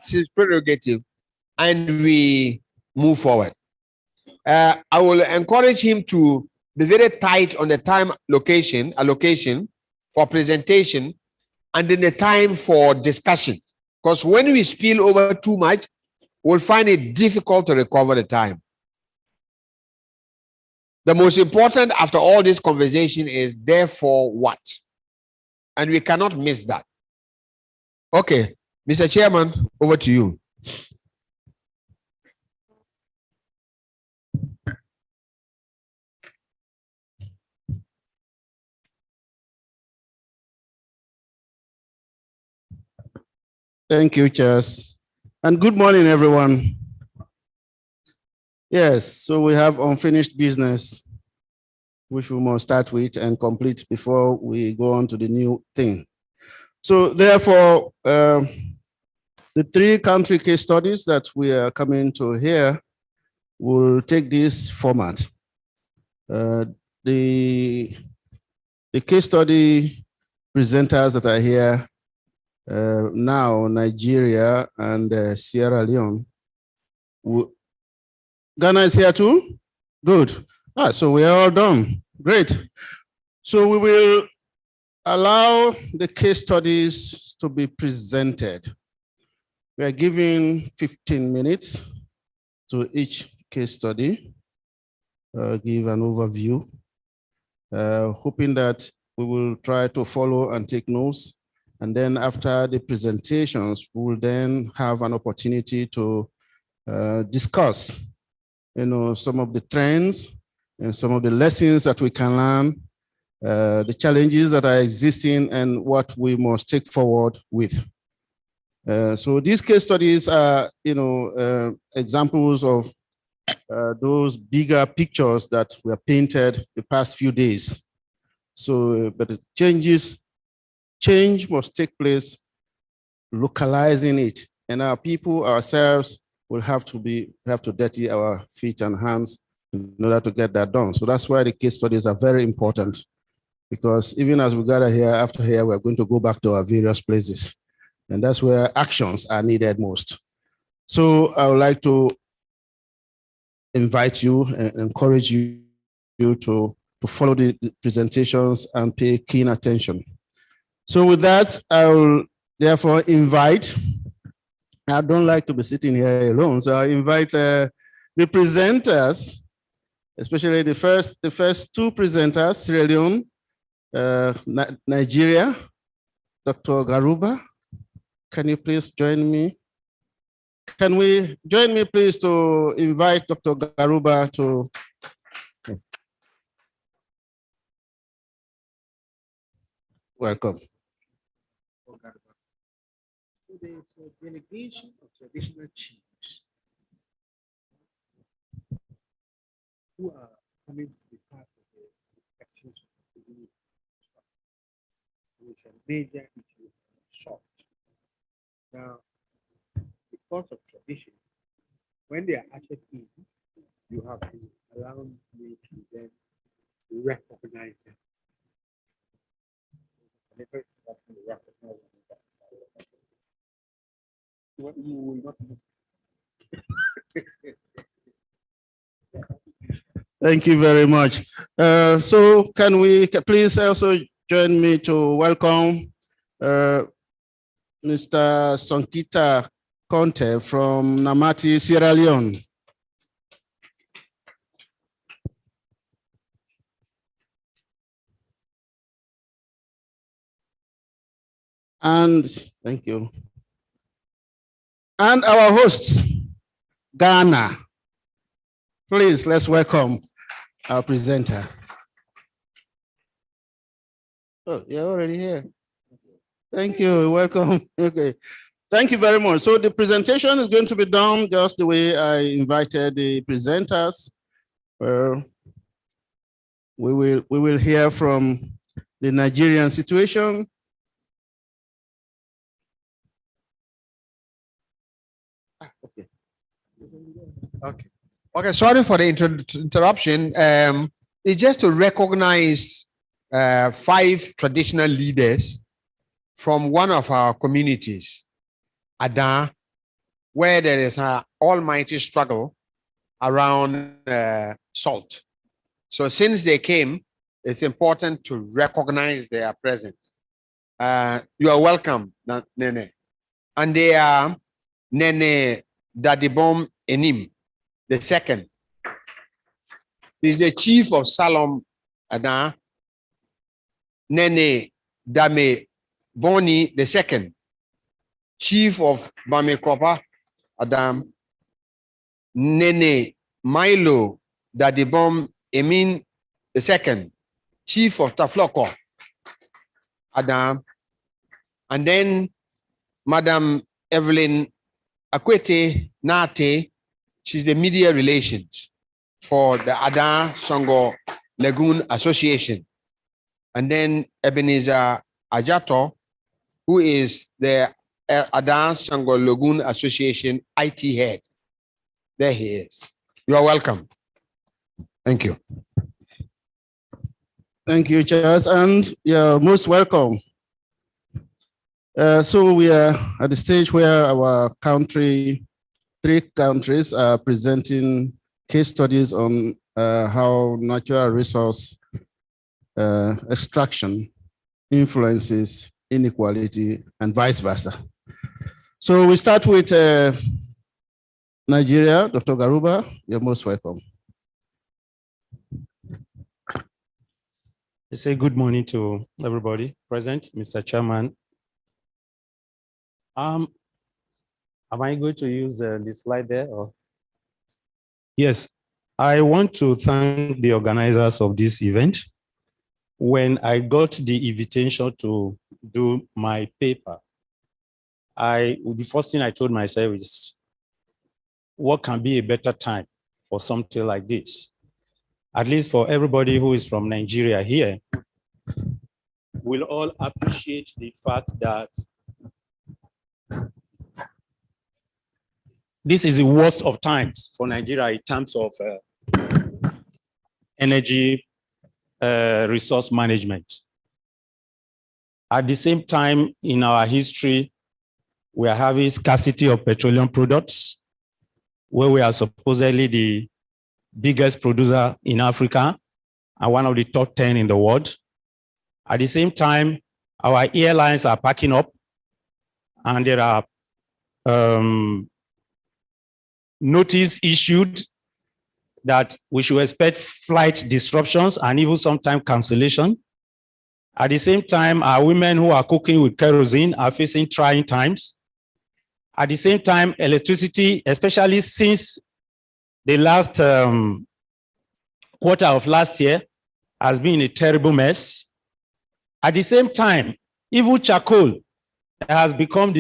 his prerogative and we move forward. I will encourage him to be very tight on the time allocation for presentation and then the time for discussion. Because when we spill over too much, we'll find it difficult to recover the time. The most important after all this conversation is therefore what? And we cannot miss that. Okay, Mr. Chairman, over to you. Thank you, Chairs. And good morning, everyone. Yes, so we have unfinished business, which we must start with and complete before we go on to the new thing. So therefore, the 3 country case studies that we are coming to here will take this format. The case study presenters that are here now, Nigeria and Sierra Leone. Ghana is here too? Good. So we are all done. Great. So we will allow the case studies to be presented. We are giving 15 minutes to each case study, give an overview, hoping that we will try to follow and take notes. And then after the presentations, we will then have an opportunity to discuss, some of the trends and some of the lessons that we can learn, the challenges that are existing and what we must take forward with. So these case studies are, examples of those bigger pictures that were painted the past few days. So, but the change must take place, localizing it, and our people ourselves will have to dirty our feet and hands in order to get that done. So that's why the case studies are very important, because even as we gather here, after here, we're going to go back to our various places, and that's where actions are needed most. So I would like to invite you and encourage you to follow the presentations and pay keen attention. So with that, I will therefore invite, I don't like to be sitting here alone, so I invite the presenters, especially the first 2 presenters, Sierra Leone, Nigeria, Dr. Garuba. Can you please join me? Can we join me, please, to invite Dr. Garuba to... Welcome. There's a delegation of traditional chiefs who are coming to be part of the actions of the community. It's a major issue solved. Now, because of tradition, when they are ushered in, you have to allow me to then recognize them. You will not miss. Thank you very much. So can we please also join me to welcome Mr. Sonkita Conte from Namati, Sierra Leone. And thank you. And our host, Ghana. Please, let's welcome our presenter. Oh, you're already here. Thank you, welcome. Okay, thank you very much. So the presentation is going to be done just the way I invited the presenters. We will hear from the Nigerian situation. Okay, sorry for the interruption. It's just to recognize 5 traditional leaders from one of our communities, Ada, where there is an almighty struggle around salt. So since they came, it's important to recognize their presence. You are welcome, Nene. And they are Nene Dadibom Enim, the second. He's the chief of Salom Ada. Nene Dame Boni, the second. Chief of Bamekopa Adam. Nene Milo Dadibom Emin, the second. Chief of Tafloko Adam. And then Madam Evelyn Akwete Nate, she's the media relations for the Ada Songo Lagoon Association. And then Ebenezer Ajato, who is the Ada Songo Lagoon Association IT head. There he is. You are welcome. Thank you. Thank you, Charles, and you're most welcome. So we are at the stage where our country, 3 countries are presenting case studies on how natural resource extraction influences inequality and vice versa. So we start with Nigeria. Dr. Garuba, you're most welcome. I say good morning to everybody present, Mr. Chairman. Am I going to use the slide there? Or? Yes, I want to thank the organizers of this event. When I got the invitation to do my paper, the first thing I told myself is, what can be a better time for something like this? At least for everybody who is from Nigeria here, we'll all appreciate the fact that this is the worst of times for Nigeria in terms of energy resource management. At the same time, in our history, we are having scarcity of petroleum products, where we are supposedly the biggest producer in Africa and one of the top 10 in the world. At the same time, our airlines are packing up, and there are notice issued that we should expect flight disruptions and even sometimes cancellation. At the same time, our women who are cooking with kerosene are facing trying times. At the same time, electricity, especially since the last quarter of last year, has been a terrible mess. At the same time, even charcoal has become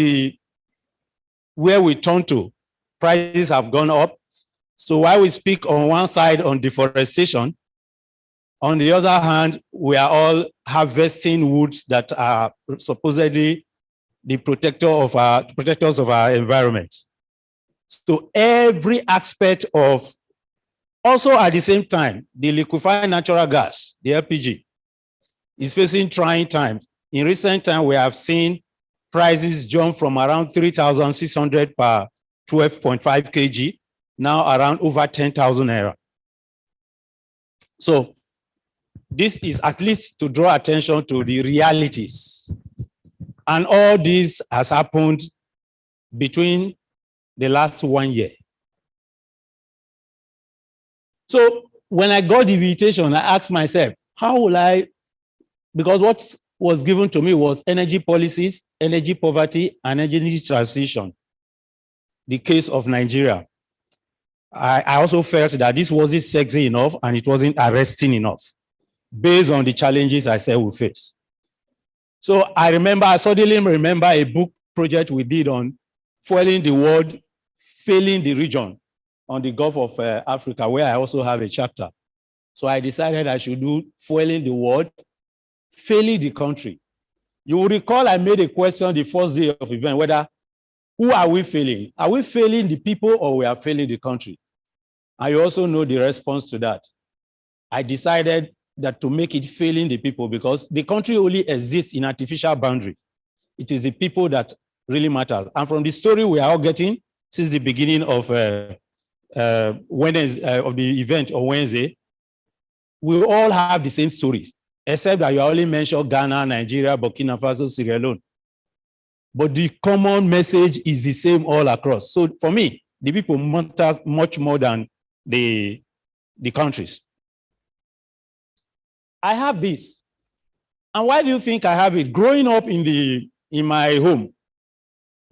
where we turn to. Prices have gone up. So while we speak on one side on deforestation, on the other hand, we are all harvesting woods that are supposedly the protectors of our environment. So every aspect of, also at the same time, the liquefied natural gas, the LPG, is facing trying times. In recent time, we have seen prices jump from around 3,600 per 12.5 kg, now around over 10,000 naira. So this is at least to draw attention to the realities. And all this has happened between the last 1 year. So when I got the invitation, I asked myself, how will I, because what was given to me was energy policies, energy poverty, and energy transition, the case of Nigeria. I also felt that this wasn't sexy enough and it wasn't arresting enough based on the challenges I said we face. So I suddenly remember a book project we did on fueling the world, failing the region on the Gulf of Africa, where I also have a chapter. So I decided I should do fueling the world, failing the country. You will recall I made a question the first day of the event, whether who are we failing? Are we failing the people or we are failing the country? And you also know the response to that. I decided that to make it failing the people, because the country only exists in artificial boundary. It is the people that really matters. And from the story we are all getting, since the beginning of Wednesday, of the event on Wednesday, we all have the same stories, except that you only mentioned Ghana, Nigeria, Burkina Faso, Sierra Leone. But the common message is the same all across. So for me, the people matter much more than the countries. I have this. And why do you think I have it? Growing up in my home,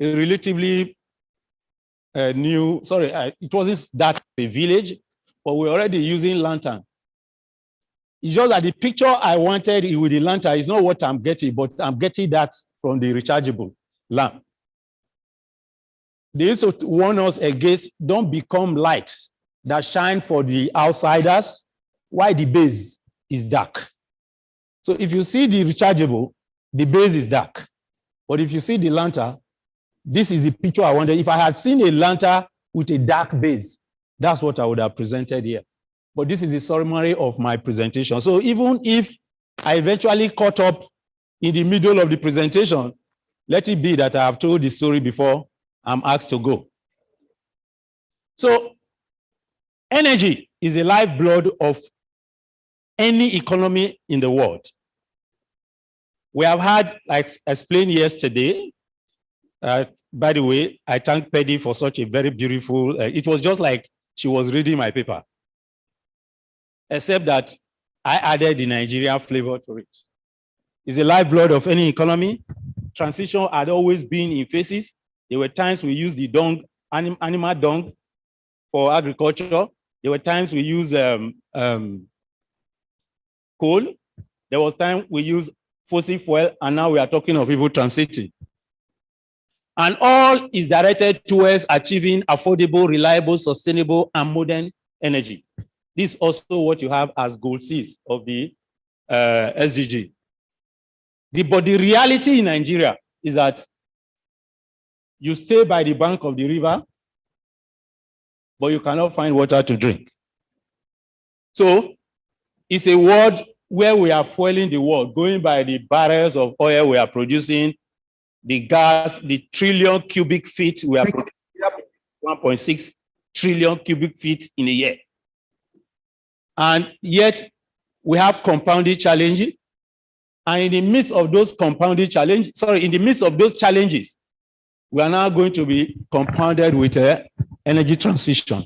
a relatively new, it wasn't that a village, but we're already using lantern. It's just that the picture I wanted with the lantern is not what I'm getting, but I'm getting that from the rechargeable lamp. They used to warn us against, don't become lights that shine for the outsiders, while the base is dark. So if you see the rechargeable, the base is dark. But if you see the lantern, this is the picture I wanted. If I had seen a lantern with a dark base, that's what I would have presented here. But this is the summary of my presentation. So even if I eventually caught up in the middle of the presentation, let it be that I have told the story before I'm asked to go. So energy is the lifeblood of any economy in the world. We have had, like explained yesterday, by the way, I thank Paddy for such a very beautiful, it was just like she was reading my paper, except that I added the Nigerian flavor to it. It's the lifeblood of any economy. Transition had always been in phases. There were times we used the dung, animal dung for agriculture. There were times we used coal. There was time we used fossil fuel, and now we are talking of even transiting. And all is directed towards achieving affordable, reliable, sustainable, and modern energy. This is also what you have as goal 6 of the SDG. But the reality in Nigeria is that you stay by the bank of the river, but you cannot find water to drink. So it's a world where we are fueling the world, going by the barrels of oil we are producing, the gas, the trillion cubic feet we are producing, 1.6 trillion cubic feet in a year. And yet we have compounded challenges. And in the midst of those compounded challenges, in the midst of those challenges, we are now going to be compounded with energy transition.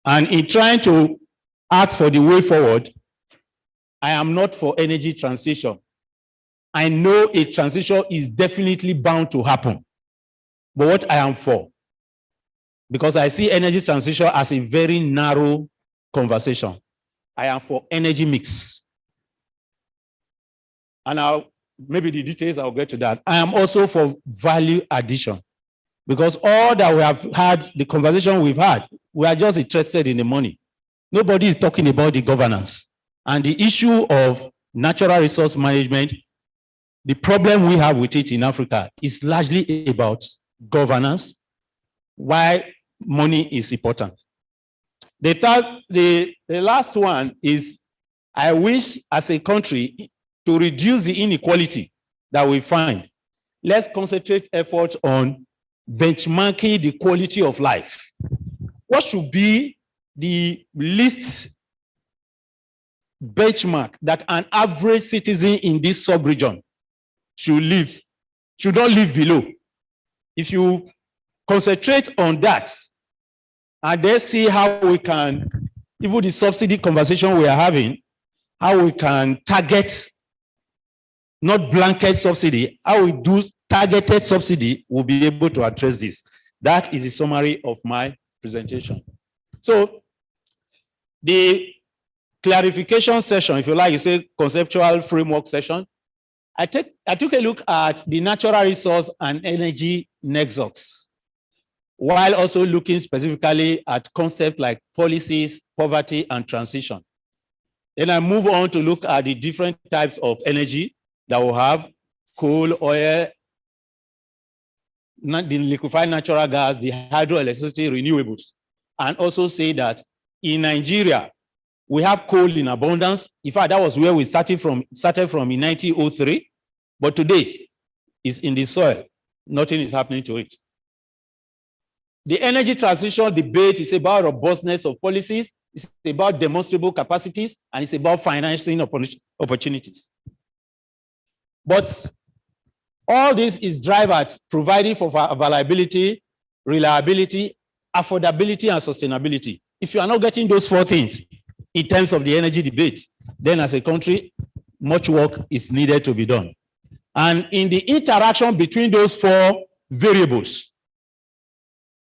And in trying to ask for the way forward, I am not for energy transition. I know a transition is definitely bound to happen. But what I am for, because I see energy transition as a very narrow conversation, I am for energy mix. And maybe the details, I'll get to that. I am also for value addition, because all that we have had, the conversation we've had, we are just interested in the money. Nobody is talking about the governance. And the issue of natural resource management, the problem we have with it in Africa is largely about governance, why money is important. The last one is, I wish as a country to reduce the inequality that we find. Let's concentrate efforts on benchmarking the quality of life. What should be the least benchmark that an average citizen in this sub-region should not live below? If you concentrate on that, and then see how we can, even the subsidy conversation we are having, how we can target, not blanket subsidy, how we do targeted subsidy, we'll be able to address this. That is a summary of my presentation. So the clarification session, if you like, you say conceptual framework session. I took a look at the natural resource and energy nexus, while also looking specifically at concepts like policies, poverty, and transition. Then I move on to look at the different types of energy that we have: coal, oil, the liquefied natural gas, the hydroelectricity, renewables. And also say that in Nigeria, we have coal in abundance. In fact, that was where we started from in 1903. But today, it's in the soil. Nothing is happening to it. The energy transition debate is about robustness of policies, it's about demonstrable capacities, and it's about financing opportunities. But all this is driven at providing for availability, reliability, affordability, and sustainability. If you are not getting those four things in terms of the energy debate, then as a country, much work is needed to be done. And in the interaction between those four variables,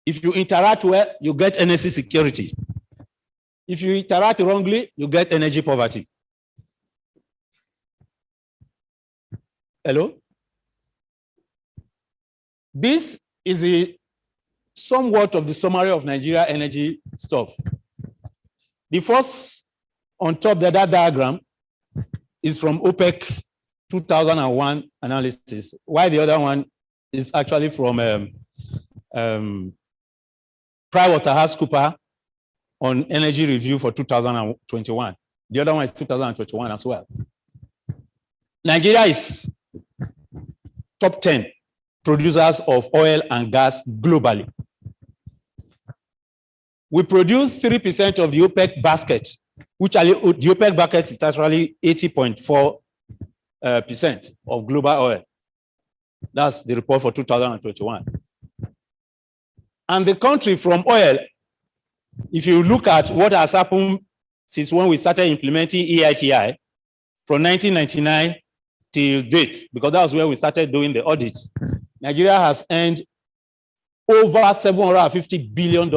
if you interact well, you get energy security. If you interact wrongly, you get energy poverty. Hello? This is somewhat of the summary of Nigeria energy stuff. The first on top of that diagram is from OPEC 2001 analysis, while the other one is actually from PricewaterhouseCoopers on energy review for 2021. The other one is 2021 as well. Nigeria is top 10 producers of oil and gas globally. We produce 3% of the OPEC basket, which the OPEC basket is actually 80.4% of global oil. That's the report for 2021. And the country from oil, if you look at what has happened since when we started implementing EITI from 1999 till date, because that was where we started doing the audits, Nigeria has earned over $750 billion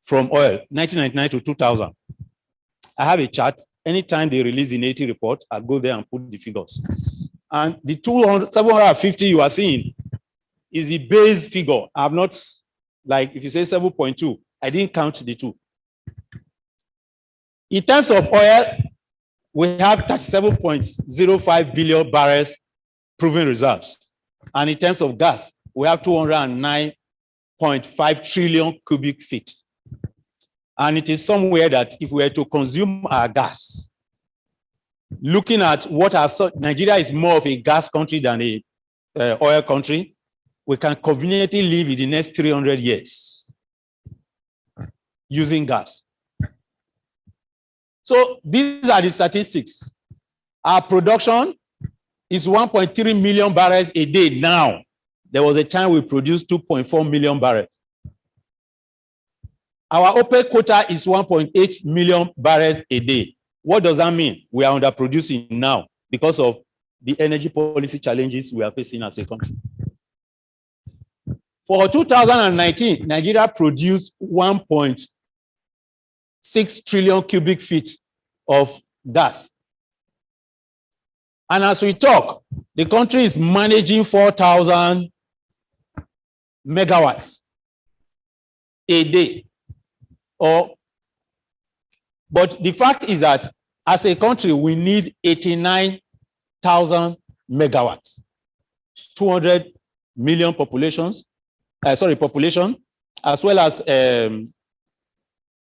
from oil, 1999 to 2000. I have a chart. Anytime they release the NAT report, I'll go there and put the figures. And the 750 you are seeing is the base figure. I have not, like if you say 7.2, I didn't count the two. In terms of oil, we have 37.05 billion barrels proven reserves. And in terms of gas, we have 209.5 trillion cubic feet. And it is somewhere that if we were to consume our gas, looking at what Nigeria is more of a gas country than a oil country, we can conveniently live in the next 300 years using gas. So these are the statistics. Our production is 1.3 million barrels a day now. There was a time we produced 2.4 million barrels. Our OPEC quota is 1.8 million barrels a day. What does that mean? We are underproducing now because of the energy policy challenges we are facing as a country. For 2019, Nigeria produced 1.6 trillion cubic feet of gas. And as we talk, the country is managing 4,000 megawatts a day. But the fact is that as a country, we need 89,000 megawatts, 200 million population, as well as the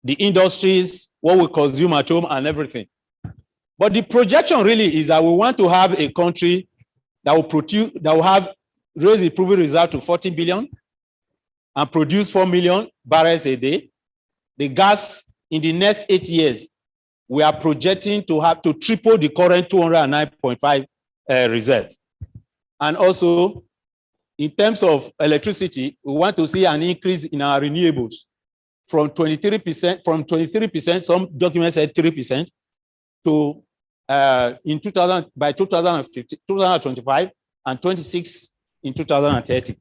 industries, what we consume at home and everything. But the projection really is that we want to have a country that will raise the proven reserve to 40 billion and produce 4 million barrels a day. The gas in the next 8 years, we are projecting to triple the current 209.5 reserve. And also, in terms of electricity, we want to see an increase in our renewables from 23%, some documents said 3%, to by 2025 and 26 in 2030.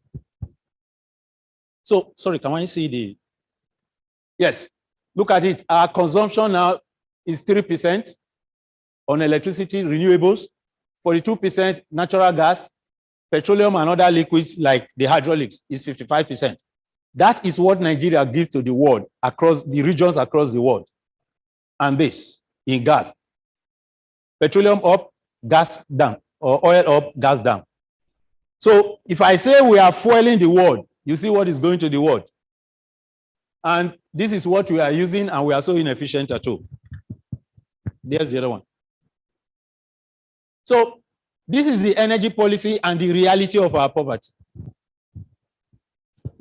So, sorry, can I see the? Yes, look at it. Our consumption now is 3% on electricity, renewables, 42% natural gas, petroleum and other liquids like the hydraulics is 55%. That is what Nigeria gives to the world, across the regions across the world. And this in gas. Petroleum up, gas down, or oil up, gas down. So if I say we are fueling the world, you see what is going to the world. And this is what we are using, and we are so inefficient at all. There's the other one. So this is the energy policy and the reality of our poverty.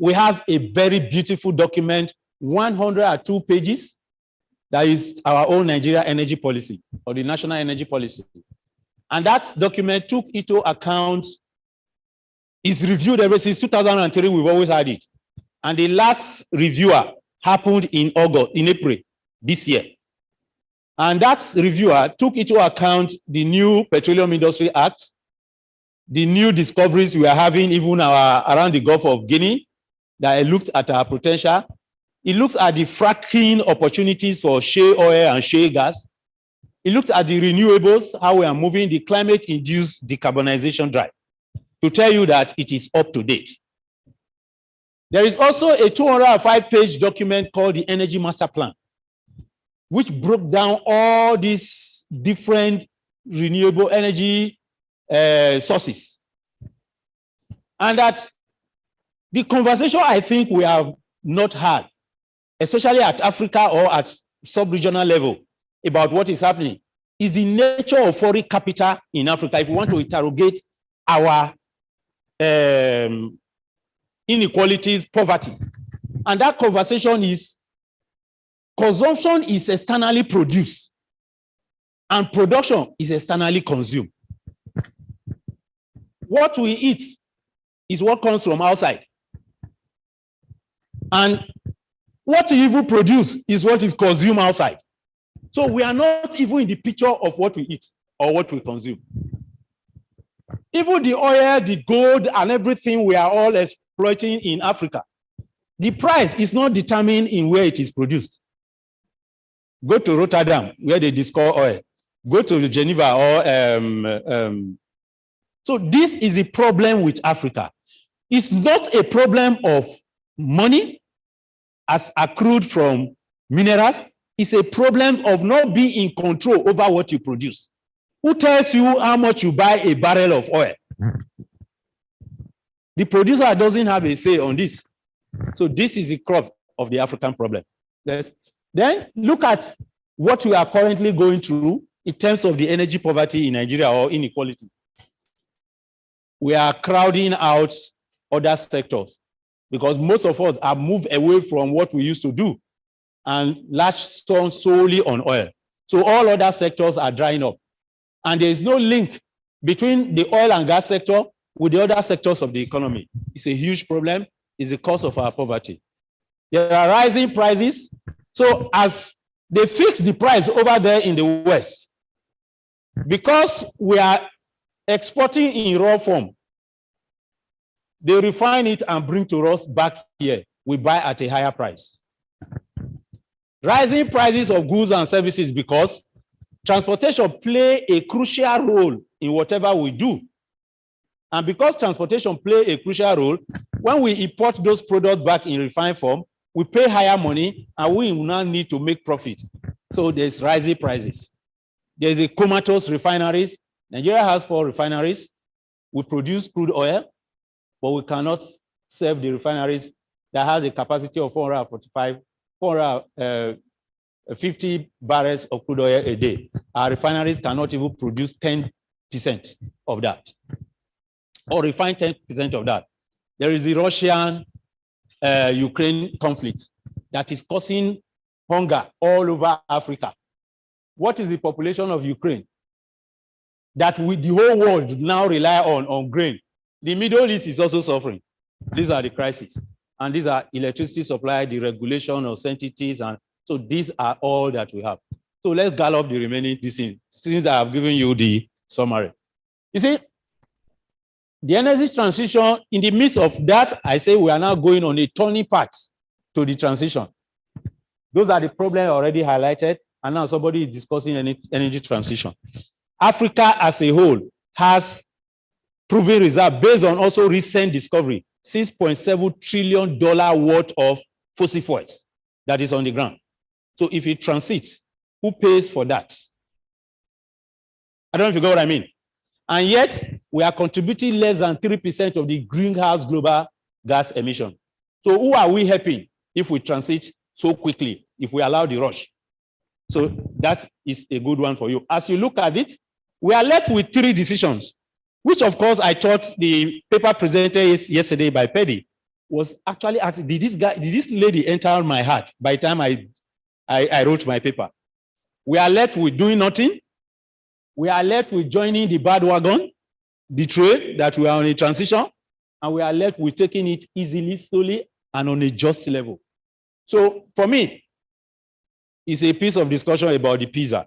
we have a very beautiful document, 102 pages. That is our own Nigeria energy policy, or the national energy policy. And that document took into account, is reviewed ever since 2003, we've always had it. And the last reviewer happened in April this year. And that reviewer took into account the new Petroleum Industry Act, the new discoveries we are having even around the Gulf of Guinea, that it looked at our potential. It looks at the fracking opportunities for shale oil and shale gas. It looks at the renewables, how we are moving the climate-induced decarbonization drive, to tell you that it is up to date. There is also a 205-page document called the Energy Master Plan, which broke down all these different renewable energy sources. And that the conversation I think we have not had, especially at Africa or at sub-regional level, about what is happening, is the nature of foreign capital in Africa. If we want to interrogate our inequalities, poverty. And that conversation is, consumption is externally produced and production is externally consumed. What we eat is what comes from outside. And what we even produce is what is consumed outside. So we are not even in the picture of what we eat or what we consume. Even the oil, the gold, and everything we are all exploiting in Africa, the price is not determined in where it is produced. Go to Rotterdam, where they discover oil. Go to Geneva or so this is a problem with Africa. It's not a problem of money as accrued from minerals. It's a problem of not being in control over what you produce. Who tells you how much you buy a barrel of oil? The producer doesn't have a say on this. So this is the crux of the African problem. Yes. Then look at what we are currently going through in terms of the energy poverty in Nigeria or inequality. We are crowding out other sectors because most of us have moved away from what we used to do and latched on solely on oil. So all other sectors are drying up. And there is no link between the oil and gas sector with the other sectors of the economy. It's a huge problem. It's the cause of our poverty. There are rising prices. So as they fix the price over there in the West, because we are exporting in raw form, they refine it and bring to us back here. We buy at a higher price. Rising prices of goods and services because transportation play a crucial role in whatever we do. And because transportation play a crucial role, when we import those products back in refined form, we pay higher money and we will now need to make profit. So there's rising prices. There's a comatose refineries. Nigeria has 4 refineries. We produce crude oil, but we cannot serve the refineries that has a capacity of 450 barrels of crude oil a day. Our refineries cannot even produce 10% of that, or refine 10% of that. There is the Russian-Ukraine conflict that is causing hunger all over Africa. What is the population of Ukraine? That the whole world now rely on grain. The Middle East is also suffering. These are the crises. And these are electricity supply, the regulation of entities. And so these are all that we have. So let's gallop the remaining things since I have given you the summary. You see, the energy transition, in the midst of that, I say we are now going on a turning path to the transition. Those are the problems already highlighted. And now somebody is discussing energy transition. Africa as a whole has proven reserve based on also recent discovery, $6.7 trillion worth of fossil fuels that is on the ground. So if it transits, who pays for that? I don't know if you get what I mean. And yet, we are contributing less than 3% of the greenhouse global gas emission. So who are we helping if we transit so quickly, if we allow the rush? So that is a good one for you. As you look at it, we are left with 3 decisions, which of course I thought the paper presented yesterday by Paddy was actually asking, did this lady enter my heart by the time I wrote my paper? We are left with doing nothing. We are left with joining the bandwagon, the trade that we are on a transition, and we are left with taking it easily, slowly, and on a just level. So for me, it's a piece of discussion about the pizza.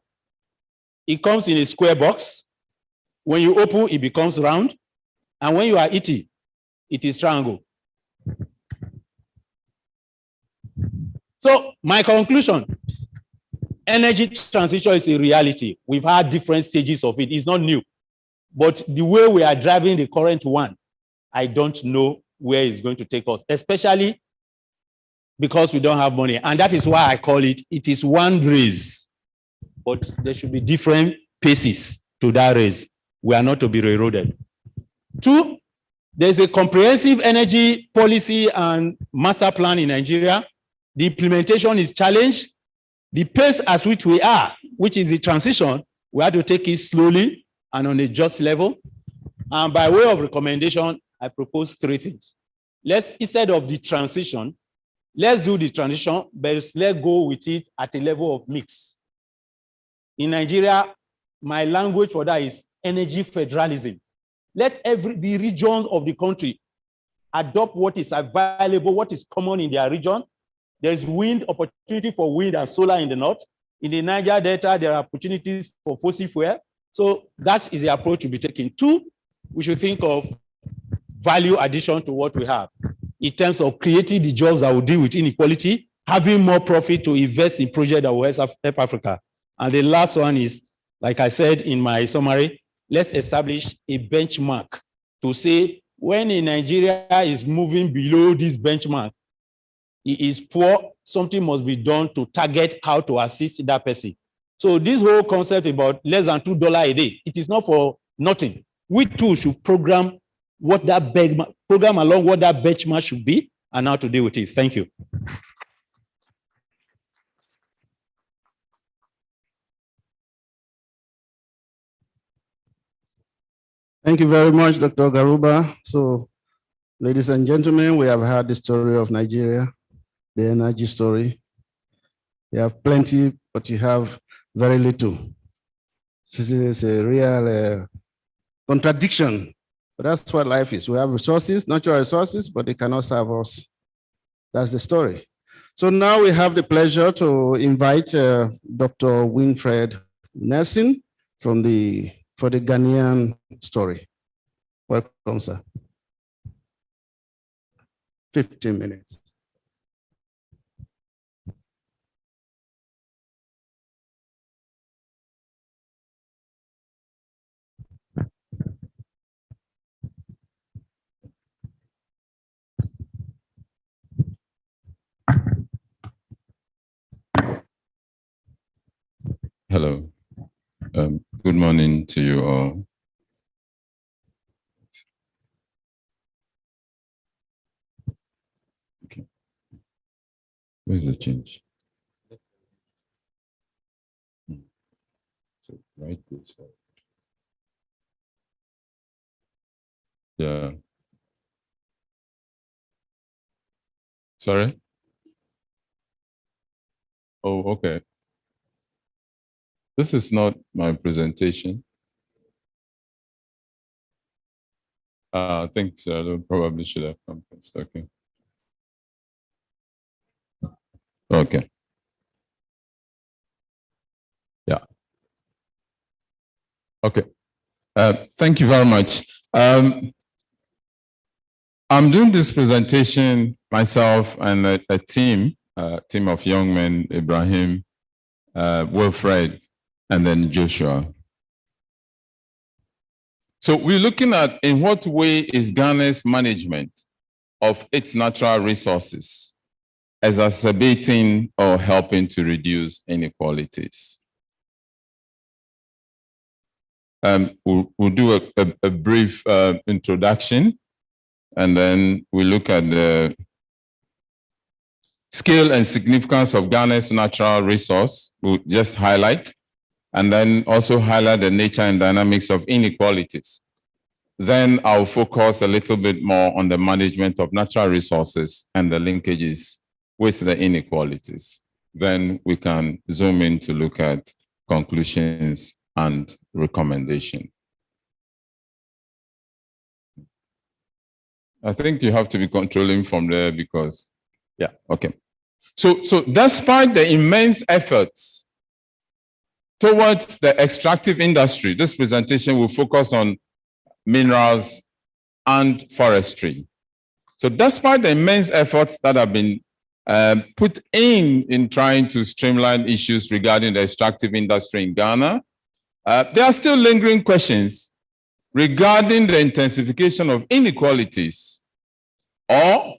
It comes in a square box. When you open, it becomes round. And when you are eating, it is triangle. So my conclusion, energy transition is a reality. We've had different stages of it. It's not new. But the way we are driving the current one, I don't know where it's going to take us, especially because we don't have money. And that is why I call it is one race. But there should be different paces to that race. We are not to be railroaded. 2, there's a comprehensive energy policy and master plan in Nigeria. The implementation is challenged. The pace at which we are, which is the transition, we have to take it slowly and on a just level. And by way of recommendation, I propose 3 things. Let's, instead of the transition, let's do the transition, but let's go with it at a level of mix. In Nigeria, my language for that is energy federalism. Let the regions of the country adopt what is available, what is common in their region. There's wind, opportunity for wind and solar in the north. In the Niger Delta, there are opportunities for fossil fuel. So that is the approach to be taken. 2, we should think of value addition to what we have in terms of creating the jobs that will deal with inequality, having more profit to invest in projects that will help Africa. And the last one is, like I said in my summary, let's establish a benchmark to say when a Nigeria is moving below this benchmark, it is poor, something must be done to target how to assist that person. So this whole concept about less than $2 a day, it is not for nothing. We too should program what that program along what that benchmark should be and how to deal with it. Thank you. Thank you very much, Dr. Garuba. So, ladies and gentlemen, we have heard the story of Nigeria, the energy story. You have plenty, but you have very little. This is a real contradiction, but that's what life is. We have resources, natural resources, but they cannot serve us. That's the story. So now we have the pleasure to invite Dr. Winfred Nelson for the Ghanaian story. Welcome, sir. 15 minutes. Hello. Good morning to you all. Okay. Where's the change? So right goes forward. Yeah. Sorry? Oh, okay. This is not my presentation. I think so. Probably should have come first. Okay. Okay. Yeah. Okay. Thank you very much. I'm doing this presentation myself and a team of young men, Ibrahim, Wilfred, and then Joshua. So we're looking at in what way is Ghana's management of its natural resources exacerbating or helping to reduce inequalities. We'll do a brief introduction, and then we look at the scale and significance of Ghana's natural resource. We'll just highlight, and then also highlight the nature and dynamics of inequalities. then I'll focus a little bit more on the management of natural resources and the linkages with the inequalities. Then we can zoom in to look at conclusions and recommendation. I think you have to be controlling from there because, yeah, okay. So despite the immense efforts towards the extractive industry, this presentation will focus on minerals and forestry. So despite the immense efforts that have been put in trying to streamline issues regarding the extractive industry in Ghana, there are still lingering questions regarding the intensification of inequalities or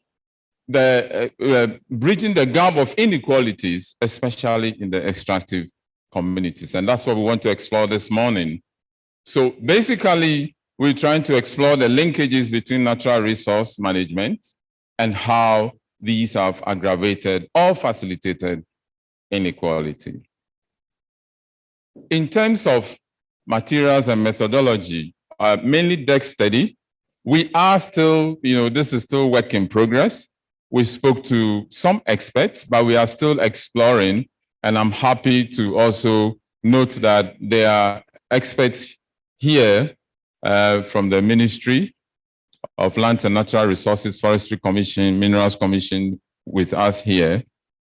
the bridging the gap of inequalities, especially in the extractive communities. And that's what we want to explore this morning. So basically, we're trying to explore the linkages between natural resource management and how these have aggravated or facilitated inequality. In terms of materials and methodology, mainly DEC study, we are still, this is still work in progress. We spoke to some experts, but we are still exploring, and I'm happy to also note that there are experts here from the Ministry of Lands and Natural Resources, Forestry Commission, Minerals Commission with us here.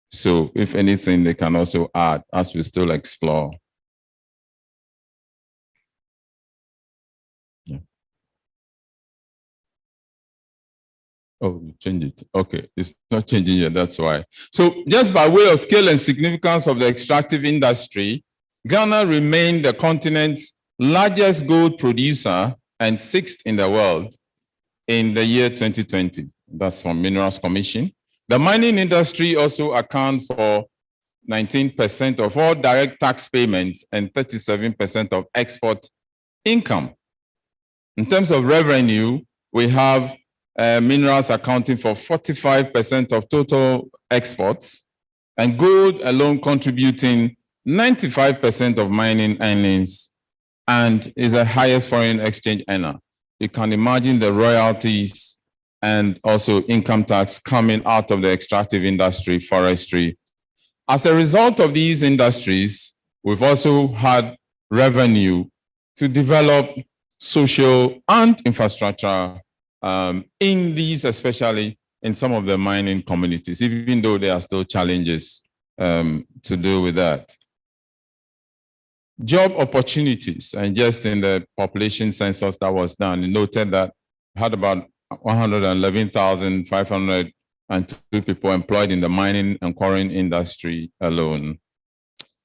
So if anything, they can also add as we still explore. Yeah. Oh, you change it. Okay, it's not changing yet, that's why. So just by way of scale and significance of the extractive industry, Ghana remained the continent's largest gold producer and 6th in the world in the year 2020. That's from Minerals Commission. The mining industry also accounts for 19% of all direct tax payments and 37% of export income. In terms of revenue, we have minerals accounting for 45% of total exports, and gold alone contributing 95% of mining earnings, and is the highest foreign exchange earner. You can imagine the royalties and also income tax coming out of the extractive industry, forestry. As a result of these industries, we've also had revenue to develop social and infrastructure in these, especially in some of the mining communities, even though there are still challenges to do with that. Job opportunities, and just in the population census that was done, it noted that we had about 111,502 people employed in the mining and quarrying industry alone.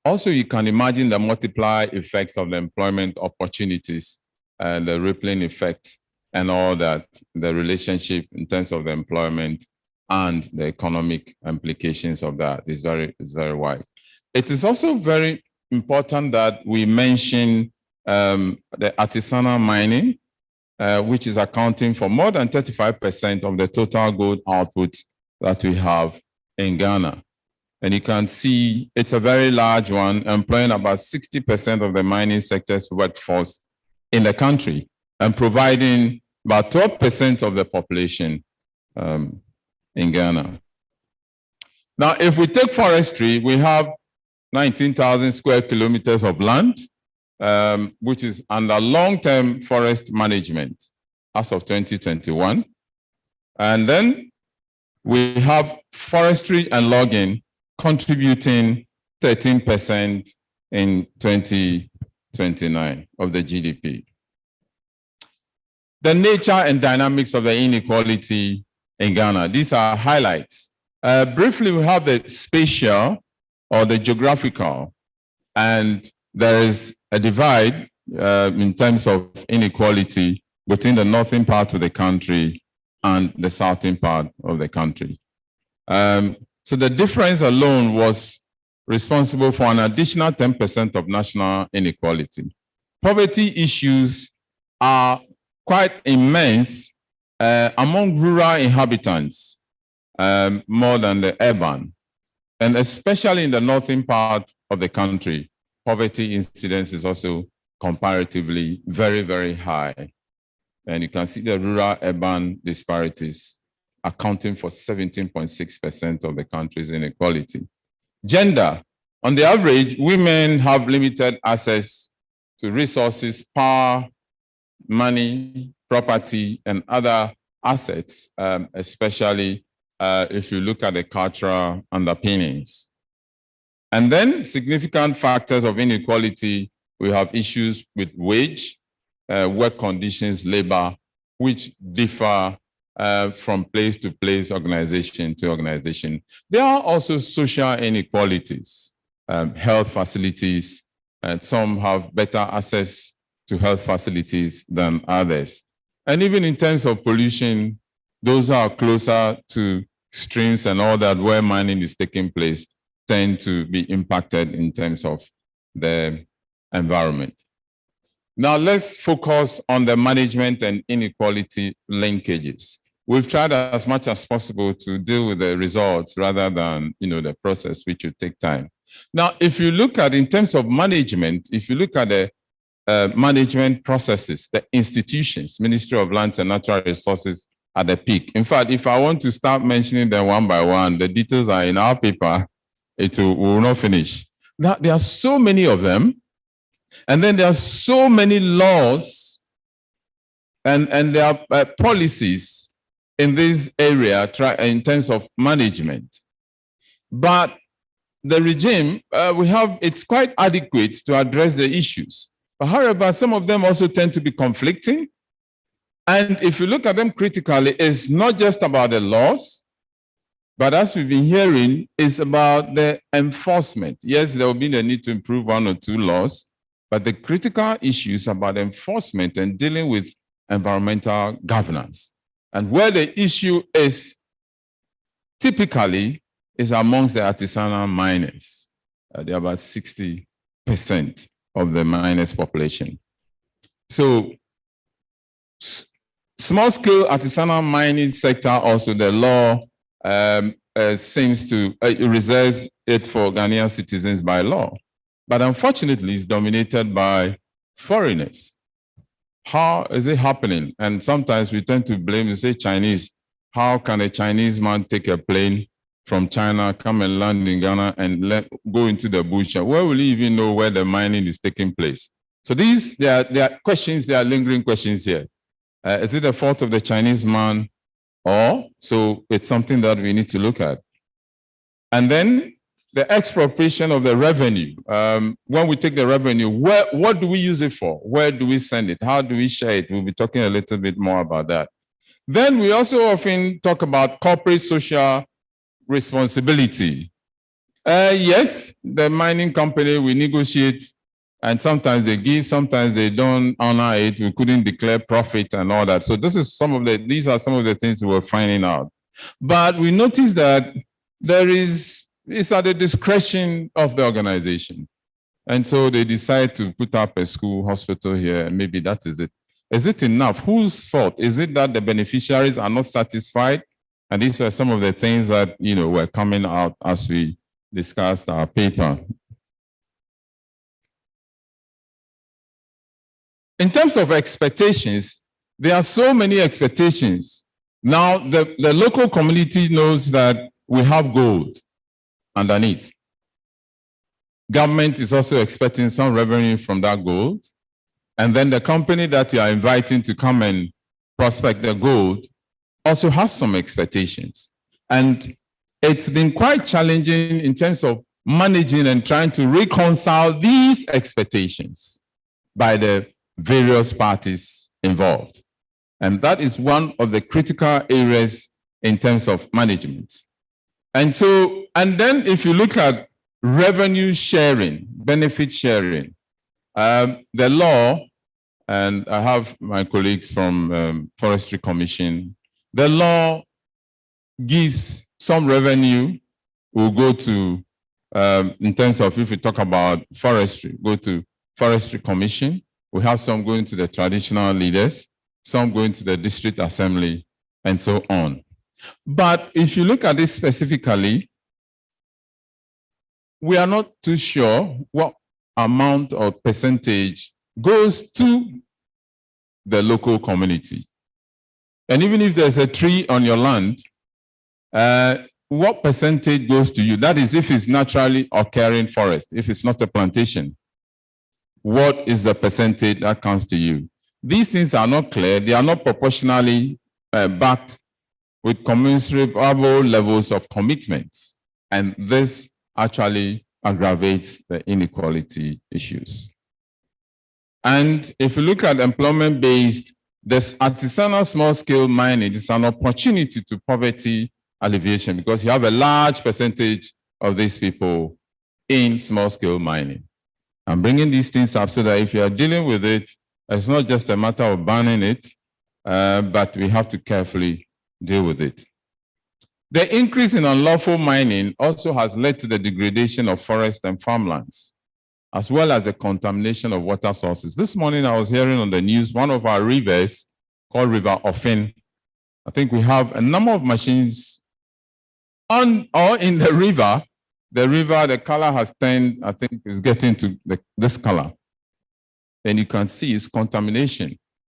Also, you can imagine the multiplier effects of the employment opportunities and the rippling effect and all that, the relationship in terms of the employment and the economic implications of that is very wide. It is also very important that we mention the artisanal mining, which is accounting for more than 35% of the total gold output that we have in Ghana. And you can see it's a very large one, employing about 60% of the mining sector's workforce in the country and providing about 12% of the population in Ghana. Now, if we take forestry, we have 19,000 square kilometers of land, which is under long-term forest management as of 2021. And then we have forestry and logging contributing 13% in 2029 of the GDP. The nature and dynamics of the inequality in Ghana, these are highlights. Briefly, we have the spatial or the geographical, and there is a divide in terms of inequality between the northern part of the country and the southern part of the country. So the difference alone was responsible for an additional 10% of national inequality. Poverty issues are quite immense among rural inhabitants, more than the urban. And especially in the northern part of the country, poverty incidence is also comparatively very, very high. And you can see the rural-urban disparities accounting for 17.6% of the country's inequality. Gender. On the average, women have limited access to resources, power, money, property, and other assets, especially if you look at the cultural underpinnings. And then significant factors of inequality, we have issues with wage, work conditions, labor, which differ from place to place, organization to organization. There are also social inequalities, health facilities, and some have better access to health facilities than others. And even in terms of pollution, those who are closer to streams and all that where mining is taking place tend to be impacted in terms of the environment. Now let's focus on the management and inequality linkages. We've tried as much as possible to deal with the results rather than the process, which would take time. Now, if you look at in terms of management, if you look at the management processes, the institutions, Ministry of Lands and Natural Resources at the peak. In fact, if I want to start mentioning them one by one, the details are in our paper, will not finish. Now, there are so many of them, and then there are so many laws and there are policies in this area in terms of management. But the regime, it's quite adequate to address the issues. But however, some of them also tend to be conflicting. And if you look at them critically, it's not just about the laws, but as we've been hearing, it's about the enforcement. Yes, there will be the need to improve one or two laws, but the critical issues about enforcement and dealing with environmental governance. And where the issue is typically is amongst the artisanal miners. They're about 60% of the miners' population. So small-scale artisanal mining sector, also the law seems to reserve it for Ghanaian citizens by law. But unfortunately, it's dominated by foreigners. How is it happening? And sometimes we tend to blame and say Chinese. How can a Chinese man take a plane from China, come and land in Ghana and go into the bush? Where will he even know where the mining is taking place? So there are questions, there are lingering questions here. Is it the fault of the Chinese man? Or, so it's something that we need to look at. And then the expropriation of the revenue. When we take the revenue, what do we use it for? Where do we send it? How do we share it? We'll be talking a little bit more about that. Then we also often talk about corporate social responsibility. Yes, the mining company, we negotiate, and sometimes they give, sometimes they don't honor it. We couldn't declare profit and all that. So these are some of the things we were finding out. But we noticed that it's at the discretion of the organization. And so they decide to put up a school, hospital here, and maybe that is it. Is it enough? Whose fault? Is it that the beneficiaries are not satisfied? And these were some of the things that, were coming out as we discussed our paper. In terms of expectations, there are so many expectations. Now, the local community knows that we have gold underneath. Government is also expecting some revenue from that gold. And then the company that you are inviting to come and prospect the gold also has some expectations. And it's been quite challenging in terms of managing and trying to reconcile these expectations by the various parties involved. And that is one of the critical areas in terms of management. And then if you look at revenue sharing, benefit sharing, the law, and I have my colleagues from Forestry Commission, the law gives some revenue will go to, in terms of if we talk about forestry, go to Forestry Commission. We have some going to the traditional leaders, some going to the district assembly, and so on. But if you look at this specifically, we are not too sure what amount or percentage goes to the local community. And even if there's a tree on your land, what percentage goes to you? That is if it's naturally occurring forest, if it's not a plantation. What is the percentage that comes to you? These things are not clear. They are not proportionally backed with commensurable levels of commitments. And this actually aggravates the inequality issues. And if you look at employment-based, this artisanal small-scale mining is an opportunity to poverty alleviation because you have a large percentage of these people in small-scale mining. I'm bringing these things up so that if you are dealing with it, it's not just a matter of banning it, but we have to carefully deal with it. The increase in unlawful mining also has led to the degradation of forests and farmlands, as well as the contamination of water sources. This morning, I was hearing on the news, one of our rivers called River Ofin. I think we have a number of machines on or in the river. The color has turned, I think it's getting to this color. And you can see it's contamination.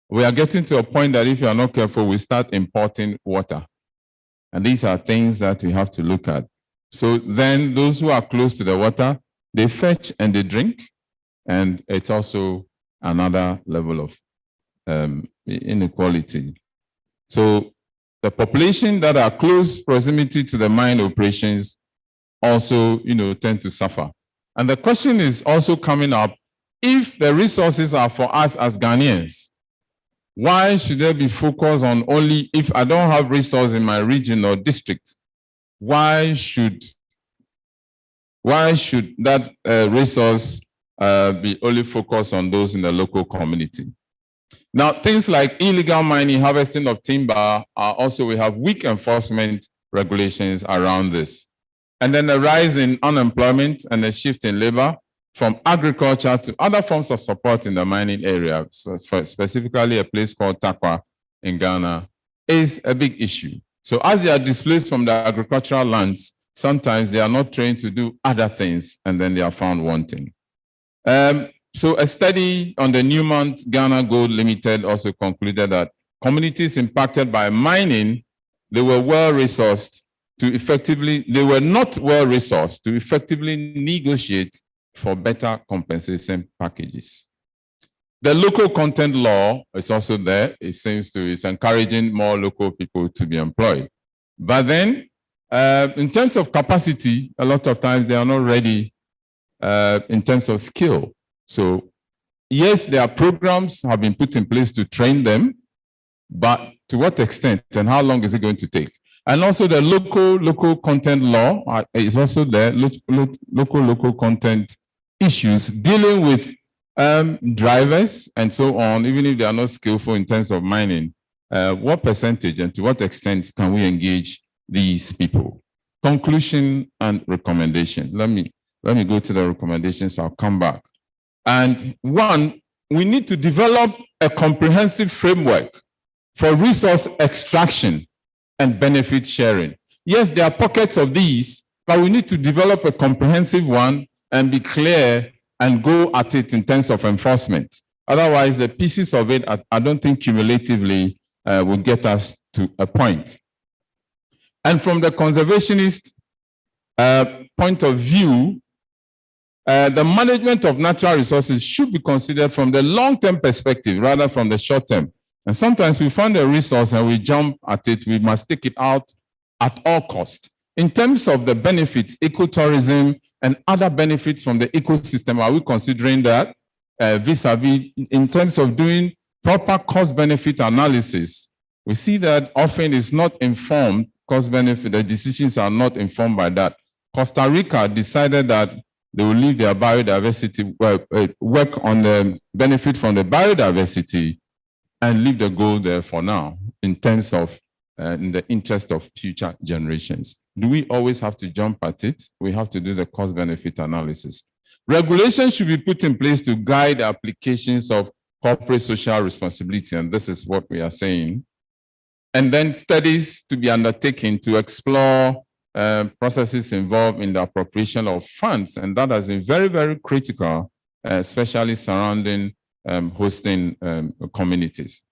We are getting to a point that if you are not careful, we start importing water. And these are things that we have to look at. So then those who are close to the water, they fetch and they drink. And it's also another level of inequality. So the population that are close proximity to the mine operations also, tend to suffer. And the question is also coming up, if the resources are for us as Ghanaians, why should they be focused on only, if I don't have resources in my region or district, why should that resource be only focused on those in the local community? Now, things like illegal mining, harvesting of timber, we have weak enforcement regulations around this. And then the rise in unemployment and the shift in labor from agriculture to other forms of support in the mining area, so specifically a place called Takwa in Ghana, is a big issue. So as they are displaced from the agricultural lands, sometimes they are not trained to do other things, and then they are found wanting. So a study on the Newmont Ghana Gold Limited also concluded that communities impacted by mining, they were not well-resourced to effectively negotiate for better compensation packages. The local content law is also there. It seems to is encouraging more local people to be employed. But then, in terms of capacity, a lot of times they are not ready in terms of skill. So, yes, there are programs have been put in place to train them, but to what extent and how long is it going to take? And also the local content law is also there, local content issues dealing with drivers and so on, even if they are not skillful in terms of mining. What percentage and to what extent can we engage these people? Conclusion and recommendation. Let me go to the recommendations. I'll come back. And one, we need to develop a comprehensive framework for resource extraction and benefit sharing. Yes, there are pockets of these, but we need to develop a comprehensive one and be clear and go at it in terms of enforcement. Otherwise, the pieces of it, I don't think cumulatively will get us to a point. And from the conservationist point of view, the management of natural resources should be considered from the long-term perspective rather from the short-term. And sometimes we find a resource and we jump at it. We must take it out at all costs. In terms of the benefits, ecotourism and other benefits from the ecosystem, are we considering that vis-a-vis in terms of doing proper cost-benefit analysis? We see that often it's not informed, cost-benefit, the decisions are not informed by that. Costa Rica decided that they will leave their biodiversity, work on the benefit from the biodiversity and leave the goal there for now in terms of in the interest of future generations. Do we always have to jump at it? We have to do the cost-benefit analysis. Regulations should be put in place to guide applications of corporate social responsibility, and this is what we are saying. And then studies to be undertaken to explore processes involved in the appropriation of funds, and that has been very, very critical, especially surrounding hosting communities.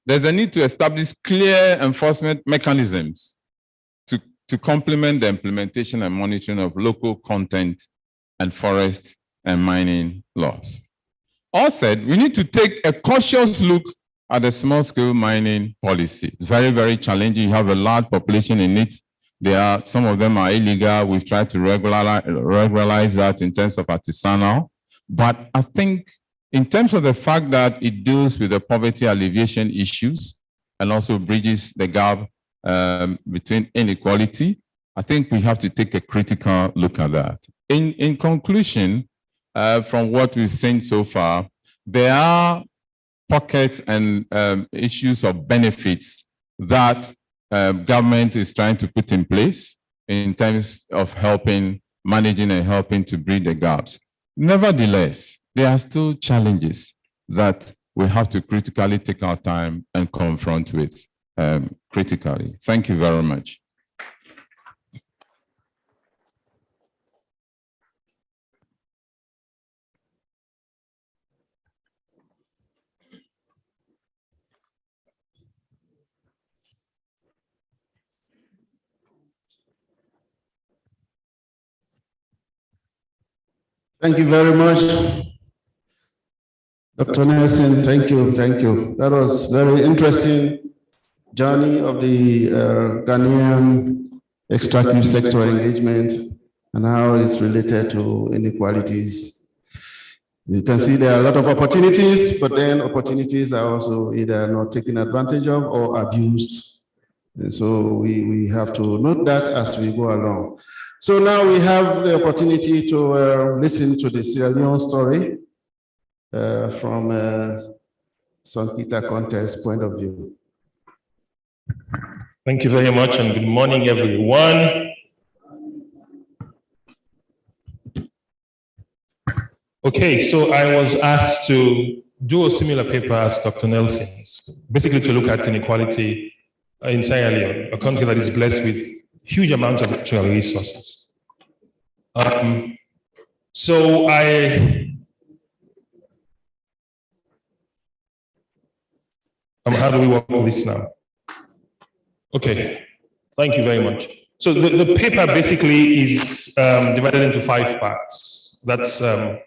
There's a need to establish clear enforcement mechanisms to complement the implementation and monitoring of local content and forest and mining laws. All said, we need to take a cautious look at the small-scale mining policy. It's very, very challenging. You have a large population in it. Some of them are illegal. We've tried to regularize that in terms of artisanal. But I think in terms of the fact that it deals with the poverty alleviation issues and also bridges the gap between inequality, I think we have to take a critical look at that. In conclusion, from what we've seen so far, there are pockets and issues of benefits that government is trying to put in place in terms of managing and helping to bridge the gaps. Nevertheless, there are still challenges that we have to critically take our time and confront with critically. Thank you very much. Thank you very much, Dr. Nelson. Thank you. That was very interesting journey of the Ghanaian extractive sector engagement and how it's related to inequalities. You can see there are a lot of opportunities, but then opportunities are also either not taken advantage of or abused. And so we have to note that as we go along. So now we have the opportunity to listen to the Sierra Leone story from St. Peter Contest's point of view. Thank you very much and good morning, everyone. Okay, so I was asked to do a similar paper as Dr. Nelson's, basically to look at inequality in Sierra Leone, a country that is blessed with huge amounts of natural resources. How do we work with this now? Okay, thank you very much. So the paper basically is divided into 5 parts. That's, part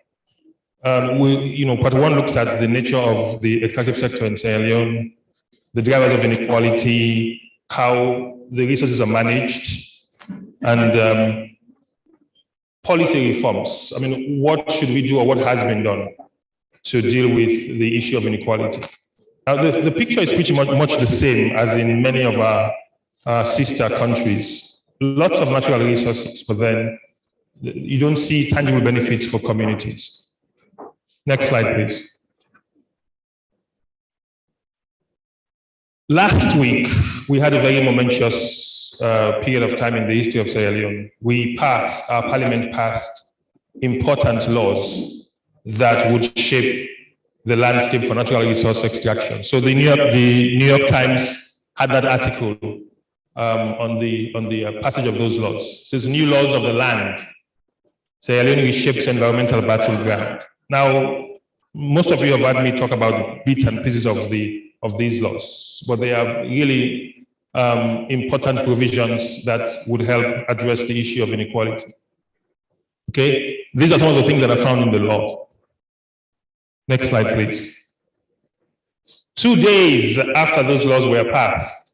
1 looks at the nature of the extractive sector in Sierra Leone, the drivers of inequality, how the resources are managed, and policy reforms. I mean, what should we do or what has been done to deal with the issue of inequality? Now, the picture is pretty much the same as in many of our sister countries. Lots of natural resources, but then you don't see tangible benefits for communities. Next slide, please. Last week, we had a very momentous period of time in the history of Sierra Leone. Our parliament passed important laws that would shape the landscape for natural resource extraction. So the New York Times had that article on the passage of those laws. It says new laws of the land. Sierra Leone reshapes environmental battleground. Now, most of you have heard me talk about bits and pieces of these laws, but they are really important provisions that would help address the issue of inequality. Okay, these are some of the things that are found in the law. Next slide, please. 2 days after those laws were passed,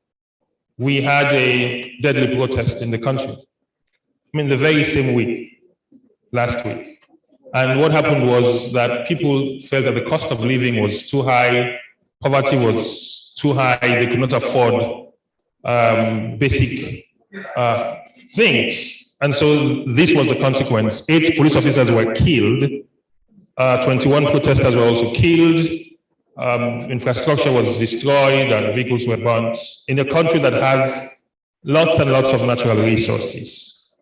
we had a deadly protest in the country. I mean, the very same week, last week. And what happened was that people felt that the cost of living was too high, poverty was too high, they could not afford basic things. And so this was the consequence. 8 police officers were killed. 21 protesters were also killed. Infrastructure was destroyed and vehicles were burnt in a country that has lots and lots of natural resources.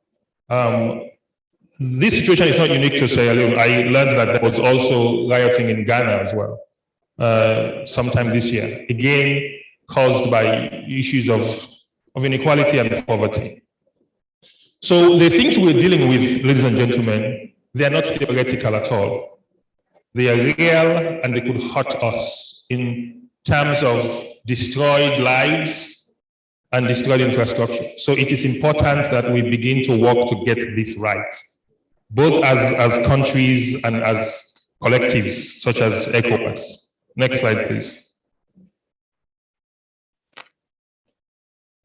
This situation is not unique to Sierra Leone. I learned that there was also rioting in Ghana as well, sometime this year, again, caused by issues of inequality and poverty. So the things we're dealing with, ladies and gentlemen, they are not theoretical at all. They are real and they could hurt us in terms of destroyed lives and destroyed infrastructure. So it is important that we begin to work to get this right, both as countries and as collectives, such as ECOWAS. Next slide, please.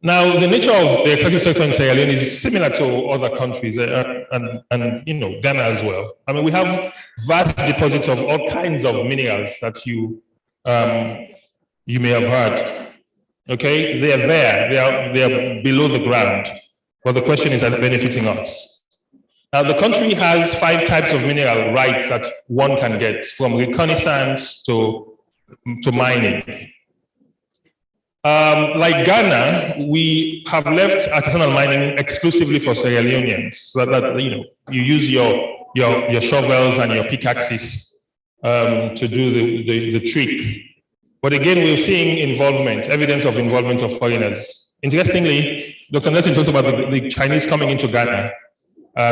Now, the nature of the extractive sector in Sierra Leone is similar to other countries and Ghana as well. I mean, we have vast deposits of all kinds of minerals that you may have heard. Okay, they are there, they are below the ground. But the question is, are they benefiting us? Now, the country has 5 types of mineral rights that one can get, from reconnaissance to mining. Like Ghana, we have left artisanal mining exclusively for Sierra Leoneans, so that you use your shovels and your pickaxes to do the trick. But again, we're seeing evidence of involvement of foreigners. Interestingly, Dr. Nelson talked about the Chinese coming into Ghana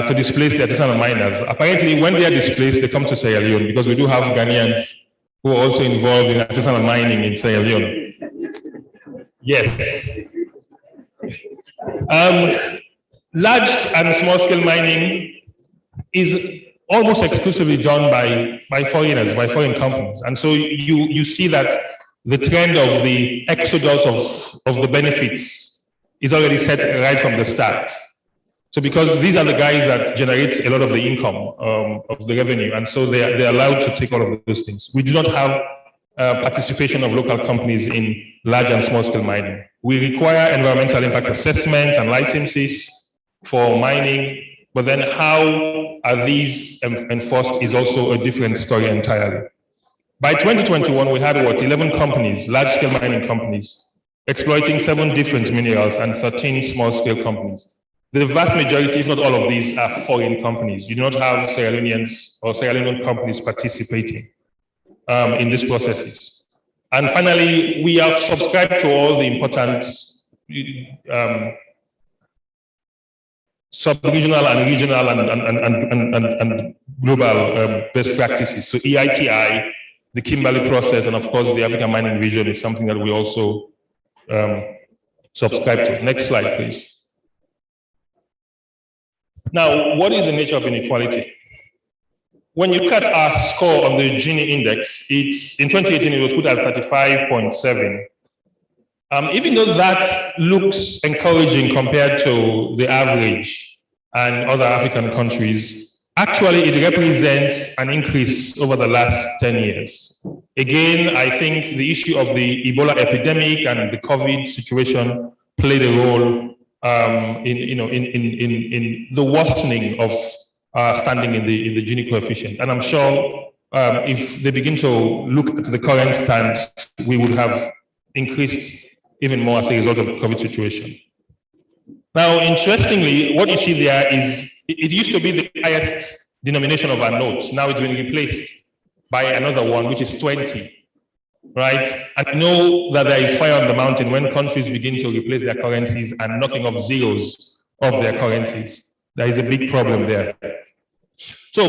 to displace the artisanal miners. Apparently, when they are displaced, they come to Sierra Leone, because we do have Ghanaians who are also involved in artisanal mining in Sierra Leone. Yes. Large and small scale mining is almost exclusively done by foreigners, by foreign companies. And so you see that the trend of the exodus of the benefits is already set right from the start. So because these are the guys that generate a lot of the income of the revenue, and so they're allowed to take all of those things. We do not have participation of local companies in large and small scale mining. We require environmental impact assessment and licenses for mining, but then how are these enforced is also a different story entirely. By 2021, we had 11 companies, large scale mining companies, exploiting 7 different minerals and 13 small scale companies. The vast majority, if not all of these, are foreign companies. You do not have Sierra Leoneans or Sierra Leonean companies participating in these processes. And finally, we have subscribed to all the important sub-regional and regional and global best practices. So EITI, the Kimberley process, and of course the African Mining Vision is something that we also subscribe to. Next slide, please. Now, what is the nature of inequality? When you look at our score on the Gini index, in 2018 it was put at 35.7. Even though that looks encouraging compared to the average and other African countries, actually it represents an increase over the last 10 years. Again, I think the issue of the Ebola epidemic and the COVID situation played a role in the worsening of standing in the Gini coefficient. And I'm sure if they begin to look at the current stand, we would have increased even more as a result of the COVID situation. Now, interestingly, what you see there is, it used to be the highest denomination of our notes. Now it's been replaced by another one, which is 20, right? And I know that there is fire on the mountain when countries begin to replace their currencies and knocking off zeros of their currencies. There is a big problem there. So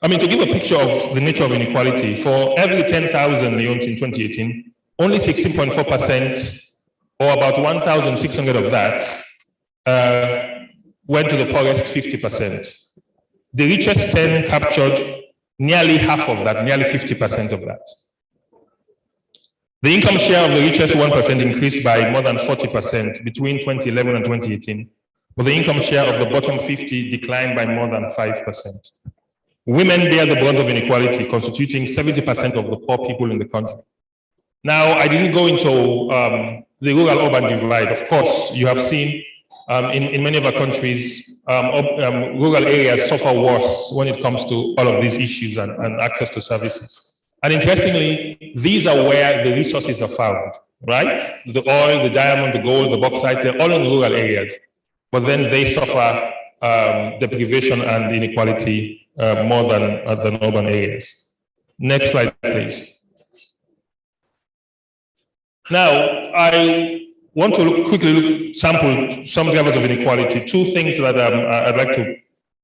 to give a picture of the nature of inequality, for every 10,000 leones in 2018, only 16.4%, or about 1,600 of that, went to the poorest 50%. The richest 10 captured nearly half of that, nearly 50% of that. The income share of the richest 1% increased by more than 40% between 2011 and 2018, but the income share of the bottom 50 declined by more than 5%. Women bear the brunt of inequality, constituting 70% of the poor people in the country. Now, I didn't go into the rural-urban divide. Of course, you have seen in many of our countries, rural areas suffer worse when it comes to all of these issues and access to services. And interestingly, these are where the resources are found, right? The oil, the diamond, the gold, the bauxite, they're all in rural areas. But then they suffer deprivation and inequality more than urban areas. Next slide, please. Now, I want to quickly sample some drivers of inequality. 2 things that I'd like to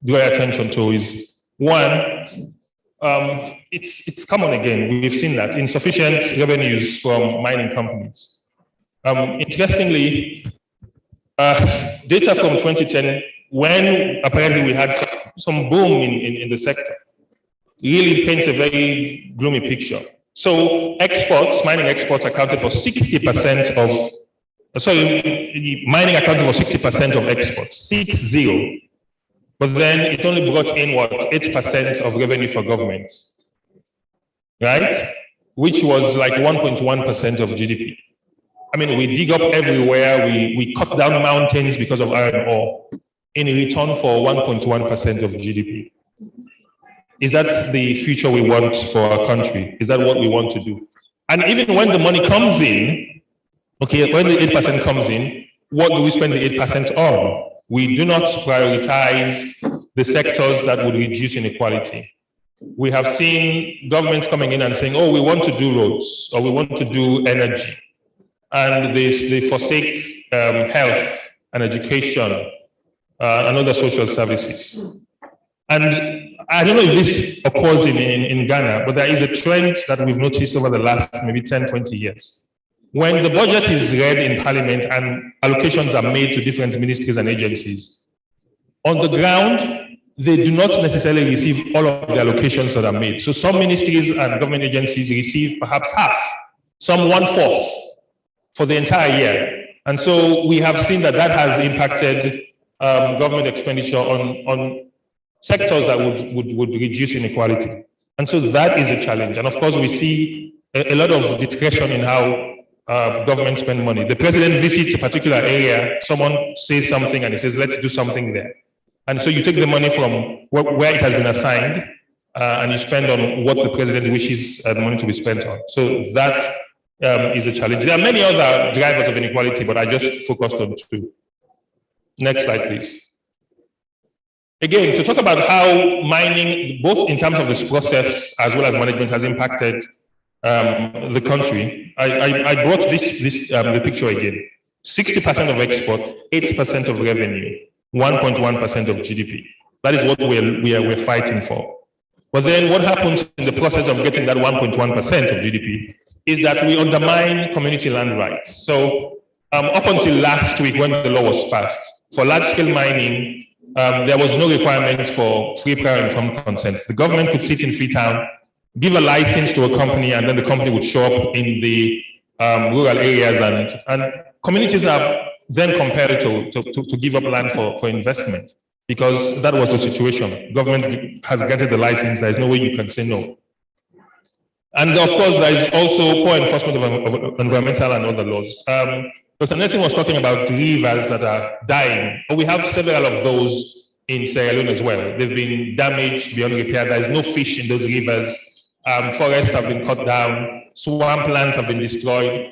draw your attention to is, one, it's common again. We've seen that insufficient revenues from mining companies. Interestingly, data from 2010, when apparently we had some boom in the sector, really paints a very gloomy picture. So exports, mining exports accounted for 60% of, mining accounted for 60% of exports, 60. But then it only brought in what, 8% of revenue for governments, right? Which was like 1.1% of GDP. I mean, we dig up everywhere, we cut down mountains because of iron ore in return for 1.1% of GDP. Is that the future we want for our country? Is that what we want to do? And even when the money comes in, okay, when the 8% comes in, what do we spend the 8% on? We do not prioritize the sectors that would reduce inequality. We have seen governments coming in and saying, oh, we want to do roads, or we want to do energy. And they forsake health and education and other social services. And I don't know if this occurs in Ghana, but there is a trend that we've noticed over the last maybe 10, 20 years. When the budget is read in Parliament and allocations are made to different ministries and agencies, on the ground, they do not necessarily receive all of the allocations that are made. So some ministries and government agencies receive perhaps half, some 1/4 for the entire year. And so we have seen that has impacted government expenditure on sectors that would reduce inequality. And so that is a challenge. And of course, we see a lot of discretion in how government spend money. The president visits a particular area, someone says something and he says, let's do something there. And so you take the money from where it has been assigned and you spend on what the president wishes the money to be spent on. So that is a challenge. There are many other drivers of inequality, but I just focused on 2. Next slide, please. Again, to talk about how mining, both in terms of this process as well as management, has impacted the country, I brought the picture again. 60% of export, 8% of revenue, 1.1% of GDP. That is what we're fighting for. But then what happens in the process of getting that 1.1% of GDP is that we undermine community land rights. So up until last week when the law was passed, for large-scale mining, there was no requirement for free prior informed consent. The government could sit in Freetown, give a license to a company, and then the company would show up in the rural areas, and communities are then compelled to give up land for investment, because that was the situation. Government has granted the license, there is no way you can say no. And of course, there is also poor enforcement of environmental and other laws. Dr. Nelson was talking about rivers that are dying, but we have several of those in Sierra Leone as well. They've been damaged beyond repair. There is no fish in those rivers. Forests have been cut down. Swamplands have been destroyed.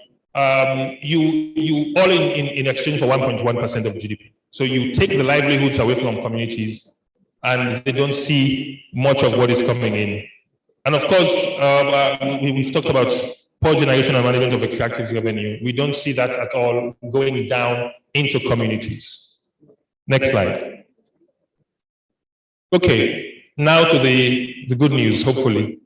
You all in exchange for 1.1% of GDP. So you take the livelihoods away from communities, and they don't see much of what is coming in. And of course, we've talked about poor generation and management of extractive revenue. We don't see that at all going down into communities. Next slide. Okay, now to the good news, hopefully.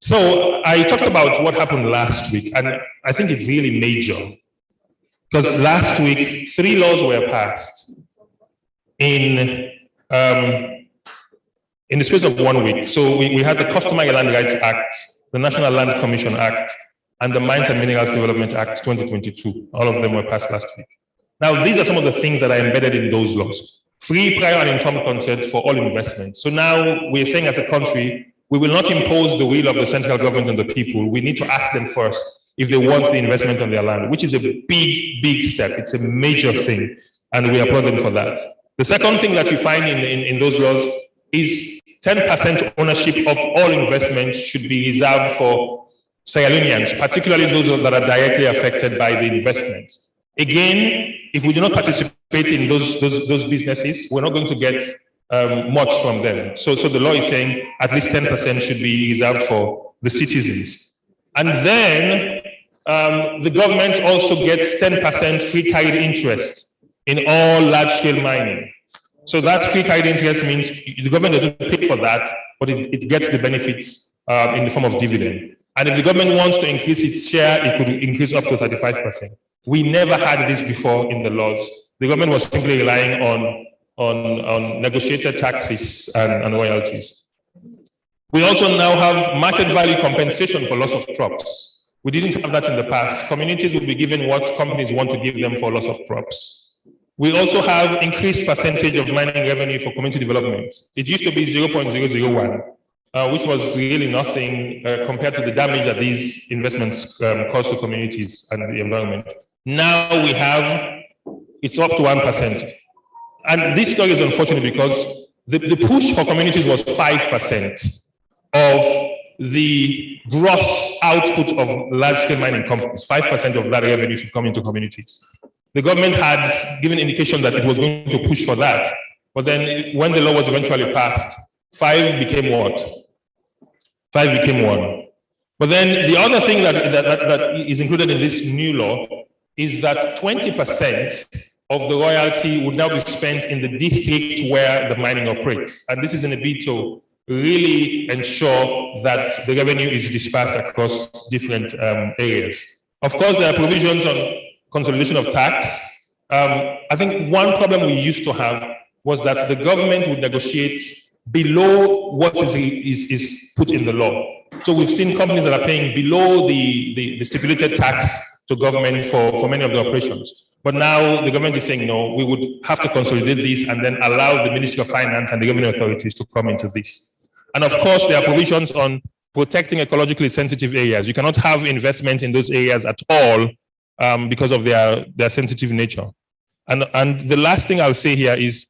So I talked about what happened last week, and I think it's really major, because last week 3 laws were passed in the space of 1 week. So we had the Customary Land Rights Act, the National Land Commission Act, and the Mines and Minerals Development Act 2022. All of them were passed last week. Now, these are some of the things that are embedded in those laws. Free, prior, and informed consent for all investments. So now we're saying as a country, we will not impose the will of the central government on the people. We need to ask them first if they want the investment on their land, which is a big, big step. It's a major thing, and we applaud them for that. The second thing that you find in those laws is 10% ownership of all investments should be reserved for Sierra Leoneans, particularly those that are directly affected by the investments. Again, if we do not participate in those businesses, we're not going to get much from them. So the law is saying at least 10% should be reserved for the citizens. And then the government also gets 10% free carried interest in all large-scale mining. So that free carried interest means the government doesn't pay for that, but it gets the benefits in the form of dividend. And if the government wants to increase its share, it could increase up to 35%. We never had this before in the laws. The government was simply relying on negotiated taxes and royalties. We also now have market value compensation for loss of crops. We didn't have that in the past. Communities will be given what companies want to give them for loss of crops. We also have increased percentage of mining revenue for community development. It used to be 0.001. Which was really nothing compared to the damage that these investments cause to communities and the environment. Now it's up to 1%. And this story is unfortunate because the push for communities was 5% of the gross output of large-scale mining companies. 5% of that revenue should come into communities. The government had given indication that it was going to push for that. But then when the law was eventually passed, 5 became what? 5 became 1. But then the other thing that is included in this new law is that 20% of the royalty would now be spent in the district where the mining operates. And this is in a bid to really ensure that the revenue is dispersed across different areas. Of course, there are provisions on consolidation of tax. I think one problem we used to have was that the government would negotiate below what is put in the law. So we've seen companies that are paying below the stipulated tax to government for many of the operations. But now the government is saying, no, we would have to consolidate this and then allow the Ministry of Finance and the government authorities to come into this. And of course, there are provisions on protecting ecologically sensitive areas. You cannot have investment in those areas at all because of their sensitive nature. And the last thing I'll say here is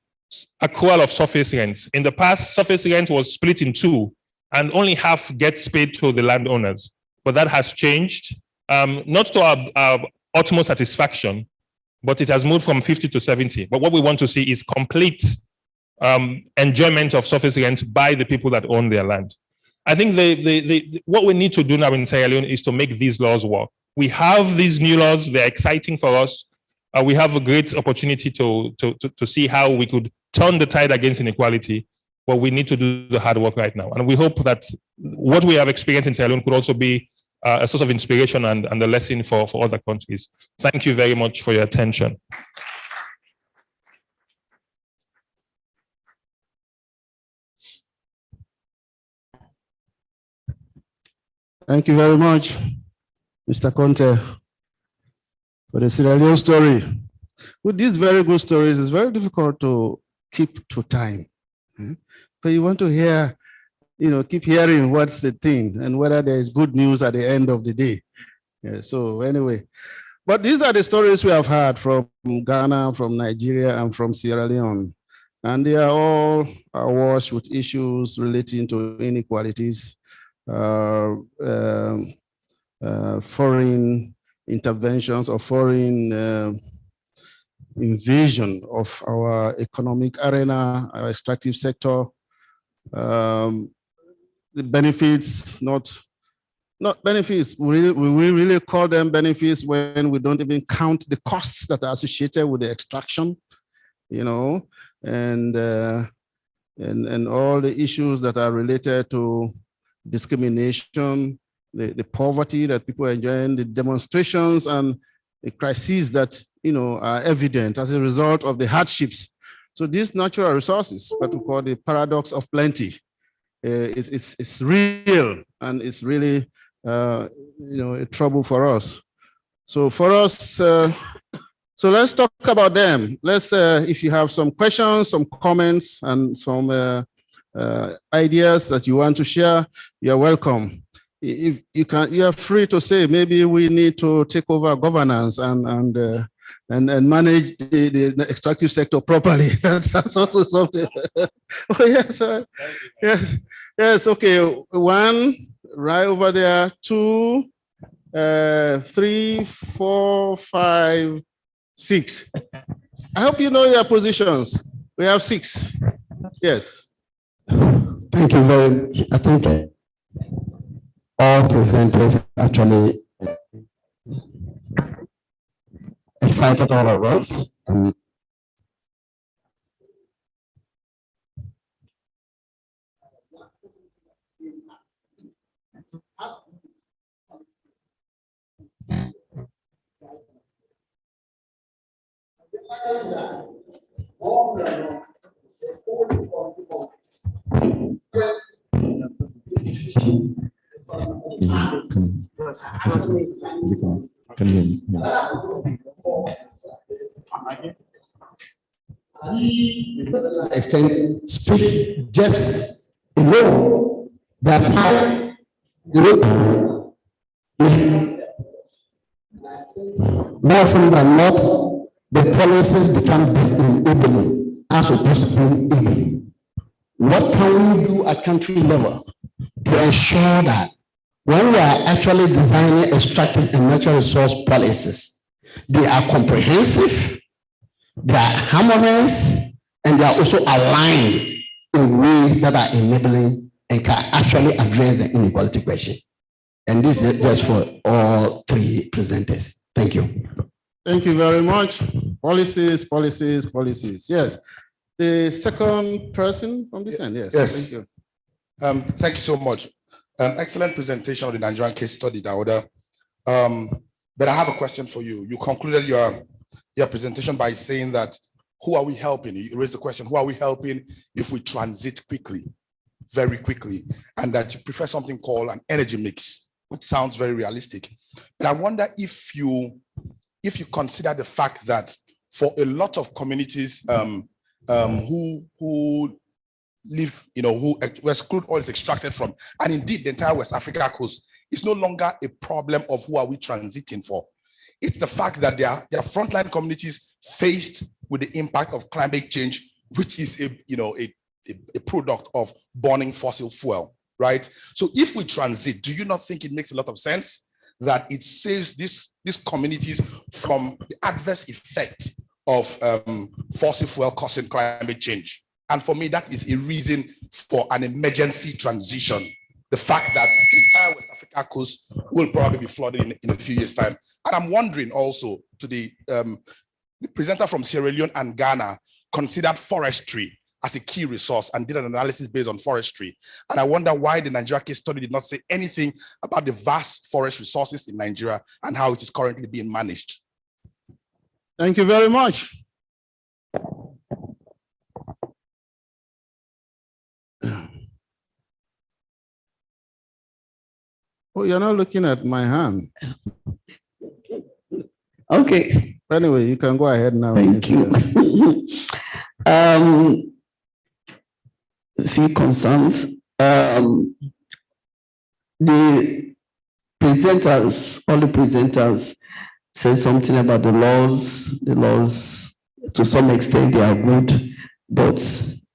accrual of surface rents. In the past, surface rent was split in 2 and only half gets paid to the landowners. But that has changed, not to our utmost satisfaction, but it has moved from 50 to 70. But what we want to see is complete enjoyment of surface rent by the people that own their land. I think what we need to do now in Sierra Leone is to make these laws work. We have these new laws, they're exciting for us. We have a great opportunity to see how we could turn the tide against inequality, but we need to do the hard work right now. And we hope that what we have experienced in Sierra Leone could also be a source of inspiration and a lesson for other countries. Thank you very much for your attention. Thank you very much, Mr. Conte, for the Sierra Leone story. With these very good stories, it's very difficult to keep to time. But you want to hear, keep hearing what's the thing and whether there is good news at the end of the day. Yeah, so anyway, but these are the stories we have heard from Ghana, from Nigeria, and from Sierra Leone. And they are all awash with issues relating to inequalities, foreign interventions or foreign invasion of our economic arena, our extractive sector, the benefits, not benefits. We really call them benefits when we don't even count the costs that are associated with the extraction, and all the issues that are related to discrimination, the poverty that people are enjoying, the demonstrations and the crises that are evident as a result of the hardships. So these natural resources, what we call the paradox of plenty, it's real and it's really a trouble for us. So for us, so let's talk about them. Let's if you have some questions, some comments, and some ideas that you want to share, you're welcome. If you can, you are free to say maybe we need to take over governance and manage the extractive sector properly. That's also something. Oh, yes. Okay. 1 right over there. 2, 3, 4, 5, 6. I hope you know your positions. We have 6. Yes. Thank you very much. I think all presenters actually excited all of us. Extend speak just alone. That's how more often than not, the policies become disabling as opposed to being enabling. What can we do at country level to ensure that when we are actually designing extractive and natural resource policies, they are comprehensive, they are harmonized, and they are also aligned in ways that are enabling and can actually address the inequality question? And this is just for all three presenters. Thank you. Thank you very much. Policies, policies, policies. Yes. The second person from this end. Yes. Yes. Thank you. Thank you so much. Excellent presentation of the Nigerian case study, Dauda. But I have a question for you. You concluded your presentation by saying that who are we helping? You raised the question, who are we helping if we transit quickly, very quickly, and that you prefer something called an energy mix, which sounds very realistic. But I wonder if you consider the fact that for a lot of communities who live, where crude oil is extracted from, and indeed the entire West Africa coast, it's no longer a problem of who are we transiting for. It's the fact that there are frontline communities faced with the impact of climate change, which is a product of burning fossil fuel, right? So if we transit, do you not think it makes a lot of sense that it saves these communities from the adverse effects of fossil fuel causing climate change? And for me, that is a reason for an emergency transition. The fact that the entire West Africa coast will probably be flooded in a few years' time. And I'm wondering also to the presenter from Sierra Leone and Ghana considered forestry as a key resource and did an analysis based on forestry. And I wonder why the Nigeria case study did not say anything about the vast forest resources in Nigeria and how it is currently being managed. Thank you very much. Oh, you're not looking at my hand. Okay. Anyway, you can go ahead now. Thank you. A few concerns. The presenters, all the presenters said something about the laws. The laws, to some extent, they are good, but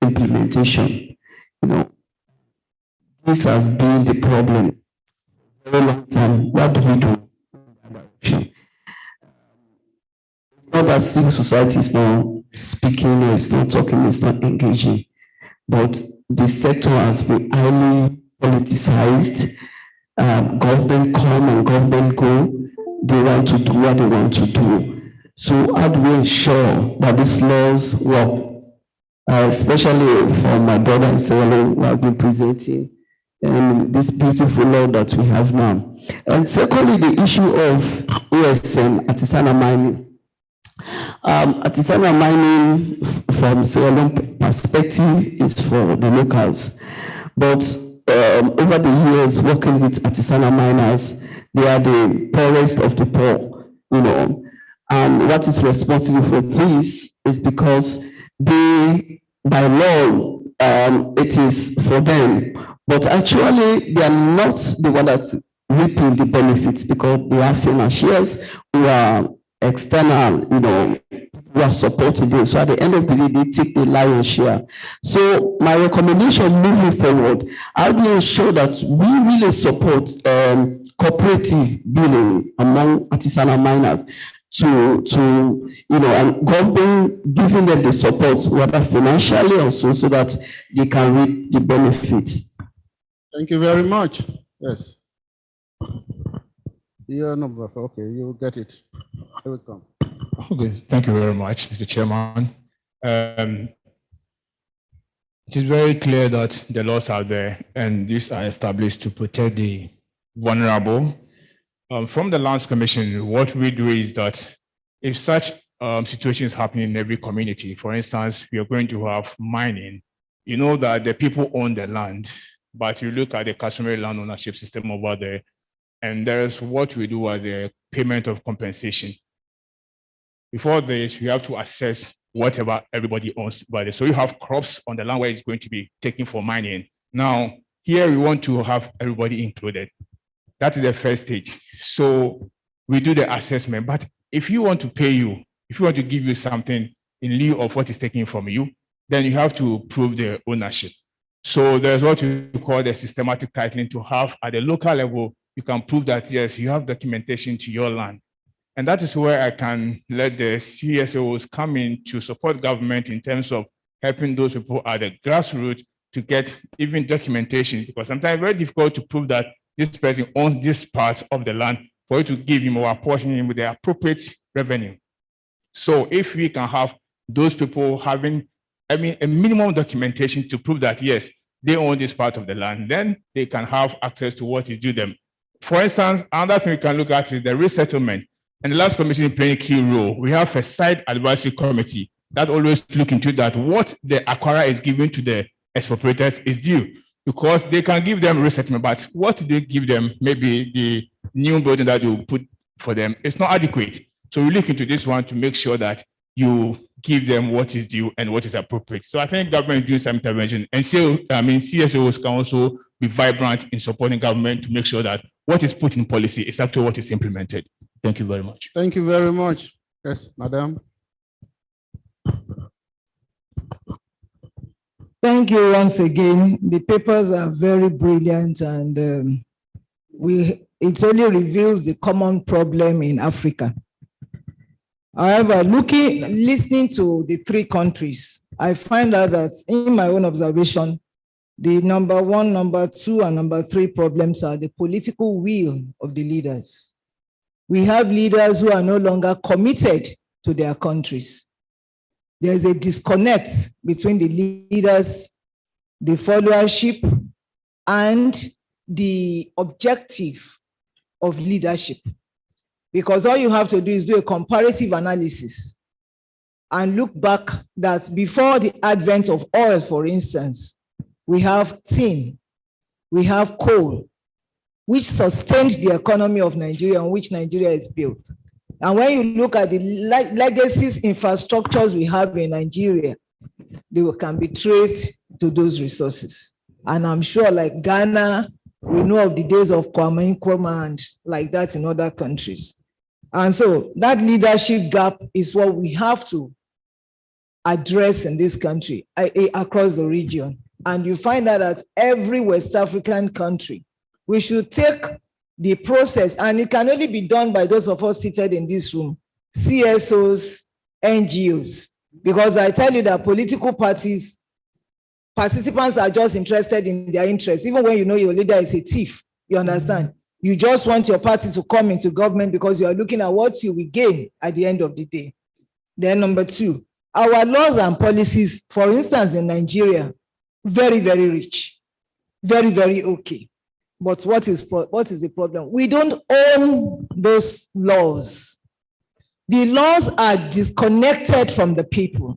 implementation, this has been the problem for a very long time. What do we do? It's not that civil society is not speaking, or it's not talking, it's not engaging, but the sector has been highly politicized. Government come and government go. They want to do what they want to do. So how do we ensure that these laws work? Especially for my brother and Sierra Leone, who have been presenting this beautiful law that we have now. And secondly, the issue of ASM, artisanal mining. Artisanal mining from Sierra Leone perspective is for the locals. But over the years, working with artisanal miners, they are the poorest of the poor, And what is responsible for this is because they, by law, it is for them. But actually, they are not the one that's reaping the benefits because they are financiers who are external, who are supporting them. So at the end of the day, they take the lion's share. So my recommendation moving forward, I will ensure that we really support cooperative billing among artisanal miners to and government giving them the support, whether financially also, so that they can reap the benefit. Thank you very much. Yes. Your number, okay, you get it. Here we come. Okay, thank you very much, Mr. Chairman. It is very clear that the laws are there and these are established to protect the vulnerable. From the Lands Commission, what we do is that if such situations happening in every community. For instance, we are going to have mining. You know that the people own the land, but you look at the customary land ownership system over there, and there's what we do as a payment of compensation. Before this, you have to assess whatever everybody owns by this. So you have crops on the land where it's going to be taken for mining. Now, here we want to have everybody included. That is the first stage. So we do the assessment, but if you want to pay you, if you want to give you something in lieu of what is taken from you, then you have to prove the ownership. So there's what we call the systematic titling to have at the local level, you can prove that, yes, you have documentation to your land. And that is where I can let the CSOs come in to support government in terms of helping those people at the grassroots to get even documentation, because sometimes it's very difficult to prove that this person owns this part of the land for you to give him or apportion him with the appropriate revenue. So if we can have those people having, a minimum documentation to prove that, yes, they own this part of the land, then they can have access to what is due them. For instance, another thing we can look at is the resettlement. And the last commission is playing a key role. We have a site advisory committee that always look into that what the acquirer is giving to the expropriators is due, because they can give them resettlement, but what they give them, maybe the new building that you put for them, is not adequate. So we look into this one to make sure that you give them what is due and what is appropriate. So I think government is doing some intervention, and so CSOs can also be vibrant in supporting government to make sure that what is put in policy is actually what is implemented. Thank you very much. Thank you very much. Yes, Madam. Thank you once again. The papers are very brilliant, and it only reveals the common problem in Africa. However, listening to the three countries, I find out that in my own observation, the number one, number two, and number three problems are the political will of the leaders. We have leaders who are no longer committed to their countries. There's a disconnect between the leaders, the followership, and the objective of leadership. Because all you have to do is do a comparative analysis and look back that before the advent of oil, for instance, we have tin, we have coal, which sustained the economy of Nigeria on which Nigeria is built. And when you look at the legacies infrastructures we have in Nigeria, they can be traced to those resources. And I'm sure like Ghana, we know of the days of Kwame Nkrumah and like that in other countries. And so that leadership gap is what we have to address in this country, across the region. And you find out that every West African country, we should take the process, and it can only be done by those of us seated in this room, CSOs, NGOs, because I tell you that political parties, participants are just interested in their interests, even when you know your leader is a thief, you understand? You just want your party to come into government because you are looking at what you will gain at the end of the day. Then number two, our laws and policies, for instance, in Nigeria, very, very rich, very, very okay. But what is the problem? We don't own those laws. The laws are disconnected from the people.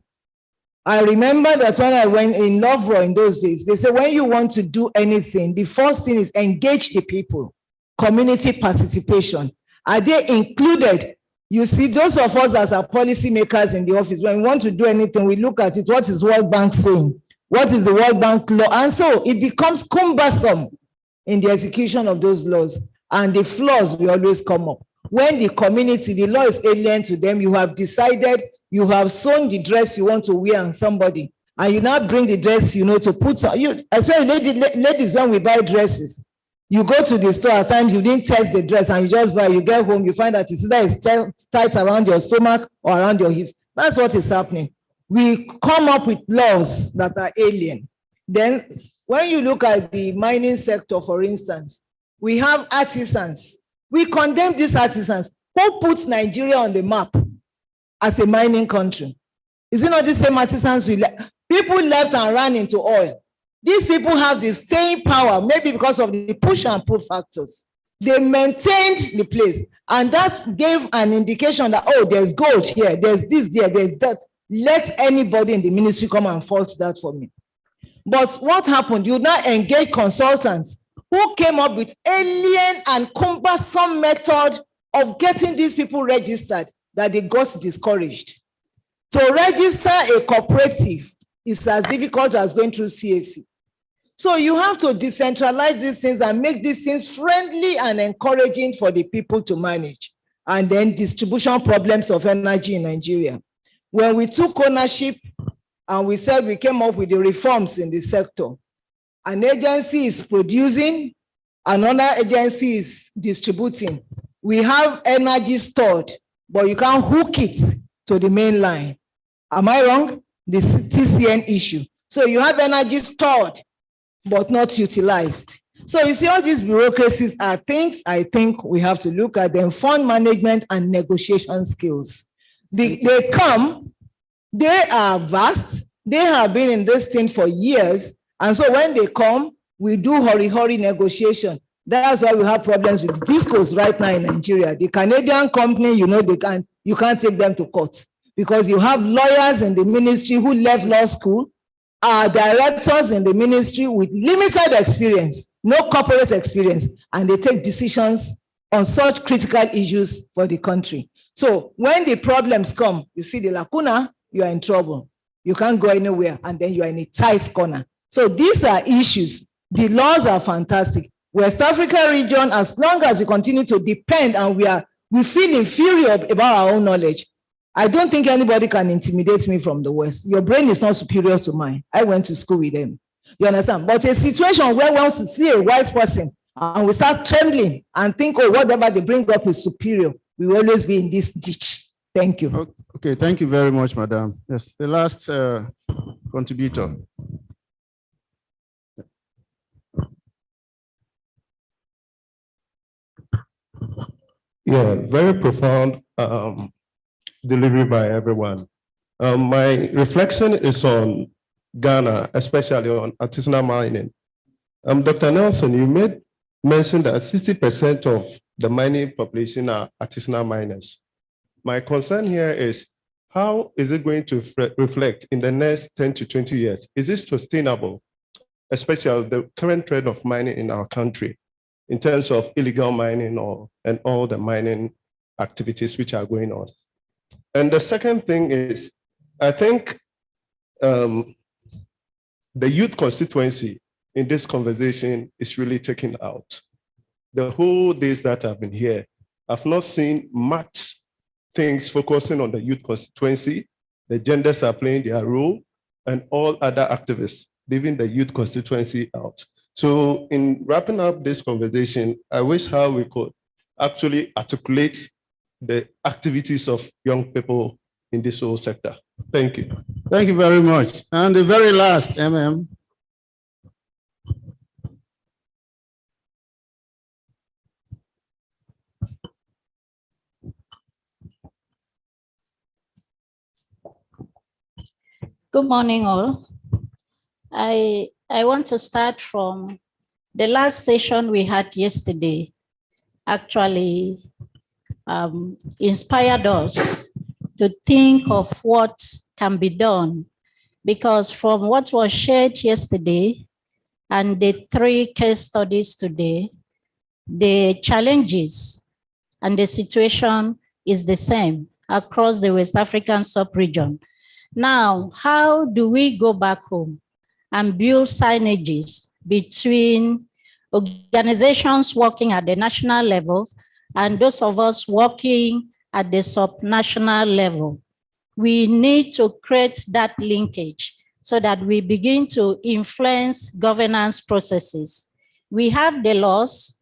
I remember that when I went in Loughborough in those days, they said when you want to do anything, the first thing is engage the people. Community participation. Are they included? You see, those of us as our policymakers in the office, when we want to do anything, we look at it. What is World Bank saying? What is the World Bank law? And so it becomes cumbersome in the execution of those laws. And the flaws will always come up. When the community, the law is alien to them, you have decided, you have sewn the dress you want to wear on somebody, and you now bring the dress, to put on you, especially ladies, when we buy dresses. You go to the store, at times you didn't test the dress and you just buy, you get home, you find that it's either tight around your stomach or around your hips. That's what is happening. We come up with laws that are alien. Then when you look at the mining sector, for instance, we have artisans. We condemn these artisans. Who puts Nigeria on the map as a mining country? Is it not the same artisans we left? People left and ran into oil. These people have the staying power, maybe because of the push and pull factors. They maintained the place. And that gave an indication that, oh, there's gold here, there's this there, there's that. Let anybody in the ministry come and fault that for me. But what happened? You now engage consultants who came up with alien and cumbersome method of getting these people registered that they got discouraged. To register a cooperative is as difficult as going through CAC. So you have to decentralize these things and make these things friendly and encouraging for the people to manage. And then distribution problems of energy in Nigeria. When we took ownership and we said we came up with the reforms in the sector, an agency is producing, another agency is distributing. We have energy stored, but you can't hook it to the main line. Am I wrong? The TCN issue. So you have energy stored, but not utilized. So you see, all these bureaucracies are things I think we have to look at them. Fund management and negotiation skills. They come, they are vast, they have been in this thing for years. And so when they come, we do hurry negotiation. That's why we have problems with discos right now in Nigeria. The Canadian company, you know, you can't take them to court because you have lawyers in the ministry who left law school, directors in the ministry with limited experience, no corporate experience, and they take decisions on such critical issues for the country. So when the problems come, you see the lacuna, you are in trouble. You can't go anywhere, and then you are in a tight corner. So these are issues. The laws are fantastic. West Africa region, as long as we continue to depend and we feel inferior about our own knowledge, I don't think anybody can intimidate me from the West. Your brain is not superior to mine. I went to school with them. You understand? But a situation where we want to see a white person and we start trembling and think, oh, whatever they bring up is superior, we will always be in this ditch. Thank you. Okay, thank you very much, madam. Yes, the last contributor. Yeah, very profound delivery by everyone. My reflection is on Ghana, especially on artisanal mining. Dr. Nelson, you made mention that 60% of the mining population are artisanal miners. My concern here is, how is it going to reflect in the next 10 to 20 years? Is it sustainable, especially the current trend of mining in our country, in terms of illegal mining and all the mining activities which are going on? And the second thing is, I think the youth constituency in this conversation is really taken out. The whole days that I've been here, I've not seen much things focusing on the youth constituency. The genders are playing their role, and all other activists leaving the youth constituency out. So in wrapping up this conversation, I wish how we could actually articulate the activities of young people in this whole sector. Thank you. Thank you very much. And the very last, MM. Good morning, all. I want to start from the last session we had yesterday. Actually, inspired us to think of what can be done, because from what was shared yesterday and the 3 case studies today, the challenges and the situation is the same across the West African sub-region. Now, how do we go back home and build synergies between organizations working at the national level and those of us working at the subnational level? We need to create that linkage so that we begin to influence governance processes. We have the laws,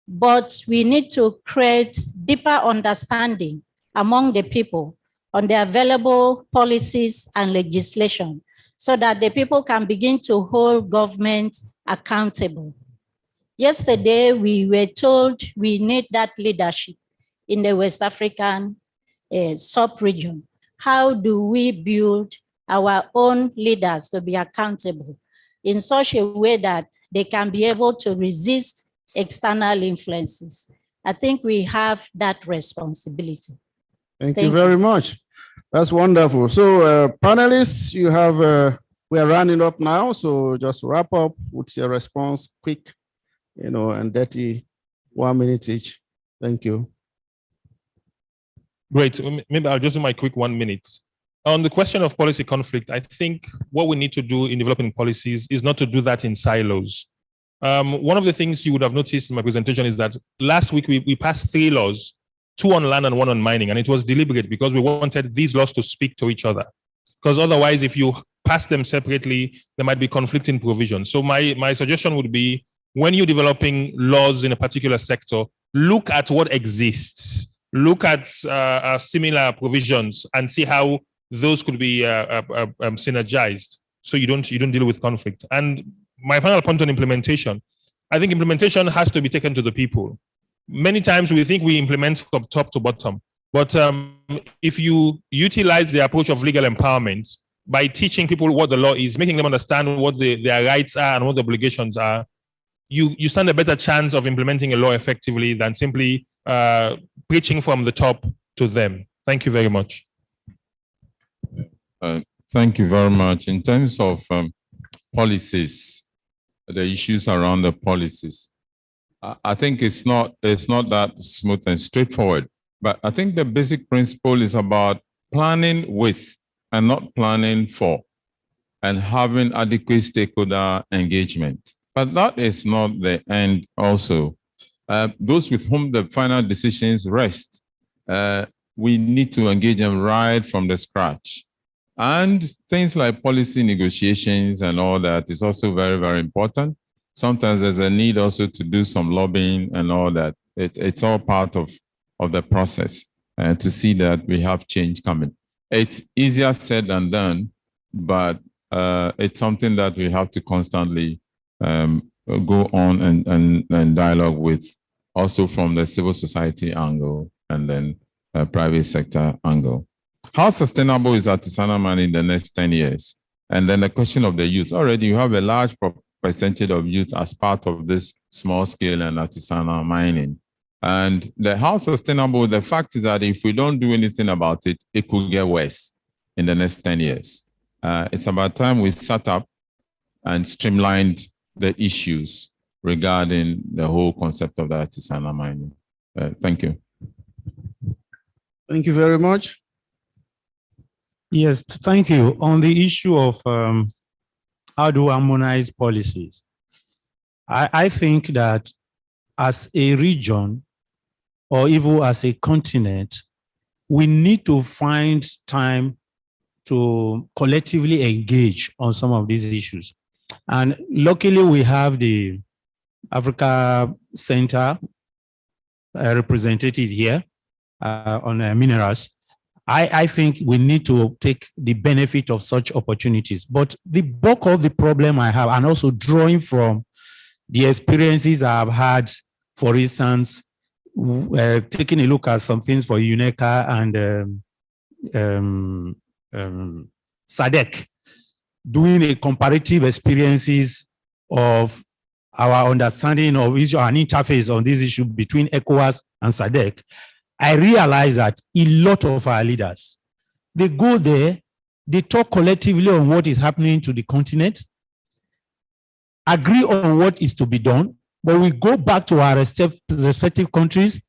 but we need to create deeper understanding among the people on the available policies and legislation so that the people can begin to hold government accountable. Yesterday, we were told we need that leadership in the West African sub-region. How do we build our own leaders to be accountable in such a way that they can be able to resist external influences. I think we have that responsibility. Thank you very much. That's wonderful. So panelists, you have, we are running up now. So just wrap up with your response, quick, and dirty, 1 minute each. Thank you. Great. Maybe I'll just do my quick 1 minute. On the question of policy conflict, I think what we need to do in developing policies is not to do that in silos. One of the things you would have noticed in my presentation is that last week we passed 3 laws, 2 on land and 1 on mining, and it was deliberate because we wanted these laws to speak to each other. Because otherwise, if you pass them separately, there might be conflicting provisions. So my suggestion would be, when you're developing laws in a particular sector, look at what exists, look at similar provisions and see how those could be synergized, so you don't deal with conflict. And my final point on implementation, I think implementation has to be taken to the people. Many times we think we implement from top to bottom, but if you utilize the approach of legal empowerment by teaching people what the law is, making them understand what their rights are and what the obligations are, you stand a better chance of implementing a law effectively than simply preaching from the top to them. Thank you very much. Thank you very much. In terms of policies, the issues around the policies, I think it's not that smooth and straightforward. But I think the basic principle is about planning with and not planning for, and having adequate stakeholder engagement. But that is not the end also. Those with whom the final decisions rest, we need to engage them right from the scratch. And things like policy negotiations and all that is also very, very important. Sometimes there's a need also to do some lobbying and all that. It's all part of the process to see that we have change coming. It's easier said than done, but it's something that we have to constantly go on and dialogue with, also from the civil society angle and then private sector angle. How sustainable is artisanal mining in the next 10 years? And then the question of the youth. Already you have a large percentage of youth as part of this small scale and artisanal mining. And how sustainable, the fact is that if we don't do anything about it, it could get worse in the next 10 years. It's about time we sat up and streamlined the issues regarding the whole concept of the artisanal mining. Thank you. Thank you very much. Yes, thank you. On the issue of how to harmonize policies, I think that as a region or even as a continent, we need to find time to collectively engage on some of these issues. And luckily, we have the Africa Center representative here on minerals. I think we need to take the benefit of such opportunities. But the bulk of the problem I have, and also drawing from the experiences I've had, for instance, taking a look at some things for UNECA and SADC, doing a comparative experiences of our understanding of issue and interface on this issue between ECOWAS and SADC, I realize that a lot of our leaders, they go there, they talk collectively on what is happening to the continent, agree on what is to be done, but we go back to our respective countries,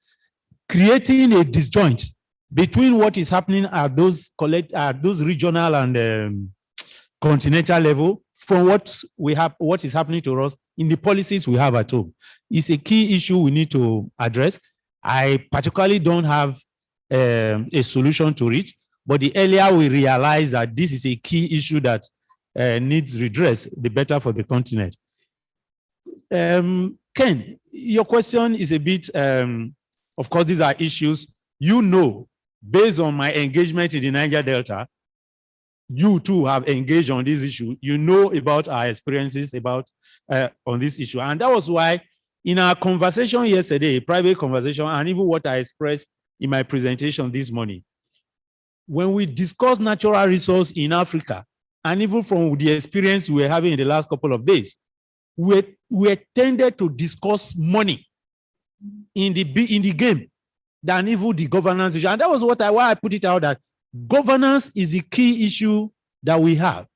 creating a disjoint between what is happening at those regional and continental level from what is happening to us in the policies we have at home. It's a key issue we need to address. I particularly don't have a solution to it, but the earlier we realize that this is a key issue that needs redress, the better for the continent. Ken, your question is a bit, of course, these are issues, based on my engagement in the Niger Delta, you too have engaged on this issue. You know about our experiences on this issue. And that was why in our conversation yesterday, private conversation, and even what I expressed in my presentation this morning, when we discuss natural resource in Africa, and even from the experience we were having in the last couple of days, we tended to discuss money in the game than even the governance issue. And that was why I put it out, that governance is the key issue that we have.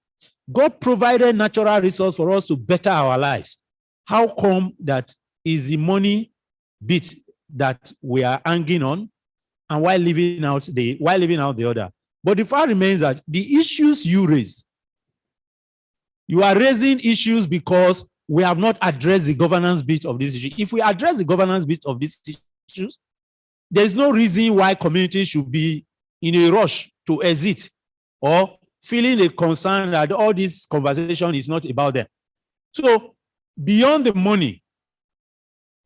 God provided natural resource for us to better our lives. How come that is the money bit that we are hanging on, and while leaving out the other? But the fact remains that the issues you raise, you are raising issues because we have not addressed the governance bit of this issue. If we address the governance bit of these issues, there's no reason why communities should be in a rush to exit or feeling a concern that all this conversation is not about them. So beyond the money,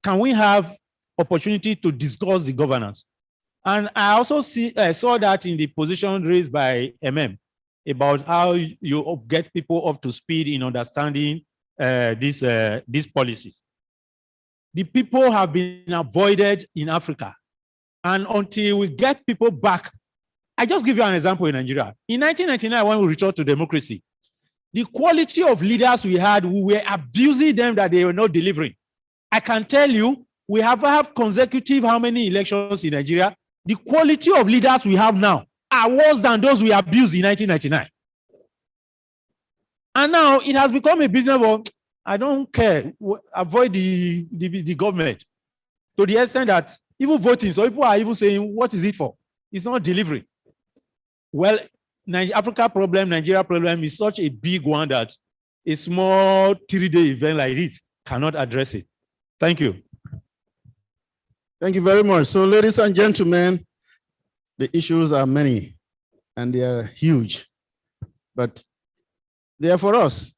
can we have opportunity to discuss the governance? And I also saw that in the position raised by about how you get people up to speed in understanding these policies. The people have been avoided in Africa. And until we get people back, I just give you an example in Nigeria. In 1999, when we returned to democracy, the quality of leaders we had, we were abusing them that they were not delivering. I can tell you, we have consecutive how many elections in Nigeria? The quality of leaders we have now are worse than those we abused in 1999. And now it has become a business of, I don't care, avoid the government, to the extent that even voting, so people are even saying, what is it for? It's not delivering. Well, Africa problem, Nigeria problem is such a big one that a small 3-day event like this cannot address it. Thank you. Thank you very much. So, ladies and gentlemen, the issues are many and they are huge, but they are for us.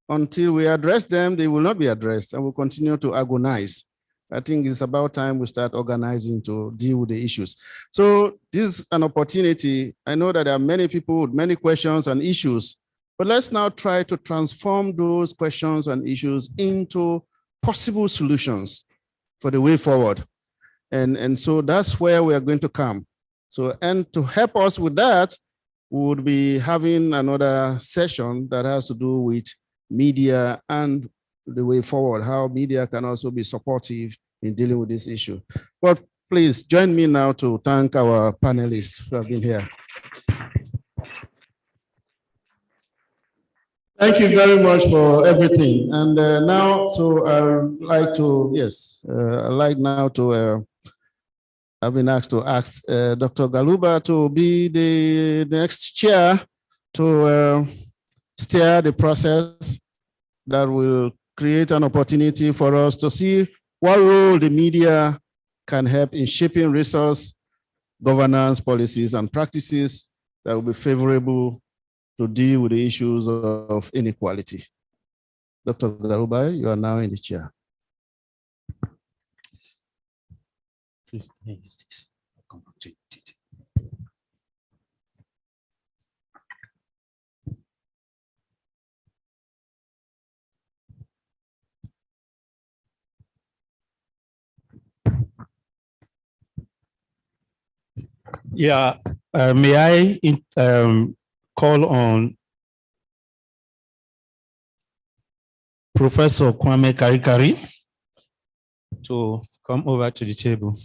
Until we address them, they will not be addressed and will continue to agonize. I think it's about time we start organizing to deal with the issues. So this is an opportunity. I know that there are many people with many questions and issues, but let's now try to transform those questions and issues into possible solutions for the way forward. And so that's where we are going to come. So, and to help us with that, we would be having another session that has to do with media and the way forward, how media can also be supportive in dealing with this issue. But please join me now to thank our panelists who have been here. Thank you very much for everything. And now, so I'd like to, I've been asked to ask Dr. Galuba to be the next chair to steer the process that will create an opportunity for us to see what role the media can help in shaping resource governance policies and practices that will be favorable to deal with the issues of inequality. Dr. Galuba, you are now in the chair. Please use this. Yeah, may I call on Professor Kwame Karikari to come over to the table.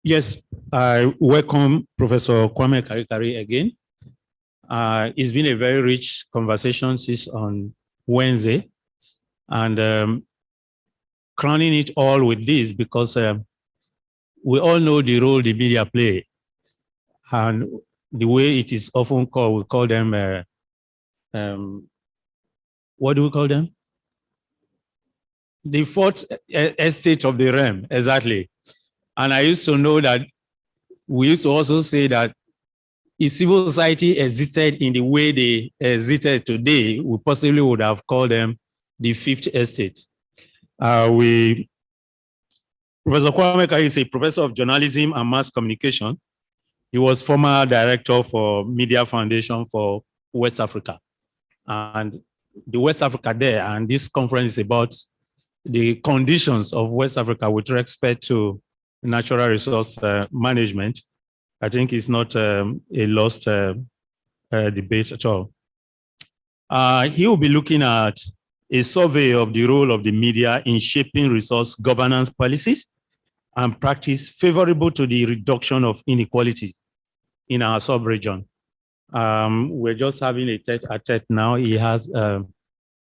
Yes, I welcome Professor Kwame Karikari again. It's been a very rich conversation since on Wednesday. And crowning it all with this, because we all know the role the media play, and the way it is often called, we call them, what do we call them? The fourth estate of the realm, exactly. And I used to know that we used to also say that if civil society existed in the way they existed today, we possibly would have called them the fifth estate. Professor Kwame is a professor of journalism and mass communication. He was former director for Media Foundation for West Africa. And the West Africa there, and this conference is about the conditions of West Africa with respect to natural resource management. I think it's not a lost debate at all. He will be looking at a survey of the role of the media in shaping resource governance policies and practice favorable to the reduction of inequality in our sub-region. We're just having a tete-a-tete now. He has a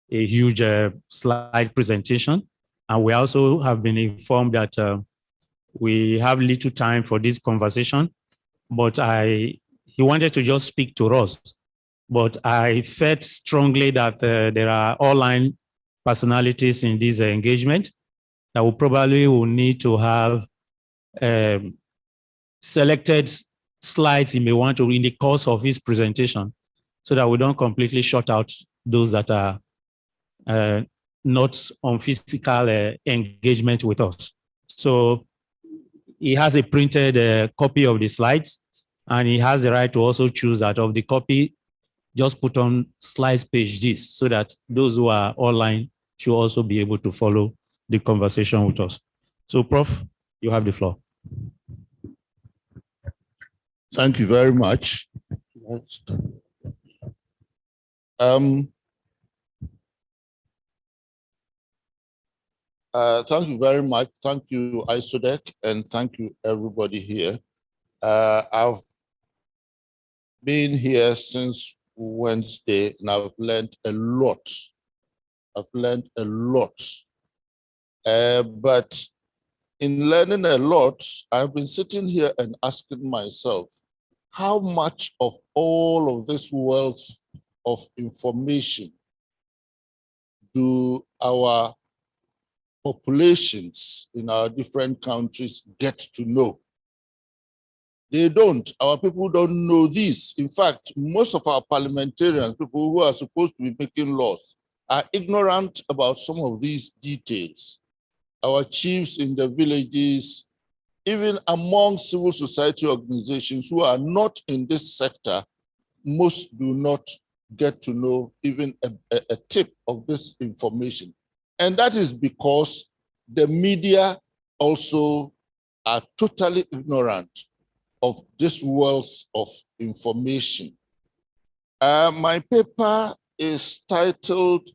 huge slide presentation, and we also have been informed that we have little time for this conversation, but he wanted to just speak to us. But I felt strongly that there are online personalities in this engagement that we probably will need to have selected slides he may want to in the course of his presentation, so that we don't completely shut out those that are not on physical engagement with us. So he has a printed copy of the slides, and he has the right to also choose that of the copy, just put on slides page this, so that those who are online should also be able to follow the conversation with us. So Prof, you have the floor. Thank you very much. Thank you very much. Thank you, ISODEC, and thank you, everybody here. I've been here since Wednesday, and I've learned a lot. I've learned a lot. But in learning a lot, I've been sitting here and asking myself, how much of all of this wealth of information do our populations in our different countries get to know? They don't. Our people don't know this. In fact, most of our parliamentarians, people who are supposed to be making laws, are ignorant about some of these details. Our chiefs in the villages, even among civil society organizations who are not in this sector, most do not get to know even a tip of this information. And that is because the media also are totally ignorant of this wealth of information. My paper is titled,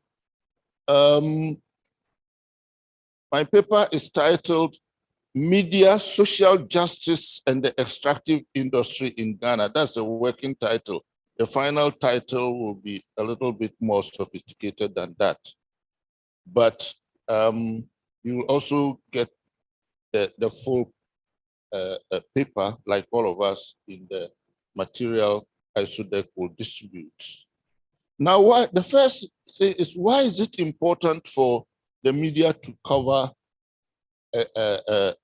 Media, Social Justice and the Extractive Industry in Ghana. That's a working title. The final title will be a little bit more sophisticated than that. But you will also get the full paper, like all of us, in the material ISODEC will distribute. Now, the first thing is, why is it important for the media to cover the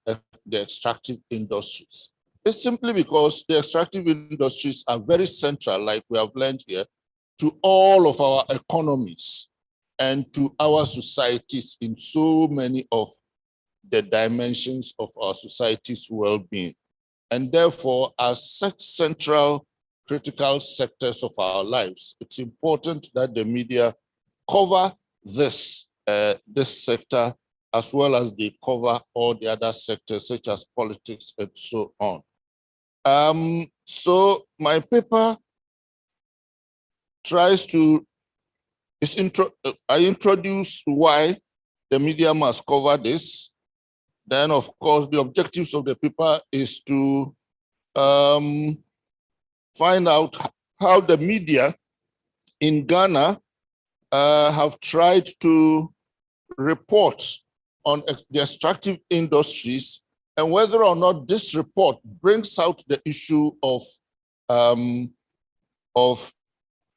extractive industries? It's simply because the extractive industries are very central, like we have learned here, to all of our economies and to our societies in so many of the dimensions of our society's well-being. And therefore, as such central critical sectors of our lives, it's important that the media cover this sector, as well as they cover all the other sectors, such as politics and so on. So my paper tries to, I introduce why the media must cover this. Then, of course, the objectives of the paper is to find out how the media in Ghana have tried to report on the extractive industries and whether or not this report brings out the issue of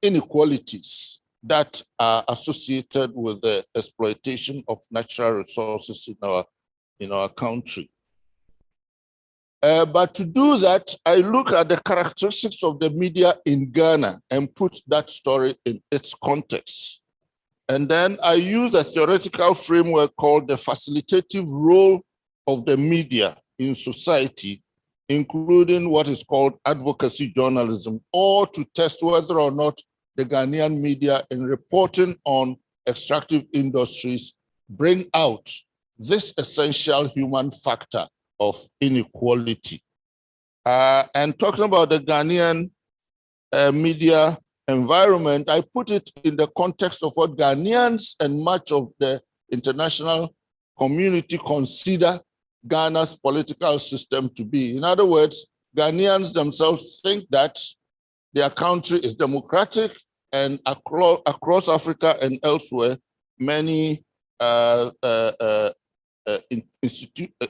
inequalities that are associated with the exploitation of natural resources in our country. But to do that, I look at the characteristics of the media in Ghana and put that story in its context. And then I use a theoretical framework called the facilitative role of the media in society, including what is called advocacy journalism, or to test whether or not the Ghanaian media in reporting on extractive industries bring out this essential human factor of inequality. And talking about the Ghanaian media environment, I put it in the context of what Ghanaians and much of the international community consider Ghana's political system to be. In other words, Ghanaians themselves think that their country is democratic, and across Africa and elsewhere, many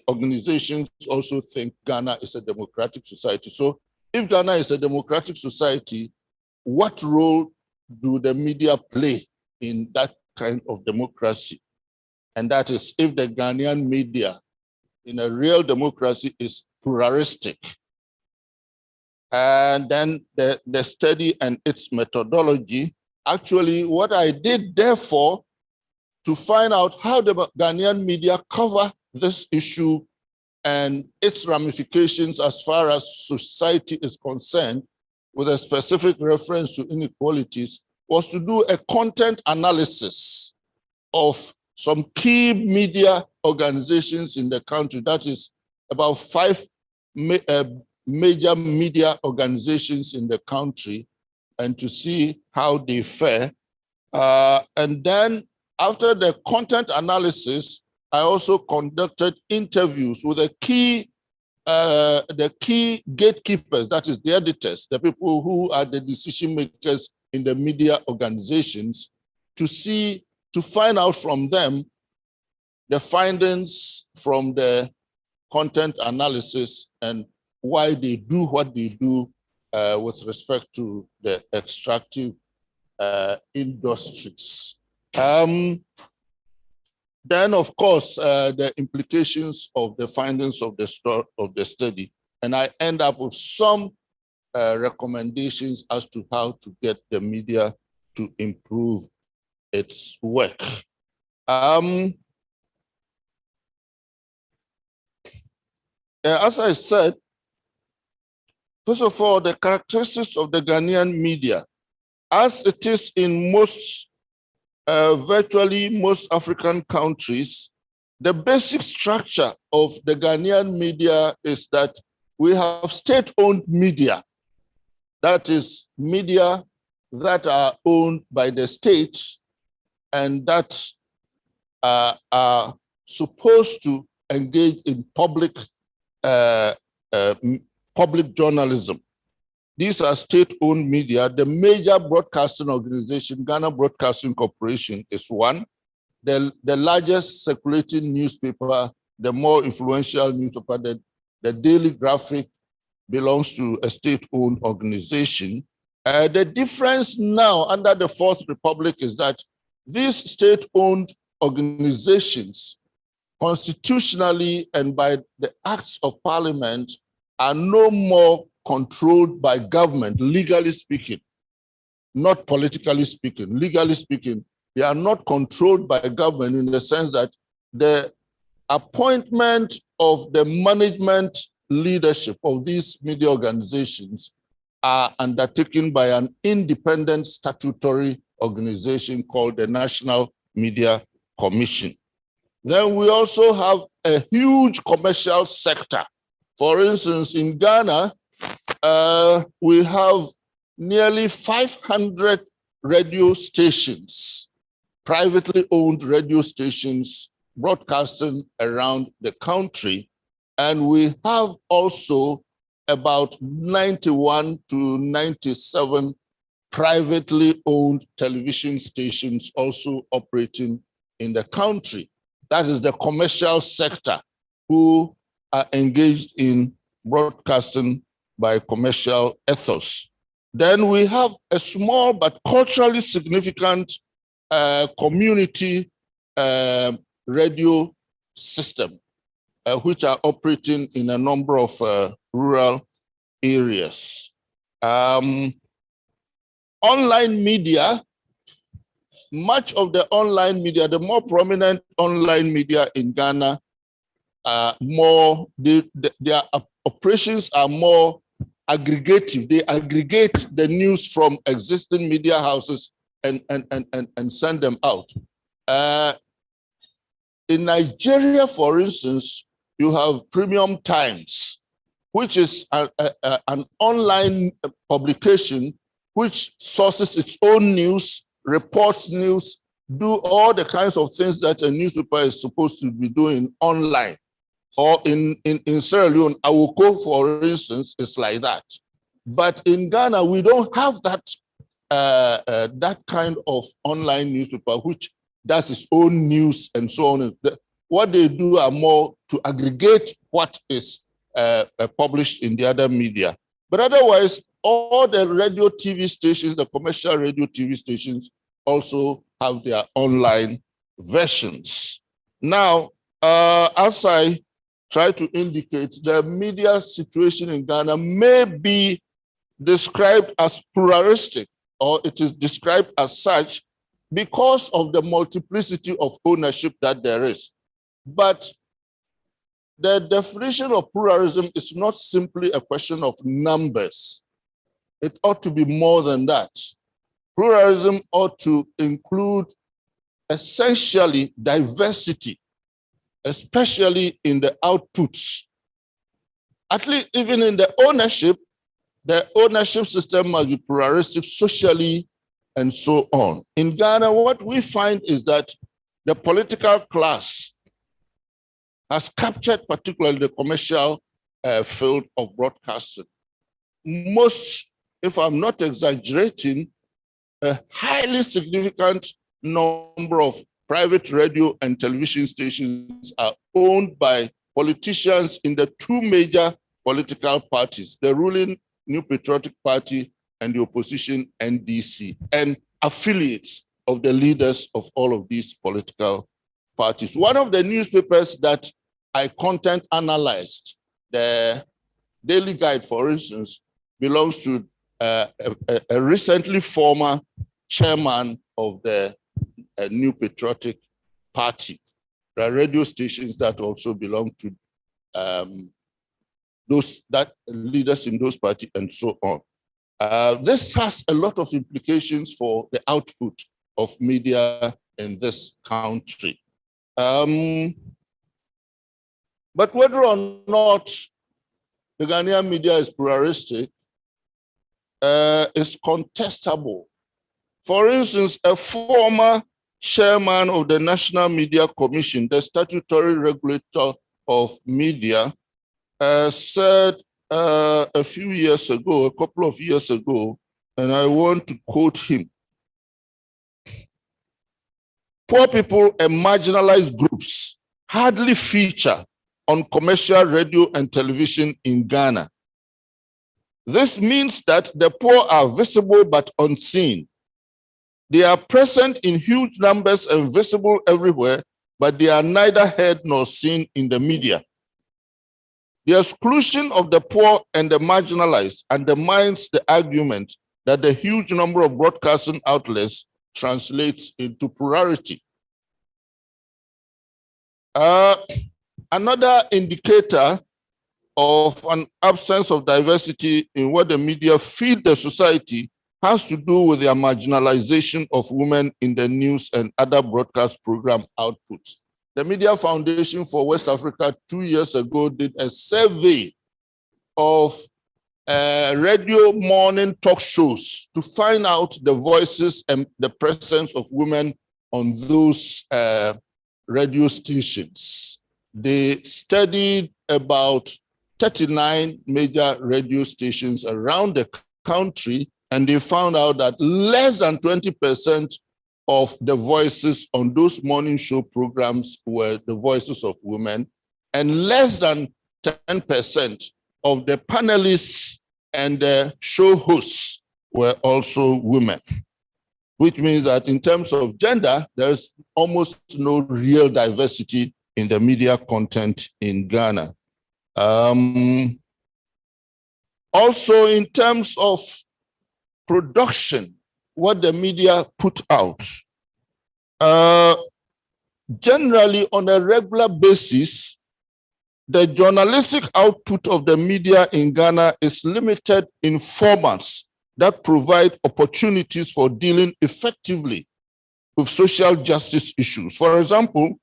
organizations also think Ghana is a democratic society. So if Ghana is a democratic society, what role do the media play in that kind of democracy? And that is if the Ghanaian media in a real democracy is pluralistic. And then the study and its methodology, actually what I did therefore to find out how the Ghanaian media cover this issue and its ramifications as far as society is concerned, with a specific reference to inequalities, was to do a content analysis of some key media organizations in the country. That is about 5 major media organizations in the country, and to see how they fare. And then after the content analysis, I also conducted interviews with the key gatekeepers, that is the editors, the people who are the decision makers in the media organizations, to find out from them the findings from the content analysis and why they do what they do with respect to the extractive industries. Then, of course, the implications of the findings of the study, and I end up with some recommendations as to how to get the media to improve its work. As I said, first of all, the characteristics of the Ghanaian media, as it is in most, virtually most African countries, the basic structure of the Ghanaian media is that we have state-owned media. That is media that are owned by the state and that are supposed to engage in public journalism. These are state-owned media. The major broadcasting organization, Ghana Broadcasting Corporation, is one. The largest circulating newspaper, the more influential newspaper, the Daily Graphic, belongs to a state-owned organization. The difference now under the Fourth Republic is that these state-owned organizations, constitutionally and by the acts of parliament, are no more controlled by government, legally speaking, not politically speaking. Legally speaking, they are not controlled by government in the sense that the appointment of the management leadership of these media organizations are undertaken by an independent statutory organization called the National Media Commission. Then we also have a huge commercial sector. For instance, in Ghana, we have nearly 500 radio stations, privately owned radio stations broadcasting around the country. And we have also about 91 to 97 privately owned television stations also operating in the country. that is the commercial sector, who are engaged in broadcasting by commercial ethos. Then we have a small but culturally significant community radio system, which are operating in a number of rural areas. Online media, much of the online media, the more prominent online media in Ghana, their operations are more aggregative. They aggregate the news from existing media houses and send them out. In Nigeria, for instance, you have Premium Times, which is an online publication which sources its own news, reports news, do all the kinds of things that a newspaper is supposed to be doing online. Or in Sierra Leone, Awoko, for instance, is like that. But in Ghana, we don't have that that kind of online newspaper which does its own news and so on. What they do are more to aggregate what is published in the other media. But otherwise, all the radio TV stations, the commercial radio TV stations, also have their online versions. Now, as I try to indicate, the media situation in Ghana may be described as pluralistic, or it is described as such because of the multiplicity of ownership that there is. But the definition of pluralism is not simply a question of numbers. It ought to be more than that. Pluralism ought to include essentially diversity, especially in the outputs. At least even in the ownership system must be pluralistic socially and so on. In Ghana, what we find is that the political class has captured particularly the commercial field of broadcasting. Most, if I'm not exaggerating, a highly significant number of private radio and television stations are owned by politicians in the two major political parties, the ruling New Patriotic Party and the opposition NDC, and affiliates of the leaders of all of these political parties. One of the newspapers that I content analyzed, the Daily Guide, for instance, belongs to a recently former chairman of the New Patriotic Party. There are radio stations that also belong to those that leaders in those parties and so on. This has a lot of implications for the output of media in this country. But whether or not the Ghanaian media is pluralistic is contestable. For instance, a former chairman of the National Media Commission, the statutory regulator of media, said a couple of years ago, and I want to quote him: "Poor people and marginalized groups hardly feature on commercial radio and television in Ghana. This means that the poor are visible but unseen. They are present in huge numbers and visible everywhere, but they are neither heard nor seen in the media. The exclusion of the poor and the marginalized undermines the argument that the huge number of broadcasting outlets translates into plurality." Another indicator of an absence of diversity in what the media feed the society has to do with their marginalization of women in the news and other broadcast program outputs. The Media Foundation for West Africa 2 years ago did a survey of radio morning talk shows to find out the voices and the presence of women on those radio stations. They studied about 39 major radio stations around the country, and they found out that less than 20% of the voices on those morning show programs were the voices of women, and less than 10% of the panelists and the show hosts were also women, which means that in terms of gender, there's almost no real diversity in the media content in Ghana. Also, in terms of production, what the media put out, generally on a regular basis, the journalistic output of the media in Ghana is limited in formats that provide opportunities for dealing effectively with social justice issues. For example,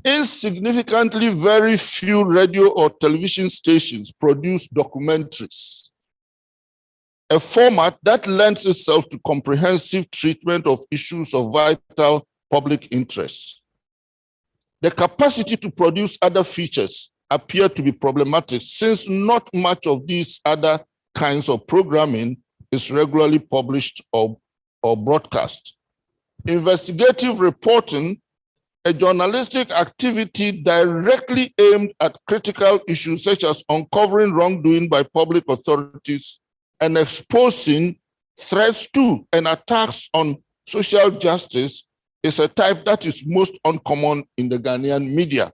insignificantly very few radio or television stations produce documentaries, a format that lends itself to comprehensive treatment of issues of vital public interest. The capacity to produce other features appear to be problematic since not much of these other kinds of programming is regularly published or broadcast. Investigative reporting, a journalistic activity directly aimed at critical issues such as uncovering wrongdoing by public authorities and exposing threats to and attacks on social justice, is a type that is most uncommon in the Ghanaian media.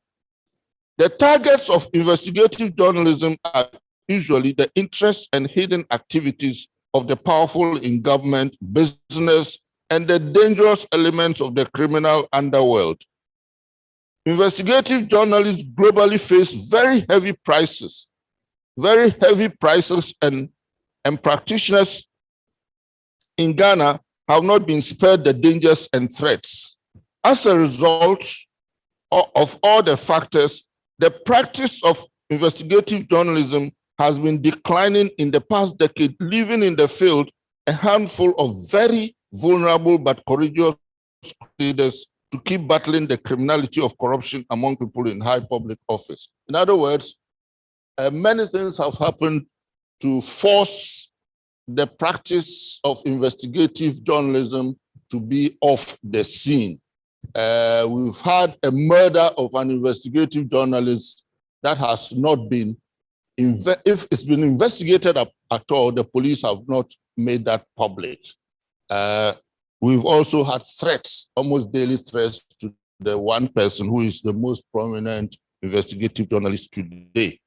The targets of investigative journalism are usually the interests and hidden activities of the powerful in government, business, and the dangerous elements of the criminal underworld. Investigative journalists globally face very heavy prices, and practitioners in Ghana have not been spared the dangers and threats. As a result of all the factors, the practice of investigative journalism has been declining in the past decade, leaving in the field a handful of very vulnerable but courageous leaders to keep battling the criminality of corruption among people in high public office. In other words, many things have happened to force the practice of investigative journalism to be off the scene. We've had a murder of an investigative journalist that has not been, if it's been investigated at all, the police have not made that public. We've also had threats, almost daily threats to the one person who is the most prominent investigative journalist today.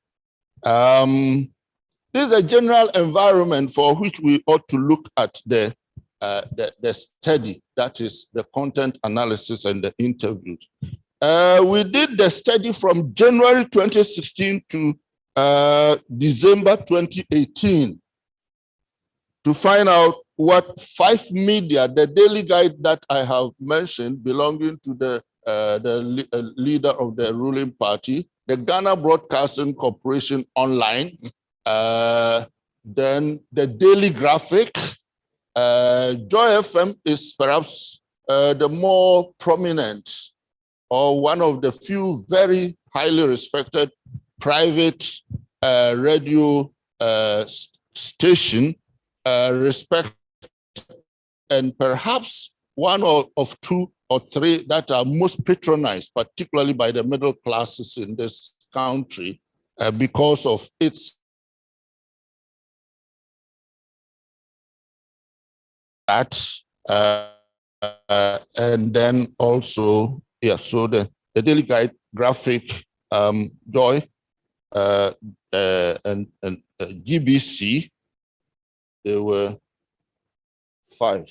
This is a general environment for which we ought to look at the study, that is the content analysis and the interviews. We did the study from January 2016 to December 2018 to find out what 5 media, the daily guide that I have mentioned, belonging to the leader of the ruling party, the Ghana Broadcasting Corporation Online, then the Daily Graphic, Joy FM is perhaps the more prominent or one of the few very highly respected private radio station, and perhaps one of 2 or 3 that are most patronized, particularly by the middle classes in this country, because of its and then also, yeah, so the Daily Guide, Graphic, Joy, and GBC, there were 5.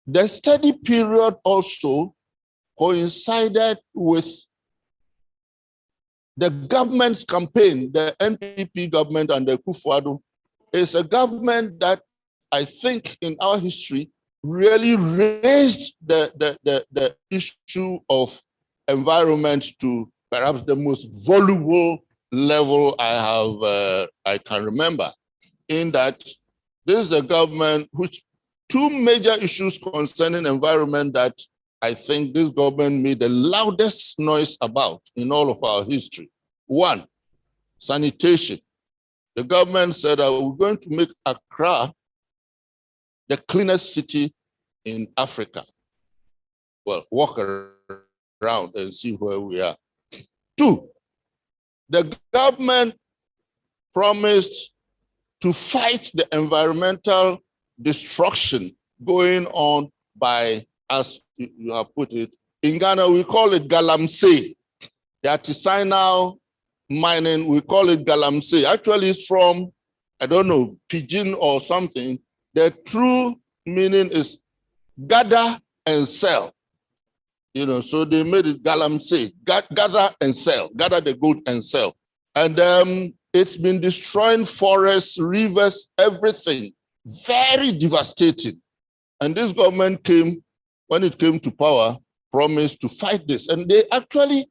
The study period also coincided with the government's campaign. The NDPC government and the Kufuor is a government that I think in our history really raised the issue of environment to perhaps the most voluble level I can remember, in that this is a government which 2 major issues concerning environment that I think this government made the loudest noise about in all of our history. 1, sanitation. The government said that we're going to make Accra the cleanest city in Africa. Well, walk around and see where we are. 2, the government promised to fight the environmental destruction going on by, as you have put it, in Ghana, we call it galamsey. The artisanal mining, we call it galamsey. Actually, it's from, I don't know, pidgin or something. The true meaning is gather and sell. You know, so they made it galamsey, gather and sell, gather the gold and sell. And it's been destroying forests, rivers, everything. Very devastating. And this government came, when it came to power, promised to fight this. And they actually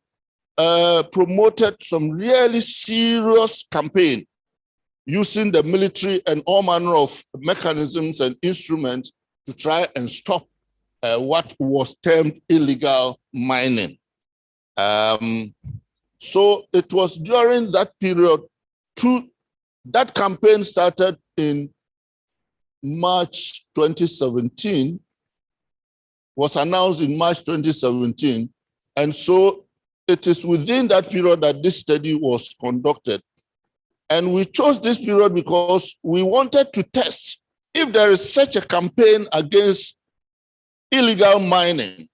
promoted some really serious campaign using the military and all manner of mechanisms and instruments to try and stop what was termed illegal mining. So it was during that period, that campaign started in March 2017, was announced in March 2017. And so it is within that period that this study was conducted. And we chose this period because we wanted to test if there is such a campaign against illegal mining.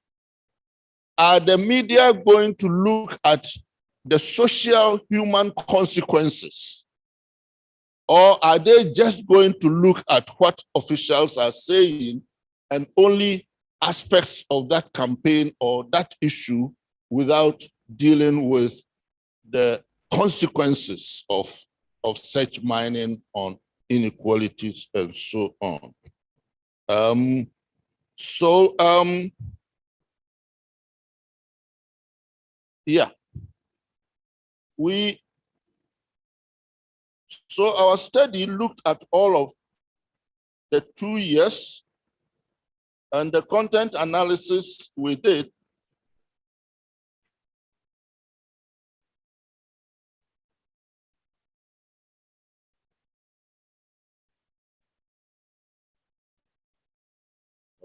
Are the media going to look at the social human consequences? Or are they just going to look at what officials are saying and only aspects of that campaign or that issue without dealing with the consequences of such mining on inequalities and so on? Yeah. So our study looked at all of the 2 years, and the content analysis we did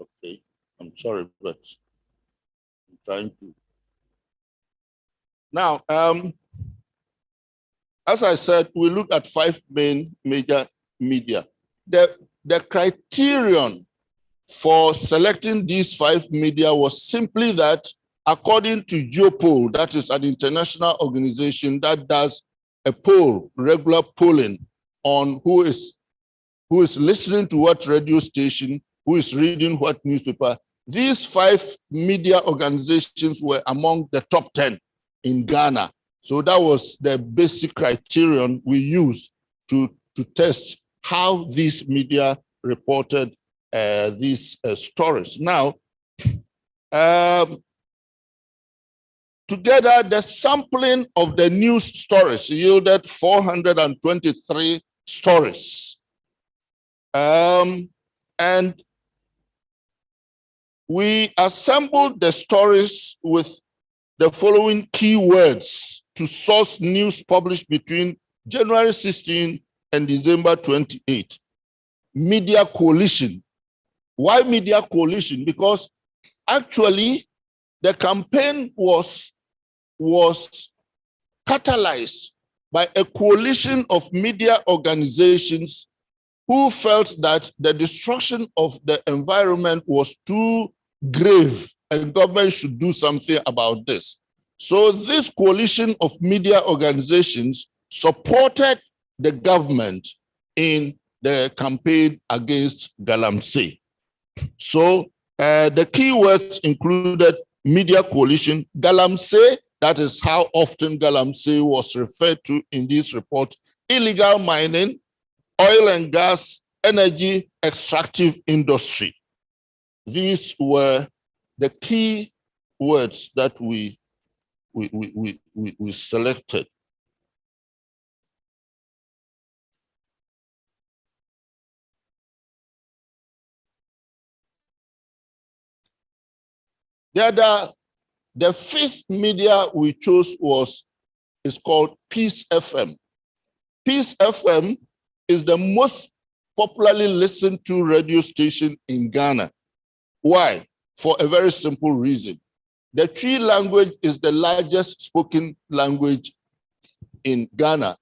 okay, I'm sorry, but I'm trying to. Now, as I said, we look at 5 major media. The criterion for selecting these 5 media was simply that, according to Geopol, that is an international organization that does a poll, regular polling on who is listening to what radio station, who is reading what newspaper. These 5 media organizations were among the top 10 in Ghana. So that was the basic criterion we used to test how these media reported these stories. Now, together, the sampling of the news stories yielded 423 stories. And we assembled the stories with the following keywords to source news published between January 16 and December 28. Media coalition. Why media coalition? Because actually the campaign was catalyzed by a coalition of media organizations who felt that the destruction of the environment was too grave and government should do something about this. So this coalition of media organizations supported the government in the campaign against galamsey. So the keywords included media coalition, galamsey, that is how often galamsey was referred to in this report, illegal mining, oil and gas, energy extractive industry. These were the key words that we selected. The 5th media we chose is called Peace FM. Peace FM is the most popularly listened to radio station in Ghana. Why? For a very simple reason. The Twi language is the largest spoken language in Ghana,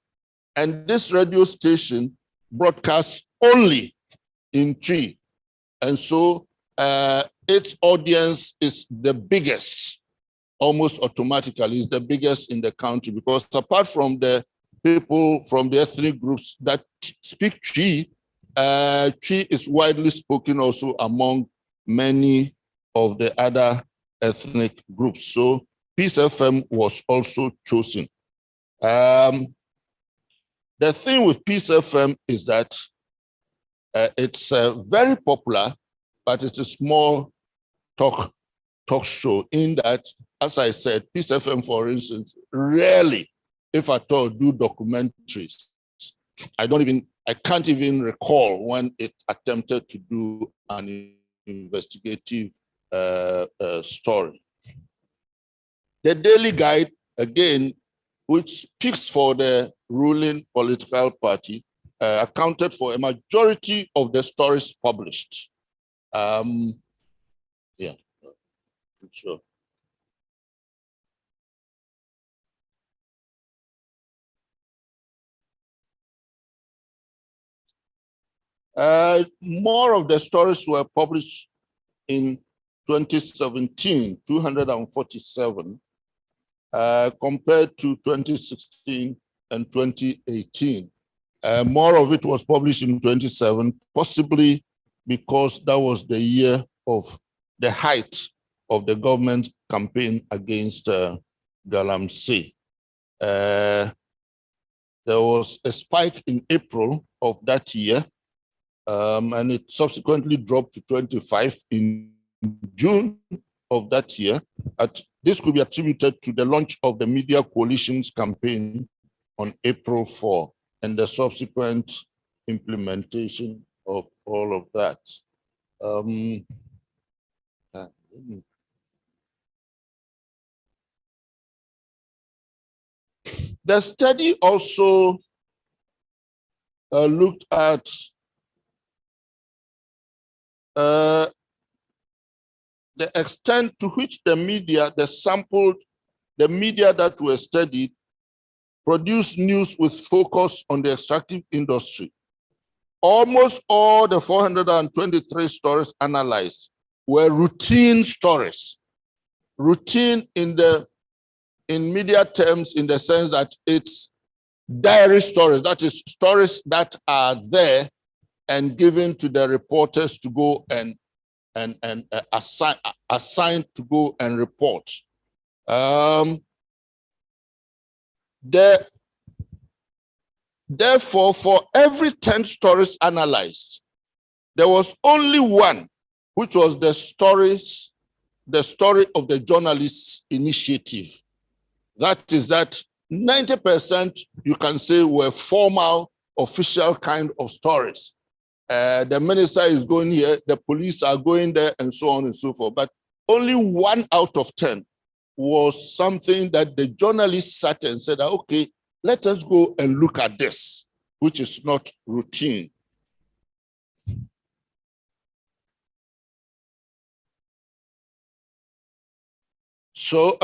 and this radio station broadcasts only in Twi, and so its audience is the biggest, almost automatically is the biggest in the country, because apart from the people from the ethnic groups that speak Twi, Twi is widely spoken also among many of the other ethnic groups. So Peace FM was also chosen. The thing with Peace FM is that it's very popular, but it's a small talk show in that, as I said, Peace FM, for instance, rarely, if at all, do documentaries. I can't even recall when it attempted to do an investigative story. The Daily Guide, again, which speaks for the ruling political party, accounted for a majority of the stories published. Yeah, sure. More of the stories were published in 2017, 247, compared to 2016 and 2018. More of it was published in 2017, possibly because that was the year of the height of the government campaign against Galamsey. There was a spike in April of that year, and it subsequently dropped to 25 in June of that year. This could be attributed to the launch of the Media Coalition's campaign on April 4 and the subsequent implementation of all of that. The study also looked at the extent to which the media, the media that were studied, produced news with focus on the extractive industry. Almost all the 423 stories analyzed were routine stories. Routine in media terms, in the sense that it's diary stories, that is, stories that are there and given to the reporters to go and assigned to go and report. Therefore, for every 10 stories analyzed, there was only one, which was the story of the journalists' initiative. That is that 90%, you can say, were formal, official kind of stories. The minister is going here, the police are going there, and so on and so forth. But only 1 out of 10 was something that the journalists sat and said, okay, let us go and look at this, which is not routine. So,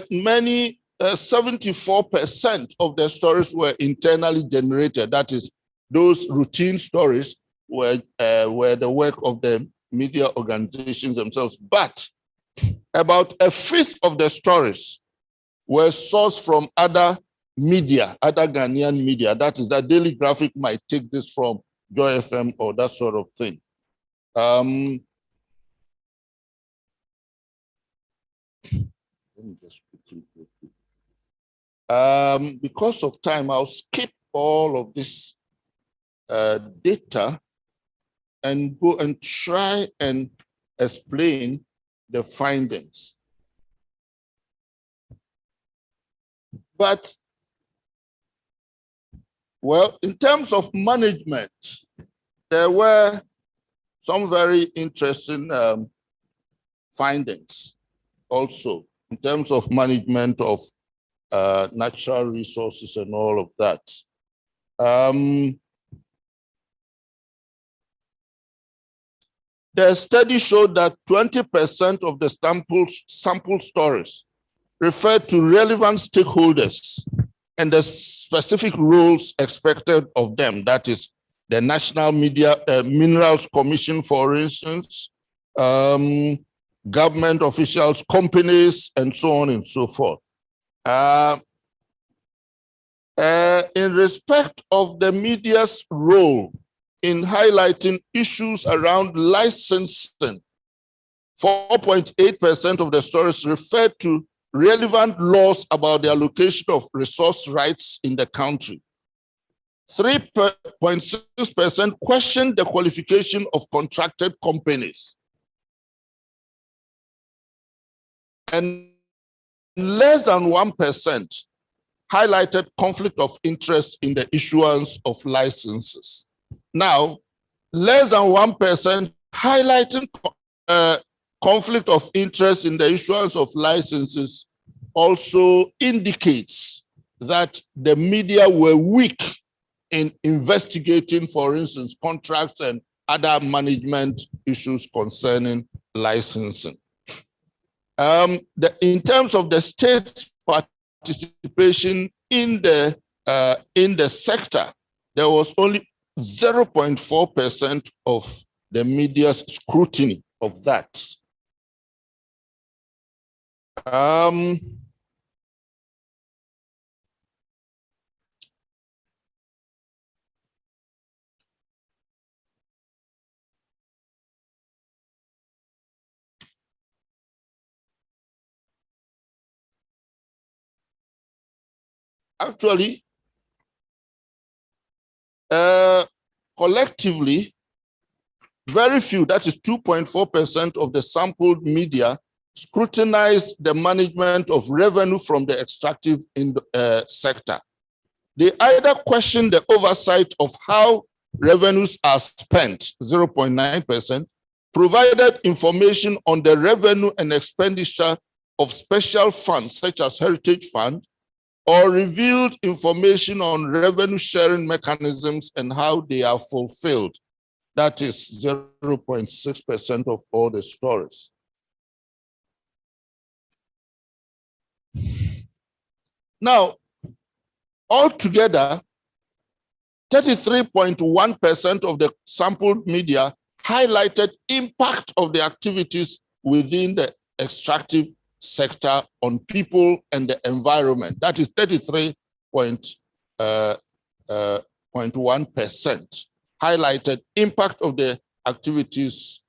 many 74% of the stories were internally generated. That is, those routine stories were the work of the media organizations themselves. But about a fifth of the stories were sourced from other media, other Ghanaian media. That is, that Daily Graphic might take this from Joy FM or that sort of thing. Let me just quickly go through. Because of time, I'll skip all of this data and go and try and explain the findings. But, well, in terms of management, there were some very interesting findings also in terms of management of natural resources and all of that. The study showed that 20% of the sample stories referred to relevant stakeholders and the specific roles expected of them. That is the National Minerals Commission, for instance, government officials, companies, and so on and so forth. In respect of the media's role in highlighting issues around licensing, 4.8% of the stories referred to relevant laws about the allocation of resource rights in the country. 3.6% questioned the qualification of contracted companies. And less than 1% highlighted conflict of interest in the issuance of licenses. Now, less than 1% highlighting conflict of interest in the issuance of licenses also indicates that the media were weak in investigating, for instance, contracts and other management issues concerning licensing. In terms of the state participation in the sector, there was only 0.4% of the media's scrutiny of that. Actually, collectively, very few, that is 2.4% of the sampled media, scrutinized the management of revenue from the extractive sector. They either questioned the oversight of how revenues are spent, 0.9%, provided information on the revenue and expenditure of special funds, such as Heritage Fund, or revealed information on revenue sharing mechanisms and how they are fulfilled. That is 0.6% of all the stories. Now, altogether, 33.1% of the sampled media highlighted impact of the activities within the extractive sector on people and the environment. That is 33.1% highlighted impact of the activities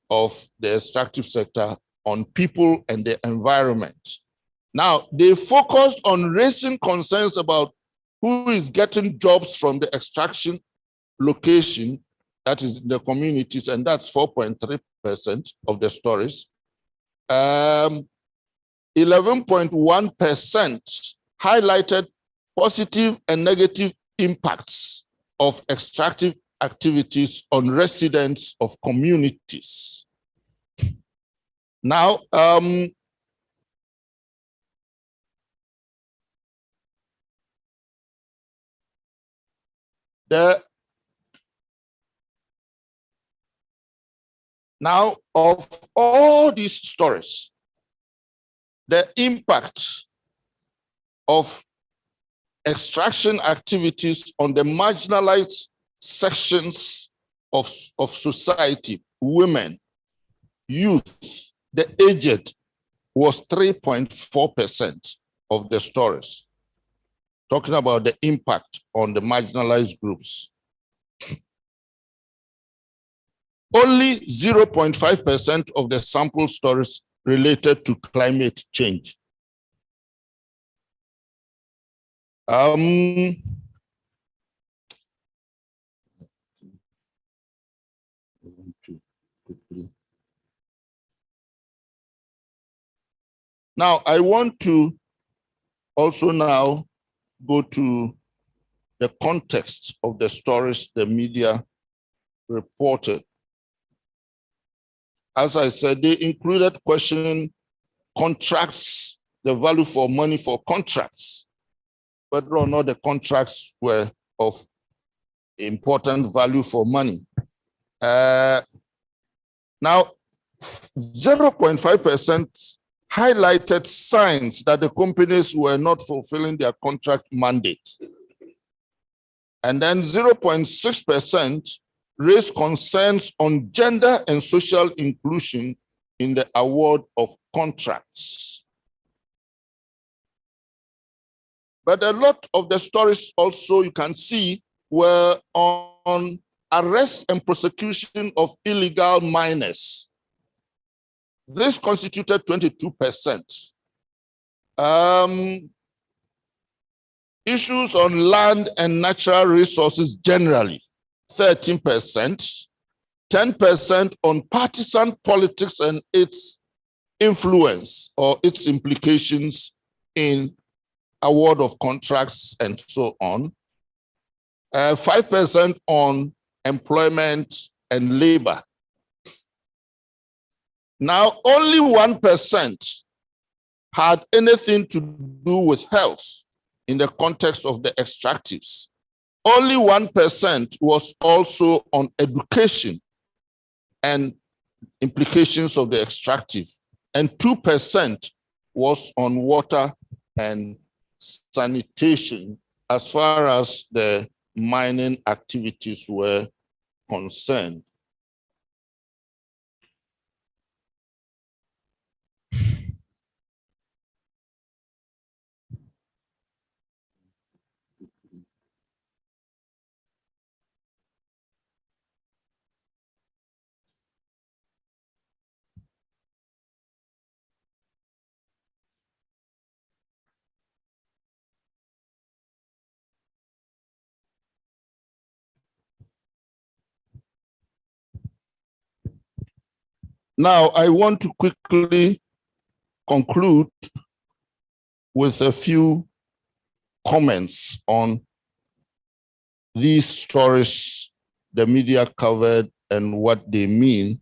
of the extractive sector on people and the environment. Now, they focused on raising concerns about who is getting jobs from the extraction location, that is the communities, and that's 4.3% of the stories. 11.1% highlighted positive and negative impacts of extractive activities on residents of communities. Now, now, of all these stories, the impact of extraction activities on the marginalized sections of society, women, youth, the aged, was 3.4% of the stories, talking about the impact on the marginalized groups. Only 0.5% of the sample stories related to climate change. Now, I want to also now go to the context of the stories the media reported. As I said, they included questioning contracts, the value for money for contracts, whether or not the contracts were of important value for money. Now, 0.5% highlighted signs that the companies were not fulfilling their contract mandate. And then 0.6% raised concerns on gender and social inclusion in the award of contracts. But a lot of the stories also you can see were on arrest and prosecution of illegal miners. This constituted 22%. Issues on land and natural resources generally, 13%, 10% on partisan politics and its influence or its implications in award of contracts and so on, 5% on employment and labor. Now, only 1% had anything to do with health in the context of the extractives. Only 1% was also on education and implications of the extractive, and 2% was on water and sanitation as far as the mining activities were concerned. Now, I want to quickly conclude with a few comments on these stories the media covered and what they mean.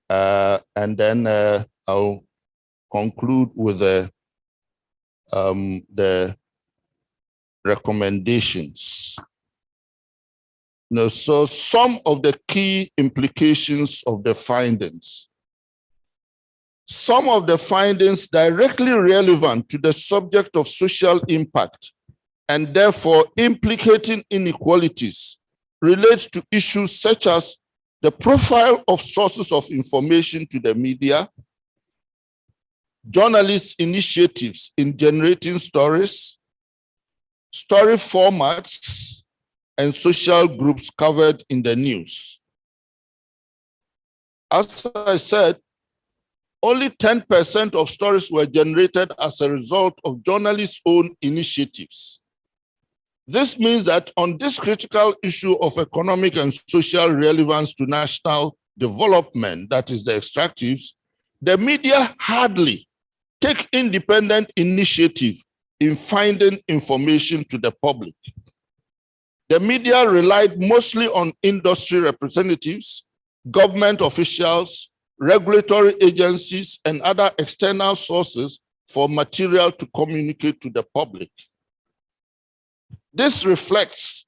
And then I'll conclude with the recommendations. So some of the key implications of the findings. Some of the findings directly relevant to the subject of social impact and therefore implicating inequalities relates to issues such as the profile of sources of information to the media, journalists' initiatives in generating stories, story formats, and social groups covered in the news. As I said, only 10% of stories were generated as a result of journalists' own initiatives. This means that on this critical issue of economic and social relevance to national development, that is the extractives, the media hardly take independent initiative in finding information to the public. The media relied mostly on industry representatives, government officials, regulatory agencies, and other external sources for material to communicate to the public. This reflects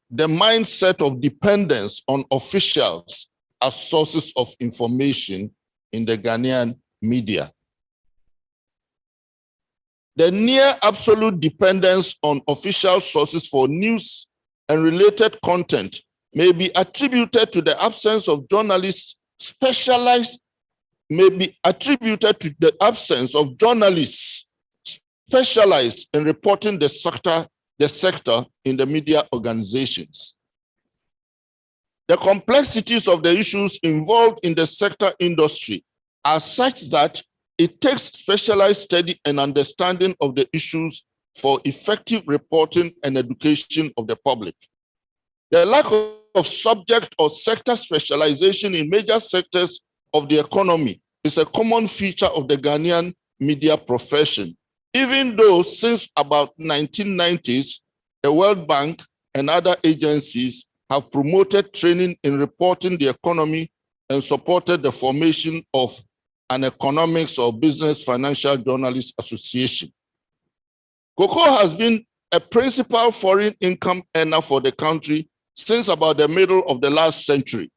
the mindset of dependence on officials as sources of information in the Ghanaian media. The near absolute dependence on official sources for news and related content may be attributed to the absence of journalists specialized in reporting the sector in the media organizations. The complexities of the issues involved in the sector industry are such that it takes specialized study and understanding of the issues for effective reporting and education of the public. The lack of subject or sector specialization in major sectors of the economy is a common feature of the Ghanaian media profession, even though since about 1990s, the World Bank and other agencies have promoted training in reporting the economy and supported the formation of an economics or business financial journalists association. Cocoa has been a principal foreign income earner for the country since about the middle of the last century.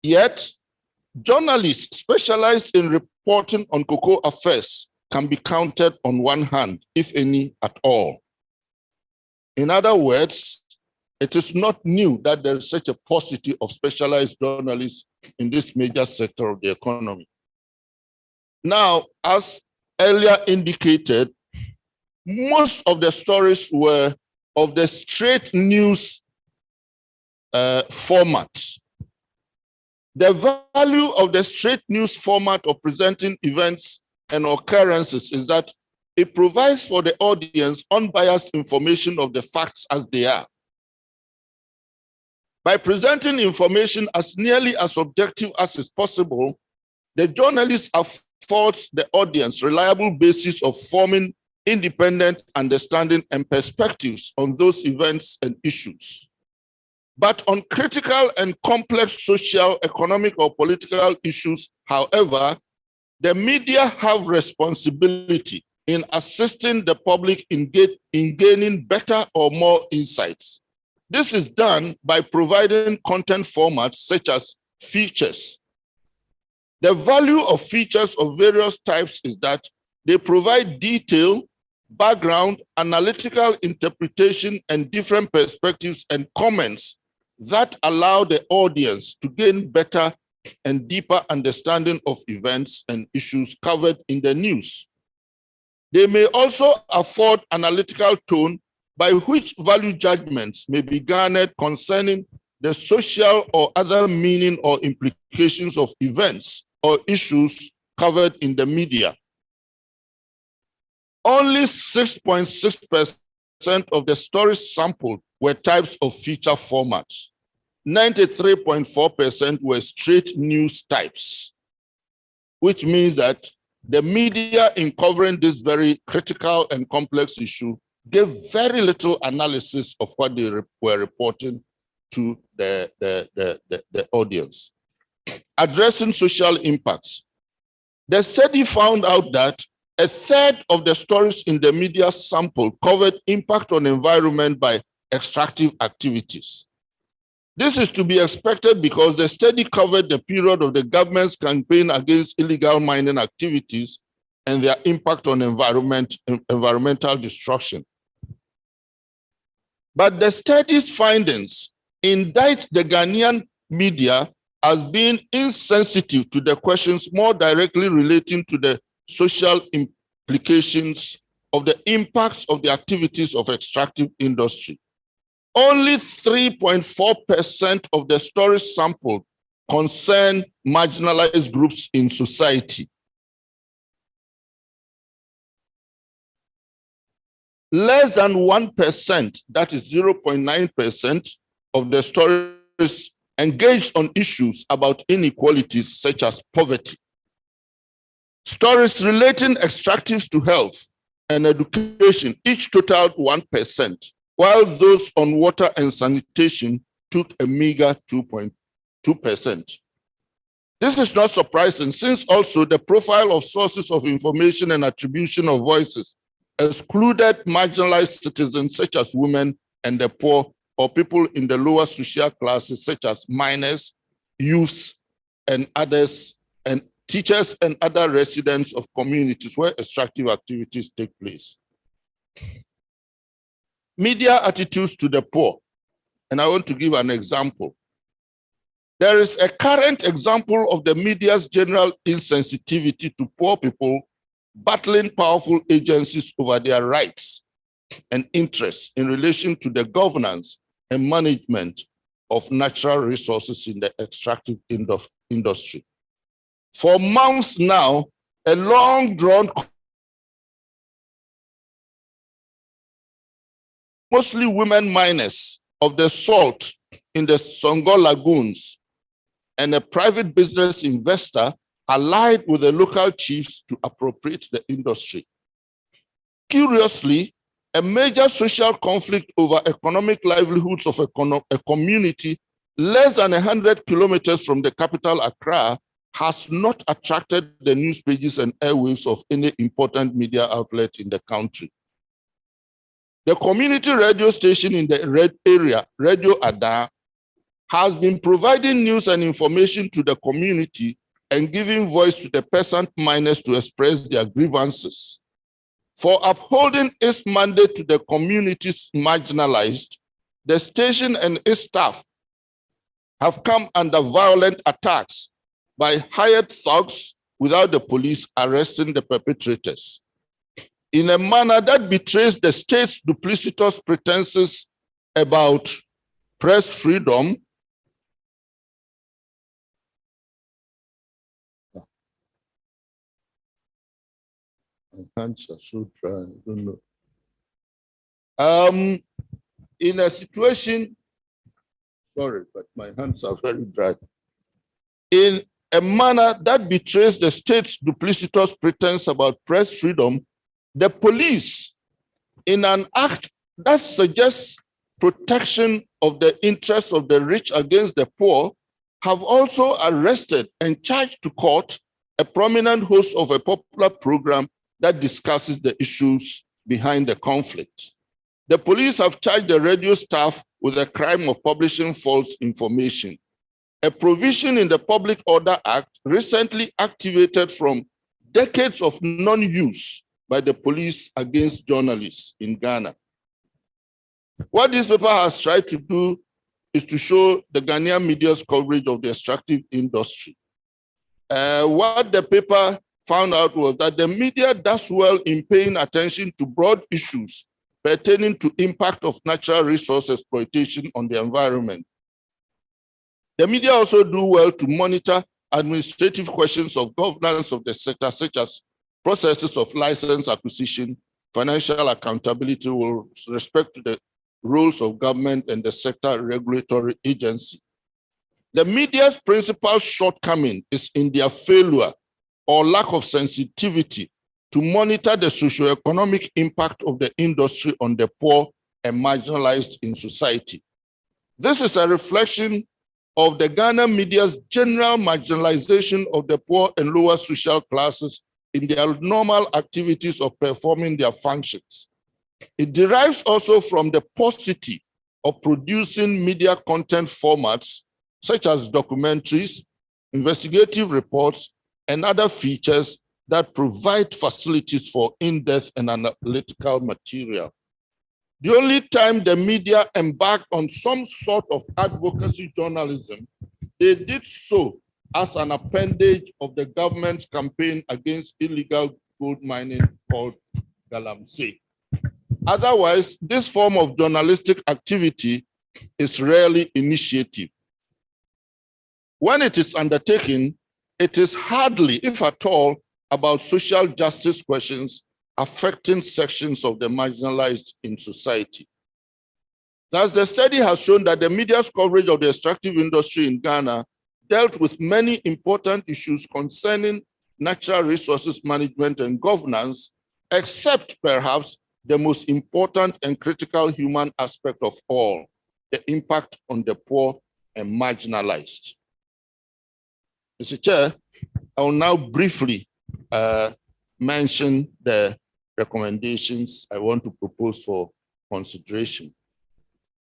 Yet, journalists specialized in reporting on cocoa affairs can be counted on one hand, if any at all. In other words, it is not new that there is such a paucity of specialized journalists in this major sector of the economy. Now, as earlier indicated, most of the stories were of the straight news format. The value of the straight news format of presenting events and occurrences is that it provides for the audience unbiased information of the facts as they are. By presenting information as nearly as objective as is possible, the journalist affords the audience reliable basis of forming independent understanding and perspectives on those events and issues. But on critical and complex social, economic, or political issues, however, the media have responsibility in assisting the public in gaining better or more insights. This is done by providing content formats such as features. The value of features of various types is that they provide detail, background, analytical interpretation, and different perspectives and comments that allow the audience to gain better and deeper understanding of events and issues covered in the news. They may also afford analytical tone by which value judgments may be garnered concerning the social or other meaning or implications of events or issues covered in the media. Only 6.6% of the stories sampled were types of feature formats. 93.4% were straight news types, which means that the media in covering this very critical and complex issue gave very little analysis of what they were reporting to the audience. Addressing social impacts. The study found out that a third of the stories in the media sample covered impact on environment by extractive activities. This is to be expected because the study covered the period of the government's campaign against illegal mining activities and their impact on environmental destruction. But the study's findings indict the Ghanaian media as being insensitive to the questions more directly relating to the social implications of the impacts of the activities of extractive industry. Only 3.4% of the stories sampled concern marginalized groups in society. Less than 1%, that is 0.9% of the stories engaged on issues about inequalities such as poverty. Stories relating extractives to health and education each totaled 1%, while those on water and sanitation took a meager 2.2%. This is not surprising, since also the profile of sources of information and attribution of voices excluded marginalized citizens such as women and the poor, or people in the lower social classes such as minors, youths, and others, and teachers and other residents of communities where extractive activities take place. Media attitudes to the poor, and I want to give an example. There is a current example of the media's general insensitivity to poor people battling powerful agencies over their rights and interests in relation to the governance and management of natural resources in the extractive industry. For months now, a long-drawn, mostly women miners of the salt in the Songo lagoons and a private business investor allied with the local chiefs to appropriate the industry. Curiously, a major social conflict over economic livelihoods of a community less than 100 kilometers from the capital, Accra, has not attracted the news pages and airwaves of any important media outlet in the country. The community radio station in the red area, Radio Ada, has been providing news and information to the community and giving voice to the peasant miners to express their grievances. For upholding its mandate to the communities marginalized, the station and its staff have come under violent attacks by hired thugs without the police arresting the perpetrators. In a manner that betrays the state's duplicitous pretenses about press freedom, my hands are so dry, I don't know. In a situation, sorry, but my hands are very dry. In a manner that betrays the state's duplicitous pretense about press freedom, the police, in an act that suggests protection of the interests of the rich against the poor, have also arrested and charged to court a prominent host of a popular program that discusses the issues behind the conflict. The police have charged the radio staff with the crime of publishing false information, a provision in the Public Order Act recently activated from decades of non-use by the police against journalists in Ghana. What this paper has tried to do is to show the Ghanaian media's coverage of the extractive industry. What the paper found out was that the media does well in paying attention to broad issues pertaining to impact of natural resource exploitation on the environment. The media also do well to monitor administrative questions of governance of the sector, such as processes of license acquisition, financial accountability with respect to the roles of government and the sector regulatory agency. The media's principal shortcoming is in their failure or lack of sensitivity to monitor the socioeconomic impact of the industry on the poor and marginalized in society. This is a reflection of the Ghana media's general marginalization of the poor and lower social classes in their normal activities of performing their functions. It derives also from the paucity of producing media content formats such as documentaries, investigative reports, and other features that provide facilities for in-depth and analytical material. The only time the media embarked on some sort of advocacy journalism, they did so as an appendage of the government's campaign against illegal gold mining called Galamsey. Otherwise, this form of journalistic activity is rarely initiative. When it is undertaken, it is hardly, if at all, about social justice questions affecting sections of the marginalized in society. Thus, the study has shown that the media's coverage of the extractive industry in Ghana dealt with many important issues concerning natural resources management and governance, except perhaps the most important and critical human aspect of all, the impact on the poor and marginalized. Mr. Chair, I will now briefly mention the recommendations I want to propose for consideration.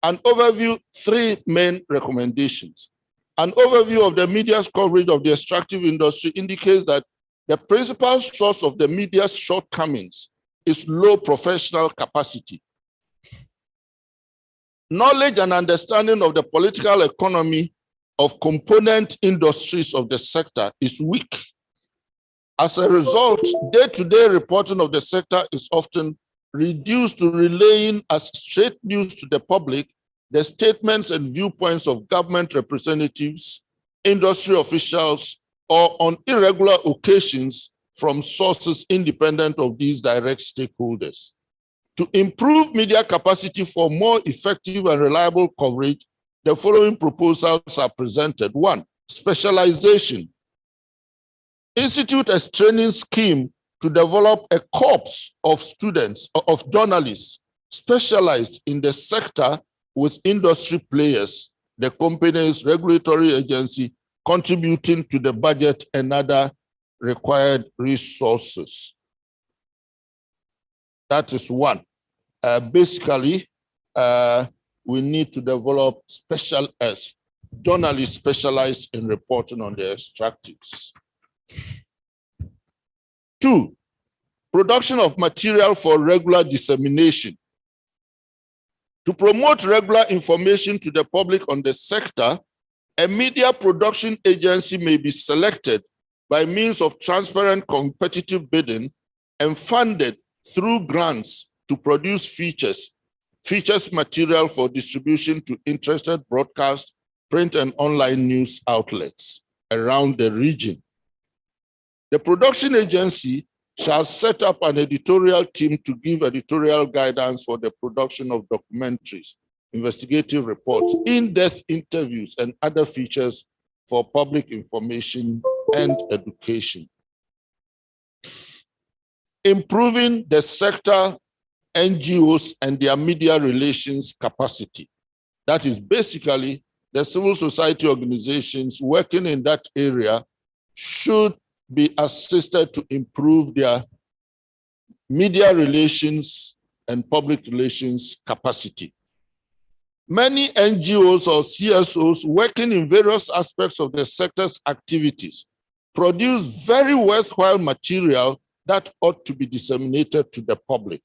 An overview, 3 main recommendations. An overview of the media's coverage of the extractive industry indicates that the principal source of the media's shortcomings is low professional capacity. Knowledge and understanding of the political economy of component industries of the sector is weak. As a result, day-to-day reporting of the sector is often reduced to relaying as straight news to the public the statements and viewpoints of government representatives, industry officials, or on irregular occasions from sources independent of these direct stakeholders. To improve media capacity for more effective and reliable coverage, the following proposals are presented. 1, specialization. Institute a training scheme to develop a corps of students, of journalists specialized in the sector with industry players, the company's regulatory agency contributing to the budget and other required resources. That is 1. Basically, we need to develop journalists specialized in reporting on the extractives. 2, production of material for regular dissemination. To promote regular information to the public on the sector, a media production agency may be selected by means of transparent competitive bidding and funded through grants to produce features material for distribution to interested broadcast, print, and online news outlets around the region. The production agency shall set up an editorial team to give editorial guidance for the production of documentaries, investigative reports, in-depth interviews, and other features for public information and education. Improving the sector, NGOs, and their media relations capacity. That is basically the civil society organizations working in that area should be assisted to improve their media relations and public relations capacity. Many NGOs or CSOs working in various aspects of the sector's activities produce very worthwhile material that ought to be disseminated to the public.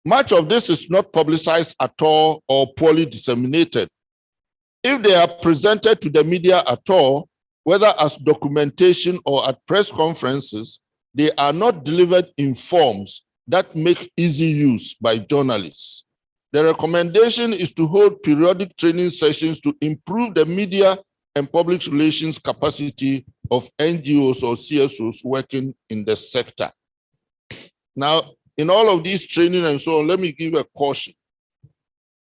Much of this is not publicized at all or poorly disseminated. If they are presented to the media at all, whether as documentation or at press conferences, they are not delivered in forms that make easy use by journalists. The recommendation is to hold periodic training sessions to improve the media and public relations capacity of NGOs or CSOs working in the sector. Now, in all of these training and so on, let me give a caution.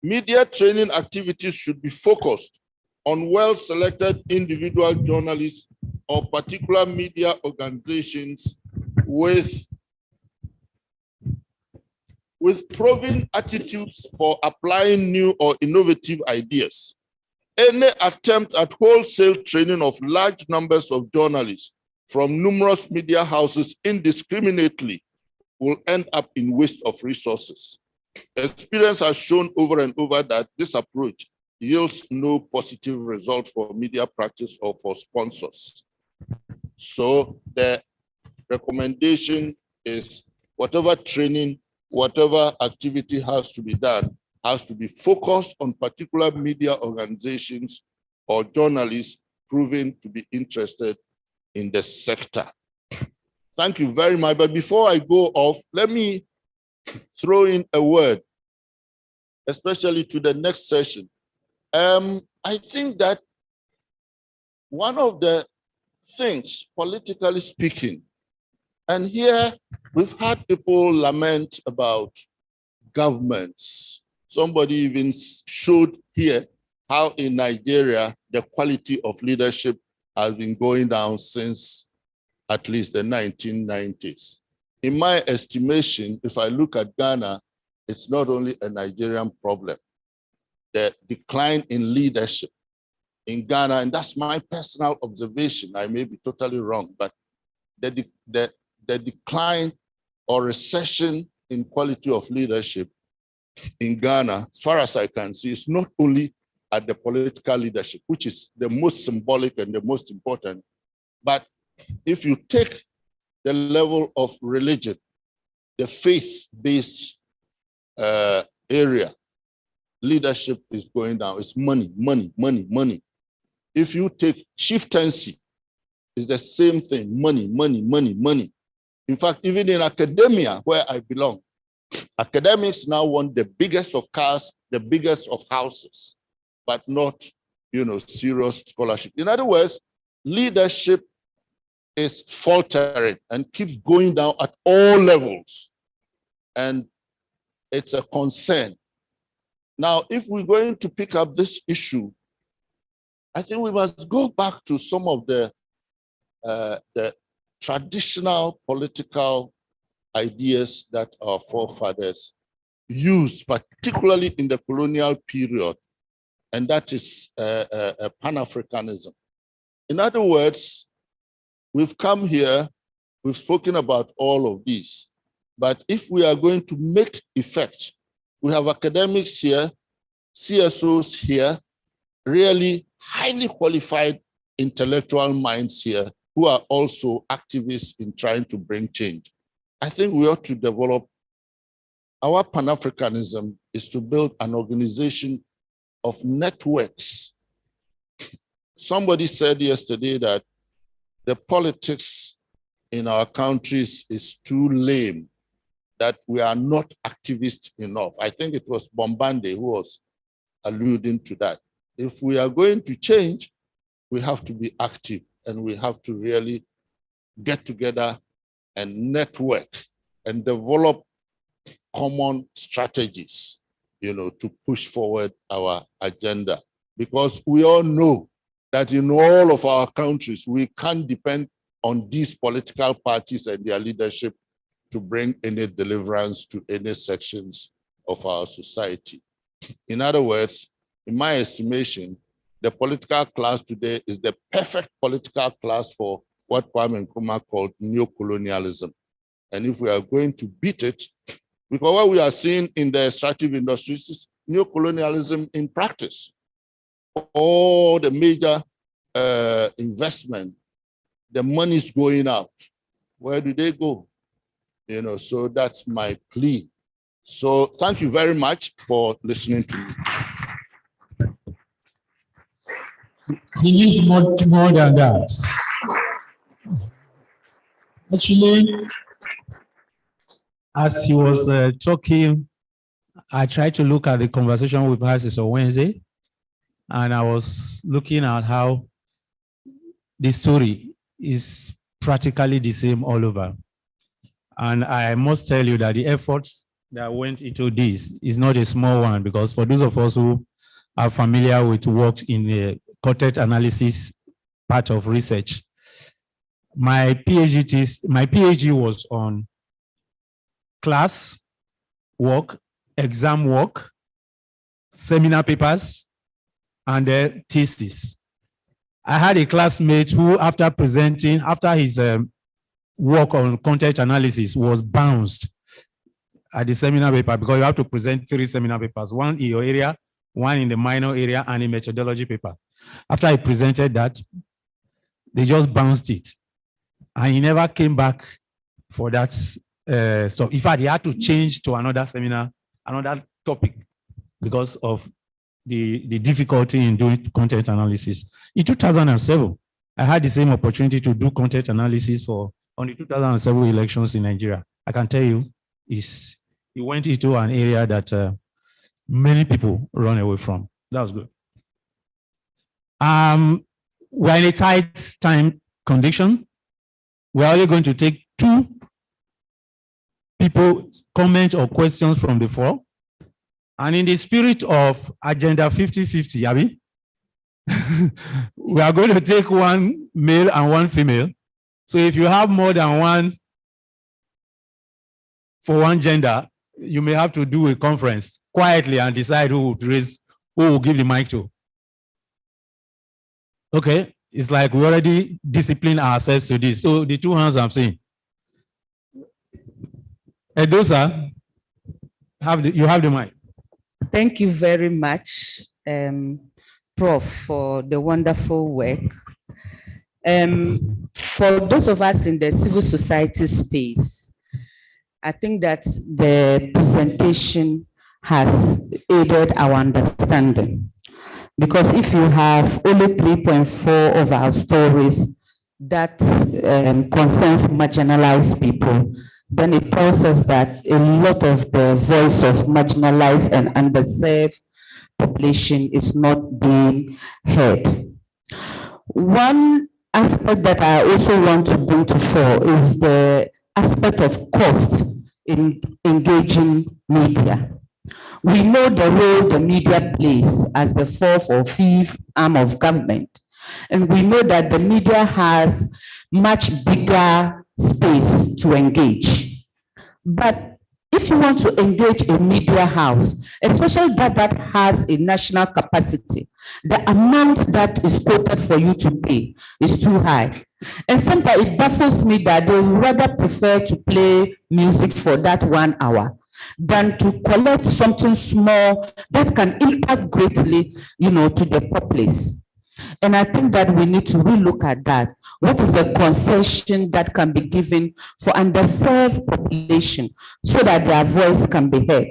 Media training activities should be focused on well-selected individual journalists or particular media organizations with proven attitudes for applying new or innovative ideas. Any attempt at wholesale training of large numbers of journalists from numerous media houses indiscriminately will end up in waste of resources. Experience has shown over and over that this approach yields no positive result for media practice or for sponsors. So the recommendation is whatever training, whatever activity has to be done, has to be focused on particular media organizations or journalists proven to be interested in the sector. Thank you very much. But before I go off, let me throw in a word, especially to the next session. I think that one of the things, politically speaking, and here we've had people lament about governments. Somebody even showed here how in Nigeria, the quality of leadership has been going down since at least the 1990s. In my estimation, if I look at Ghana, it's not only a Nigerian problem. The decline in leadership in Ghana, and that's my personal observation, I may be totally wrong, but the decline or recession in quality of leadership in Ghana, as far as I can see, is not only at the political leadership, which is the most symbolic and the most important, but if you take the level of religion, the faith-based area, leadership is going down. It's money, money, money, money. If you take chieftaincy, it's the same thing, money, money, money, money. In fact, even in academia, where I belong, academics now want the biggest of cars, the biggest of houses, but not, serious scholarship. In other words, leadership is faltering and keeps going down at all levels. And it's a concern. Now, if we're going to pick up this issue, I think we must go back to some of the traditional political ideas that our forefathers used, particularly in the colonial period, and that is Pan-Africanism. In other words, we've come here, we've spoken about all of these, But if we are going to make effect, we have academics here, CSOs here, really highly qualified intellectual minds here who are also activists in trying to bring change. I think we ought to develop, our Pan-Africanism is to build an organization of networks. Somebody said yesterday that the politics in our countries is too lame, that we are not activist enough. I think it was Bombande who was alluding to that. If we are going to change, we have to be active and we have to really get together and network and develop common strategies, to push forward our agenda. Because we all know that in all of our countries, we can't depend on these political parties and their leadership to bring any deliverance to any sections of our society. In other words, in my estimation, the political class today is the perfect political class for what Kwame Nkrumah called neocolonialism. And if we are going to beat it, because what we are seeing in the extractive industries is neocolonialism in practice. All the major investment, the money is going out. Where do they go? So that's my plea. So thank you very much for listening to me. He needs much more than that. Actually, as he was talking, I tried to look at the conversation we've had since Wednesday, and I was looking at how the story is practically the same all over. And I must tell you that the effort that went into this is not a small one, because for those of us who are familiar with work in the content analysis part of research, my PhD was on class work, exam work, seminar papers, and the thesis. I had a classmate who, after his work on content analysis, was bounced at the seminar paper, because you have to present 3 seminar papers, one in your area, one in the minor area, and a methodology paper. After I presented that, they just bounced it. And he never came back for that. So in fact, he had to change to another seminar, another topic, because of the difficulty in doing content analysis. In 2007, I had the same opportunity to do content analysis on the 2007 elections in Nigeria. I can tell you, he went into an area that many people run away from. That was good. We're in a tight time condition. We're only going to take 2 people comments or questions from the floor. And in the spirit of Agenda 50-50, Abby, we are going to take 1 male and 1 female. So if you have more than 1 for 1 gender, you may have to do a conference quietly and decide who will give the mic to. Okay, it's like we already disciplined ourselves to this. So the 2 hands I'm saying. Edosa, you have the mic. Thank you very much, Prof, for the wonderful work. For those of us in the civil society space, I think that the presentation has aided our understanding. Because if you have only 3.4 of our stories that concerns marginalized people, then it tells us that a lot of the voice of marginalized and underserved population is not being heard. One aspect that I also want to bring to fore is the aspect of cost in engaging media. We know the role the media plays as the 4th or 5th arm of government. And we know that the media has much bigger space to engage. But if you want to engage a media house, especially that has a national capacity, the amount that is quoted for you to pay is too high. And sometimes it baffles me that they would rather prefer to play music for that 1 hour than to collect something small that can impact greatly, to the populace. And I think that we need to relook at that. What is the concession that can be given for underserved population so that their voice can be heard?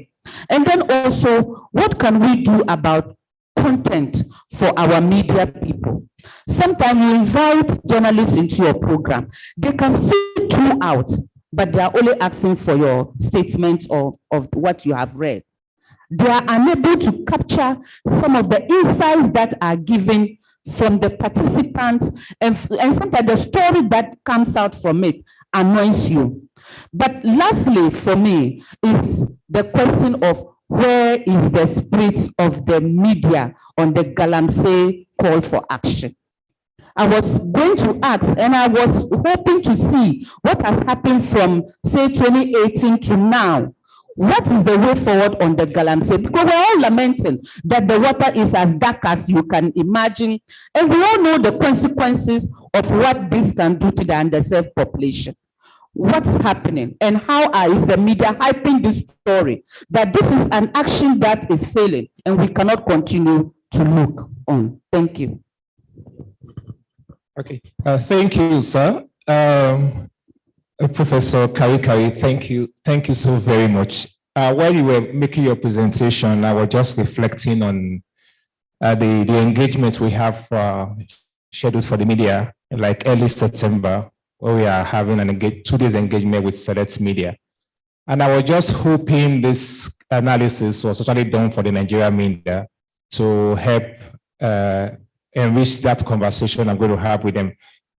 And then also, what can we do about content for our media people? Sometimes you invite journalists into your program. They can sit throughout, but they are only asking for your statement of what you have read. They are unable to capture some of the insights that are given from the participants, and sometimes the story that comes out from it annoys you. But lastly, for me, is the question of where is the spirit of the media on the Galamsey call for action? I was going to ask, and I was hoping to see what has happened from, say, 2018 to now. What is the way forward on the Galamsey? Because we're all lamenting that the water is as dark as you can imagine, and we all know the consequences of what this can do to the underserved population. What is happening, and how is the media hyping this story that this is an action that is failing, and we cannot continue to look on? Thank you. Okay, thank you, sir. Professor Kari, thank you so very much. While you were making your presentation, I was just reflecting on the engagement we have scheduled for the media, like early September, where we are having an 2 days engagement with select media. And I was just hoping this analysis was totally done for the Nigerian media to help enrich that conversation I'm going to have with them.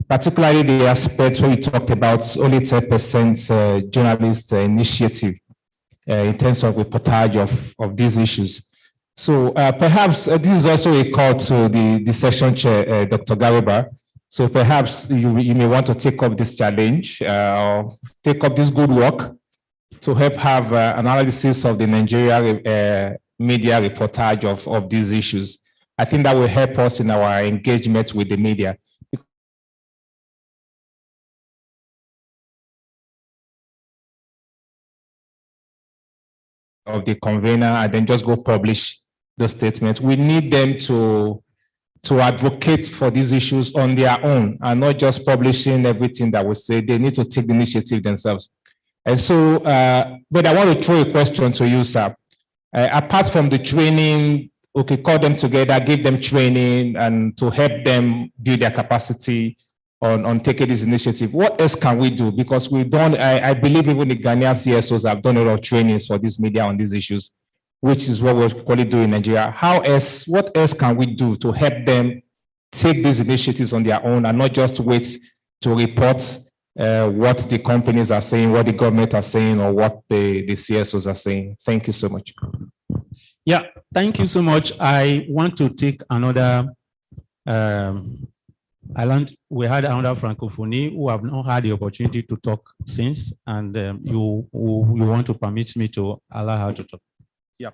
Particularly the aspect where we talked about only 10% journalist initiative in terms of reportage of these issues. So perhaps this is also a call to the session chair, Dr. Gariba. So perhaps you may want to take up this challenge, or take up this good work to help have analysis of the Nigeria media reportage of these issues. I think that will help us in our engagement with the media. Of the convener and then just go publish the statement. We need them to advocate for these issues on their own and not just publishing everything that we say. They need to take the initiative themselves. And so, but I want to throw a question to you, sir. Apart from the training, okay, call them together, give them training and to help them build their capacity on taking this initiative. What else can we do? Because we've done, I believe even the Ghanaian CSOs have done a lot of trainings for this media on these issues, which is what we're currently doing in Nigeria. What else can we do to help them take these initiatives on their own and not just wait to report what the companies are saying, what the government are saying, or what the CSOs are saying? Thank you so much. Yeah, thank you so much. I want to take another we had another Francophonie who have not had the opportunity to talk since, and you want to permit me to allow her to talk. Yeah.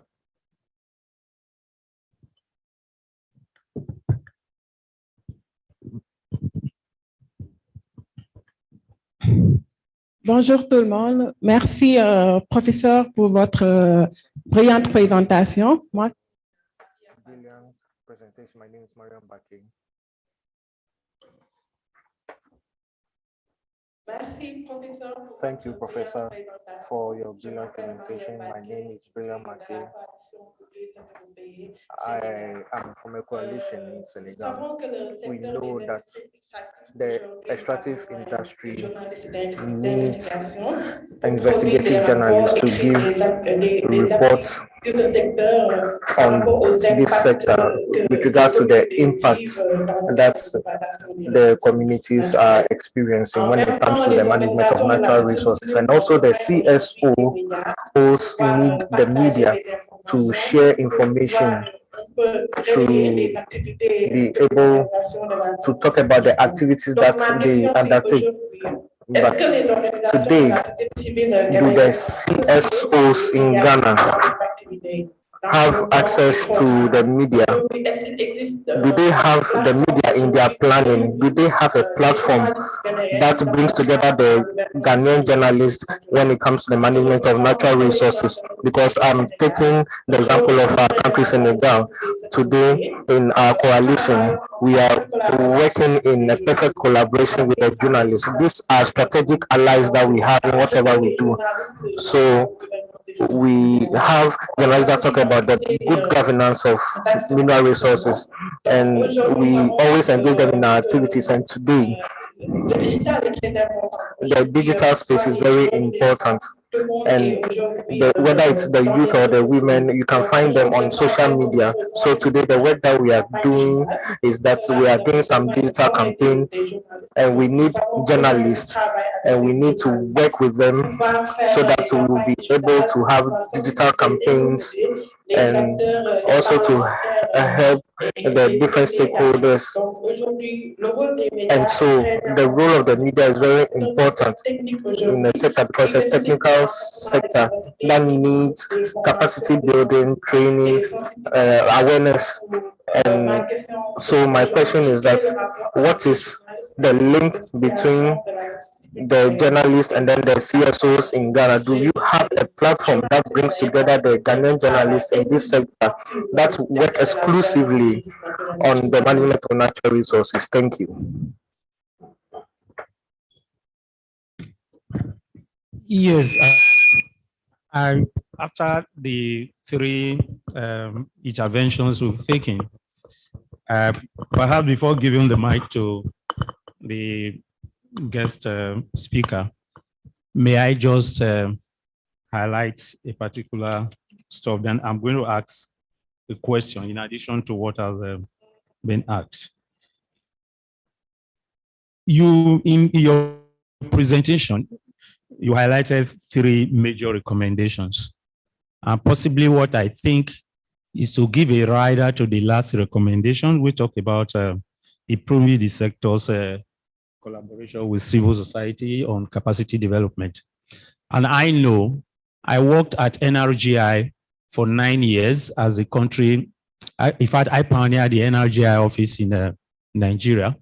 Bonjour tout le monde. Merci, professeur, pour votre brillante présentation. Brilliant presentation. My name is Mariam Baki. Thank you, Professor, for your brilliant presentation. My name is Brian Maki. I am from a coalition in Senegal. We know that the extractive industry needs investigative journalists to give reports on this sector with regards to the impacts that the communities are experiencing when it comes to the management of natural resources. And also the CSO need the media to share information, to be able to talk about the activities that they undertake. But today, do the CSOs in Ghana have access to the media? Do they have the media in their planning? Do they have a platform that brings together the Ghanaian journalists when it comes to the management of natural resources? Because I'm taking the example of our country, Senegal. Today, in our coalition, we are working in a perfect collaboration with the journalists. These are strategic allies that we have in whatever we do. So we have journalists that talk about the good governance of mineral resources, and we always engage them in our activities. And today, the digital space is very important. And whether it's the youth or the women, you can find them on social media. So today, the work that we are doing is that we are doing some digital campaign, and we need journalists, and we need to work with them so that we will be able to have digital campaigns, and also to help the different stakeholders. And so the role of the media is very important in the sector, because it's a technical sector that needs capacity building, training, awareness. And so my question is that what is the link between the journalists and then the CSOs in Ghana? Do you have a platform that brings together the Ghanaian journalists in this sector that work exclusively on the management of natural resources? Thank you. Yes, after the three interventions we've taken, perhaps before giving the mic to the guest speaker, may I just highlight a particular stuff? Then I'm going to ask a question in addition to what has been asked. You, in your presentation, you highlighted three major recommendations. And possibly what I think is to give a rider to the last recommendation. We talked about improving the sector's collaboration with civil society on capacity development. And I know I worked at NRGI for 9 years as a country. In fact, I pioneered the NRGI office in Nigeria.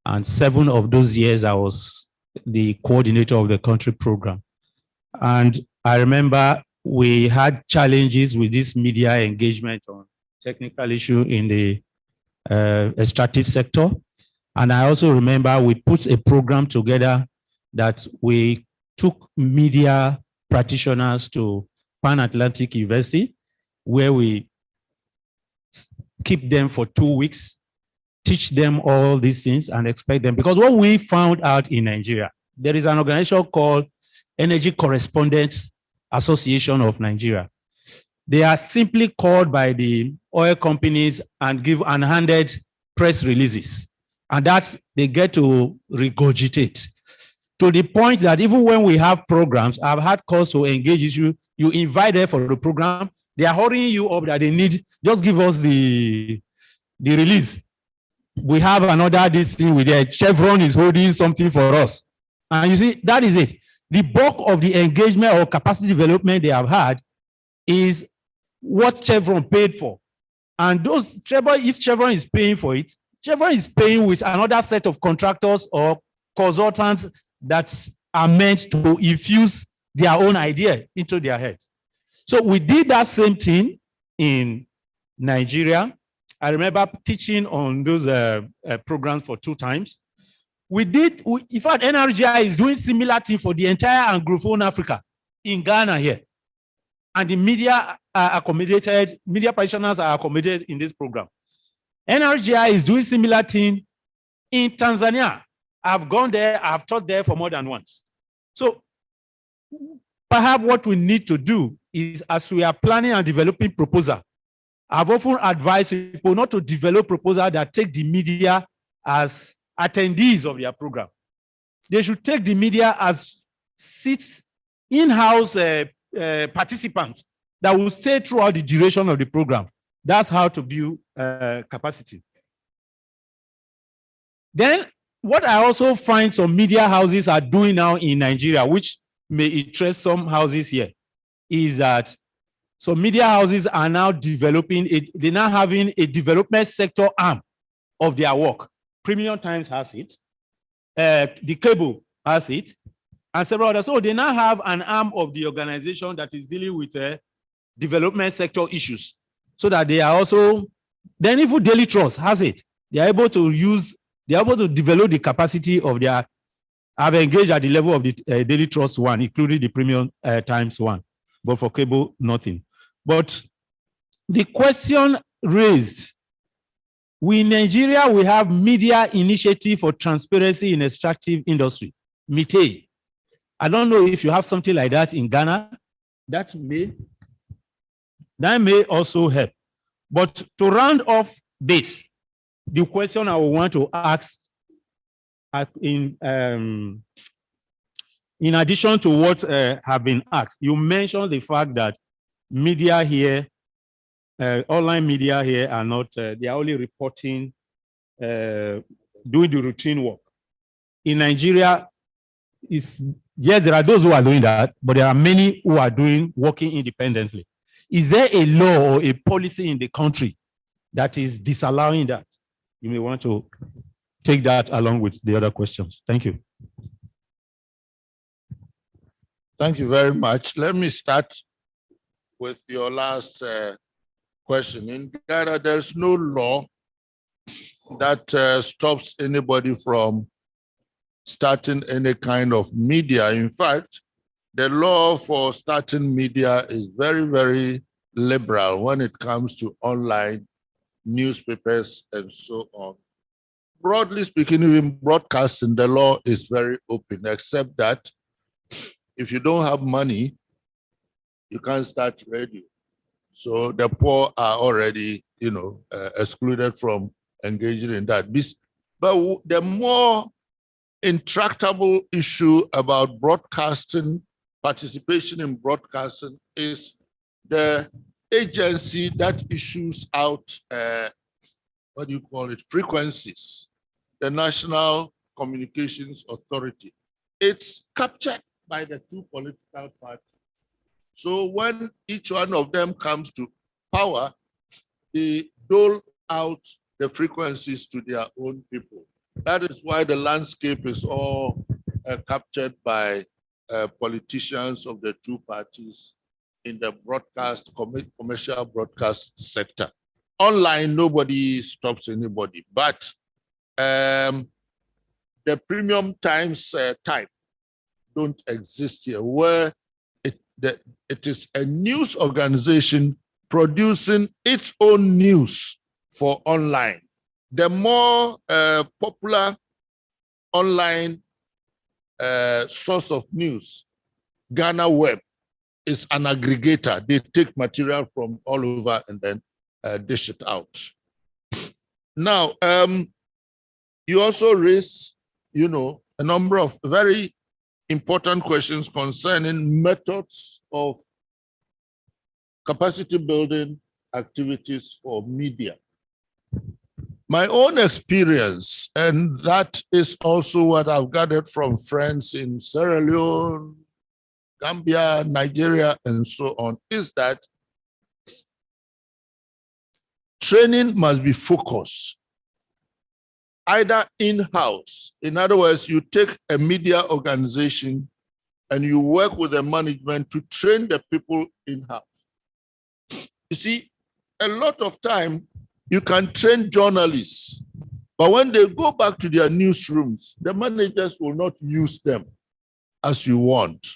And 7 of those years, I was the coordinator of the country program. And I remember we had challenges with this media engagement on technical issue in the extractive sector. And I also remember we put a program together that we took media practitioners to Pan-Atlantic University, where we keep them for 2 weeks, teach them all these things and expect them. Because what we found out in Nigeria, there is an organization called Energy Correspondents Association of Nigeria. They are simply called by the oil companies and give unhanded press releases. And that's, they get to regurgitate to the point that even when we have programs, I've had calls to engage you, you invite them for the program, they are hurrying you up that they need, just give us the release. We have another this thing with the Chevron is holding something for us. And you see, that is it. The bulk of the engagement or capacity development they have had is what Chevron paid for. And those Chevron, if Chevron is paying for it, Chevron is paying with another set of contractors or consultants that are meant to infuse their own idea into their heads. So we did that same thing in Nigeria. I remember teaching on those programs for 2 times. In fact, NRGI is doing similar thing for the entire Anglophone Africa in Ghana here. And the media are accommodated, media practitioners are accommodated in this program. NRGI is doing similar thing in Tanzania. I've gone there, I've taught there for more than once. So perhaps what we need to do is, as we are planning and developing proposal, I've often advised people not to develop proposals that take the media as attendees of their program. They should take the media as in-house participants that will stay throughout the duration of the program. That's how to build capacity. Then what I also find some media houses are doing now in Nigeria, which may interest some houses here, is that some media houses are now developing, they're now having a development sector arm of their work. Premium Times has it, the Cable has it, and several others. So they now have an arm of the organization that is dealing with development sector issues, so that they are also, then even Daily Trust has it. They are able to develop the capacity of their, I've engaged at the level of the Daily Trust one, including the Premium Times one, but for Cable, nothing. But the question raised, in Nigeria, we have Media Initiative for Transparency in Extractive Industry, MITE. I don't know if you have something like that in Ghana. That may also help. But to round off this, the question I would want to ask in addition to what have been asked, you mentioned the fact that media here, online media here are not, they are only reporting, doing the routine work. In Nigeria, yes, there are those who are doing that, but there are many who are working independently. Is there a law or a policy in the country that is disallowing that? You may want to take that along with the other questions. Thank you. Thank you very much. Let me start with your last question. In Ghana, there's no law that stops anybody from starting any kind of media. In fact, the law for starting media is very, very liberal when it comes to online newspapers and so on. Broadly speaking, even broadcasting, the law is very open, except that if you don't have money, you can't start radio. So the poor are already, excluded from engaging in that. But the more intractable issue about broadcasting, participation in broadcasting, is the agency that issues out, frequencies, the National Communications Authority. It's captured by the two political parties. So when each one of them comes to power, they dole out the frequencies to their own people. That is why the landscape is all captured by politicians of the two parties in the broadcast, commercial broadcast sector. Online, nobody stops anybody, but the Premium Times type don't exist here, where it is a news organization producing its own news for online. The more popular online source of news, Ghana Web, is an aggregator. They take material from all over and then dish it out. Now, you also raise, a number of very important questions concerning methods of capacity building activities for media. My own experience, and that is also what I've gathered from friends in Sierra Leone, Gambia, Nigeria, and so on, is that training must be focused, either in-house. In other words, you take a media organization and you work with the management to train the people in-house. You see, a lot of time you can train journalists, but when they go back to their newsrooms, the managers will not use them as you want.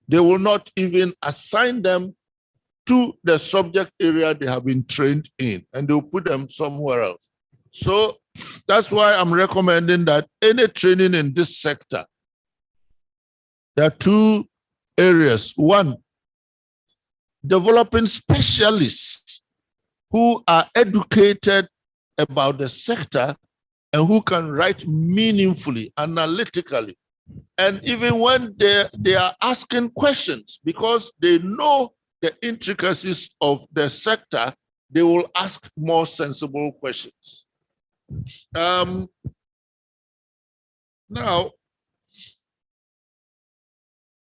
They will not even assign them to the subject area they have been trained in, and they'll put them somewhere else. So that's why I'm recommending that any training in this sector, there are two areas. One, developing specialists who are educated about the sector and who can write meaningfully, analytically. And even when they are asking questions, because they know the intricacies of the sector, they will ask more sensible questions. Now,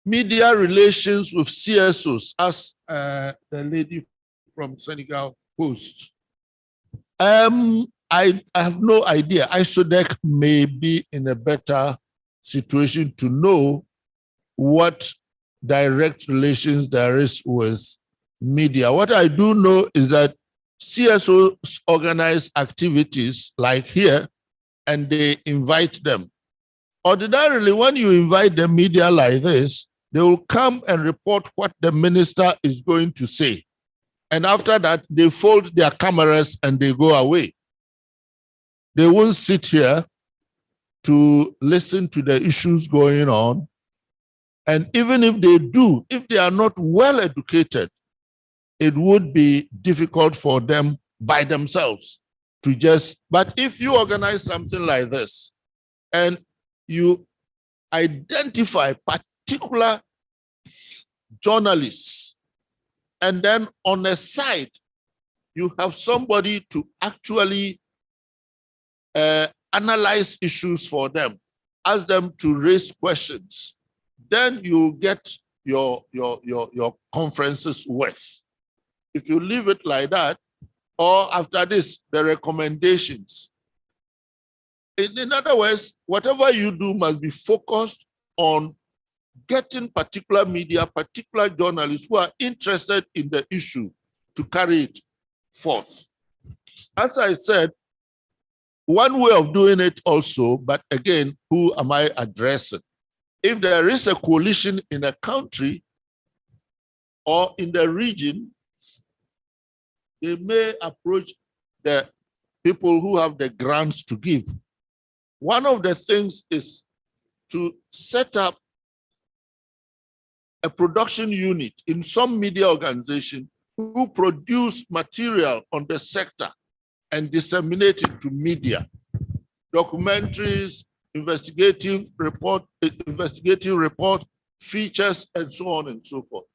media relations with CSOs, as the lady from Senegal posed. I have no idea. ISODEC may be in a better situation to know what direct relations there is with media. What I do know is that CSOs organize activities like here, and they invite them. Ordinarily, when you invite the media like this, they will come and report what the minister is going to say. And after that, they fold their cameras and they go away. They won't sit here to listen to the issues going on. And even if they do, if they are not well educated, it would be difficult for them by themselves to just, but if you organize something like this and you identify particular journalists, and then on the side, you have somebody to actually analyze issues for them, ask them to raise questions, then you get your conferences worth. If you leave it like that, or after this, the recommendations. In other words, whatever you do must be focused on getting particular media, particular journalists who are interested in the issue to carry it forth. As I said, one way of doing it also, but again, who am I addressing? If there is a coalition in a country or in the region, they may approach the people who have the grants to give. One of the things is to set up a production unit in some media organization who produce material on the sector and disseminate it to media. Documentaries, investigative report, features, and so on and so forth.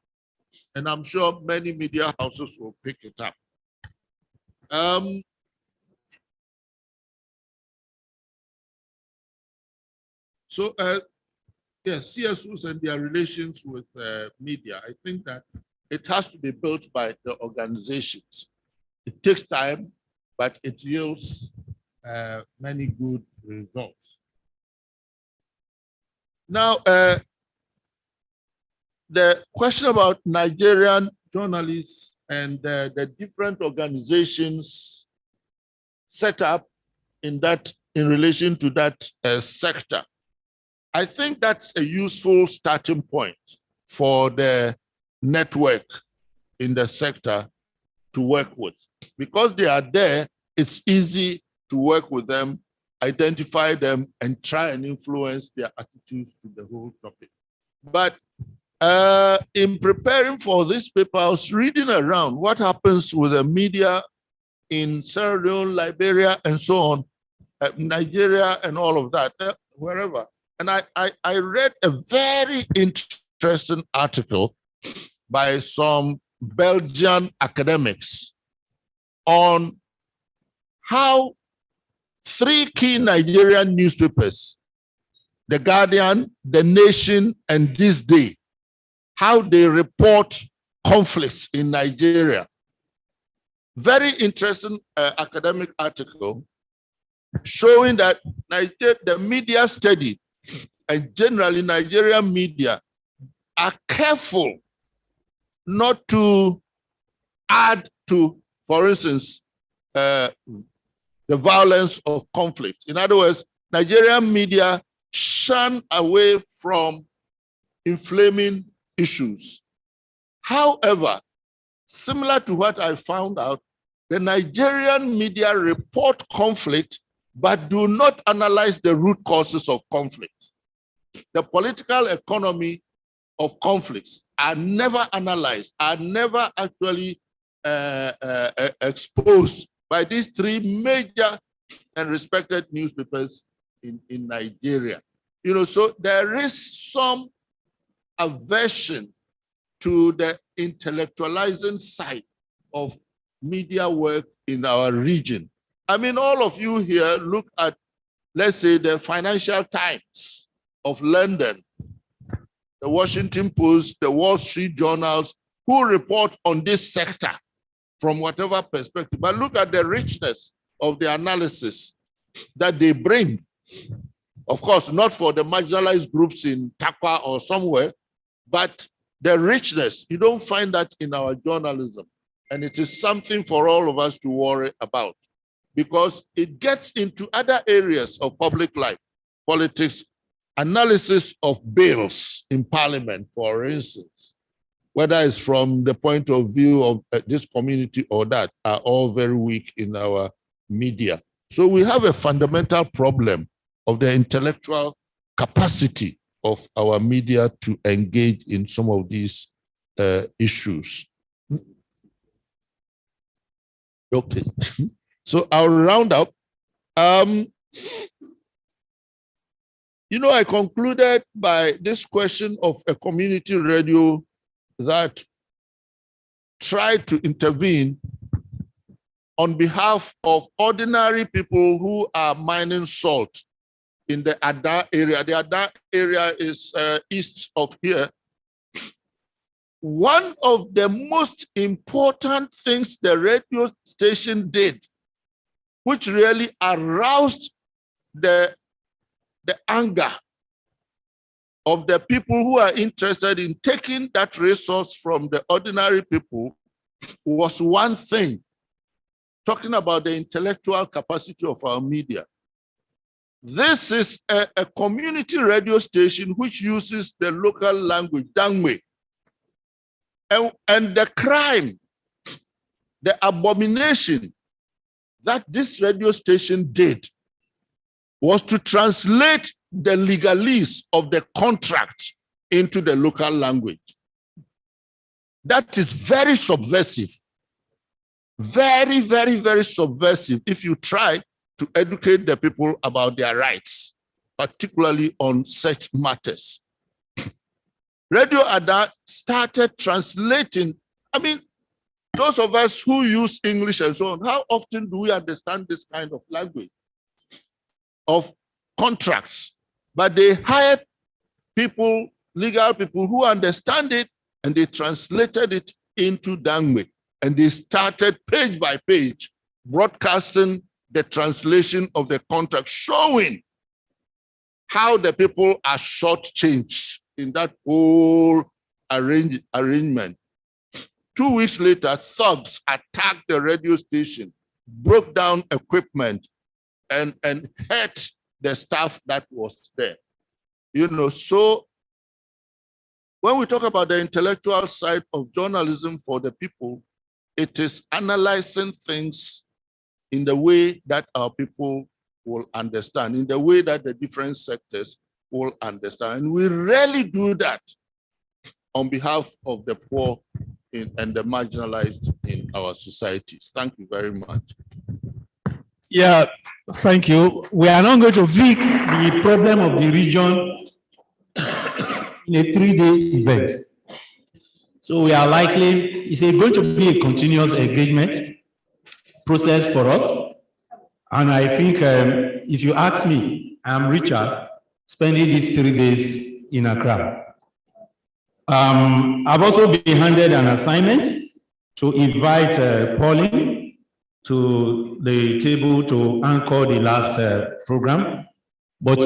And I'm sure many media houses will pick it up. Yes, CSOs and their relations with media, I think that it has to be built by the organizations. It takes time, but it yields many good results. Now, the question about Nigerian journalists and the different organizations set up in relation to that sector. I think that's a useful starting point for the network in the sector to work with. Because they are there, it's easy to work with them, identify them, and try and influence their attitudes to the whole topic. But in preparing for this paper, I was reading around what happens with the media in Sierra Leone, Liberia, and so on, Nigeria, and all of that, wherever. And I read a very interesting article by some Belgian academics on how 3 key Nigerian newspapers, The Guardian, The Nation, and This Day, how they report conflicts in Nigeria. Very interesting academic article showing that the media study and generally Nigerian media are careful not to add to, for instance, the violence of conflict. In other words, Nigerian media shun away from inflaming issues. However, similar to what I found out, the Nigerian media report conflict, but do not analyze the root causes of conflict. The political economy of conflicts are never analyzed, are never actually exposed by these 3 major and respected newspapers in Nigeria. You know, so there is some aversion to the intellectualizing side of media work in our region. I mean, all of you here look at let's say the Financial Times of London, the Washington Post, the Wall Street journals, who report on this sector from whatever perspective. But look at the richness of the analysis that they bring. Of course, not for the marginalized groups in Takwa or somewhere, but the richness, you don't find that in our journalism. And it is something for all of us to worry about, because it gets into other areas of public life, politics, analysis of bills in parliament, for instance, whether it's from the point of view of this community or that, are all very weak in our media. So we have a fundamental problem of the intellectual capacity of our media to engage in some of these issues. Okay, so I'll round up. You know, I concluded by this question of a community radio that tried to intervene on behalf of ordinary people who are mining salt in the Ada area. The Ada area is east of here. One of the most important things the radio station did, which really aroused the anger of the people who are interested in taking that resource from the ordinary people, was one thing, talking about the intellectual capacity of our media. This is a community radio station which uses the local language, Dangme. And the crime, the abomination that this radio station did was to translate the legalese of the contract into the local language. That is very subversive. Very, very, very subversive if you try to educate the people about their rights, particularly on such matters. Radio Ada started translating. I mean, those of us who use English and so on, how often do we understand this kind of language of contracts? But they hired people, legal people who understand it, and they translated it into Dangme. And they started page by page broadcasting the translation of the contract, showing how the people are shortchanged in that whole arrangement. 2 weeks later, thugs attacked the radio station, broke down equipment, and hurt the staff that was there. You know, so when we talk about the intellectual side of journalism for the people, it is analyzing things in the way that our people will understand, in the way that the different sectors will understand. And we rarely do that on behalf of the poor and the marginalized in our societies. Thank you very much. Yeah, thank you. We are not going to fix the problem of the region in a 3-day event. So we are likely, it's going to be a continuous engagement process for us. And I think if you ask me, I'm Richard, spending these 3 days in Accra. I've also been handed an assignment to invite Pauline to the table to anchor the last program, but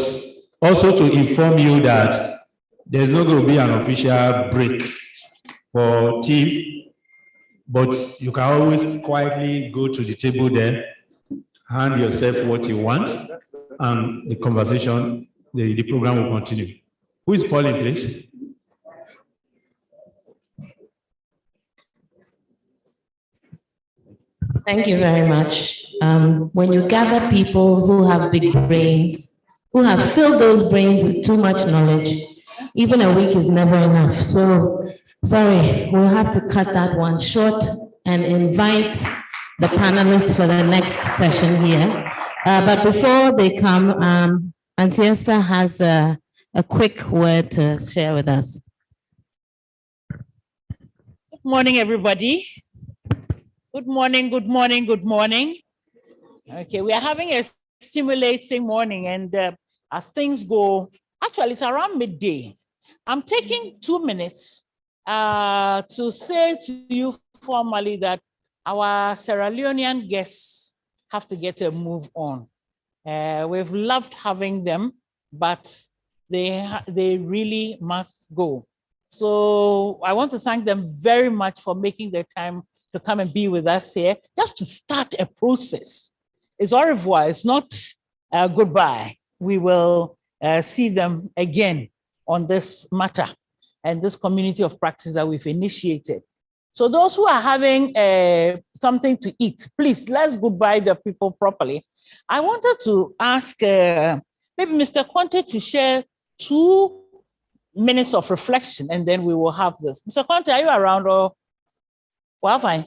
also to inform you that there's not going to be an official break for tea, but you can always quietly go to the table there, hand yourself what you want, and the conversation, the program will continue. Who is Pauline, please? Thank you very much. When you gather people who have big brains, who have filled those brains with too much knowledge, even a week is never enough. So, sorry, we'll have to cut that one short and invite the panelists for the next session here. But before they come, Auntie Esther has a quick word to share with us. Good morning, everybody. Good morning, good morning, good morning. Okay, we are having a stimulating morning, and as things go, actually it's around midday. I'm taking 2 minutes to say to you formally that our Sierra Leonean guests have to get a move on. We've loved having them, but they really must go. So I want to thank them very much for making the time to come and be with us here, just to start a process. It's au revoir, it's not goodbye. We will see them again on this matter and this community of practice that we've initiated. So those who are having something to eat, please, let's goodbye the people properly. I wanted to ask maybe Mr. Conte to share 2 minutes of reflection, and then we will have this. Mr. Conte, are you around or? Well, fine.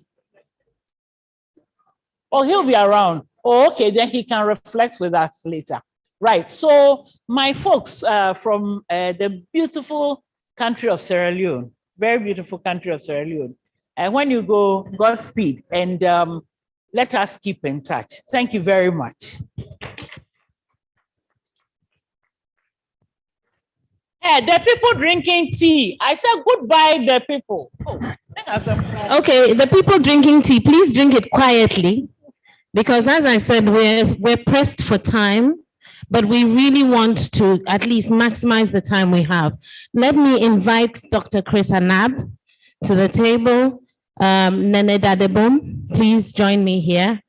Oh, he'll be around. Oh, okay, then he can reflect with us later. Right, so my folks from the beautiful country of Sierra Leone, very beautiful country of Sierra Leone. And when you go, Godspeed, and let us keep in touch. Thank you very much. Hey, the people drinking tea. I said goodbye, the people. Oh, okay, the people drinking tea, please drink it quietly, because as I said, we're pressed for time, but we really want to at least maximize the time we have. Let me invite Dr. Chris Anab to the table. Nene Dadebom, please join me here.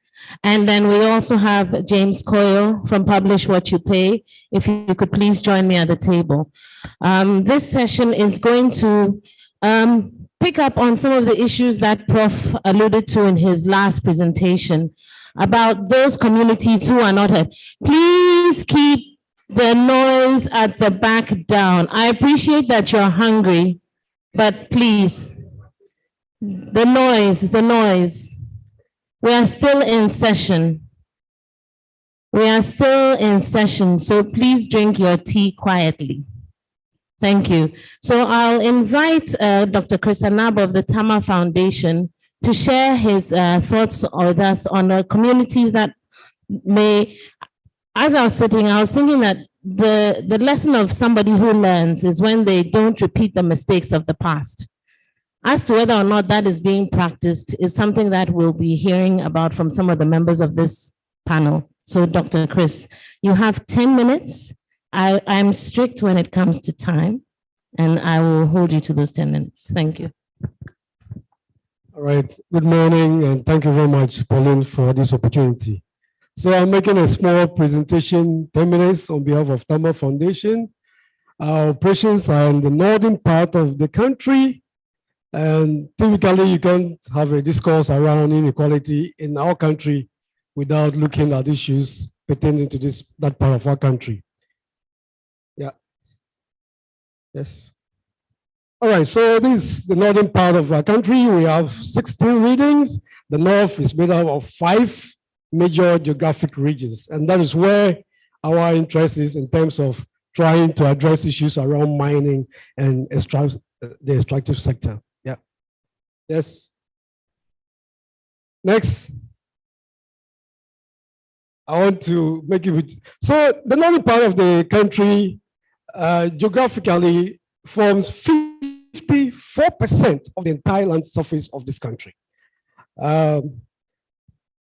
And then we also have James Coyle from Publish What You Pay. If you could please join me at the table. This session is going to pick up on some of the issues that Prof alluded to in his last presentation about those communities who are not heard. Please keep the noise at the back down. I appreciate that you're hungry, but please, the noise. We are still in session. So please drink your tea quietly. Thank you. So I'll invite Dr. Chris Anab of the Tama Foundation to share his thoughts with us on the communities that may, as I was sitting, I was thinking that the lesson of somebody who learns is when they don't repeat the mistakes of the past. As to whether or not that is being practiced is something that we'll be hearing about from some of the members of this panel. So Dr. Chris, you have 10 minutes. I'm strict when it comes to time, and I will hold you to those 10 minutes. Thank you. All right, good morning, and thank you very much, Pauline, for this opportunity. So I'm making a small presentation, 10 minutes, on behalf of Tama Foundation. Our operations are in the northern part of the country, and typically you can't have a discourse around inequality in our country without looking at issues pertaining to that part of our country. Yeah. Yes. All right, so this is the northern part of our country. We have 16 regions. The north is made up of 5 major geographic regions, and that is where our interest is in terms of trying to address issues around mining and the extractive sector. Yeah. Yes. Next. I want to make it. So the northern part of the country geographically forms 54% of the entire land surface of this country.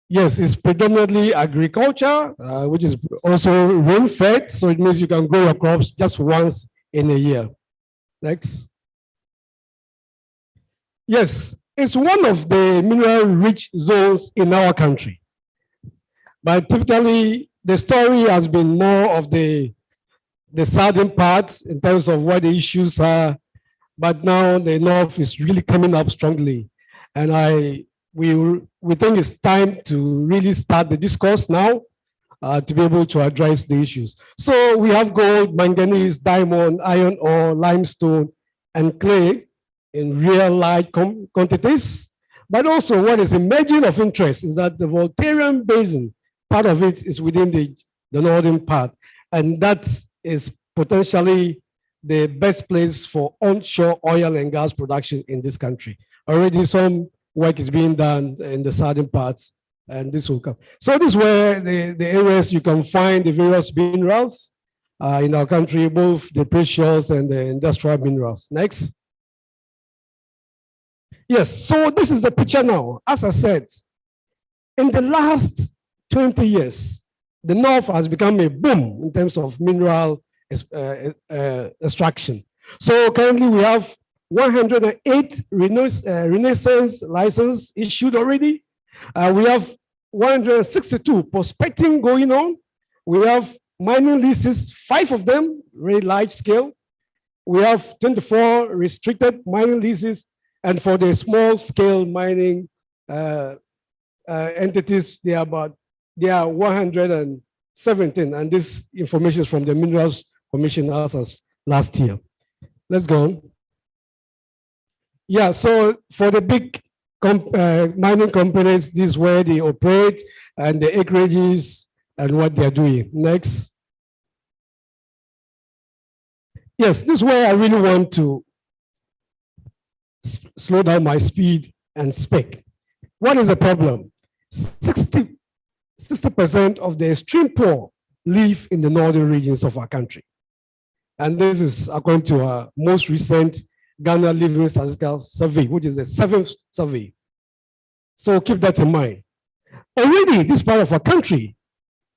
Yes, it's predominantly agriculture, which is also rain-fed, so it means you can grow your crops just once in a year. Next. Yes, it's one of the mineral-rich zones in our country. But typically, the story has been more of the southern parts in terms of what the issues are. But now the north is really coming up strongly. And we think it's time to really start the discourse now to be able to address the issues. So we have gold, manganese, diamond, iron ore, limestone, and clay in real large quantities. But also what is emerging of interest is that the Voltarian Basin, part of it is within the northern part. And that is potentially the best place for onshore oil and gas production in this country. Already some work is being done in the southern parts and this will come. So this is where the areas you can find the various minerals in our country, both the precious and the industrial minerals. Next. Yes, so this is the picture now. As I said, in the last 20 years, the North has become a boom in terms of mineral extraction. So currently we have 108 Renaissance licenses issued already. We have 162 prospecting going on. We have mining leases, 5 of them, very large scale. We have 24 restricted mining leases, and for the small scale mining entities, they are 117, and this information is from the Minerals Commission as last year. Let's go on. Yeah, so for the big mining companies, this is where they operate and the acreages and what they're doing. Next. Yes, this is where I really want to slow down my speed and speak. What is the problem? 60% of the extreme poor live in the northern regions of our country. And this is according to our most recent Ghana Living Statistical Survey, which is the 7th survey. So keep that in mind. Already, this part of our country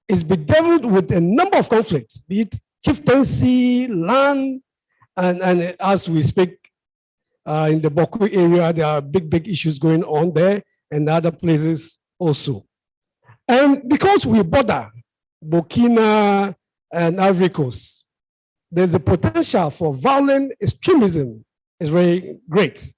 is bedeviled with a number of conflicts, be it chieftaincy, land, and as we speak, in the Boku area, there are big issues going on there and other places also. And because we border Burkina and Ivory Coast, there's a potential for violent extremism is very great.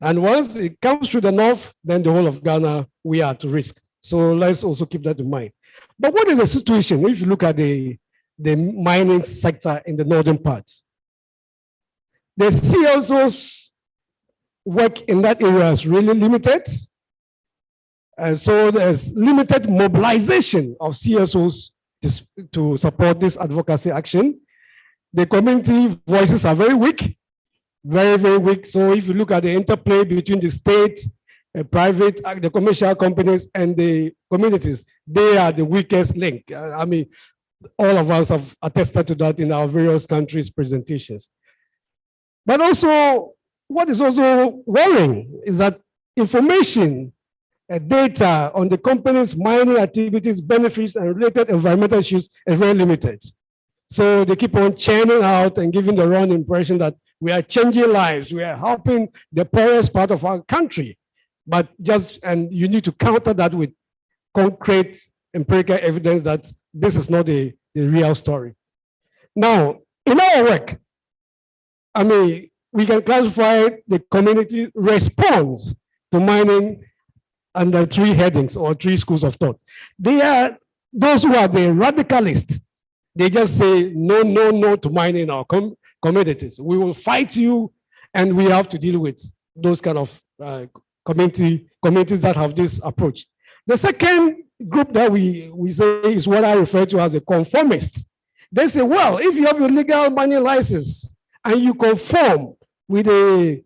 And once it comes to the north, then the whole of Ghana, we are at risk. So let's also keep that in mind. But what is the situation if you look at the mining sector in the northern parts? The CSO's work in that area is really limited. And so there's limited mobilization of CSOs to support this advocacy action. The community voices are very weak, very weak. So if you look at the interplay between the state, private, the commercial companies and the communities, they are the weakest link. I mean, all of us have attested to that in our various countries' presentations. But also, what is also worrying is that information, data on the company's mining activities, benefits, and related environmental issues is very limited. So they keep on churning out and giving the wrong impression that we are changing lives, we are helping the poorest part of our country. But and you need to counter that with concrete empirical evidence that this is not the real story. Now, in our work, I mean, we can classify the community response to mining under 3 headings or 3 schools of thought. They are those who are the radicalists. They just say no to mining in our communities. We will fight you, and we have to deal with those kind of communities that have this approach. The second group that we say is what I refer to as a conformist. They say, well, if you have a legal mining license and you conform with the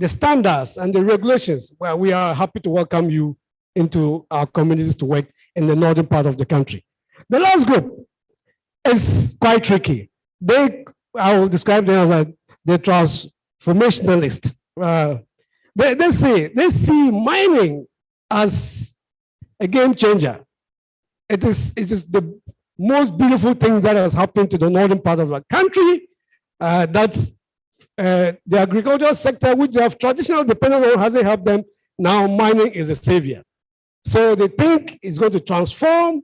standards and the regulations, well, we are happy to welcome you into our communities to work in the northern part of the country. The last group is quite tricky. I will describe them as the transformationalist. They see mining as a game changer. It is the most beautiful thing that has happened to the northern part of the country. That's the agricultural sector, which they have traditionally depended on, hasn't helped them. Now mining is a savior. So they think it's going to transform,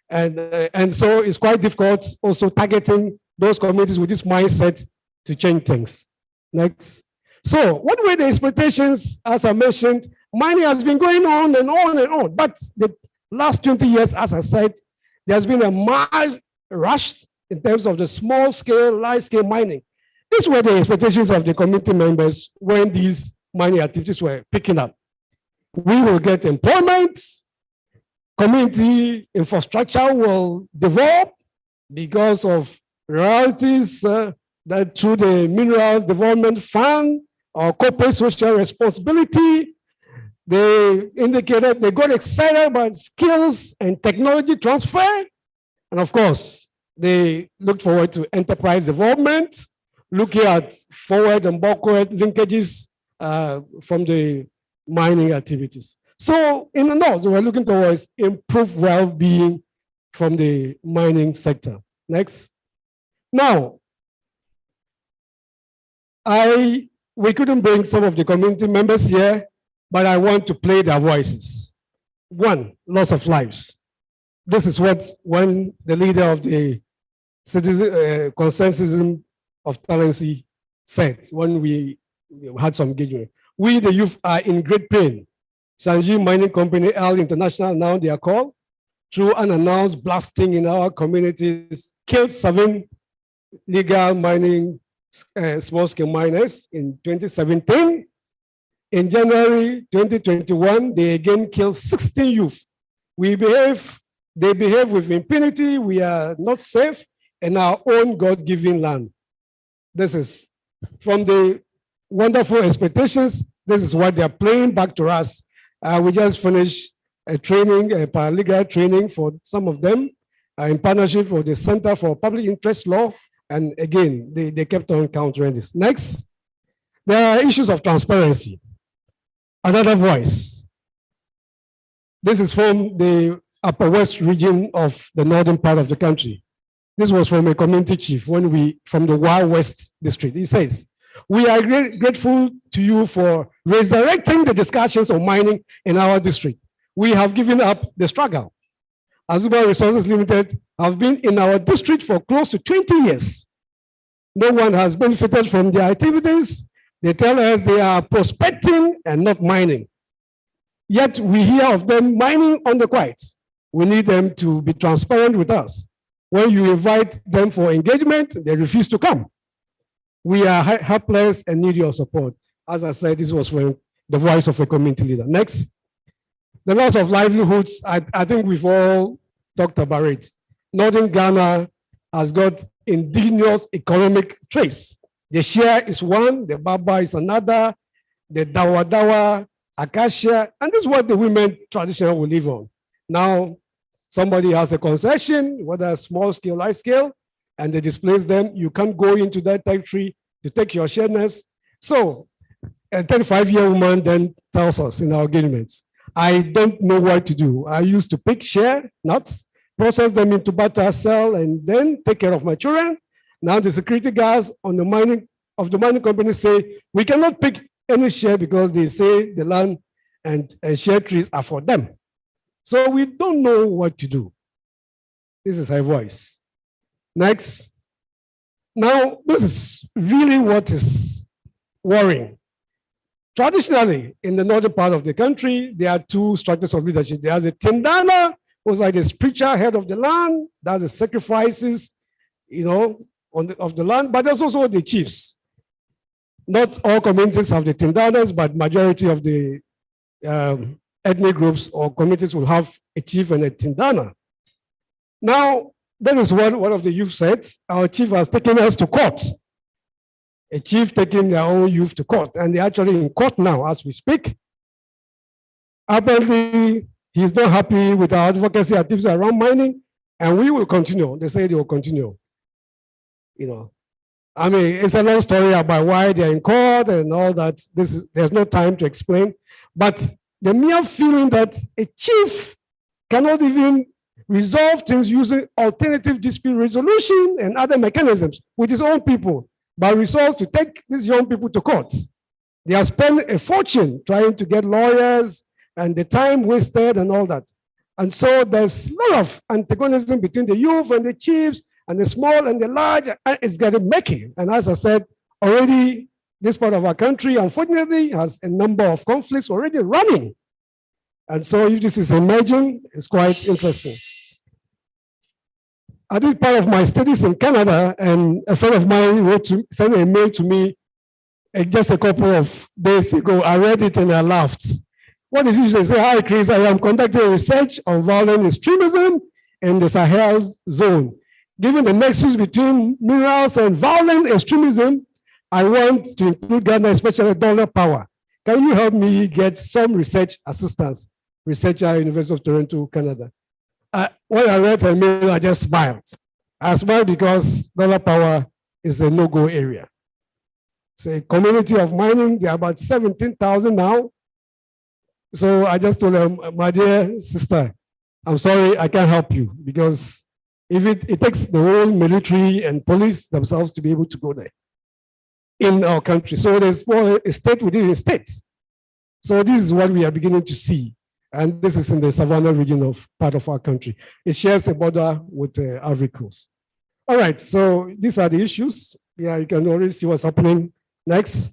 and so it's quite difficult also targeting those communities with this mindset to change things. Next. So what were the expectations? As I mentioned, mining has been going on and on and on, but the last 20 years, as I said, there's been a mass rush in terms of the small scale, large scale mining. These were the expectations of the community members when these mining activities were picking up. We will get employment, community infrastructure will develop because of royalties that through the Minerals Development Fund or corporate social responsibility. They indicated they got excited about skills and technology transfer. And of course, they looked forward to enterprise development, looking at forward and backward linkages from the mining activities. So in the north, we're looking towards improved well-being from the mining sector. Next. Now, we couldn't bring some of the community members here, but I want to play their voices. One, loss of lives. This is what when the leader of the citizen consensus of Talency said when we had some engagement. We, the youth, are in great pain. Sanji Mining Company, L International, now they are called, through unannounced blasting in our communities, killed 7 legal mining small-scale miners in 2017. In January 2021, they again killed 16 youth. They behave with impunity. We are not safe in our own God-given land. This is from the wonderful expectations. This is what they're playing back to us. We just finished a training, a paralegal training for some of them in partnership with the Center for Public Interest Law. And again, they kept on countering this. Next, there are issues of transparency. Another voice. This is from the Upper West region of the northern part of the country. This was from a community chief from the Wild West district. He says, we are grateful to you for resurrecting the discussions on mining in our district. We have given up the struggle. Azuba Resources Limited have been in our district for close to 20 years. No one has benefited from their activities. They tell us they are prospecting and not mining. Yet we hear of them mining on the quiet. We need them to be transparent with us. When you invite them for engagement, they refuse to come. We are helpless and need your support. As I said, this was from the voice of a community leader. Next. The loss of livelihoods, I think we've all talked about it. Northern Ghana has got indigenous economic traits. The share is one, the baba is another, the dawa, acacia, and this is what the women traditionally will live on. Now, somebody has a concession, whether small scale, large scale, and they displace them. You can't go into that territory to take your shareness. So a 35-year woman then tells us in our agreements, I don't know what to do. I used to pick share nuts, process them into butter, sell, and then take care of my children. Now the security guards on the mining company say, we cannot pick any share because they say the land and share trees are for them. So we don't know what to do. This is her voice. Next. Now, this is really what is worrying. Traditionally, in the northern part of the country, there are 2 structures of leadership. There's a Tindana, who's like the spiritual head of the land. There's the sacrifices, of the land, but there's also the chiefs. Not all communities have the Tindanas, but majority of the ethnic groups or communities will have a chief and a Tindana. Now, that is what one of the youth said. Our chief has taken us to court. A chief taking their own youth to court, and they're actually in court now as we speak. Apparently, he's not happy with our advocacy activities around mining, and we will continue. They say they will continue. I mean, it's a long story about why they're in court and all that. There's no time to explain. But the mere feeling that a chief cannot even resolve things using alternative dispute resolution and other mechanisms with his own people, but resolves to take these young people to court. They have spent a fortune trying to get lawyers and the time wasted and all that. And so there's a lot of antagonism between the youth and the chiefs and the small and the large. It's getting murky. And as I said, already this part of our country, unfortunately, has a number of conflicts already running. And so if this is emerging, it's quite interesting. I did part of my studies in Canada, and a friend of mine sent a mail to me just a couple of days ago. I read it and I laughed. What is it? They say, hi, Chris, I am conducting research on violent extremism in the Sahel zone. Given the nexus between minerals and violent extremism, I want to include Ghana, especially dollar power. can you help me get some research assistance? Researcher at University of Toronto, Canada. When I read her mail, I just smiled. I smiled because dollar power is a no-go area. It's a community of mining. There are about 17,000 now. So I just told her, my dear sister, I'm sorry, I can't help you because if it takes the whole military and police themselves to be able to go there in our country. So there's more a state within a state. So this is what we are beginning to see. And this is in the Savannah region of part of our country. It shares a border with Ivory Coast. All right, so these are the issues. Yeah, you can already see what's happening. Next.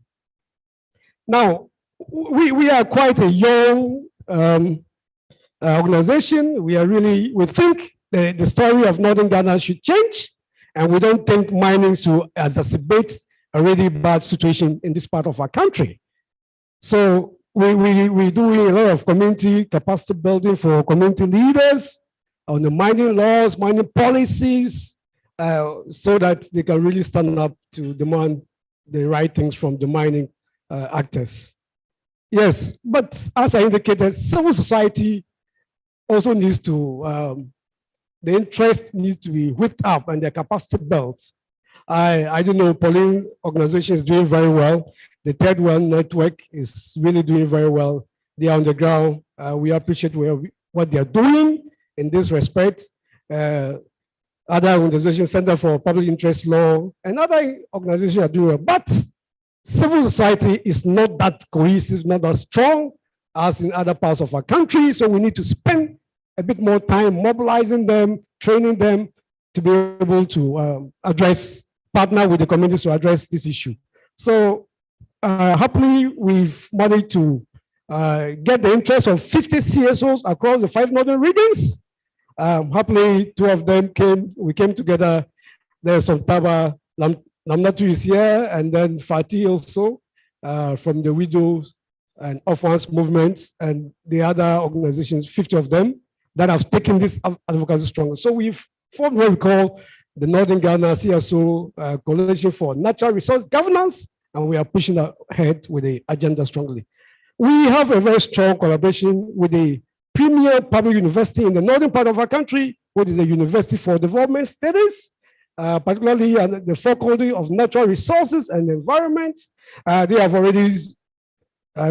Now, we are quite a young organization. We think the story of Northern Ghana should change, and we don't think mining should exacerbate a really bad situation in this part of our country. So we do a lot of community capacity building for community leaders on the mining laws, mining policies, so that they can really stand up to demand the right things from the mining actors. Yes, but as I indicated, civil society also needs to, the interest needs to be whipped up and their capacity built. I don't know, Pauline organization is doing very well. The Third World Network is really doing very well. They are on the ground. We appreciate what they are doing in this respect. Other organizations, Center for Public Interest Law, and other organizations are doing well. But civil society is not that cohesive, not that strong as in other parts of our country. So we need to spend a bit more time mobilizing them, training them to be able to partner with the communities to address this issue. So happily, we've managed to get the interest of 50 CSOs across the 5 northern regions. Happily, 2 of them we came together. There's some Taba, Namnatu is here, and then Fatih also from the Widows and Orphans movement, and the other organizations, 50 of them, that have taken this advocacy stronger. So we've formed what we call the Northern Ghana CSO Coalition for Natural Resource Governance, and we are pushing ahead with the agenda strongly. We have a very strong collaboration with the premier public university in the northern part of our country, which is the University for Development Studies, particularly the Faculty of Natural Resources and Environment. They have already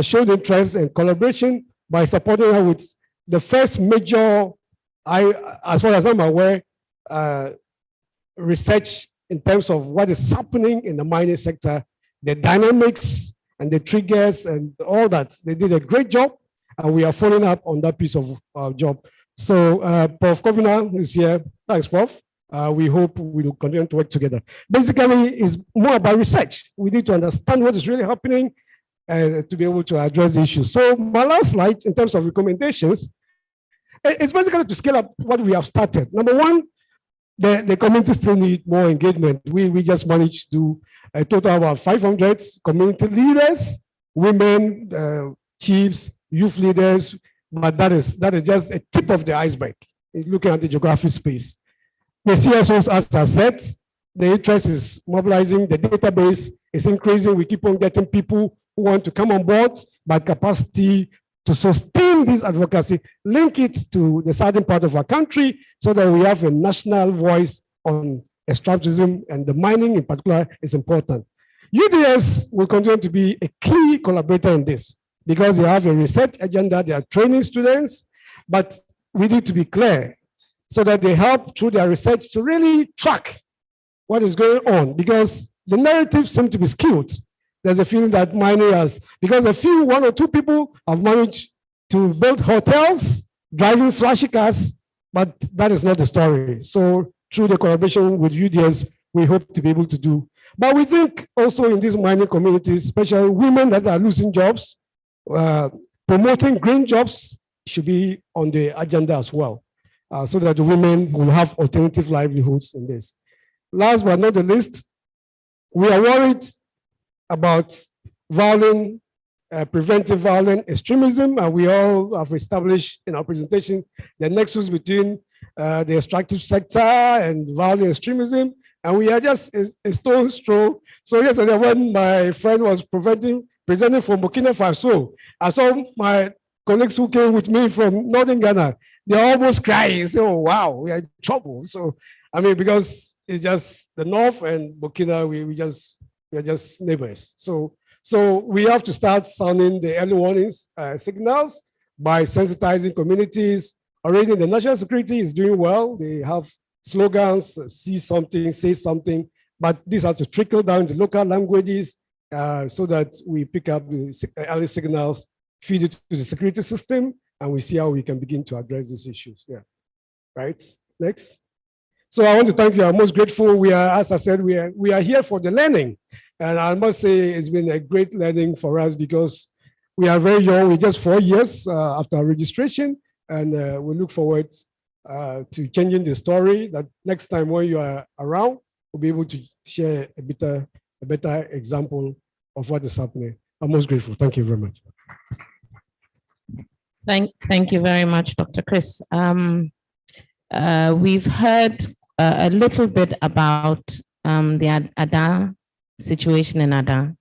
shown interest and collaboration by supporting her with the first major, as far as I'm aware, research in terms of what is happening in the mining sector, the dynamics and the triggers and all that. They did a great job, and we are following up on that piece of job. So Prof. Kovina is here. Thanks, Prof. We hope we will continue to work together. Basically, it's more about research. We need to understand what is really happening to be able to address the issue. So my last slide, in terms of recommendations, it's basically to scale up what we have started. Number one, the community still need more engagement. We just managed to do a total of about 500 community leaders, women, chiefs, youth leaders, but that is just a tip of the iceberg, looking at the geographic space. The CSOs, as I said, the interest is mobilizing, the database is increasing. We keep on getting people who want to come on board, but capacity to sustain this advocacy, link it to the southern part of our country so that we have a national voice on extractivism, and the mining in particular is important. UDS will continue to be a key collaborator in this because they have a research agenda, they are training students, but we need to be clear so that they help through their research to really track what is going on, because the narrative seems to be skewed. There's a feeling that mining has, because one or two people have managed to build hotels, driving flashy cars, but that is not the story. So through the collaboration with UDS, we hope to be able to do. But we think also in these mining communities, especially women that are losing jobs, promoting green jobs should be on the agenda as well, so that the women will have alternative livelihoods in this. Last but not the least, we are worried about violent, preventive violent extremism, and we all have established in our presentation the nexus between the extractive sector and violent extremism, and we are just a stone's throw. So yesterday when my friend was presenting presenting from Burkina Faso. I saw my colleagues who came with me from Northern Ghana. They're almost crying. Say, oh, wow, we are in trouble. So, I mean, because it's just the North and Burkina, we are just neighbors. So we have to start sounding the early warnings signals by sensitizing communities. Already the national security is doing well. They have slogans, see something, say something, but this has to trickle down to local languages so that we pick up the early signals, feed it to the security system, and we see how we can begin to address these issues. Yeah, right, next. So I want to thank you. I'm most grateful. We are, as I said, we are here for the learning. And I must say it's been a great learning for us because we are very young. We're just 4 years after our registration. And we look forward to changing the story that next time when you are around, we'll be able to share a better example of what is happening. I'm most grateful. Thank you very much. Thank you very much, Dr. Chris. We've heard a little bit about the Ada situation in Ada,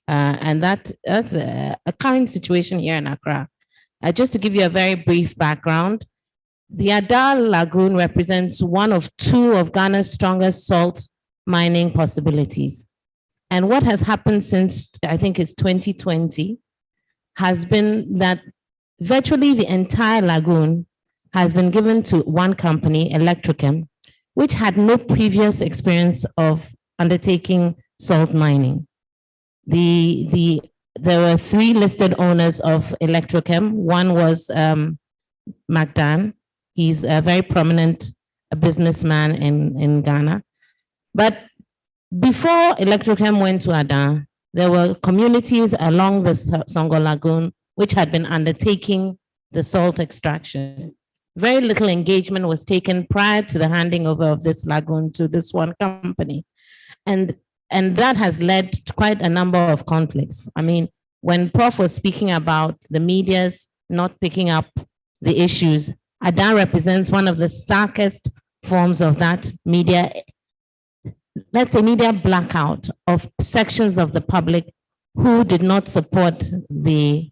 and that's a current situation here in Accra. Just to give you a very brief background, the Ada Lagoon represents one of 2 of Ghana's strongest salt mining possibilities. And what has happened since, I think it's 2020, has been that virtually the entire lagoon has been given to one company, Electrochem, which had no previous experience of undertaking salt mining. There were 3 listed owners of Electrochem. One was Magdan. He's a very prominent businessman in Ghana. But before Electrochem went to Ada, there were communities along the Songo Lagoon which had been undertaking the salt extraction. Very little engagement was taken prior to the handing over of this lagoon to this one company. And that has led to quite a number of conflicts. I mean, when Prof was speaking about the media's not picking up the issues, Ada represents one of the starkest forms of that media, let's say media blackout of sections of the public who did not support the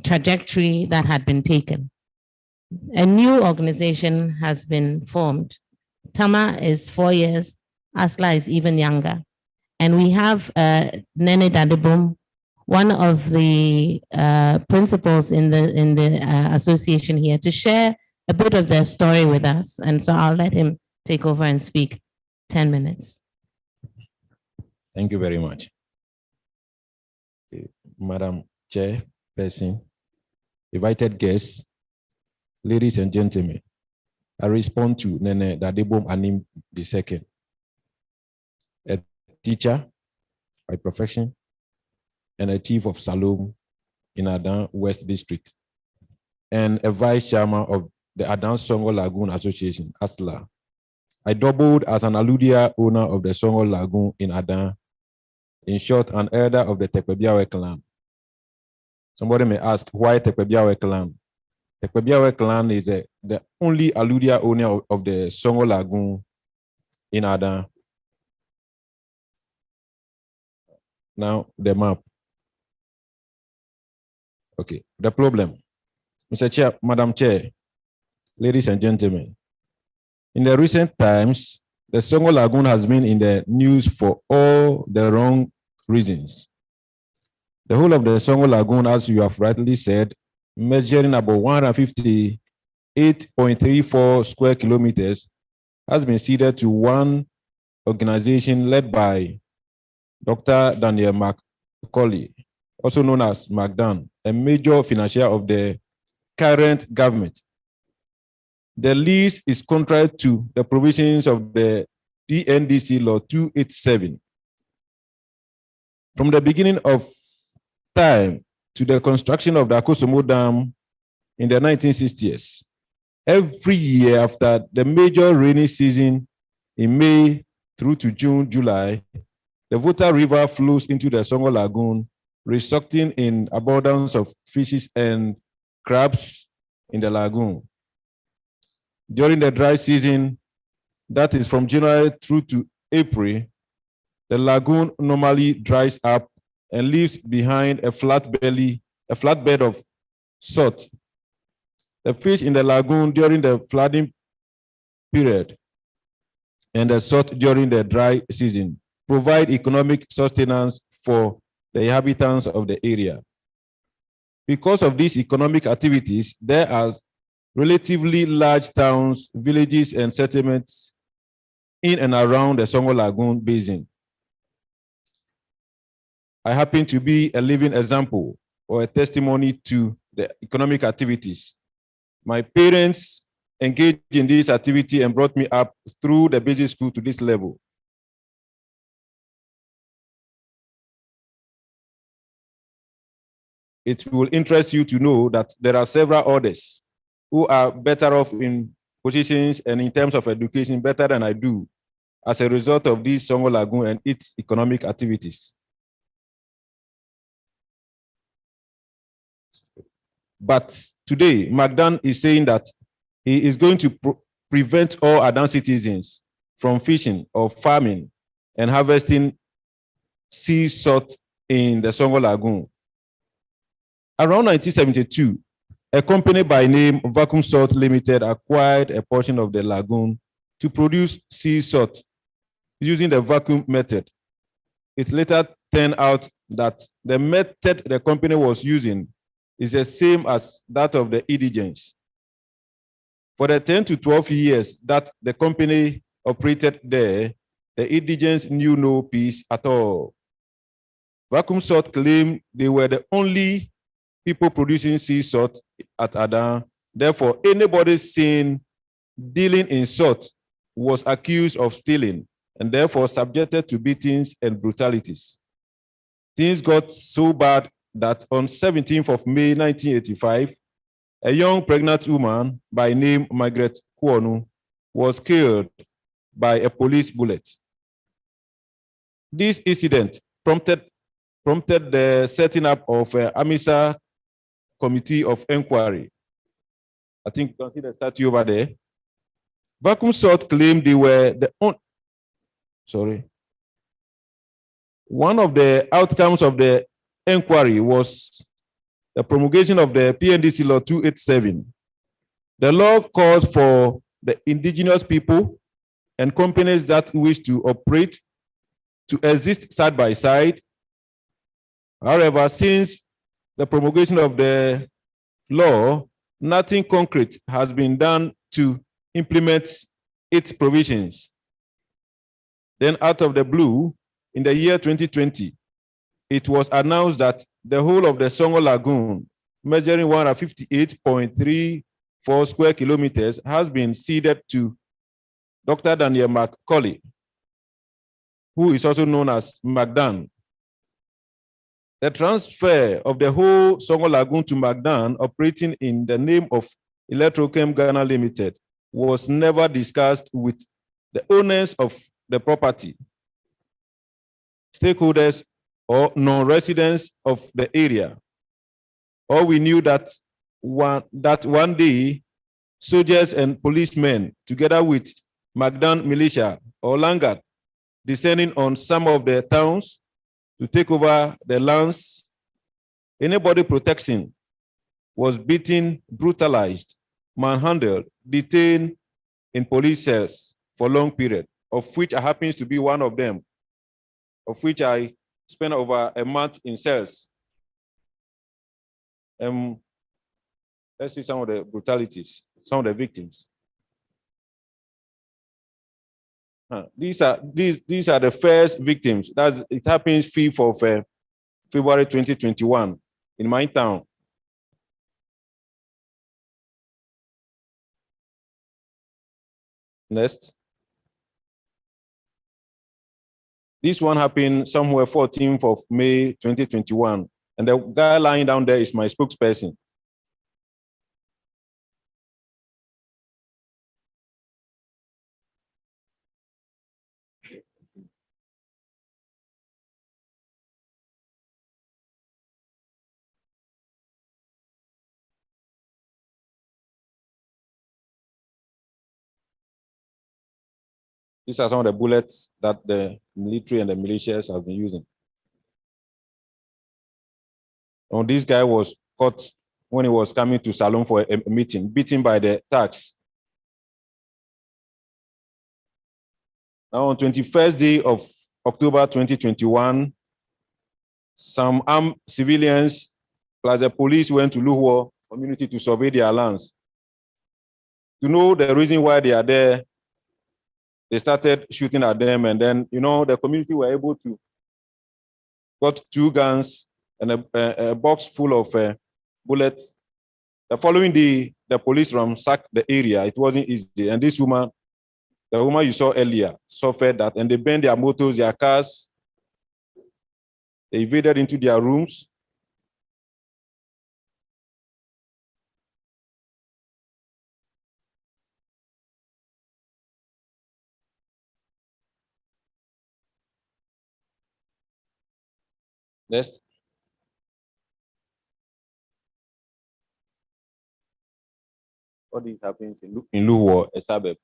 trajectory that had been taken. A new organization has been formed. Tama is 4 years, Asla is even younger. And we have Nene Dadebum, one of the principals in the association here, to share a bit of their story with us. And so I'll let him take over and speak 10 minutes. Thank you very much. Madam Chairperson, invited guests, ladies and gentlemen, I respond to Nene Dadebum Anim II, a teacher by profession and a chief of Salome in Adan West District, and a vice chairman of the Adan Songo Lagoon Association, ASLA. I doubled as an alludia owner of the Songo Lagoon in Adan, in short, an elder of the Tekwebiawe clan. Somebody may ask, why Tekwebiawe clan? Tekwebiawe clan is the only alludia owner of the Songo Lagoon in Adan. Now, the map. Okay, the problem. Mr. Chair, Madam Chair, ladies and gentlemen, in the recent times, the Songo Lagoon has been in the news for all the wrong reasons. The whole of the Songo Lagoon, as you have rightly said, measuring about 158.34 square kilometers, has been ceded to one organization led by Dr. Daniel Macaulay, also known as Magdan, a major financier of the current government. The lease is contrary to the provisions of the NDPC Law 287. From the beginning of time to the construction of the Akosomo Dam in the 1960s, every year after the major rainy season in May through to June, July, the Volta River flows into the Songo Lagoon, resulting in abundance of fishes and crabs in the lagoon. During the dry season, that is from January through to April, the lagoon normally dries up and leaves behind a flat bed of salt. The fish in the lagoon during the flooding period and the salt during the dry season provide economic sustenance for the inhabitants of the area. Because of these economic activities, there are relatively large towns, villages, and settlements in and around the Songo Lagoon Basin. I happen to be a living example or a testimony to the economic activities. My parents engaged in this activity and brought me up through the basic school to this level. It will interest you to know that there are several others who are better off in positions and in terms of education better than I do as a result of this Songo Lagoon and its economic activities. But today, Magdan is saying that he is going to prevent all Adan citizens from fishing or farming and harvesting sea salt in the Songo Lagoon. Around 1972, a company by name Vacuum Salt Limited acquired a portion of the lagoon to produce sea salt using the vacuum method. It later turned out that the method the company was using is the same as that of the indigents. For the 10 to 12 years that the company operated there, the indigents knew no peace at all. Vacuum Salt claimed they were the only people producing sea salt at Adan. Therefore, anybody seen dealing in salt was accused of stealing and therefore subjected to beatings and brutalities. Things got so bad that on 17th of May 1985, a young pregnant woman by name Margaret Kwonu was killed by a police bullet. This incident prompted the setting up of an AMISA committee of inquiry. I think you can see the statue over there. Vacuum Salt claimed they were the only. One of the outcomes of the inquiry was the promulgation of the PNDC Law 287. The law calls for the indigenous people and companies that wish to operate to exist side by side. However, since the promulgation of the law, nothing concrete has been done to implement its provisions. Then out of the blue, in the year 2020, it was announced that the whole of the Songo Lagoon, measuring 158.34 square kilometers, has been ceded to Dr. Daniel Macaulay, who is also known as Magdan. The transfer of the whole Songo Lagoon to Magdan, operating in the name of Electrochem Ghana Limited, was never discussed with the owners of the property, stakeholders, or non-residents of the area. All we knew that one day, soldiers and policemen, together with Magdan militia or Langat, descending on some of the towns to take over the lands. Anybody protecting was beaten, brutalized, manhandled, detained in police cells for long period, of which I happens to be one of them, of which I spent over a month in cells. Let's see some of the brutalities, some of the victims. These are the first victims. It happens 5th of February 2021 in my town. Next. This one happened somewhere 14th of May 2021. And the guy lying down there is my spokesperson. These are some of the bullets that the military and the militias have been using. And this guy was caught when he was coming to Salon for a meeting, beaten by the thugs. Now, on 21st day of October 2021, some armed civilians plus the police went to Luhua community to survey their lands. To know the reason why they are there, they started shooting at them, and then, the community were able to got 2 guns and a box full of bullets. The following day, the police ransacked the area. It wasn't easy, and this woman, the woman you saw earlier, suffered that, and they burned their motors, their cars. They invaded into their rooms. Next. What is happening in Luhua, a suburb?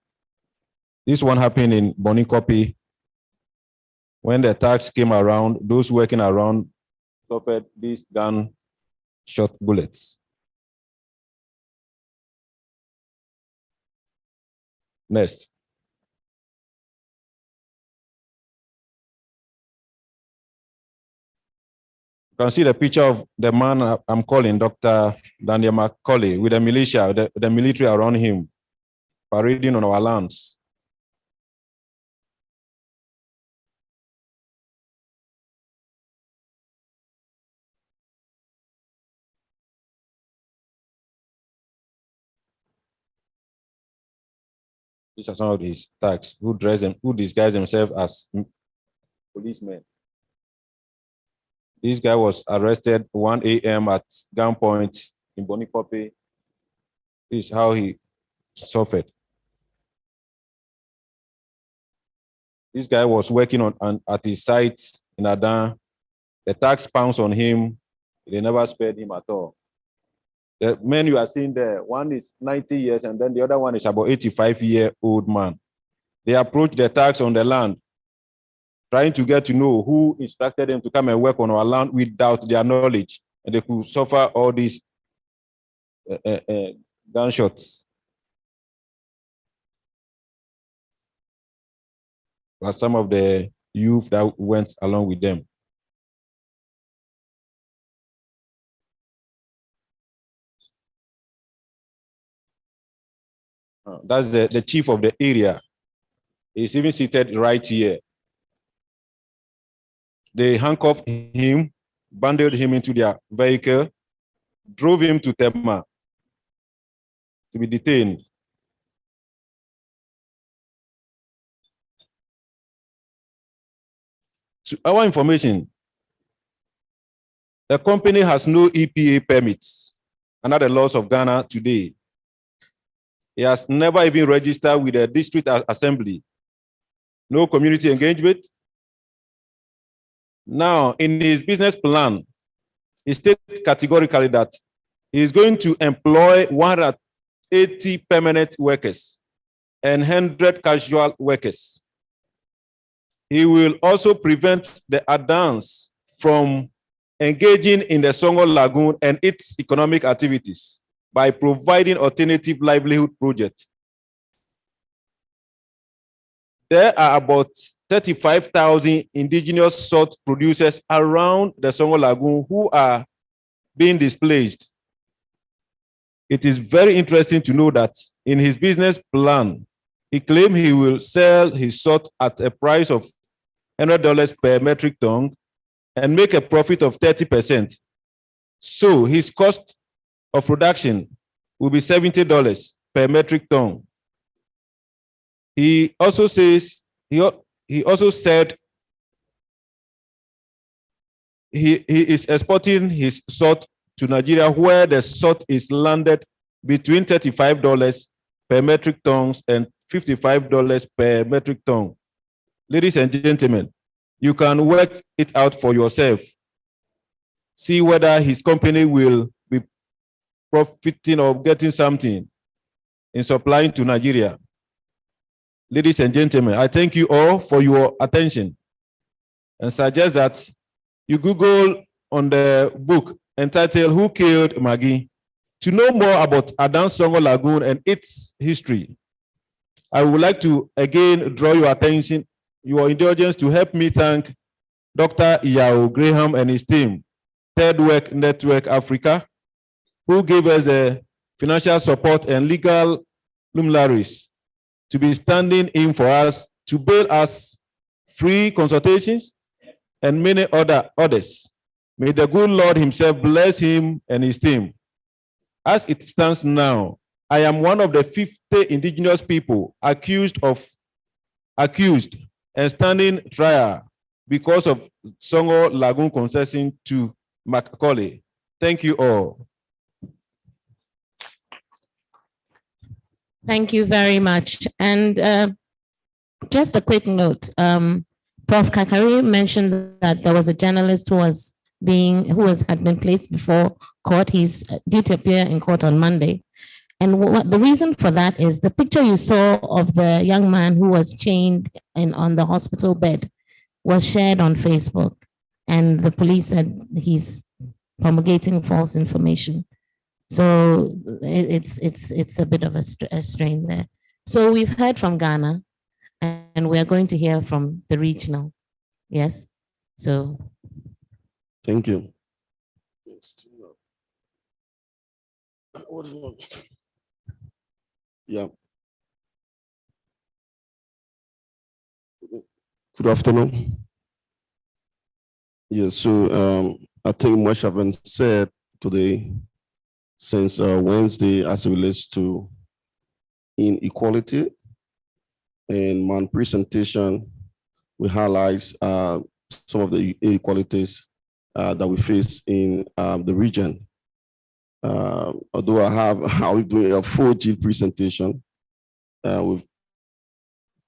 This one happened in Bonikopi. When the thugs came around, those working around suffered these gunshot bullets. Next. You can see the picture of the man I'm calling Dr. Daniel Macaulay with the militia, the military around him, parading on our lands. These are some of these thugs who disguise themselves as policemen. This guy was arrested 1 a.m. at gunpoint in Bonikopi. This is how he suffered. This guy was working at his site in Adan. The thugs pounced on him. They never spared him at all. The men you are seeing there, one is 90 years, and then the other one is about 85-year-old man. They approached the thugs on the land, trying to get to know who instructed them to come and work on our land without their knowledge, and they could suffer all these gunshots. Plus some of the youth that went along with them. That's the chief of the area. He's even seated right here. They handcuffed him, bundled him into their vehicle, drove him to Tema to be detained. To our information, the company has no EPA permits under the laws of Ghana today. He has never even registered with the district assembly. No community engagement. Now, in his business plan, he states categorically that he is going to employ 180 permanent workers and 100 casual workers. He will also prevent the Adans from engaging in the Songo Lagoon and its economic activities by providing alternative livelihood projects. There are about 35,000 indigenous salt producers around the Songo Lagoon who are being displaced. It is very interesting to know that in his business plan, he claimed he will sell his salt at a price of $100 per metric ton and make a profit of 30%. So his cost of production will be $70 per metric ton. He also says, he also said he is exporting his salt to Nigeria, where the salt is landed between $35 per metric tons and $55 per metric ton. Ladies and gentlemen, you can work it out for yourself. See whether his company will be profiting or getting something in supplying to Nigeria. ladies and gentlemen, I thank you all for your attention and suggest that you Google on the book entitled Who Killed Maggie to know more about Adan-Songo Lagoon and its history. I would like to again draw your attention, your indulgence to help me thank Dr. Yao Graham and his team, Third Work Network Africa, who gave us the financial support and legal luminaries to be standing in for us, to bail us free consultations and many others. May the good Lord himself bless him and his team. As it stands now, I am one of the 50 indigenous people accused and standing trial because of Songo Lagoon concession to Macaulay. Thank you all. Thank you very much. And just a quick note. Prof. Kakari mentioned that there was a journalist who had been placed before court. He's due to appear in court on Monday. And the reason for that is the picture you saw of the young man who was chained on the hospital bed was shared on Facebook. And the police said he's promulgating false information. So it's a bit of a strain there. So we've heard from Ghana, and we're going to hear from the regional. Yes, so. Thank you. Yeah. Good afternoon. Yes, so I think much have been said today since Wednesday as it relates to inequality. And my presentation will highlight some of the inequalities that we face in the region. Although I'll be doing a 4G presentation with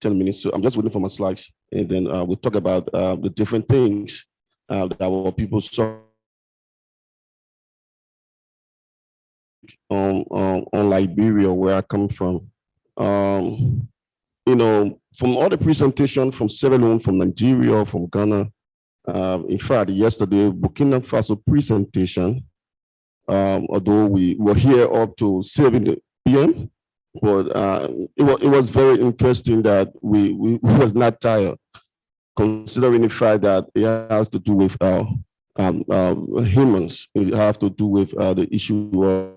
10 minutes, so I'm just waiting for my slides, and then we'll talk about the different things that our people saw on Liberia, where I come from. You know, from all the presentation from Sierra Leone, from Nigeria, from Ghana, in fact, yesterday, Burkina Faso presentation, although we were here up to 7 p.m., but it was very interesting that we was not tired, considering the fact that it has to do with humans. It has to do with the issue of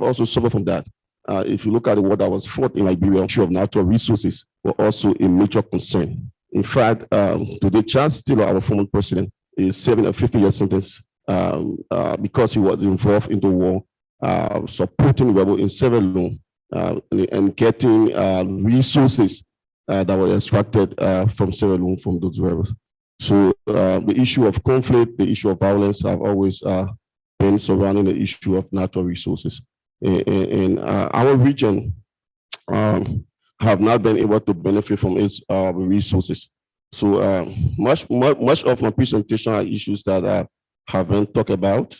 also suffer from that. If you look at the war that was fought in Liberia, the issue of natural resources were also a major concern. In fact, today, Charles Taylor, our former president, is serving a 50-year sentence because he was involved in the war, supporting the rebel in Sierra Leone and getting resources that were extracted from Sierra Leone from those rebels. So the issue of conflict, the issue of violence have always been surrounding the issue of natural resources. And our region have not been able to benefit from its resources. So much of my presentation are issues that I haven't talked about.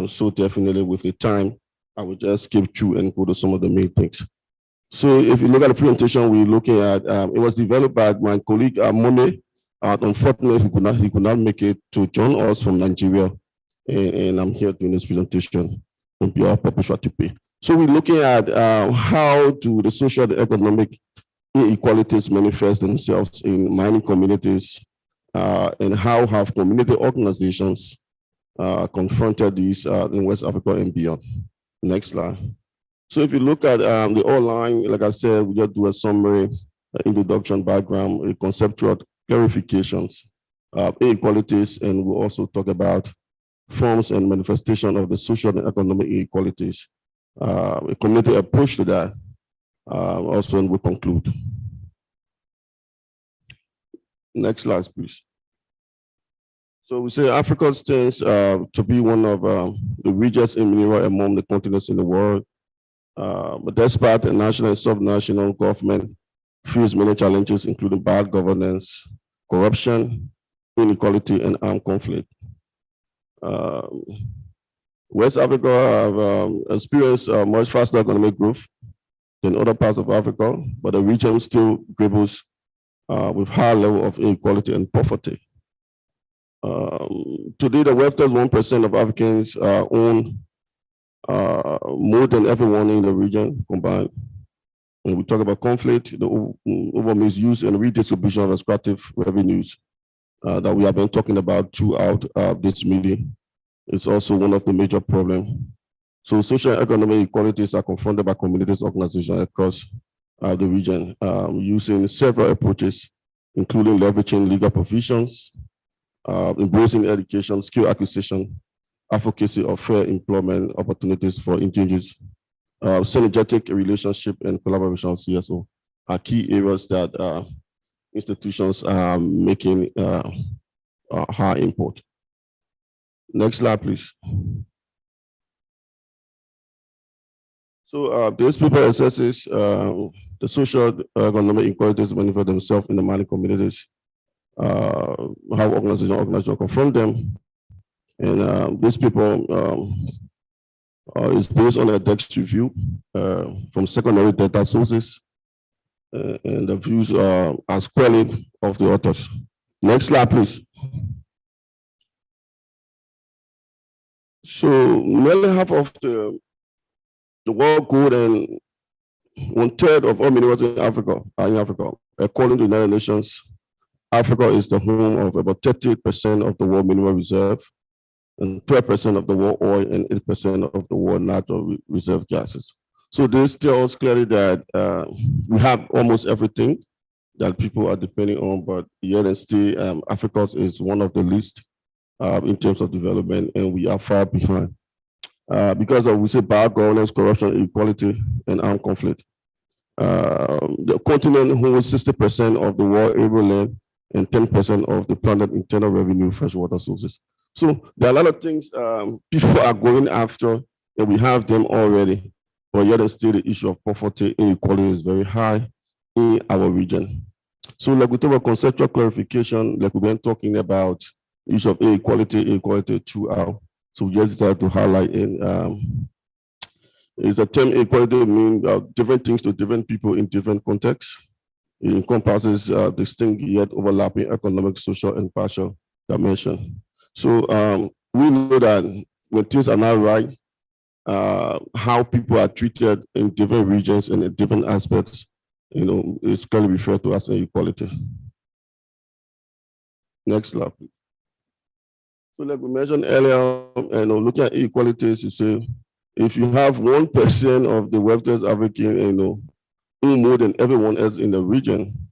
So definitely with the time, I will just skip through and go to some of the main things. So if you look at the presentation we're looking at, it was developed by my colleague Mone. Unfortunately, he could not make it to join us from Nigeria. And I'm here doing this presentation on behalf of Publisher TP. So we're looking at how do the social and economic inequalities manifest themselves in mining communities, and how have community organizations confronted these in West Africa and beyond. Next slide. So if you look at the outline, like I said, we just do a summary, introduction, background, conceptual clarifications, inequalities, and we'll also talk about forms and manifestation of the social and economic inequalities, a community approach to that, also, and we'll conclude. Next slide, please. So we say Africa stands to be one of the richest in mineral among the continents in the world. But despite the national and sub-national government face many challenges, including bad governance, corruption, inequality, and armed conflict. West Africa have experienced much faster economic growth than other parts of Africa, but the region still grapples with high level of inequality and poverty. Today, the wealthiest 1% of Africans own more than everyone in the region combined. When we talk about conflict, the over misuse and redistribution of extractive revenues that we have been talking about throughout this meeting, it's also one of the major problems. So social and economic inequalities are confronted by communities, organizations across the region using several approaches, including leveraging legal provisions, embracing education, skill acquisition, advocacy of fair employment opportunities for indigenous, synergetic relationship and collaboration with CSO are key areas that institutions are making high import. Next slide, please. So this paper assesses the social economic inequalities manifest themselves in the mining communities, how organizations confront them. And this paper is based on a text review from secondary data sources, and the views are squarely of the authors. Next slide, please. So nearly half of the world gold and 1/3 of all minerals in Africa are in Africa. According to the United Nations, Africa is the home of about 30% of the world mineral reserve, and 12% of the world oil, and 8% of the world natural reserve gases. So this tells clearly that we have almost everything that people are depending on, but yet and still, Africa is one of the least in terms of development, and we are far behind because of, we say, bad governance, corruption, inequality, and armed conflict. The continent holds 60% of the world able land and 10% of the planet internal revenue freshwater sources. So there are a lot of things people are going after, and we have them already, but yet and still the issue of poverty, inequality is very high in our region. So like we talk about conceptual clarification, like we've been talking about issue of inequality throughout. So we just decided to highlight in is the term equality mean different things to different people in different contexts. It encompasses distinct yet overlapping economic, social, and partial dimension. So we know that when things are not right, how people are treated in different regions and in different aspects, is clearly referred to as inequality. Next slide, please. So like we mentioned earlier, looking at inequalities, you say, if you have 1% of the wealthiest African, own more than everyone else in the region,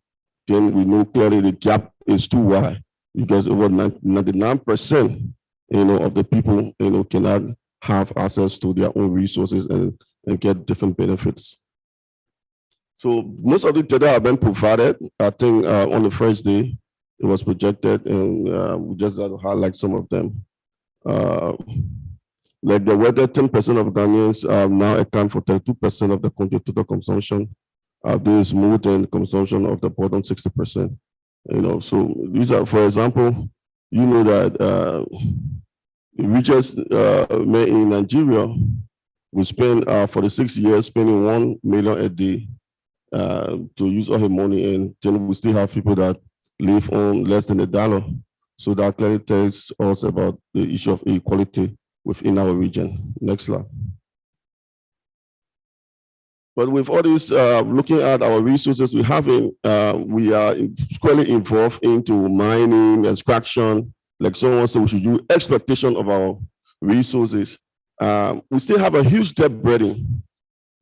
then we know clearly the gap is too wide, because over 99%, of the people, cannot have access to their own resources and get different benefits. So most of the data have been provided. I think on the first day, it was projected, and we just had to highlight some of them. Like the weather, 10% of Ghanaians now account for 32% of the country total consumption. This is more than consumption of the bottom 60%. So these are, for example, that the richest man in Nigeria will spend for the 6 years spending 1 million a day to use all her money, and then we still have people that live on less than $1. So that clearly tells us about the issue of inequality within our region. Next slide. But with all this, looking at our resources we have, we are squarely involved into mining, extraction. Like someone said, we should do exploitation of our resources. We still have a huge debt burden,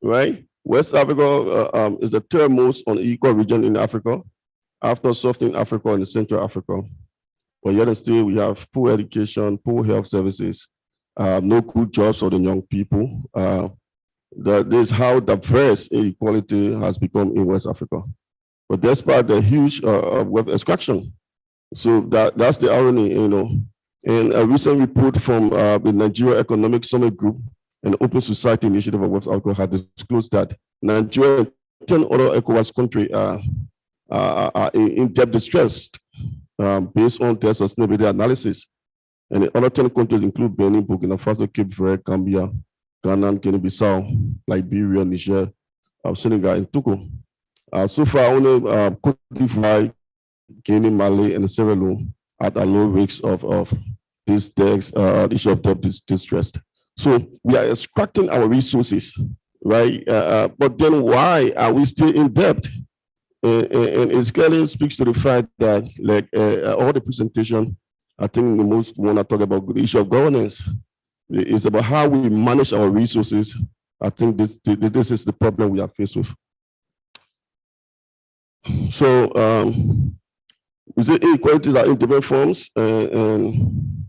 right? West Africa is the third most unequal region in Africa, after Southern Africa and Central Africa. But yet and still, we have poor education, poor health services, no good jobs for the young people. That is how diverse inequality has become in West Africa. But despite the huge web extraction, so that's the irony, And a recent report from the Nigeria Economic Summit Group and Open Society Initiative of West Africa had disclosed that Nigeria and 10 other ECOWAS countries are in debt distress based on their sustainability analysis. And the other 10 countries include Benin, Burkina Faso, Cape Verde, Gambia, Ghana, Guinea-Bissau, Liberia, Niger, Senegal, and Togo. So far, only Cote d'Ivoire, Guinea, Mali, and Sierra Leone at a low risk of this issue of debt distress. So we are extracting our resources, right? But then why are we still in debt? And it clearly speaks to the fact that, like all the presentation, I think the most want to talk about the issue of governance. It's about how we manage our resources. I think this is the problem we are faced with. So we say inequalities are in different forms, and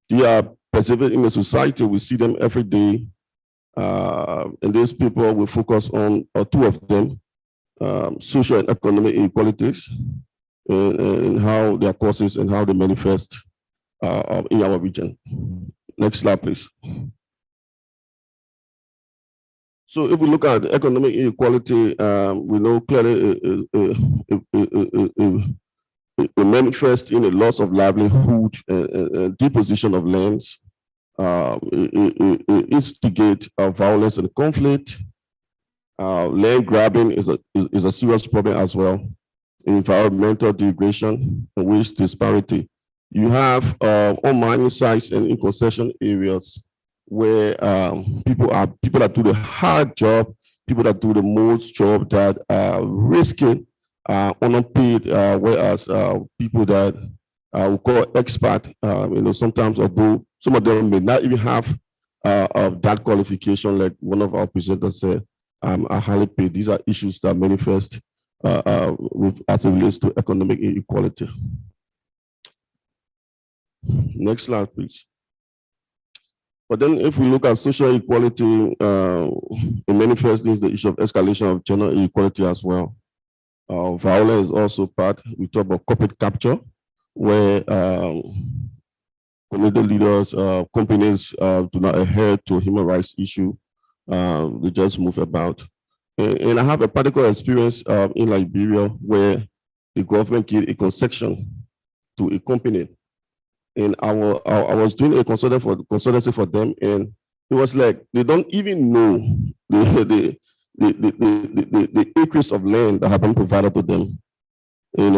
they are perceived in the society. We see them every day, and these people will focus on two of them: social and economic inequalities, and how their causes and how they manifest in our region. Next slide, please. So if we look at economic inequality, we know clearly it manifests in a loss of livelihood, deposition of lands, it instigates violence and conflict. Land grabbing is a serious problem as well. Environmental degradation and waste disparity. You have on mining sites and in concession areas where people that do the hard job, people that do the most job that are risking unpaid, whereas people that we call expat, sometimes although some of them may not even have that qualification, like one of our presenters said, are highly paid. These are issues that manifest as it relates to economic inequality. Next slide, please. But then if we look at social equality, it manifests in the issue of escalation of gender inequality as well. Violence is also part. We talk about corporate capture, where community leaders, companies do not adhere to human rights issue. They just move about. And I have a particular experience in Liberia where the government gave a concession to a company. And I was doing a consultancy for them, and it was like they don't even know the acres of land that have been provided to them, and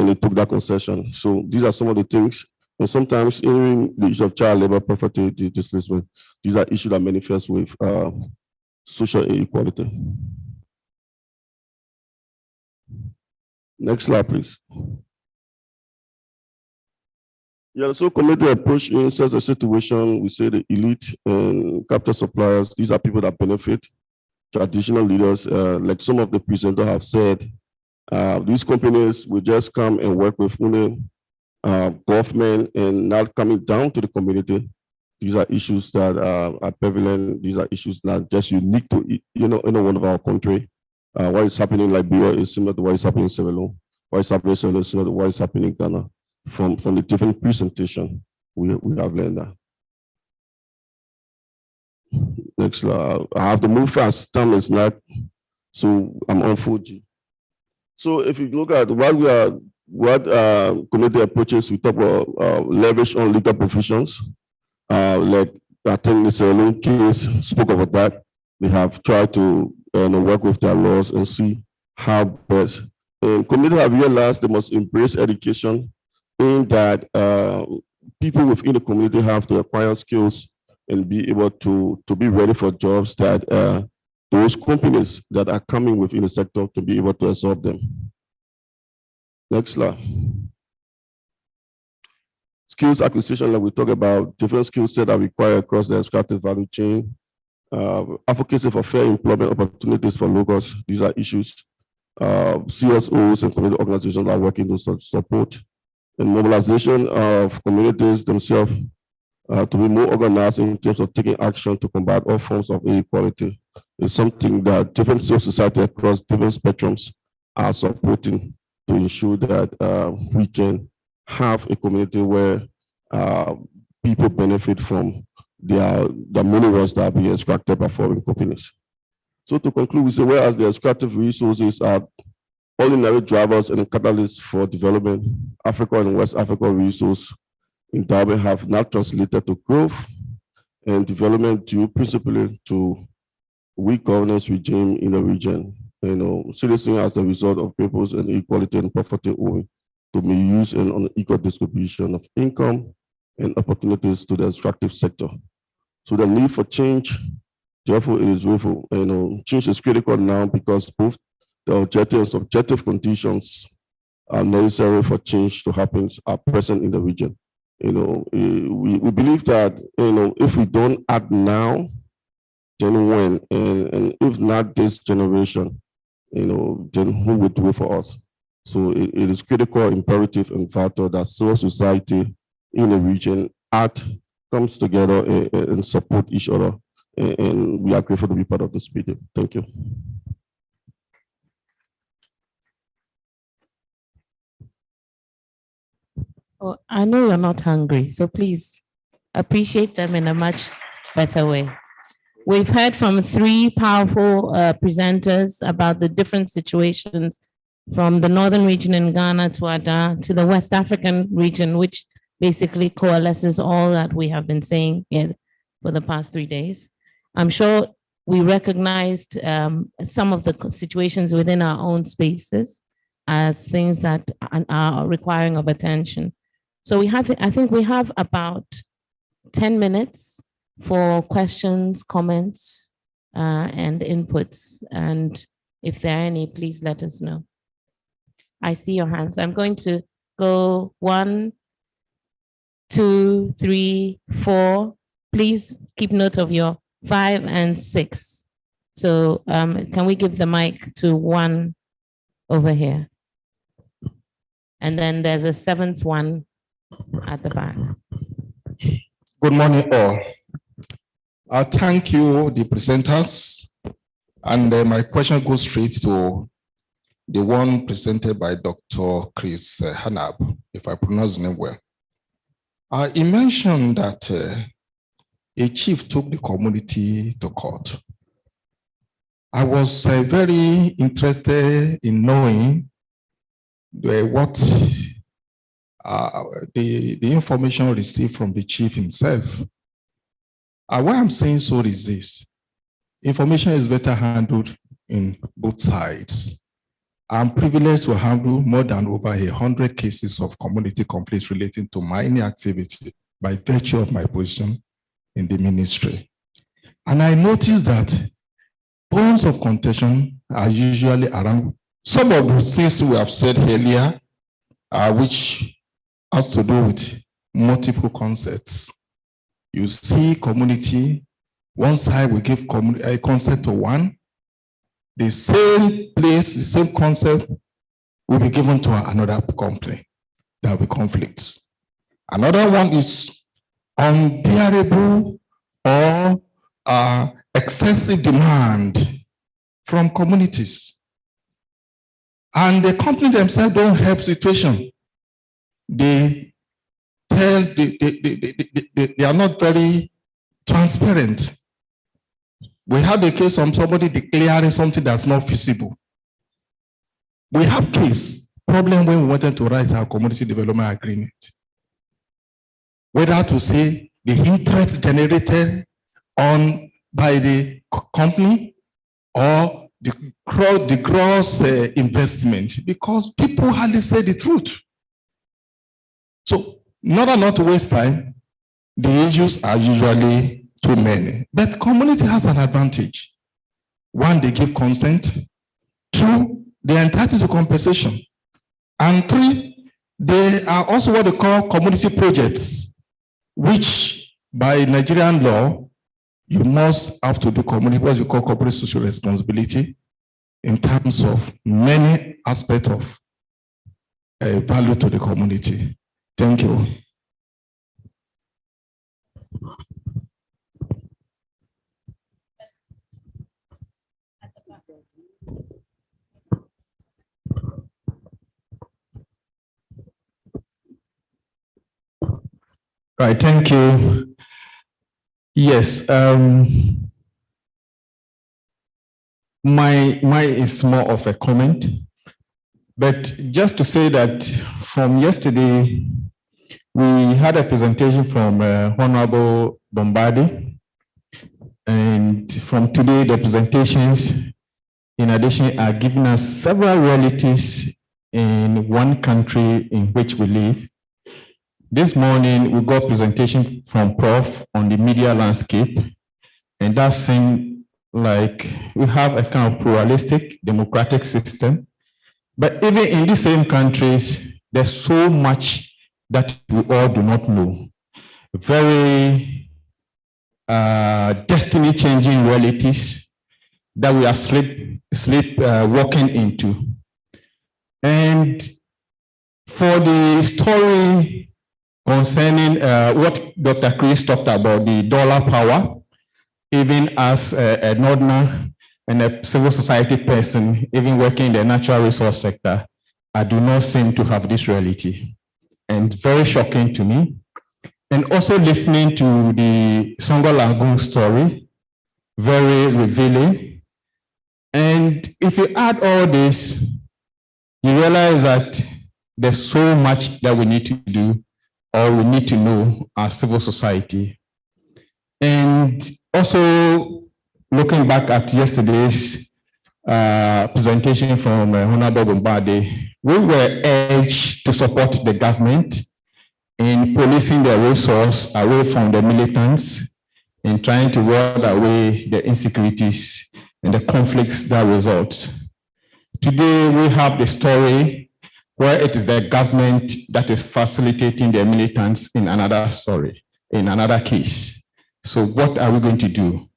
they took that concession. So these are some of the things, and sometimes even the issue of child labor, poverty, displacement, these are issues that manifest with social inequality. Next slide, please. Yeah, so community approach in such a situation, we say the elite and capital suppliers, these are people that benefit. Traditional leaders, like some of the presenters have said, these companies will just come and work with government and not coming down to the community. These are issues that are prevalent. These are issues not just unique to one of our country. What is happening in Liberia is similar to what is happening in Sierra Leone. What is happening in Sierra Leone is similar to what is happening in Ghana. From the different presentation, we have learned that. Next slide. I have to move fast. Time is not, so I'm on 4G. So if you look at what community approaches, we talk about leverage on legal provisions. Like I think the Sierra Leone case spoke about that. They have tried to work with their laws and see how best. And community have realized they must embrace education, in that people within the community have to acquire skills and be able to be ready for jobs that those companies that are coming within the sector to be able to absorb them. Next slide. Skills acquisition, like we talk about, different skill sets are required across the extractive value chain. Advocacy for fair employment opportunities for locals, these are issues. CSOs and community organizations are working to support. And mobilization of communities themselves to be more organized in terms of taking action to combat all forms of inequality is something that different civil society across different spectrums are supporting to ensure that we can have a community where people benefit from the minerals that are being extracted by foreign companies. So to conclude, we say whereas the extractive resources are ordinary drivers and catalysts for development, Africa and West Africa resource endowment have not translated to growth and development due principally to weak governance regime in the region. Seriously as the result of people's inequality and poverty owing to misuse and unequal distribution of income and opportunities to the extractive sector. So the need for change, therefore, it is willful. Change is critical now because both the objective and subjective conditions are necessary for change to happen are present in the region. We believe that if we don't act now, then when, and if not this generation, then who would do it for us? So it is critical, imperative, and vital that civil society in the region comes together and support each other. And we are grateful to be part of this meeting. Thank you. Oh, I know you're not hungry, so please appreciate them in a much better way. We've heard from three powerful presenters about the different situations from the northern region in Ghana to Ada to the West African region, which basically coalesces all that we have been saying here for the past 3 days. I'm sure we recognized some of the situations within our own spaces as things that are requiring of attention. So I think we have about 10 minutes for questions, comments, and inputs. And if there are any, please let us know. I see your hands. I'm going to go 1, 2, 3, 4. Please keep note of your 5 and 6. So can we give the mic to one over here? And then there's a 7th one at the back. Good morning, all. Thank you, the presenters. And my question goes straight to the one presented by Dr. Chris Hanab, if I pronounce the name well. He mentioned that a chief took the community to court. I was very interested in knowing what the information received from the chief himself. Why I'm saying so is this: information is better handled in both sides. I'm privileged to handle more than over 100 cases of community conflicts relating to mining activity by virtue of my position in the ministry. And I noticed that points of contention are usually around some of the things we have said earlier, which has to do with multiple concepts. You see community, one side will give a concept to one, the same place, the same concept will be given to another company. There will be conflicts. Another one is unbearable or excessive demand from communities. And the company themselves don't help situation. They are not very transparent. We have a case of somebody declaring something that's not feasible. We have case problem when we wanted to write our community development agreement. Whether to say the interest generated by the company or the gross investment, because people hardly say the truth. So, in order not to waste time, the issues are usually too many. But community has an advantage. One, they give consent. 2, they are entitled to compensation. And 3, they are also what they call community projects, which by Nigerian law, you must have to do community, what you call corporate social responsibility, in terms of many aspects of value to the community. Thank you. Right, thank you. Yes, mine is more of a comment, but just to say that from yesterday, We had a presentation from Honorable Bombardi, and from today, the presentations, in addition, are giving us several realities in one country in which we live. This morning, we got presentation from Prof on the media landscape, and that seemed like we have a kind of pluralistic democratic system. But even in the same countries, there's so much that we all do not know. Very destiny-changing realities that we are walking into. And for the story concerning what Dr. Chris talked about, the dollar power, even as a northerner and a civil society person, even working in the natural resource sector, I do not seem to have this reality. And very shocking to me. And also listening to the Songo Lagoon story, very revealing. And if you add all this, you realize that there's so much that we need to do or we need to know as civil society. And also looking back at yesterday's presentation from Honorable Bombardi, we were urged to support the government in policing the resource away from the militants, in trying to ward away the insecurities and the conflicts that result. Today, we have the story where it is the government that is facilitating the militants in another story, in another case. So what are we going to do?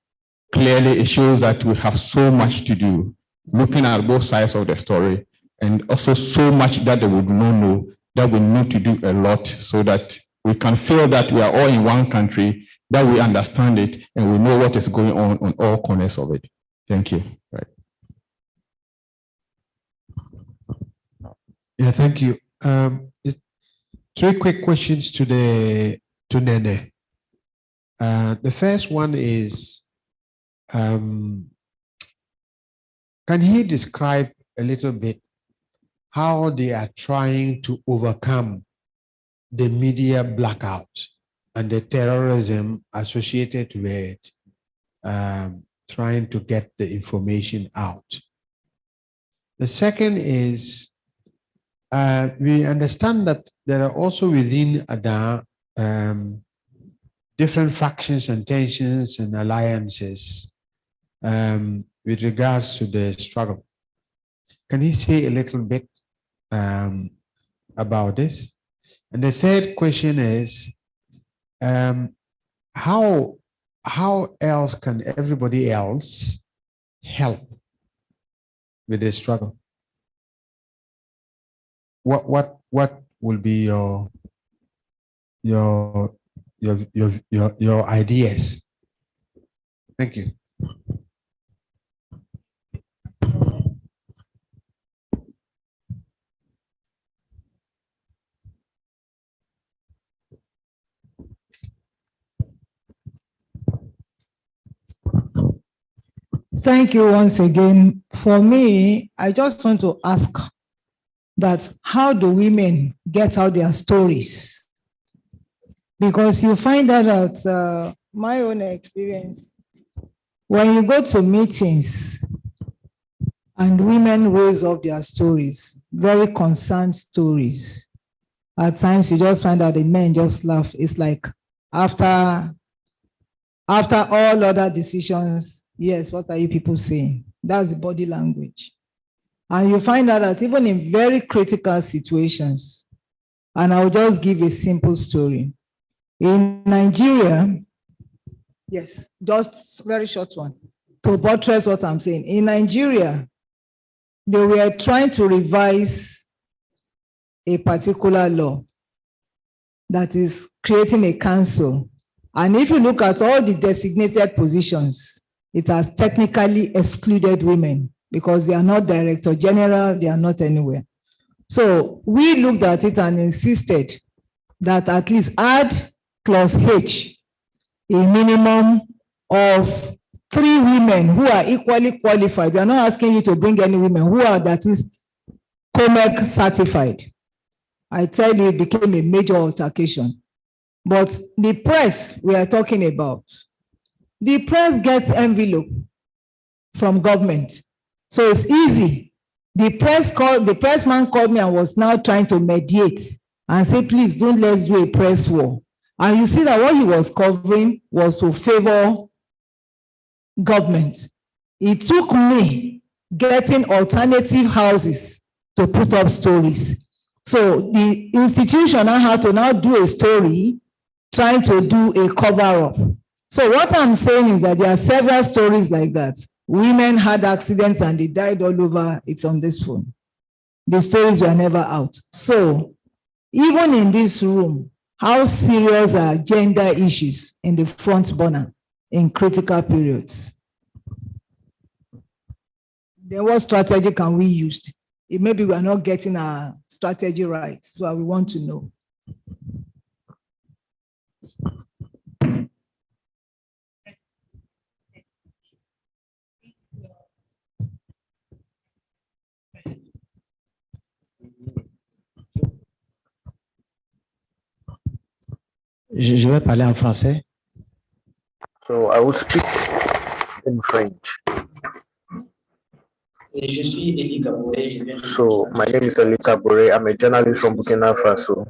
Clearly, it shows that we have so much to do, looking at both sides of the story, and also so much that they would not know, that we need to do a lot so that we can feel that we are all in one country, that we understand it, and we know what is going on all corners of it. Thank you. Right. Yeah, thank you. Three quick questions to Nene. The first one is, can he describe a little bit how they are trying to overcome the media blackout and the terrorism associated with trying to get the information out? The second is, we understand that there are also within ADA different factions and tensions and alliances with regards to the struggle. Can he say a little bit about this? And the third question is, how else can everybody else help with the struggle? What will be your ideas? Thank you. Thank you once again. For me, I just want to ask that how do women get out their stories? Because you find out that my own experience, when you go to meetings and women raise up their stories, very concerned stories, at times you just find that the men just laugh. It's like after all other decisions, yes, what are you people saying? That's the body language. And you find out that even in very critical situations, and I'll just give a simple story. In Nigeria, yes, just very short one, to buttress what I'm saying. In Nigeria, they were trying to revise a particular law that is creating a council. And if you look at all the designated positions, it has technically excluded women because they are not director general, they are not anywhere. So we looked at it and insisted that at least add clause H, a minimum of 3 women who are equally qualified. We are not asking you to bring any women who are, that is, COMEC certified. I tell you, it became a major altercation. But the press we are talking about, the press gets envelope from government. So it's easy. The pressman called me and was now trying to mediate and say, please don't let's do a press war. And you see that what he was covering was to favor government. It took me getting alternative houses to put up stories. So the institution now had to now do a story trying to do a cover-up. So what I'm saying is that there are several stories like that. Women had accidents and they died all over. It's on this phone. The stories were never out. So even in this room, how serious are gender issues in the front burner in critical periods? Then what strategy can we use? Maybe we are not getting our strategy right. So we want to know. Je vais parler en français. So I will speak in French. Je suis Eli Kabore. So my name is Eli Kabore. I'm a journalist from Burkina Faso,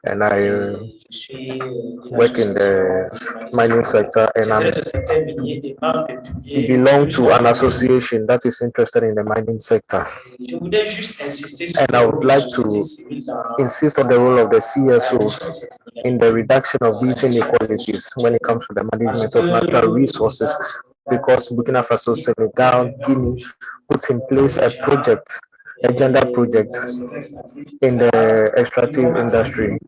and I work in the mining sector, and I belong to an association that is interested in the mining sector. And I would like to insist on the role of the CSOs in the reduction of these inequalities when it comes to the management of natural resources, because Burkina Faso, Senegal, Guinea put in place a project, a gender project in the extractive industry.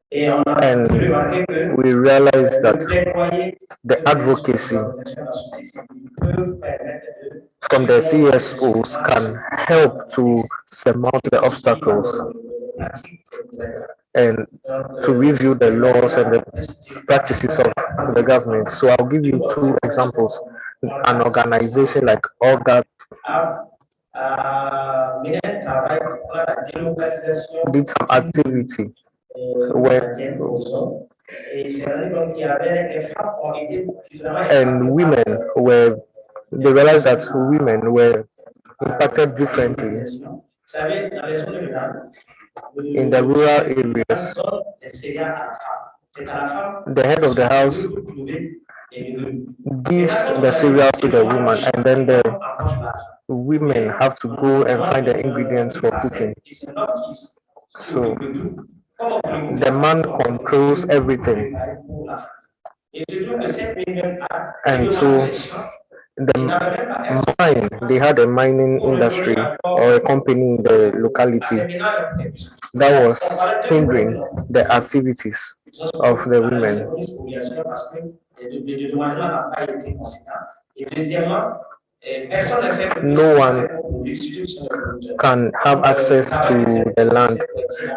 And we realized that the advocacy from the CSOs can help to surmount the obstacles and to review the laws and the practices of the government. So I'll give you two examples. An organization like ORGAT did some activity where and women were, they realized that women were impacted differently in the rural areas. The head of the house gives the cereal to the woman, and then the women have to go and find the ingredients for cooking. So the man controls everything. And so the mine, they had a mining industry or a company in the locality that was hindering the activities of the women. No one can have access to the land.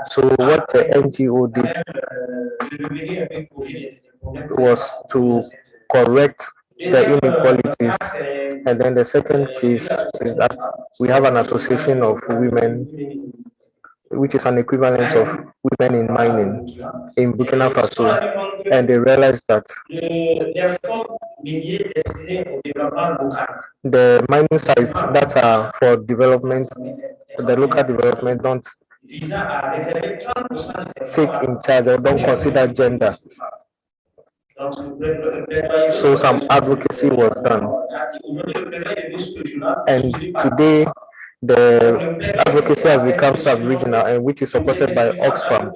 So what the NGO did was to correct the inequalities. And then the second case is that we have an association of women, which is an equivalent of women in mining in Burkina Faso, and they realized that the mining sites that are for development, the local development, don't take in charge or don't consider gender. So some advocacy was done, and today the advocacy has become sub-regional, and which is supported by Oxfam.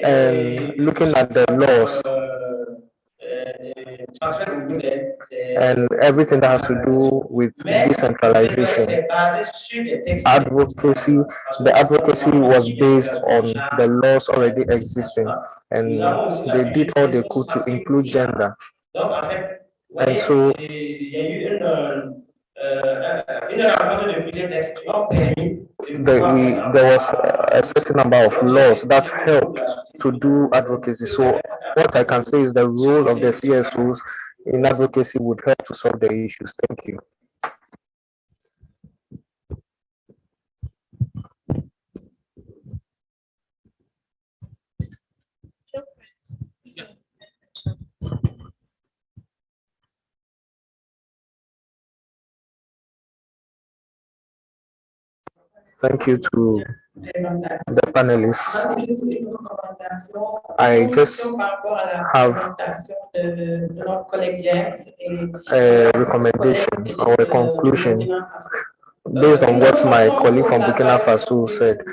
And looking at the laws and everything that has to do with decentralization, advocacy, the advocacy was based on the laws already existing, and they did all they could to include gender. And so there was a certain number of laws that helped to do advocacy. So what I can say is the role of the CSOs in advocacy would help to solve the issues. Thank you. Thank you to the panelists. I just have a recommendation or a conclusion based on what my colleague from Burkina Faso said.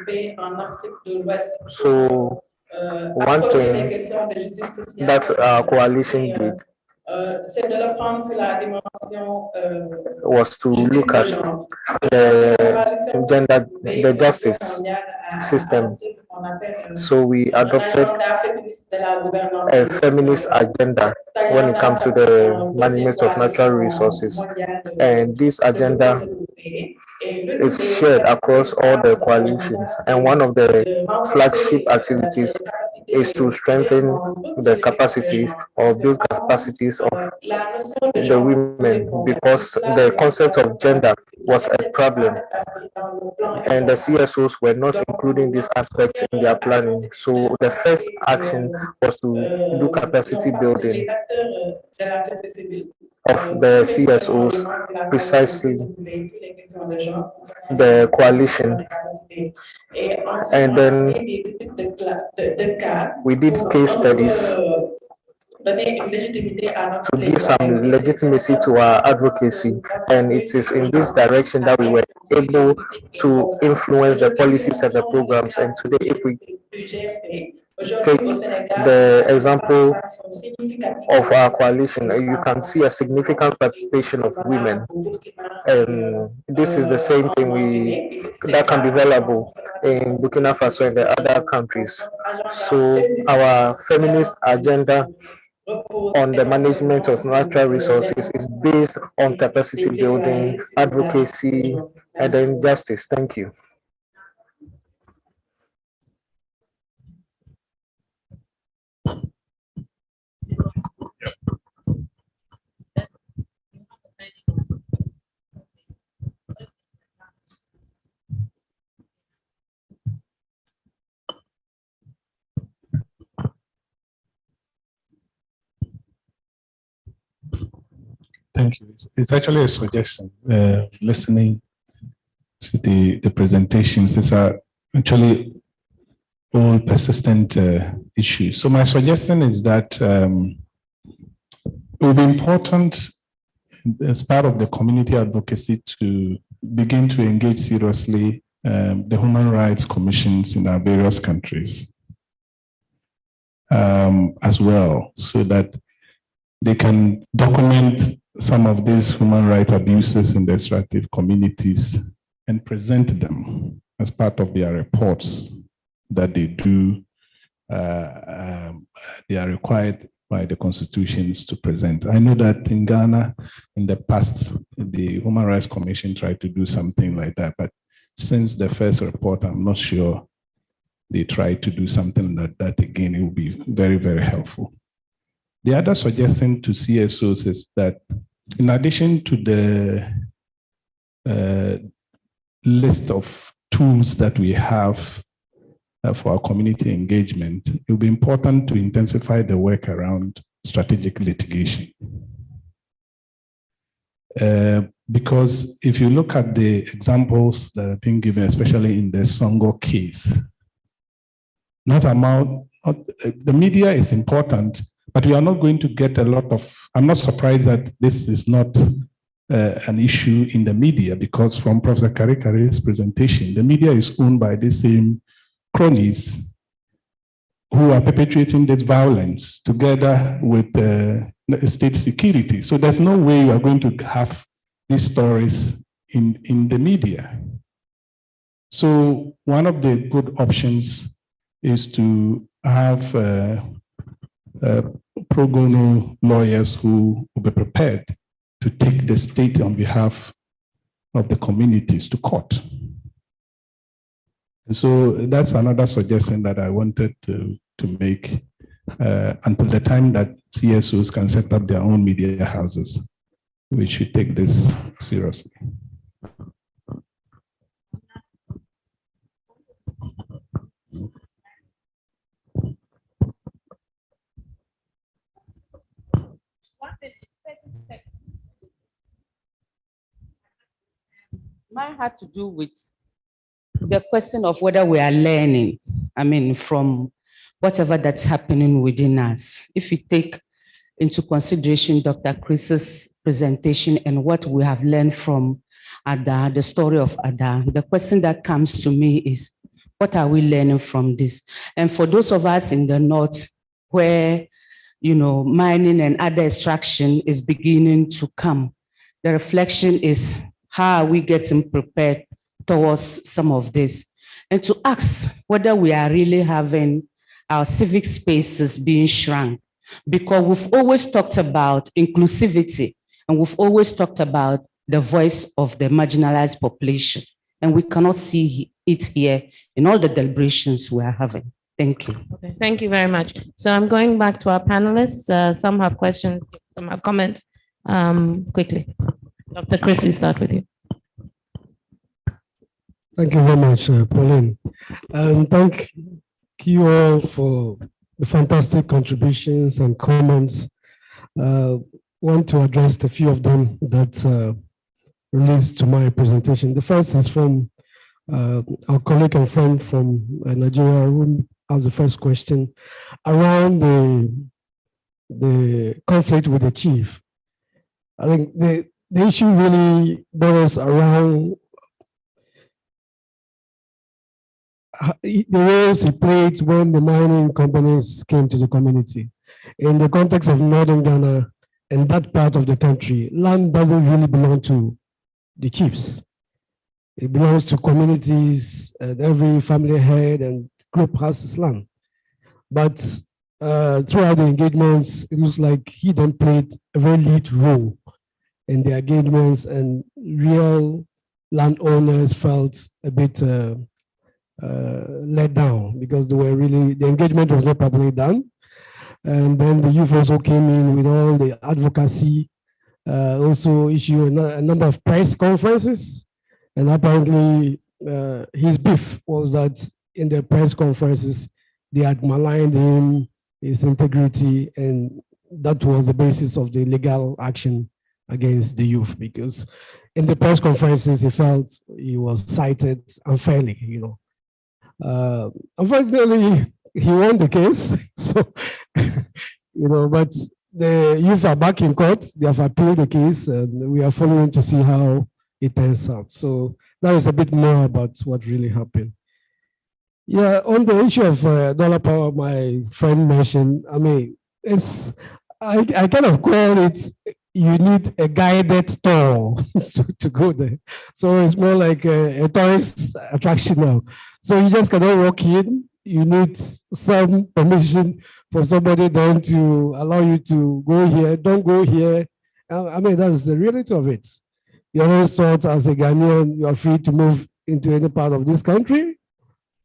So one thing that our coalition did was to look at the justice system. So we adopted a feminist agenda when it comes to the management of natural resources. And this agenda is shared across all the coalitions. And one of the flagship activities is to strengthen the capacity or build capacities of the women, because the concept of gender was a problem and the CSOs were not including this aspect in their planning. So the first action was to do capacity building of the CSOs, precisely the coalition. And then we did case studies to give some legitimacy to our advocacy. And it is in this direction that we were able to influence the policies and the programs. And today, if we take the example of our coalition, you can see a significant participation of women. And this is the same thing that can be available in Burkina Faso and the other countries. So our feminist agenda on the management of natural resources is based on capacity building, advocacy, and then justice. Thank you. Thank you. It's actually a suggestion. Listening to the presentations, these are actually all persistent issues. So my suggestion is that it will be important as part of the community advocacy to begin to engage seriously the human rights commissions in our various countries as well, so that they can document some of these human rights abuses in the extractive communities and present them as part of their reports that they do. They are required by the constitutions to present. I know that in Ghana, in the past, the Human Rights Commission tried to do something like that, but since the first report, I'm not sure they tried to do something like that again. It will be very, very helpful. The other suggestion to CSOs is that in addition to the list of tools that we have for our community engagement, it will be important to intensify the work around strategic litigation. Because if you look at the examples that have been given, especially in the Songo case, the media is important, but we are not going to get a lot of, I'm not surprised that this is not an issue in the media, because from Professor Karikari's presentation, the media is owned by the same cronies who are perpetuating this violence together with state security. So there's no way you are going to have these stories in the media. So one of the good options is to have pro bono lawyers who will be prepared to take the state on behalf of the communities to court. So that's another suggestion that I wanted to make until the time that CSOs can set up their own media houses. We should take this seriously. Mine had to do with the question of whether we are learning, I mean, from whatever that's happening within us. If you take into consideration Dr. Chris's presentation and what we have learned from Ada, the story of Ada, the question that comes to me is, what are we learning from this? And for those of us in the North where, you know, mining and other extraction is beginning to come, the reflection is, how are we getting prepared towards some of this? And to ask whether we are really having our civic spaces being shrunk, because we've always talked about inclusivity and we've always talked about the voice of the marginalized population, and we cannot see it here in all the deliberations we are having. Thank you. Okay, thank you very much. So I'm going back to our panelists. Some have questions, some have comments. Quickly. Dr. Chris, we start with you. Thank you very much, Pauline. And thank you all for the fantastic contributions and comments. Want to address a few of them that relates to my presentation. The first is from our colleague and friend from Nigeria, who asked the first question around the conflict with the chief. I think the issue really boils around the roles he played when the mining companies came to the community. In the context of Northern Ghana and that part of the country, land doesn't really belong to the chiefs. It belongs to communities, and every family head and group has its land. But throughout the engagements, it looks like he then played a very lead role in the engagements, and real landowners felt a bit let down because the engagement was not properly done. And then the youth also came in with all the advocacy, also issued a number of press conferences. And apparently his beef was that in the press conferences, they had maligned him, his integrity, and that was the basis of the legal action against the youth, because in the press conferences, he felt he was cited unfairly, you know. Unfortunately, he won the case, so, you know, but the youth are back in court, they have appealed the case, and we are following to see how it turns out. So that is a bit more about what really happened. Yeah, on the issue of dollar power, my friend mentioned, I mean, I kind of call it, you need a guided tour to go there. So it's more like a tourist attraction now. So you just cannot walk in. You need some permission for somebody then to allow you to go here. Don't go here. I mean, that's the reality of it. You're always taught as a Ghanaian, you are free to move into any part of this country.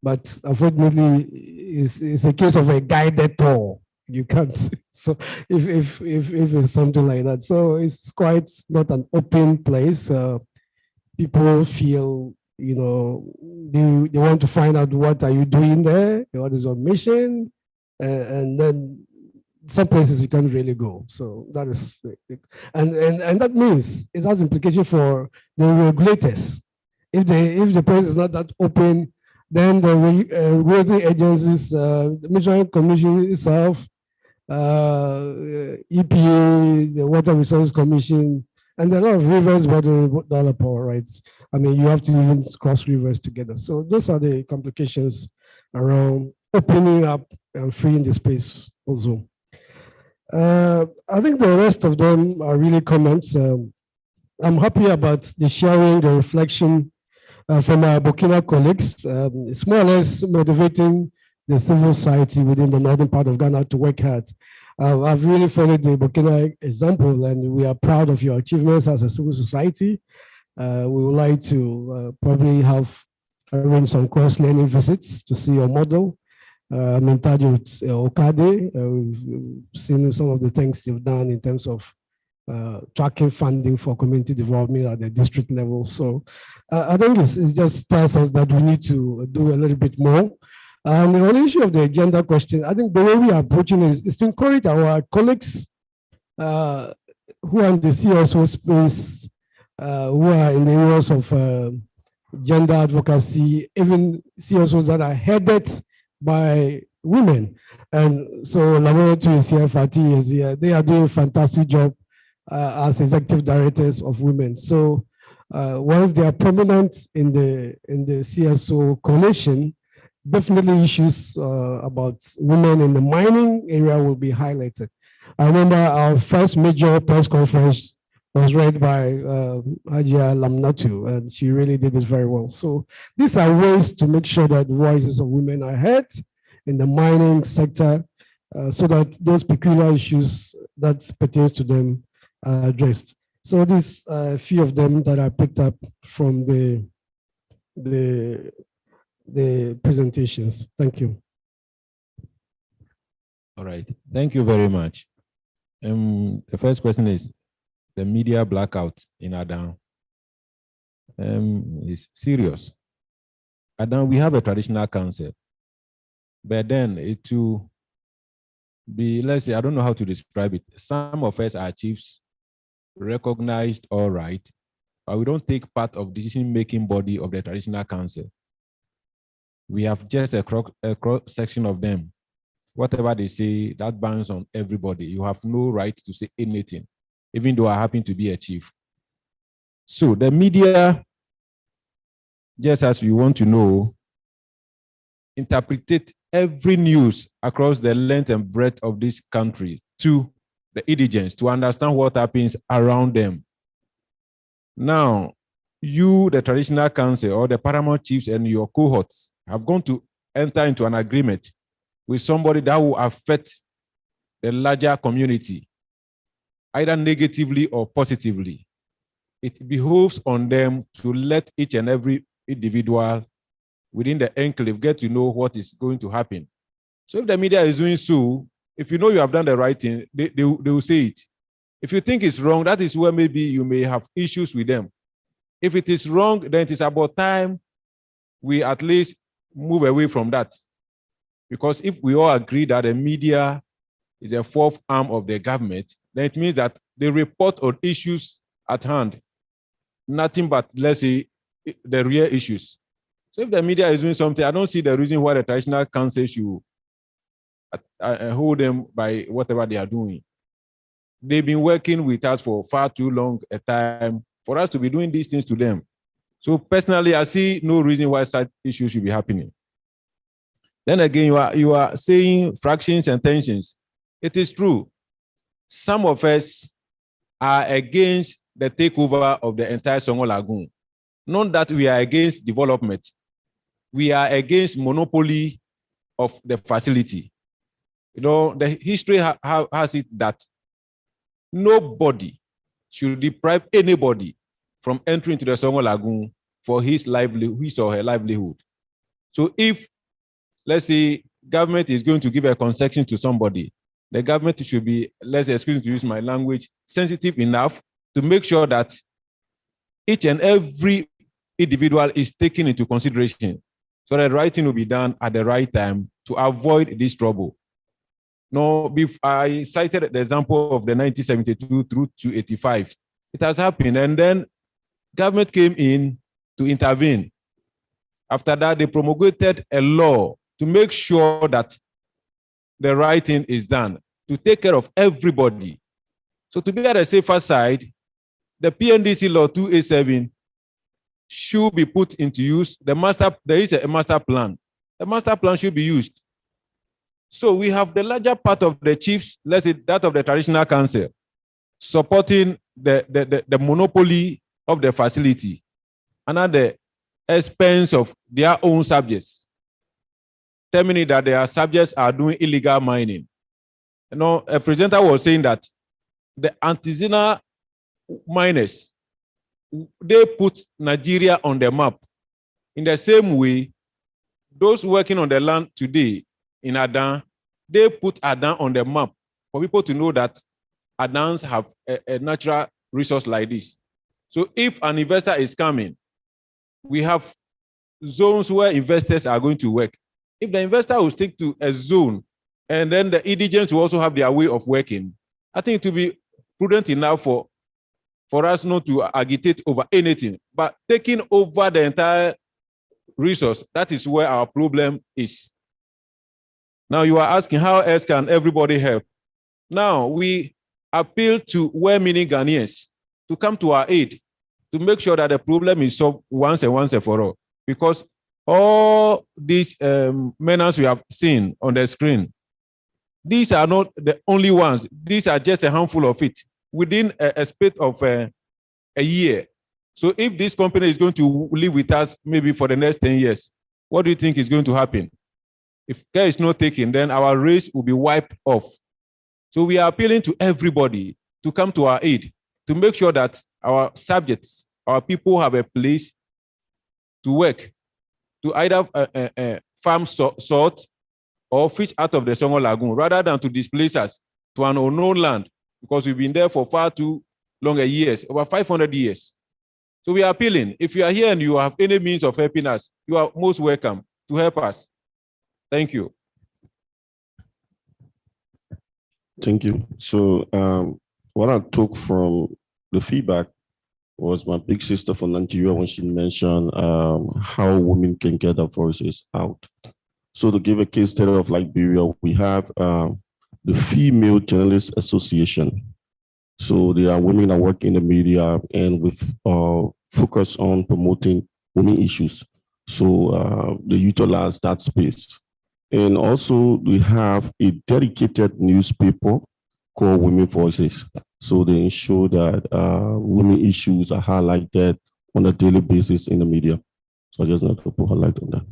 But unfortunately, it's a case of a guided tour. You can't. So if it's something like that, so it's quite not an open place. People feel, you know, they want to find out what are you doing there, what is your mission, and then some places you can't really go. So that is, and that means it has implication for the regulators. If the place is not that open, then the regulatory agencies, the Measuring Commission itself, EPA, the Water Resources Commission, and there are a lot of rivers by the dollar power rights. I mean, you have to even cross rivers together. So those are the complications around opening up and freeing the space also. I think the rest of them are really comments. I'm happy about the sharing, the reflection from our Burkina colleagues. It's more or less motivating the civil society within the northern part of Ghana to work hard. I've really followed the Burkina example, and we are proud of your achievements as a civil society. We would like to probably have arranged some cross-learning visits to see your model. I'm in touch with Okade. We've seen some of the things you've done in terms of tracking funding for community development at the district level. So I think it just tells us that we need to do a little bit more. And the only issue of the agenda question, I think the way we are approaching is to encourage our colleagues who are in the CSO space, who are in the areas of gender advocacy, even CSOs that are headed by women. And so Laboratory is here, Fatih is here. They are doing a fantastic job as executive directors of women. So once they are prominent in the CSO coalition, definitely issues about women in the mining area will be highlighted. I remember our first major press conference was read by Hajia Lamnatu, and she really did it very well. So these are ways to make sure that the voices of women are heard in the mining sector, so that those peculiar issues that pertains to them are addressed. So these a few of them that I picked up from the presentations. Thank you. All right, thank you very much. The first question is the media blackout in Adan is serious. Adan, we have a traditional council, but then it will be, let's say, I don't know how to describe it. Some of us are chiefs, recognized, all right, but we don't take part of decision-making body of the traditional council. We have just a cross section of them. Whatever they say, that binds on everybody. You have no right to say anything, even though I happen to be a chief. So the media, just as you want to know, interpret every news across the length and breadth of this country to the indigents to understand what happens around them. Now, you, the traditional council or the paramount chiefs and your cohorts have gone to enter into an agreement with somebody that will affect the larger community, either negatively or positively. It behoves on them to let each and every individual within the enclave get to know what is going to happen. So if the media is doing so, if you know you have done the right thing, they will say it. If you think it's wrong, that is where maybe you may have issues with them. If it is wrong, then it is about time we at least move away from that. Because if we all agree that the media is a fourth arm of the government, then it means that they report on issues at hand, nothing but, let's say, the real issues. So if the media is doing something, I don't see the reason why the traditional council should hold them by whatever they are doing. They've been working with us for far too long a time for us to be doing these things to them. So personally, I see no reason why such issues should be happening. Then again, you are saying fractions and tensions. It is true. Some of us are against the takeover of the entire Songo Lagoon. Not that we are against development. We are against monopoly of the facility. You know, the history has it that nobody should deprive anybody from entering to the Songo Lagoon for his or her livelihood. So if, let's say, government is going to give a concession to somebody, the government should be, let's say, excuse me to use my language, sensitive enough to make sure that each and every individual is taken into consideration so that the right thing will be done at the right time to avoid this trouble. Now, I cited the example of the 1972 through to 85. It has happened, and then government came in to intervene. After that, they promulgated a law to make sure that the right thing is done, to take care of everybody. So to be at the safer side, the PNDC law 287 should be put into use. There is a master plan. The master plan should be used. So we have the larger part of the chiefs, let's say that of the traditional council, supporting the monopoly of the facility and at the expense of their own subjects, telling me that their subjects are doing illegal mining. You know, a presenter was saying that the artisanal miners, they put Nigeria on the map. In the same way, those working on the land today in Adan, they put Adan on the map for people to know that Adans have a natural resource like this. So if an investor is coming, we have zones where investors are going to work. If the investor will stick to a zone and then the indigents will also have their way of working, I think it will be prudent enough for for us not to agitate over anything, but taking over the entire resource. That is where our problem is. Now you are asking how else can everybody help? Now we appeal to well-meaning Ghanaians to come to our aid, to make sure that the problem is solved once and for all. Because all these menaces we have seen on the screen, these are not the only ones. These are just a handful of it within a space of a year. So if this company is going to live with us maybe for the next 10 years, what do you think is going to happen? If care is not taken, then our race will be wiped off. So we are appealing to everybody to come to our aid, to make sure that our subjects, our people have a place to work, to either farm salt or fish out of the Songo Lagoon, rather than to displace us to an unknown land, because we've been there for far too long years, over 500 years. So we are appealing. If you are here and you have any means of helping us, you are most welcome to help us. Thank you. Thank you. So what I took from the feedback was my big sister from Nigeria when she mentioned how women can get their voices out. So to give a case study of Liberia, we have the Female Journalists Association. So there are women that work in the media and with focus on promoting women issues. So they utilize that space. And also we have a dedicated newspaper called Women Voices. So they ensure that women issues are highlighted on a daily basis in the media. So I just want to put a light on that.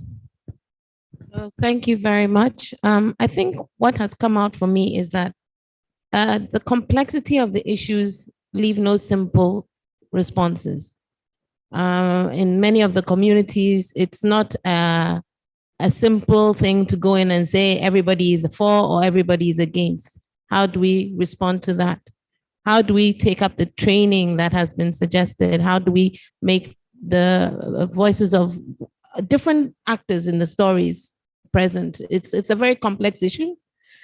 So thank you very much. I think what has come out for me is that the complexity of the issues leave no simple responses. In many of the communities, it's not a simple thing to go in and say everybody is for or everybody is against. How do we respond to that? How do we take up the training that has been suggested? How do we make the voices of different actors in the stories present? It's a very complex issue,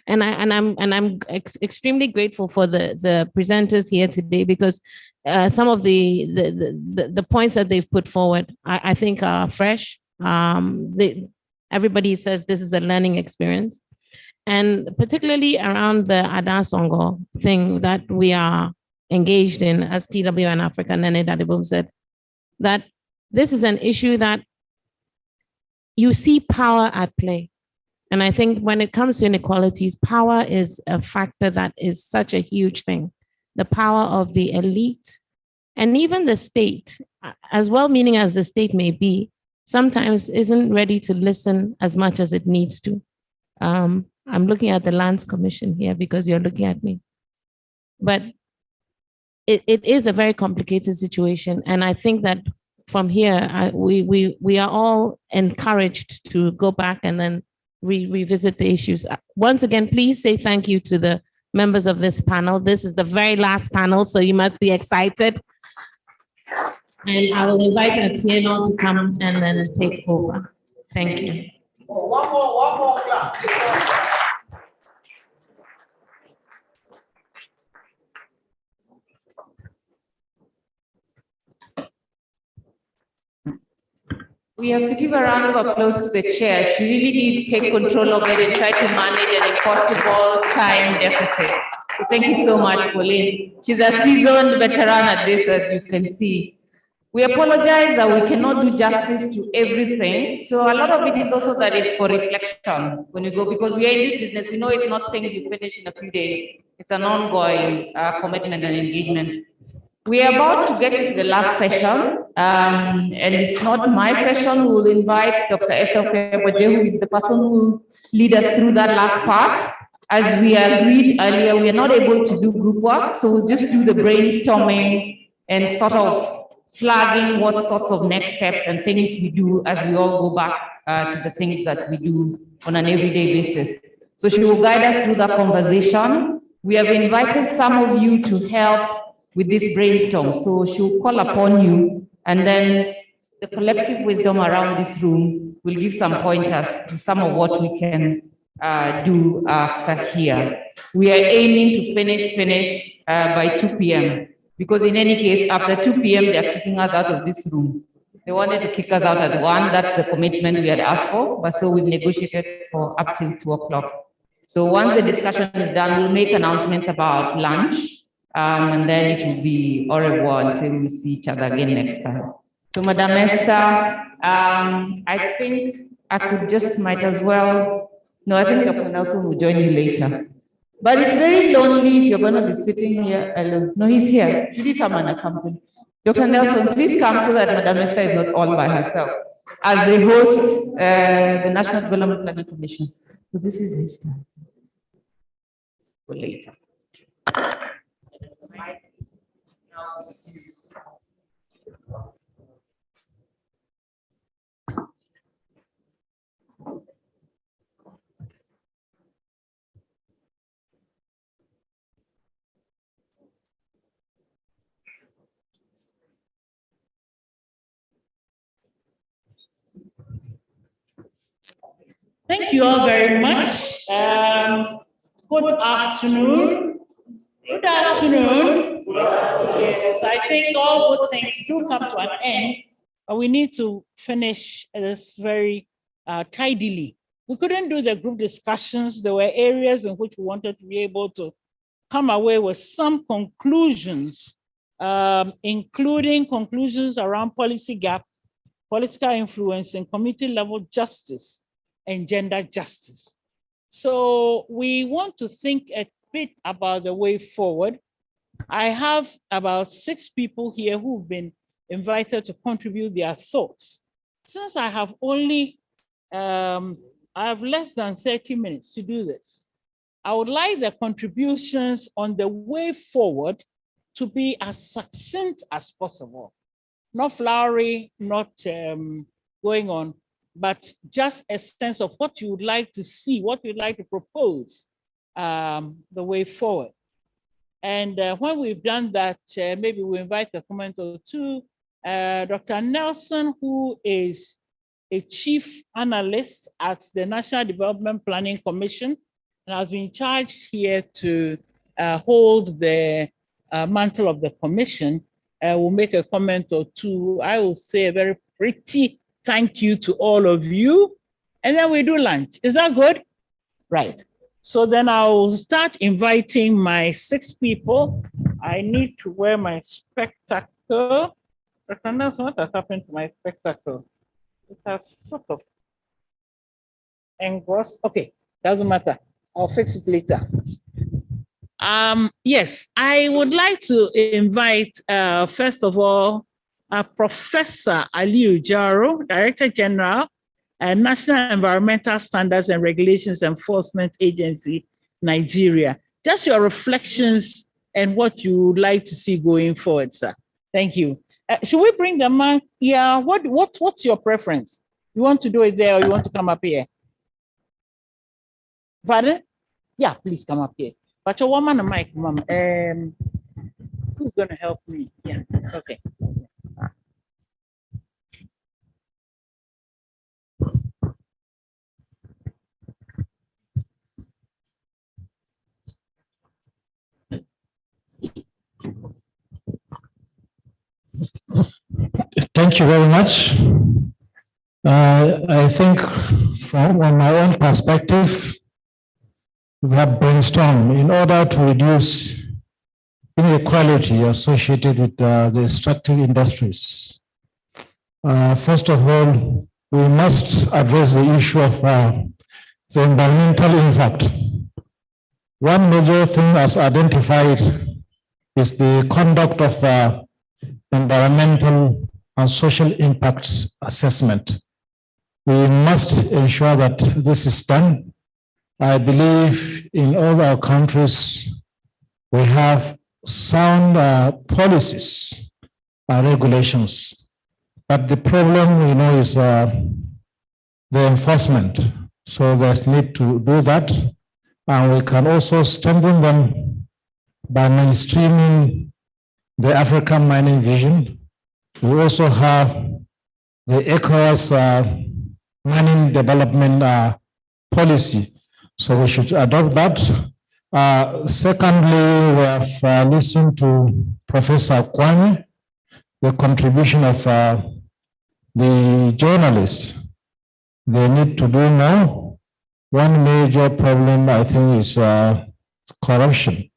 and I'm extremely grateful for the presenters here today, because some of the points that they've put forward I think are fresh. Everybody says this is a learning experience, and particularly around the Ada Songo thing that we are engaged in as TWN Africa, Nene Dadibum said, that this is an issue that you see power at play. And I think when it comes to inequalities, power is a factor that is such a huge thing. The power of the elite and even the state, as well-meaning as the state may be, sometimes isn't ready to listen as much as it needs to. I'm looking at the Lands Commission here because you're looking at me. But it is a very complicated situation. And I think that from here, we are all encouraged to go back and then revisit the issues. Once again, please say thank you to the members of this panel. This is the very last panel, so you must be excited. And I will invite Atieno to come and then take over. Thank you. One more clap. We have to give a round of applause to the chair. She really did take control of it and try to manage an impossible time deficit. So thank you so much, Pauline. She's a seasoned veteran at this, as you can see. We apologize that we cannot do justice to everything. So a lot of it is also that it's for reflection when you go, because we are in this business, we know it's not things you finish in a few days. It's an ongoing commitment and engagement. We are about to get into the last session, and it's not my session. We'll invite Dr. Esther Feboje, who is the person who will lead us through that last part. As we agreed earlier, we are not able to do group work, so we'll just do the brainstorming and sort of flagging what sorts of next steps and things we do as we all go back to the things that we do on an everyday basis. So she will guide us through that conversation. We have invited some of you to help with this brainstorm. So she'll call upon you, and then the collective wisdom around this room will give some pointers to some of what we can do after here. We are aiming to finish by 2 p.m. Because in any case, after 2 p.m., they're kicking us out of this room. They wanted to kick us out at 1. That's the commitment we had asked for, but so we've negotiated for up till 2 o'clock. So once the discussion is done, we'll make announcements about lunch, and then it will be au revoir until we see each other again next time. So Madam Esther, I think I could just might as well, no, I think Dr. Nelson will join you later. But it's very lonely if you're going to be sitting here alone. No, he's here. Should he come and accompany? Dr. Nelson, please come so that Madam Esther is not all by herself as they host the National Development Planning Commission. So this is his time. For later. Thank you all very much. Good afternoon. Good afternoon. Yes, I think all good things do come to an end, but we need to finish this very tidily. We couldn't do the group discussions. There were areas in which we wanted to be able to come away with some conclusions, including conclusions around policy gaps, political influence, and community level justice and gender justice. So we want to think a bit about the way forward. I have about 6 people here who've been invited to contribute their thoughts. Since I have only, I have less than 30 minutes to do this, I would like the contributions on the way forward to be as succinct as possible. Not flowery, not going on, but just a sense of what you would like to see, what you'd like to propose, the way forward. And when we've done that, maybe we'll invite a comment or two. Dr. Nelson, who is a chief analyst at the National Development Planning Commission, and has been charged here to hold the mantle of the commission, will make a comment or two. I will say a very pretty thank you to all of you. And then we do lunch. Is that good? Right. So then I'll start inviting my 6 people. I need to wear my spectacle. What has happened to my spectacle? It has sort of engrossed. Okay, doesn't matter. I'll fix it later. Yes, I would like to invite, first of all, Professor Aliyu Jaro, Director General, National Environmental Standards and Regulations Enforcement Agency, Nigeria. Just your reflections and what you would like to see going forward, sir. Thank you. Should we bring the mic? Yeah, what's your preference? You want to do it there or you want to come up here? Pardon? Yeah, please come up here. But your woman, the mic, mom. Who's going to help me? Yeah, okay. Thank you very much. I think from my own perspective, we have brainstormed in order to reduce inequality associated with the extractive industries. First of all, we must address the issue of the environmental impact. One major thing as identified is the conduct of environmental and social impact assessment. We must ensure that this is done. I believe in all our countries, we have sound policies and regulations. But the problem we know is the enforcement. So there's need to do that. And we can also strengthen them by mainstreaming the African mining vision. We also have the ECOWAS mining development policy. So we should adopt that. Secondly, we have listened to Professor Kwame, the contribution of the journalists. They need to do more. One major problem, I think, is corruption.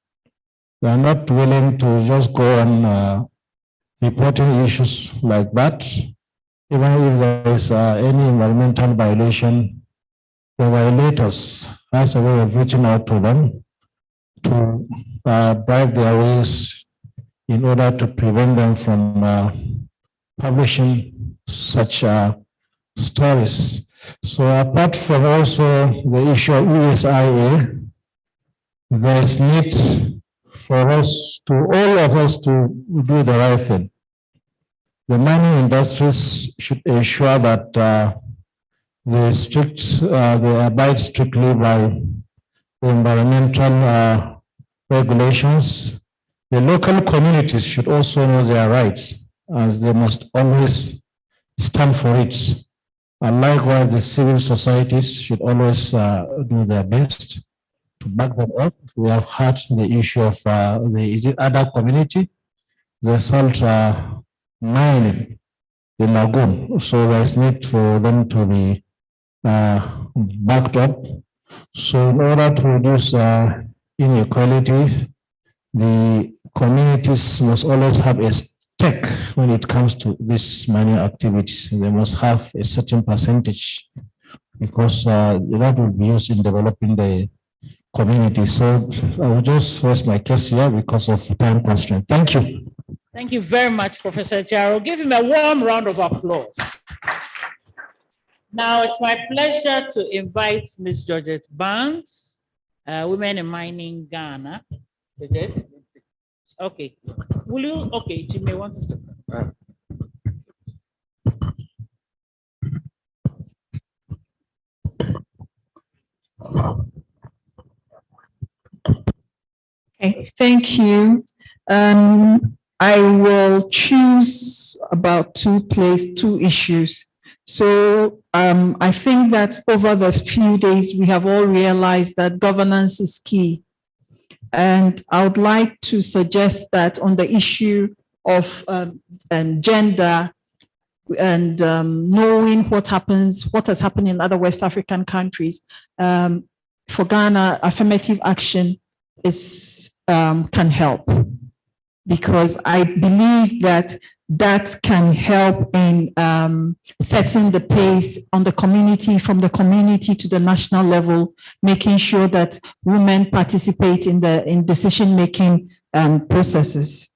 They are not willing to just go on reporting issues like that. Even if there is any environmental violation, the violators has a way of reaching out to them to bribe their ways in order to prevent them from publishing such stories. So apart from also the issue of ESIA, there is need for us to, all of us, to do the right thing. The mining industries should ensure that they abide strictly by the environmental regulations. The local communities should also know their rights, as they must always stand for it. And likewise, the civil societies should always do their best to back them up. We have had the issue of the other community, the salt mining, the lagoon. So there's need for them to be backed up. So in order to reduce inequality, the communities must always have a stake when it comes to this mining activities. They must have a certain percentage because that will be used in developing the community. So I will just rest my case here because of time constraint. Thank you. Thank you very much, Professor Charo. Give him a warm round of applause. Now it's my pleasure to invite Ms. Georgette Barnes, Women in Mining Ghana. Georgette? Okay. Will you? Okay, you may want to. Okay, thank you. I will choose about two issues. So I think that over the few days, we have all realized that governance is key. And I would like to suggest that on the issue of gender and knowing what has happened in other West African countries, for Ghana, affirmative action can help, because I believe that can help in setting the pace on the community, from the community to the national level, making sure that women participate in decision-making processes.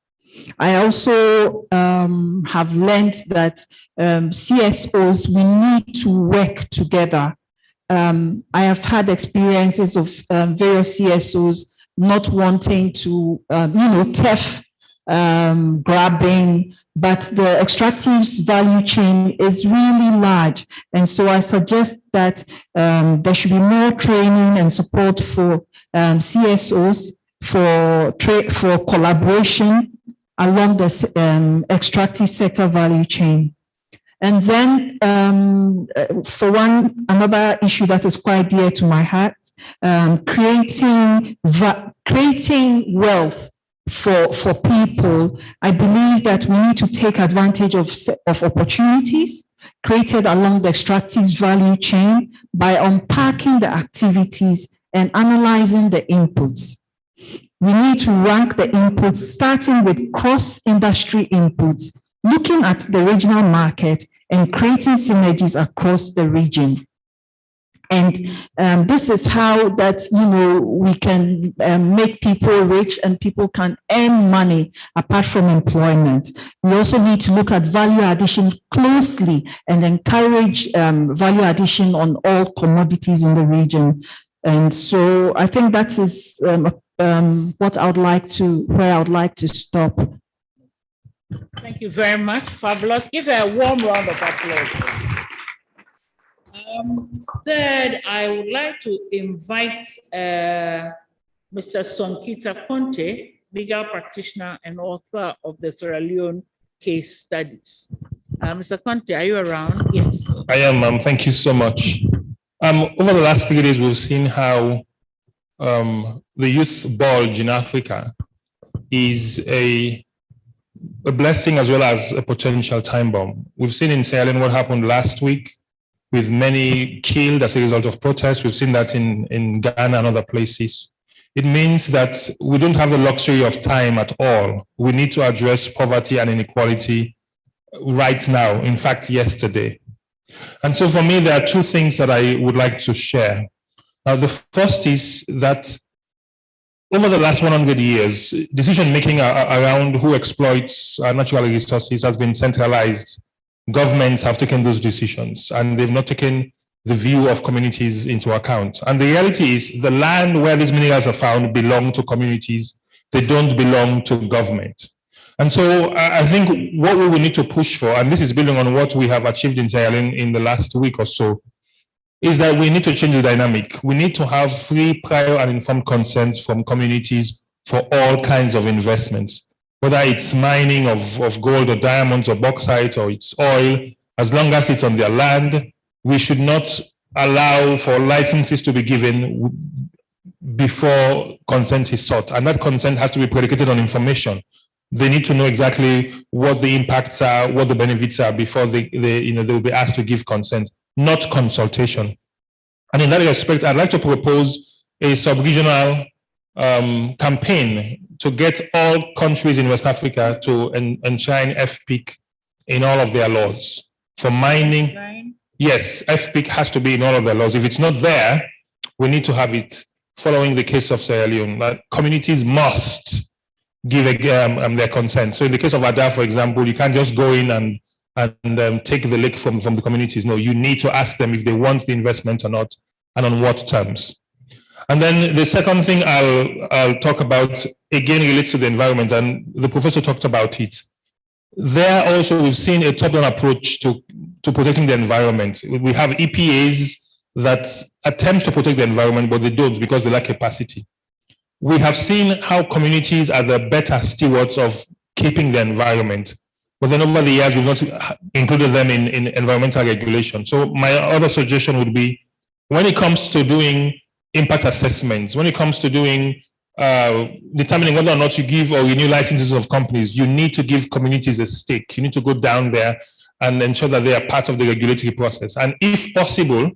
I also have learned that CSOs, we need to work together. I have had experiences of various CSOs not wanting to, theft, grabbing, but the extractive value chain is really large. And so I suggest that there should be more training and support for CSOs for collaboration along the extractive sector value chain. And then another issue that is quite dear to my heart, creating wealth for people. I believe that we need to take advantage of opportunities created along the extractive value chain by unpacking the activities and analyzing the inputs. We need to rank the inputs, starting with cross-industry inputs, looking at the regional market and creating synergies across the region. And this is how that, we can make people rich and people can earn money apart from employment. We also need to look at value addition closely and encourage value addition on all commodities in the region. And so I think that is where I would like to stop. Thank you very much. Fabulous. Give her a warm round of applause. Third, I would like to invite Mr. Sonkita Conte, legal practitioner and author of the Sierra Leone case studies. Mr. Conte, are you around? Yes. I am, ma'am. Thank you so much. Over the last 3 days, we've seen how the youth bulge in Africa is a blessing as well as a potential time bomb. We've seen in Sierra Leone what happened last week with many killed as a result of protests. We've seen that in Ghana and other places. It means that we don't have the luxury of time at all. We need to address poverty and inequality right now, in fact, yesterday. And so for me, there are two things that I would like to share. The first is that over the last 100 years, decision-making around who exploits natural resources has been centralized. Governments have taken those decisions, and they've not taken the view of communities into account. And the reality is the land where these minerals are found belong to communities. They don't belong to government. And so I think what we will need to push for, and this is building on what we have achieved in Sierra Leone in the last week or so, is that we need to change the dynamic. We need to have free, prior, and informed consent from communities for all kinds of investments, whether it's mining of gold or diamonds or bauxite or it's oil, as long as it's on their land. We should not allow for licenses to be given before consent is sought. And that consent has to be predicated on information. They need to know exactly what the impacts are, what the benefits are before they will be asked to give consent, not consultation. And in that respect, I'd like to propose a sub-regional campaign to get all countries in West Africa to enshrine FPIC in all of their laws. For mining, yes, FPIC has to be in all of their laws. If it's not there, we need to have it following the case of Sierra Leone. That communities must give their consent. So in the case of Ada, for example, you can't just go in and take the lake from the communities. No, you need to ask them if they want the investment or not, and on what terms. And then the second thing I'll talk about, again, relates to the environment, and the professor talked about it. There also, we've seen a top-down approach to protecting the environment. We have EPAs that attempt to protect the environment, but they don't because they lack capacity. We have seen how communities are the better stewards of keeping the environment, but then over the years, we've not included them in environmental regulation. So my other suggestion would be, when it comes to doing impact assessments, when it comes to doing determining whether or not you give or renew licenses of companies, you need to give communities a stake. You need to go down there and ensure that they are part of the regulatory process. And if possible,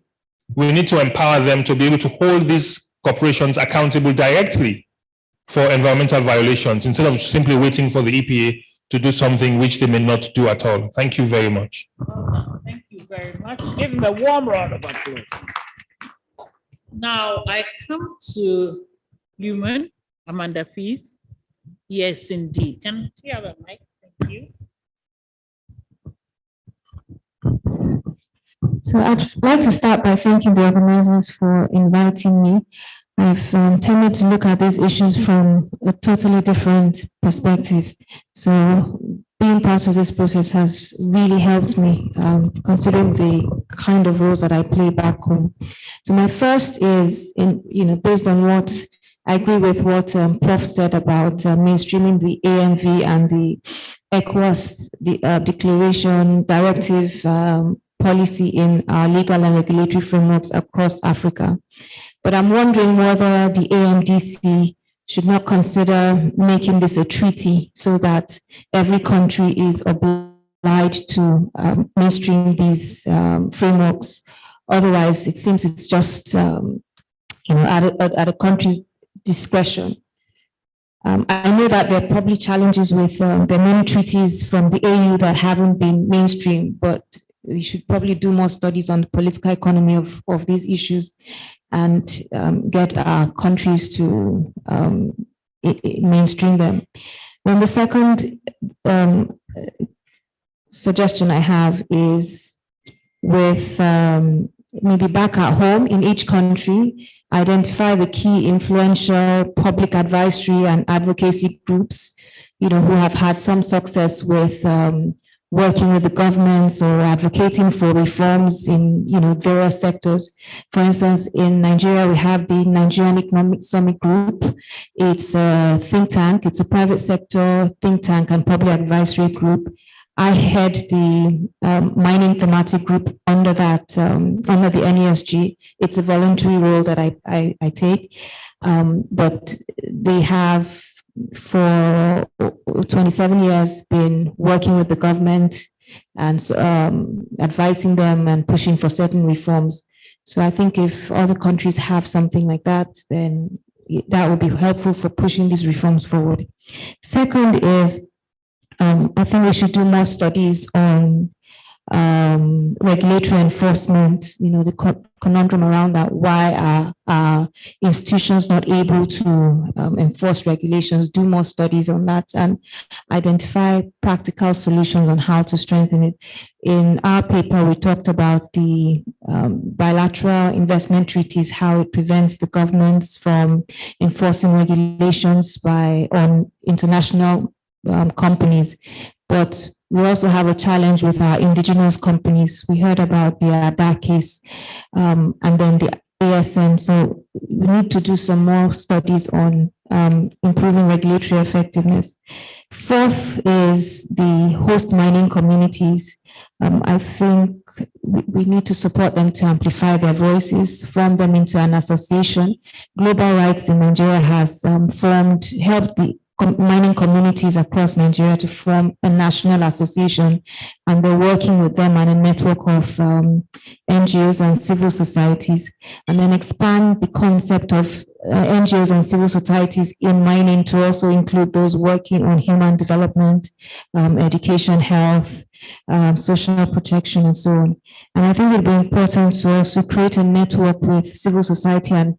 we need to empower them to be able to hold these corporations accountable directly for environmental violations instead of simply waiting for the EPA to do something which they may not do at all. Thank you very much. Thank you very much. Give them a warm round of applause. Now I come to Human, Amanda Fees. Yes, indeed. Can you have a mic? Thank you. So I'd like to start by thanking the organizers for inviting me. I've tended to look at these issues from a totally different perspective. So being part of this process has really helped me, considering the kind of roles that I play back home. So my first is, based on what I agree with what Prof said about mainstreaming the AMV and the ECOWAS declaration directive policy in our legal and regulatory frameworks across Africa. But I'm wondering whether the AMDC should not consider making this a treaty so that every country is obliged to mainstream these frameworks. Otherwise, it seems it's just at a country's discretion. I know that there are probably challenges with the many treaties from the AU that haven't been mainstreamed, but we should probably do more studies on the political economy of these issues and get our countries to mainstream them. Then the second suggestion I have is with maybe back at home in each country, identify the key influential public advisory and advocacy groups, who have had some success with working with the governments or advocating for reforms in various sectors. For instance, in Nigeria, we have the Nigerian Economic Summit Group. It's a think tank, it's a private sector think tank and public advisory group. I head the mining thematic group under that, under the NESG. It's a voluntary role that I take, but they have for 27 years been working with the government and advising them and pushing for certain reforms. So I think if other countries have something like that, then that would be helpful for pushing these reforms forward. Second is, I think we should do more studies on regulatory enforcement, you know, the conundrum around that. Why are institutions not able to enforce regulations? Do more studies on that and identify practical solutions on how to strengthen it. In our paper, we talked about the bilateral investment treaties, how it prevents the governments from enforcing regulations on international companies. But we also have a challenge with our indigenous companies. We heard about the ISODEC case and then the ASM. So we need to do some more studies on improving regulatory effectiveness. Fourth is the host mining communities. I think we need to support them to amplify their voices, form them into an association. Global Rights in Nigeria has helped the mining communities across Nigeria to form a national association, and they're working with them on a network of NGOs and civil societies, and then expand the concept of NGOs and civil societies in mining to also include those working on human development, education, health, social protection, and so on. And I think it would be important to also create a network with civil society and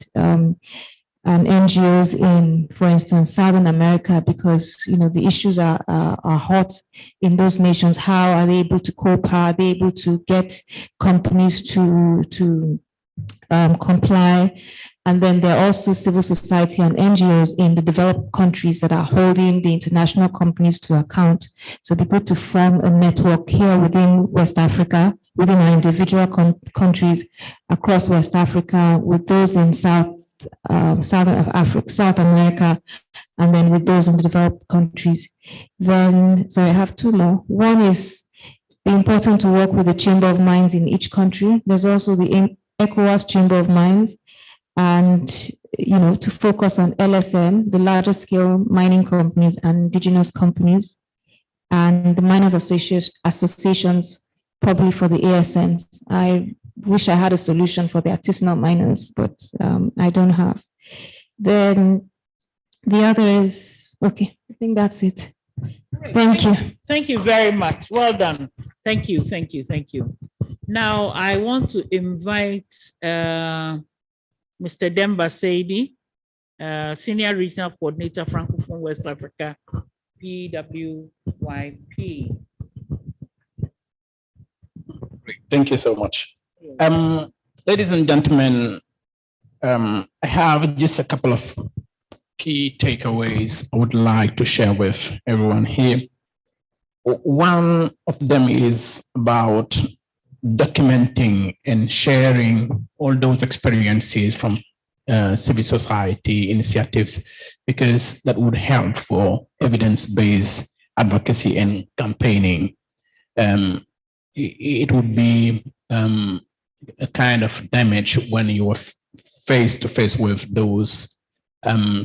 NGOs in, for instance, Southern America, because the issues are hot in those nations. How are they able to cope? How are they able to get companies to comply? And then there are also civil society and NGOs in the developed countries that are holding the international companies to account. So it'd be good to form a network here within West Africa, within our individual countries across West Africa, with those in South America, and then with those in the developed countries. Then, so I have two more. One is important to work with the Chamber of Mines in each country. There's also the ECOWAS Chamber of Mines, and to focus on LSM, the larger scale mining companies and indigenous companies, and the miners associations, probably for the ASMs. I wish I had a solution for the artisanal miners, but I don't have. Then the other is, okay, I think that's it. Thank you. Thank you very much. Well done. Thank you, thank you, thank you. Now I want to invite Mr. Demba Saidi, Senior Regional Coordinator, Francophone West Africa, PWYP. Thank you so much. Ladies and gentlemen, I have just a couple of key takeaways I would like to share with everyone here. One of them is about documenting and sharing all those experiences from civil society initiatives, because that would help for evidence-based advocacy and campaigning. It would be a kind of damage when you are face to face with those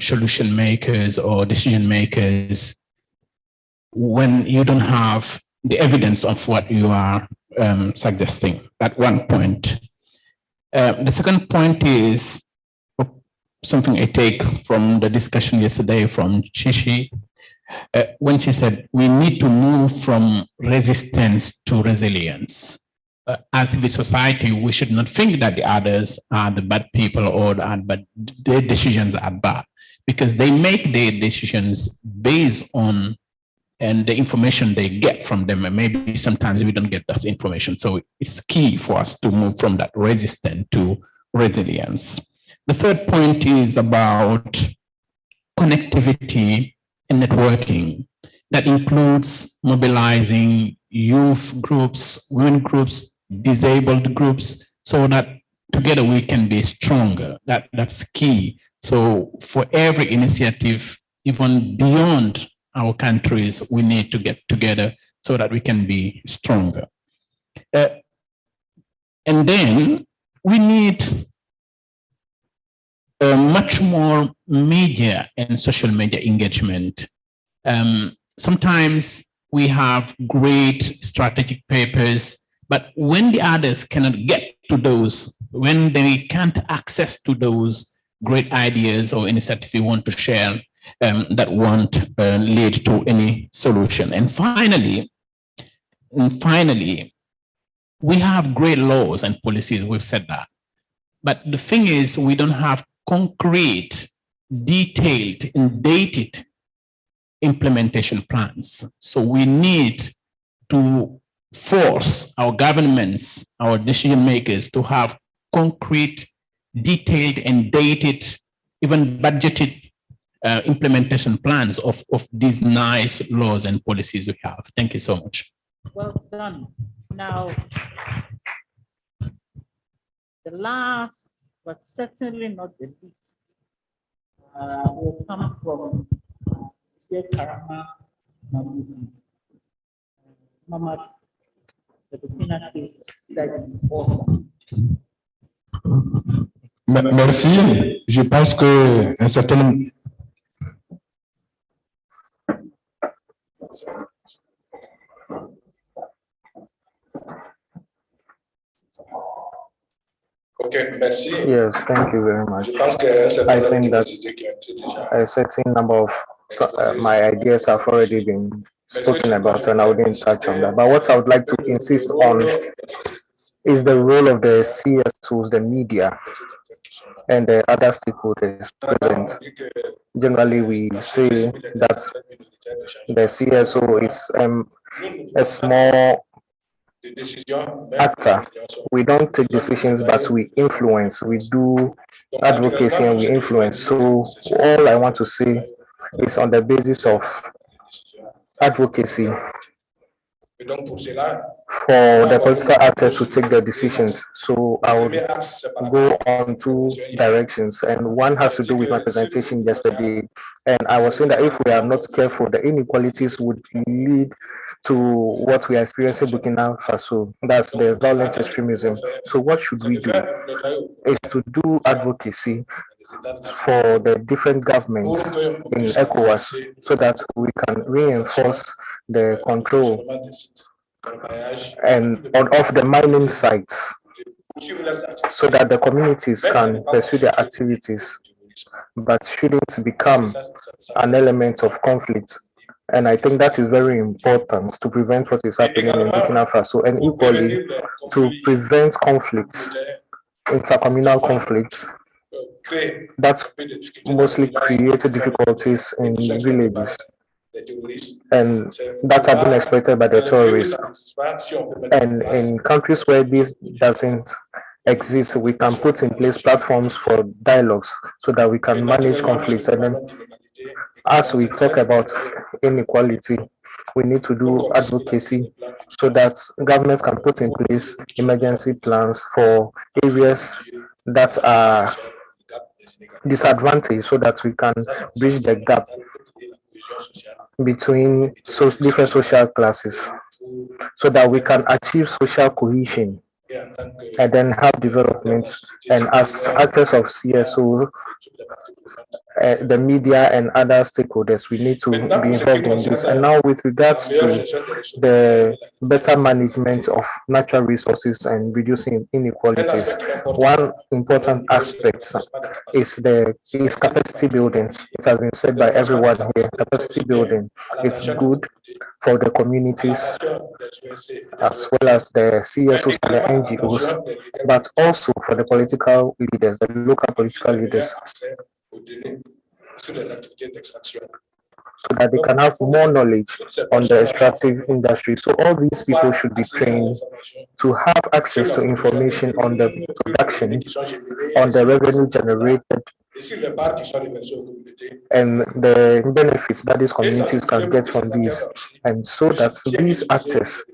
solution makers or decision makers, when you don't have the evidence of what you are suggesting. At one point. The second point is something I take from the discussion yesterday from Chishi, when she said we need to move from resistance to resilience. As civil society, we should not think that the others are the bad people or but their decisions are bad, because they make their decisions based on the information they get from them, and maybe sometimes we don't get that information. So it's key for us to move from that resistance to resilience. The third point is about connectivity and networking. That includes mobilizing youth groups, women groups, disabled groups, so that together we can be stronger. That's key. So for every initiative, even beyond our countries, we need to get together so that we can be stronger. And then we need much more media and social media engagement. Sometimes we have great strategic papers, but when the others cannot get to those, when they can't access to those great ideas or initiatives we want to share, that won't lead to any solution. And finally, we have great laws and policies, we've said that. But the thing is, we don't have concrete, detailed, and dated implementation plans. So we need to force our governments, our decision makers to have concrete, detailed, and dated, even budgeted implementation plans of these nice laws and policies we have. Thank you so much. Well done. Now, the last, but certainly not the least, will come from Karama Mama, the Burkina Faso. Merci. Je pense que un certain nombre. Okay, merci. Yes, thank you very much. I think that a certain number of my ideas have already been spoken about, and I wouldn't touch on that. But what I would like to insist on is the role of the CSOs, the media, and the other stakeholders present. Generally, we say that the CSO is a small actor. We don't take decisions, but we influence. We do advocacy and we influence. So all I want to say is on the basis of advocacy for the political actors to take their decisions. So I would go on two directions, and one has to do with my presentation yesterday. And I was saying that if we are not careful, the inequalities would lead to what we are experiencing in Burkina Faso. That's the violent extremism. So what should we do? Is to do advocacy for the different governments in ECOWAS so that we can reinforce the control and of the mining sites so that the communities can pursue their activities, but shouldn't become an element of conflict. And I think that is very important to prevent what is happening in Burkina Faso, and equally to prevent conflicts, intercommunal conflicts that mostly create difficulties in villages and that have been exploited by the terrorists. And in countries where this doesn't exist, we can put in place platforms for dialogues so that we can manage conflicts. And then as we talk about inequality, we need to do advocacy so that governments can put in place emergency plans for areas that are disadvantaged so that we can bridge the gap between different social classes so that we can achieve social cohesion and then have development. And as actors of CSO, the media and other stakeholders, we need to be involved in this. And now with regards to the better management of natural resources and reducing inequalities, one important aspect is capacity building. It has been said by everyone here, capacity building. It's good for the communities as well as the CSOs and the NGOs, but also for the political leaders, the local political leaders, so that they can have more knowledge on the extractive industry. So all these people should be trained to have access to information on the production, on the revenue generated, and the benefits that these communities can get from these, and so that these actors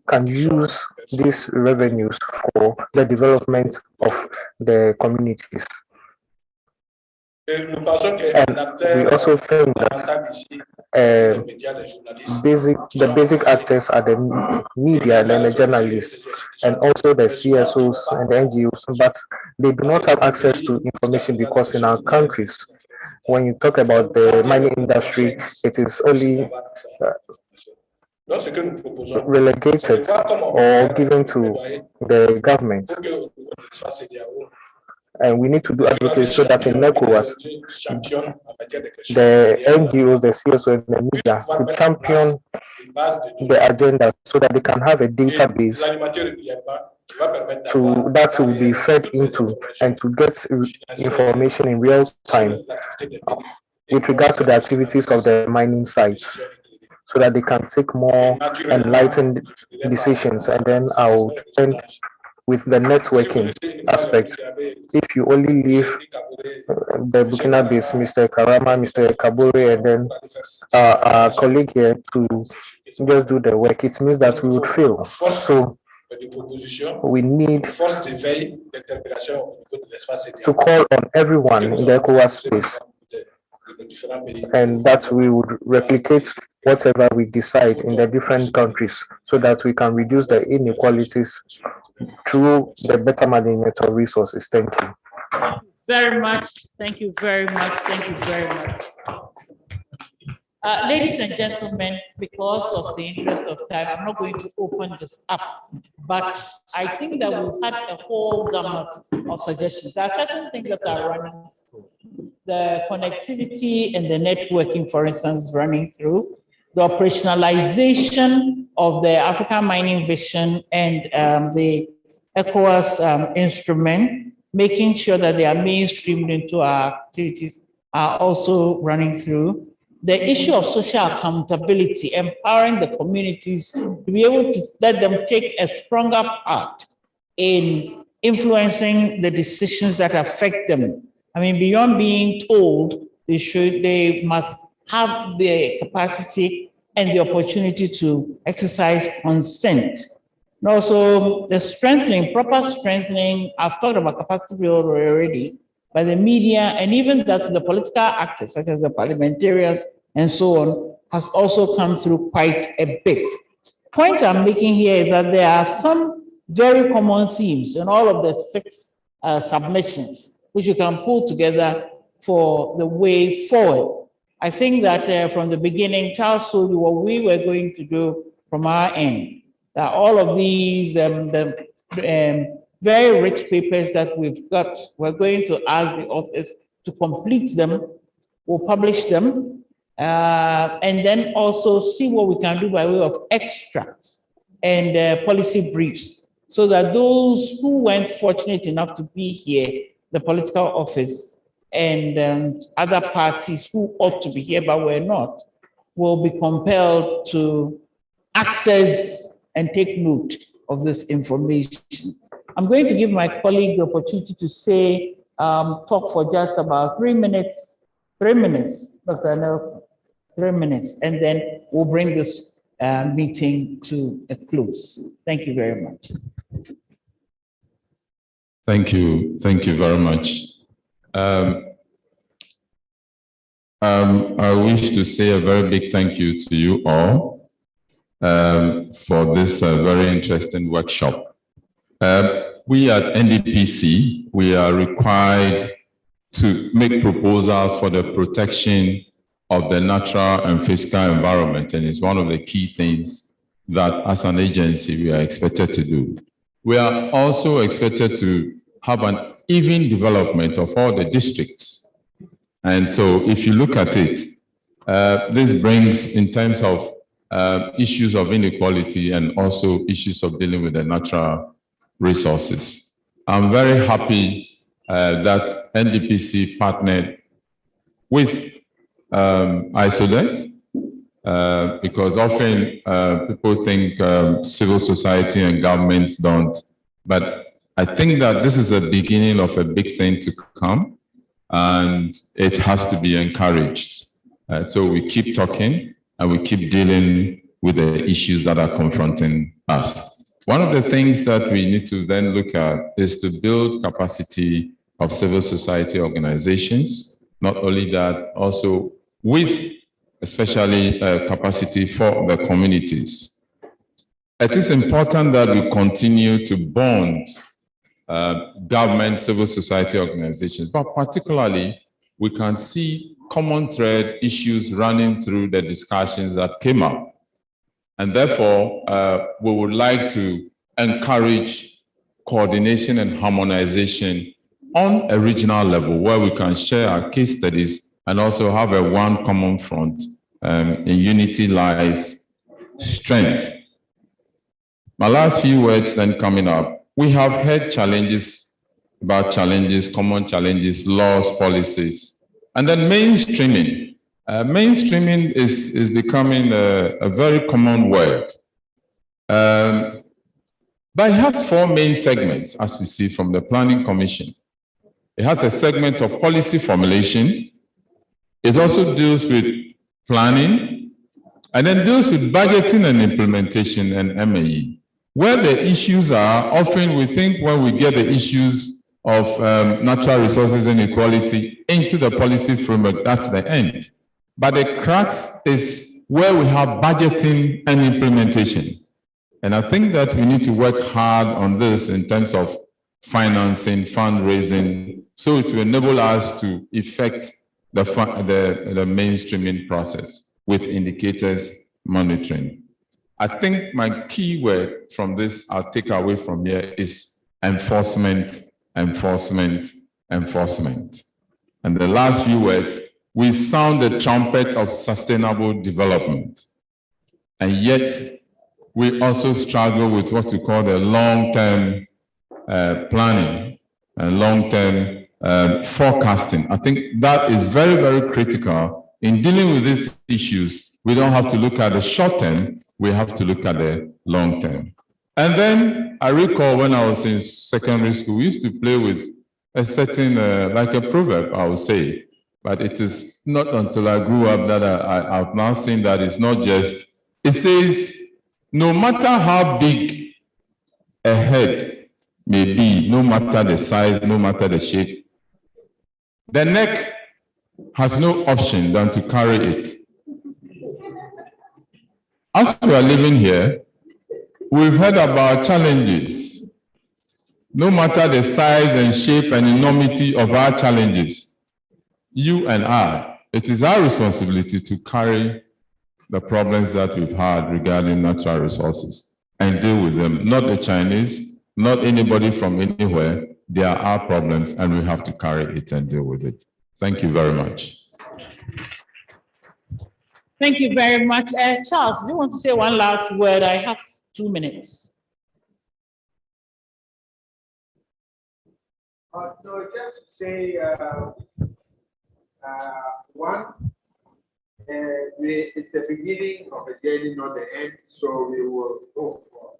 can use these revenues for the development of the communities. And we also think that the basic actors are the media and the journalists, and also the CSOs and the NGOs, but they do not have access to information because in our countries, when you talk about the mining industry, it is only relegated or given to the government. And we need to do advocacy so that in ECOWAS, the NGOs, the CSO, and the media to champion the agenda so that they can have a database that will be fed into and to get information in real time with regards to the activities of the mining sites, so that they can take more enlightened decisions. And then I would end with the networking aspect. If you only leave the Burkina base, Mr. Karama, Mr. Kabore, and then our colleague here to just do the work, it means that we would fail. So we need to call on everyone in the ECOWAS space, and that we would replicate whatever we decide in the different countries so that we can reduce the inequalities through the better management of resources. Thank you. Very much. Thank you very much. Thank you very much. Ladies and gentlemen, because of the interest of time, I'm not going to open this up, but I think that we've had a whole gamut of suggestions. There are certain things that are running through. The connectivity and the networking, for instance, running through. The operationalization of the African Mining Vision and the ECOWAS instrument, making sure that they are mainstreamed into our activities, are also running through. The issue of social accountability, empowering the communities to be able to let them take a stronger part in influencing the decisions that affect them. I mean, beyond being told, they must have the capacity and the opportunity to exercise consent. And also the strengthening, proper strengthening, I've talked about capacity building already, by the media, and even that the political actors, such as the parliamentarians and so on, has also come through quite a bit. Point I'm making here is that there are some very common themes in all of the 6 submissions, which you can pull together for the way forward. I think that from the beginning, Charles told you what we were going to do from our end. That all of these very rich papers that we've got, we're going to ask the authors to complete them. We'll publish them, and then also see what we can do by way of extracts and policy briefs, so that those who weren't fortunate enough to be here, the political office, and other parties who ought to be here but were not, will be compelled to access and take note of this information. I'm going to give my colleague the opportunity to say, talk for just about 3 minutes. 3 minutes, Dr. Nelson, 3 minutes, and then we'll bring this meeting to a close. Thank you very much. Thank you very much. I wish to say a very big thank you to you all for this very interesting workshop. We at NDPC, we are required to make proposals for the protection of the natural and physical environment, and it's one of the key things that as an agency we are expected to do. We are also expected to have an even development of all the districts. And so if you look at it, this brings in terms of issues of inequality and also issues of dealing with the natural resources. I'm very happy that NDPC partnered with ISODEC because often people think civil society and governments don't, but I think that this is the beginning of a big thing to come, and it has to be encouraged. So we keep talking and we keep dealing with the issues that are confronting us. One of the things that we need to then look at is to build capacity of civil society organizations Not only that, also with especially capacity for the communities. It is important that we continue to bond government, civil society organizations, but particularly we can see common thread issues running through the discussions that came up. And therefore, we would like to encourage coordination and harmonization on a regional level where we can share our case studies and also have a one common front. In unity lies strength. My last few words then coming up. We have heard challenges, common challenges, laws, policies, and then mainstreaming. Mainstreaming is becoming a very common word. But it has four main segments, as we see from the Planning Commission. It has a segment of policy formulation. It also deals with planning, and then deals with budgeting and implementation and MAE. Where the issues are, often we think when we get the issues of natural resources inequality into the policy framework, that's the end. But the crux is where we have budgeting and implementation. And I think that we need to work hard on this in terms of financing, fundraising, so it will enable us to effect the mainstreaming process with indicators monitoring. I think my key word from this I'll take away from here is enforcement, enforcement, enforcement. And the last few words, we sound the trumpet of sustainable development. And yet, we also struggle with what we call the long-term planning and long-term forecasting. I think that is very, very critical in dealing with these issues. We don't have to look at the short term, we have to look at the long term. And then I recall when I was in secondary school, we used to play with a certain, like a proverb, I would say, but it is not until I grew up that I've now seen that it's not just, it says, no matter how big a head may be, no matter the size, no matter the shape, the neck has no option than to carry it. As we are living here, we've heard about challenges. No matter the size and shape and enormity of our challenges, you and I, it is our responsibility to carry the problems that we've had regarding natural resources and deal with them. Not the Chinese, not anybody from anywhere. They are our problems and we have to carry it and deal with it. Thank you very much. Thank you very much. Charles, do you want to say one last word? I have 2 minutes. No, just to say one, it's the beginning of a journey, not the end. So we will go for.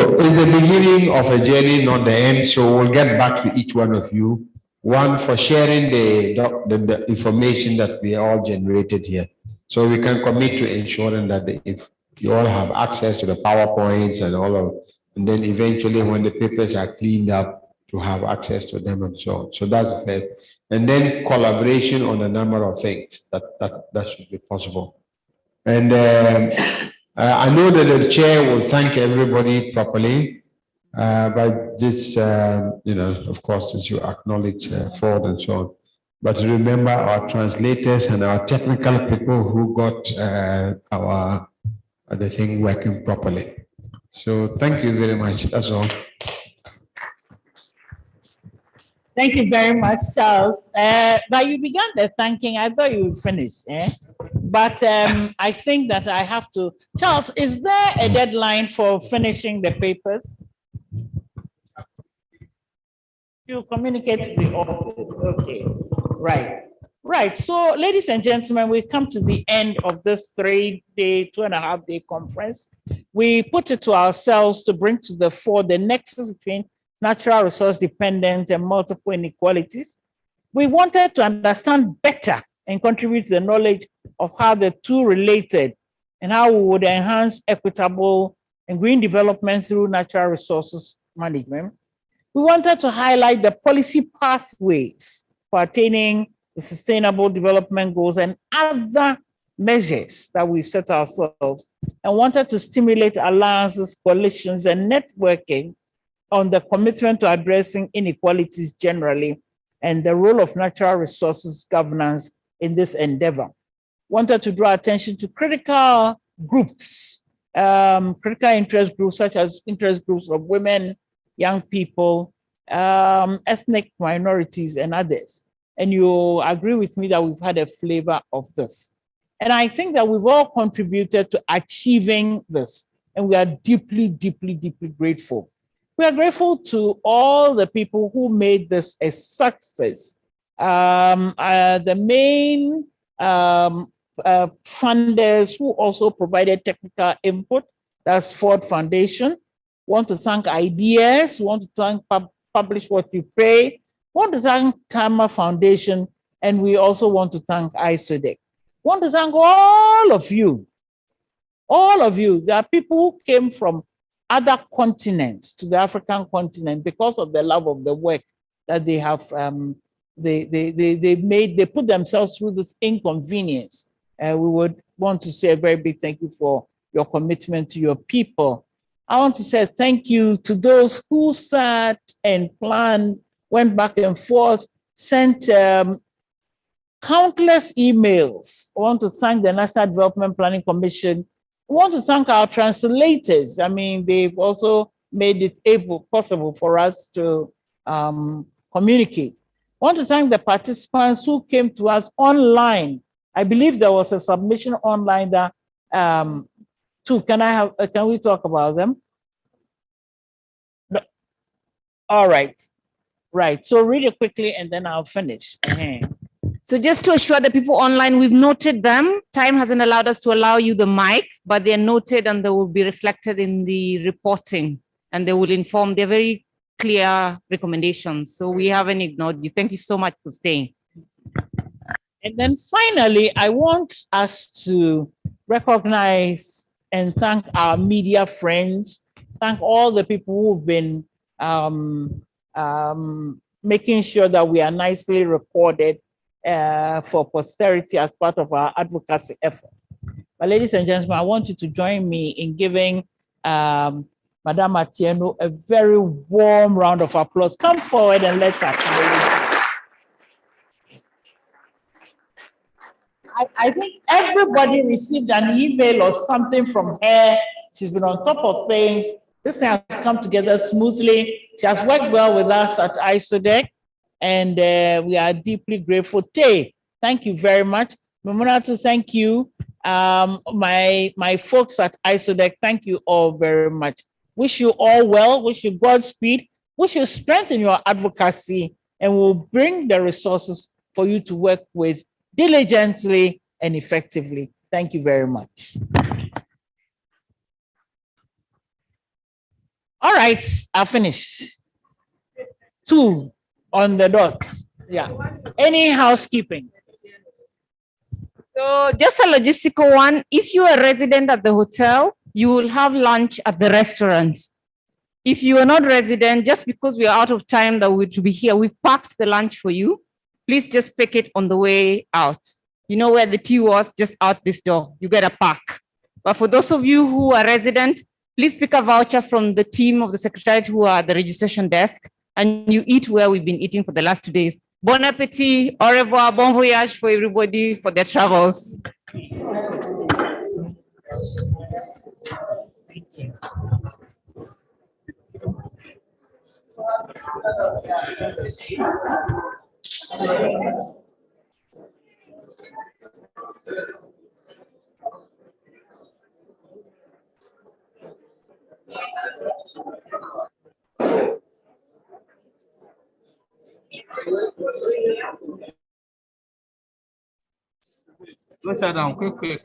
It's the beginning of a journey, not the end. So we'll get back to each one of you. One, for sharing the information that we all generated here. So we can commit to ensuring that if you all have access to the PowerPoints and all of, and then eventually when the papers are cleaned up, to have access to them and so on. So that's the first. And then collaboration on a number of things that should be possible. And I know that the chair will thank everybody properly, but this, of course, as you acknowledge Ford and so on. But remember our translators and our technical people who got the thing working properly. So thank you very much. That's all. Thank you very much, Charles. But you began the thanking. I thought you would finish. But I think that I have to. Charles, is there a deadline for finishing the papers? You communicate to the office. Okay, right. Right. So, ladies and gentlemen, we come to the end of this 3-day, 2.5-day conference. We put it to ourselves to bring to the fore the nexus between natural resource dependence and multiple inequalities. We wanted to understand better and contribute to the knowledge of how the two related and how we would enhance equitable and green development through natural resources management. We wanted to highlight the policy pathways for attaining the sustainable development goals and other measures that we've set ourselves, and wanted to stimulate alliances, coalitions, and networking on the commitment to addressing inequalities generally and the role of natural resources governance in this endeavor. Wanted to draw attention to critical groups, critical interest groups, such as interest groups of women, young people, ethnic minorities, and others. And you agree with me that we've had a flavor of this. And I think that we've all contributed to achieving this, and we are deeply, deeply, deeply grateful. We are grateful to all the people who made this a success. The main funders who also provided technical input, that's Ford Foundation. Want to thank Ideas, want to thank Publish What You Pay, want to thank Tama Foundation, and we also want to thank ISODEC. Want to thank all of you. All of you. There are people who came from other continents to the African continent because of the love of the work that they have. They put themselves through this inconvenience. We would want to say a very big thank you for your commitment to your people. I want to say thank you to those who sat and planned, went back and forth, sent countless emails. I want to thank the National Development Planning Commission. I want to thank our translators. I mean, they've also made it possible for us to communicate. I want to thank the participants who came to us online. I believe there was a submission online that too. Can we talk about them? No. All right. Right. So read it quickly and then I'll finish. So just to assure the people online, we've noted them. Time hasn't allowed us to allow you the mic, but they're noted and they will be reflected in the reporting, and they will inform. They're very clear recommendations. So we haven't ignored you. Thank you so much for staying. And then finally, I want us to recognize and thank our media friends, thank all the people who've been making sure that we are nicely recorded for posterity as part of our advocacy effort. But ladies and gentlemen, I want you to join me in giving Madame Atieno a very warm round of applause. Come forward and let's acknowledge. I think everybody received an email or something from her. She's been on top of things. This has come together smoothly. She has worked well with us at ISODEC, and we are deeply grateful. Tay, thank you very much. Mamunatu, thank you. My folks at ISODEC, thank you all very much. Wish you all well, wish you Godspeed, wish you strength in your advocacy, and we'll bring the resources for you to work with diligently and effectively. Thank you very much. All right, I'll finish. 2 on the dot. Yeah. Any housekeeping? So just a logistical one. If you are a resident at the hotel, you will have lunch at the restaurant. If you are not resident, just because we are out of time that we to be here, we've packed the lunch for you. Please just pick it on the way out. You know where the tea was, just out this door. You get a pack. But for those of you who are resident, please pick a voucher from the team of the secretariat who are at the registration desk, and you eat where we've been eating for the last 2 days. Bon appetit, au revoir, bon voyage for everybody for their travels. Thank you. Let's shut down quick.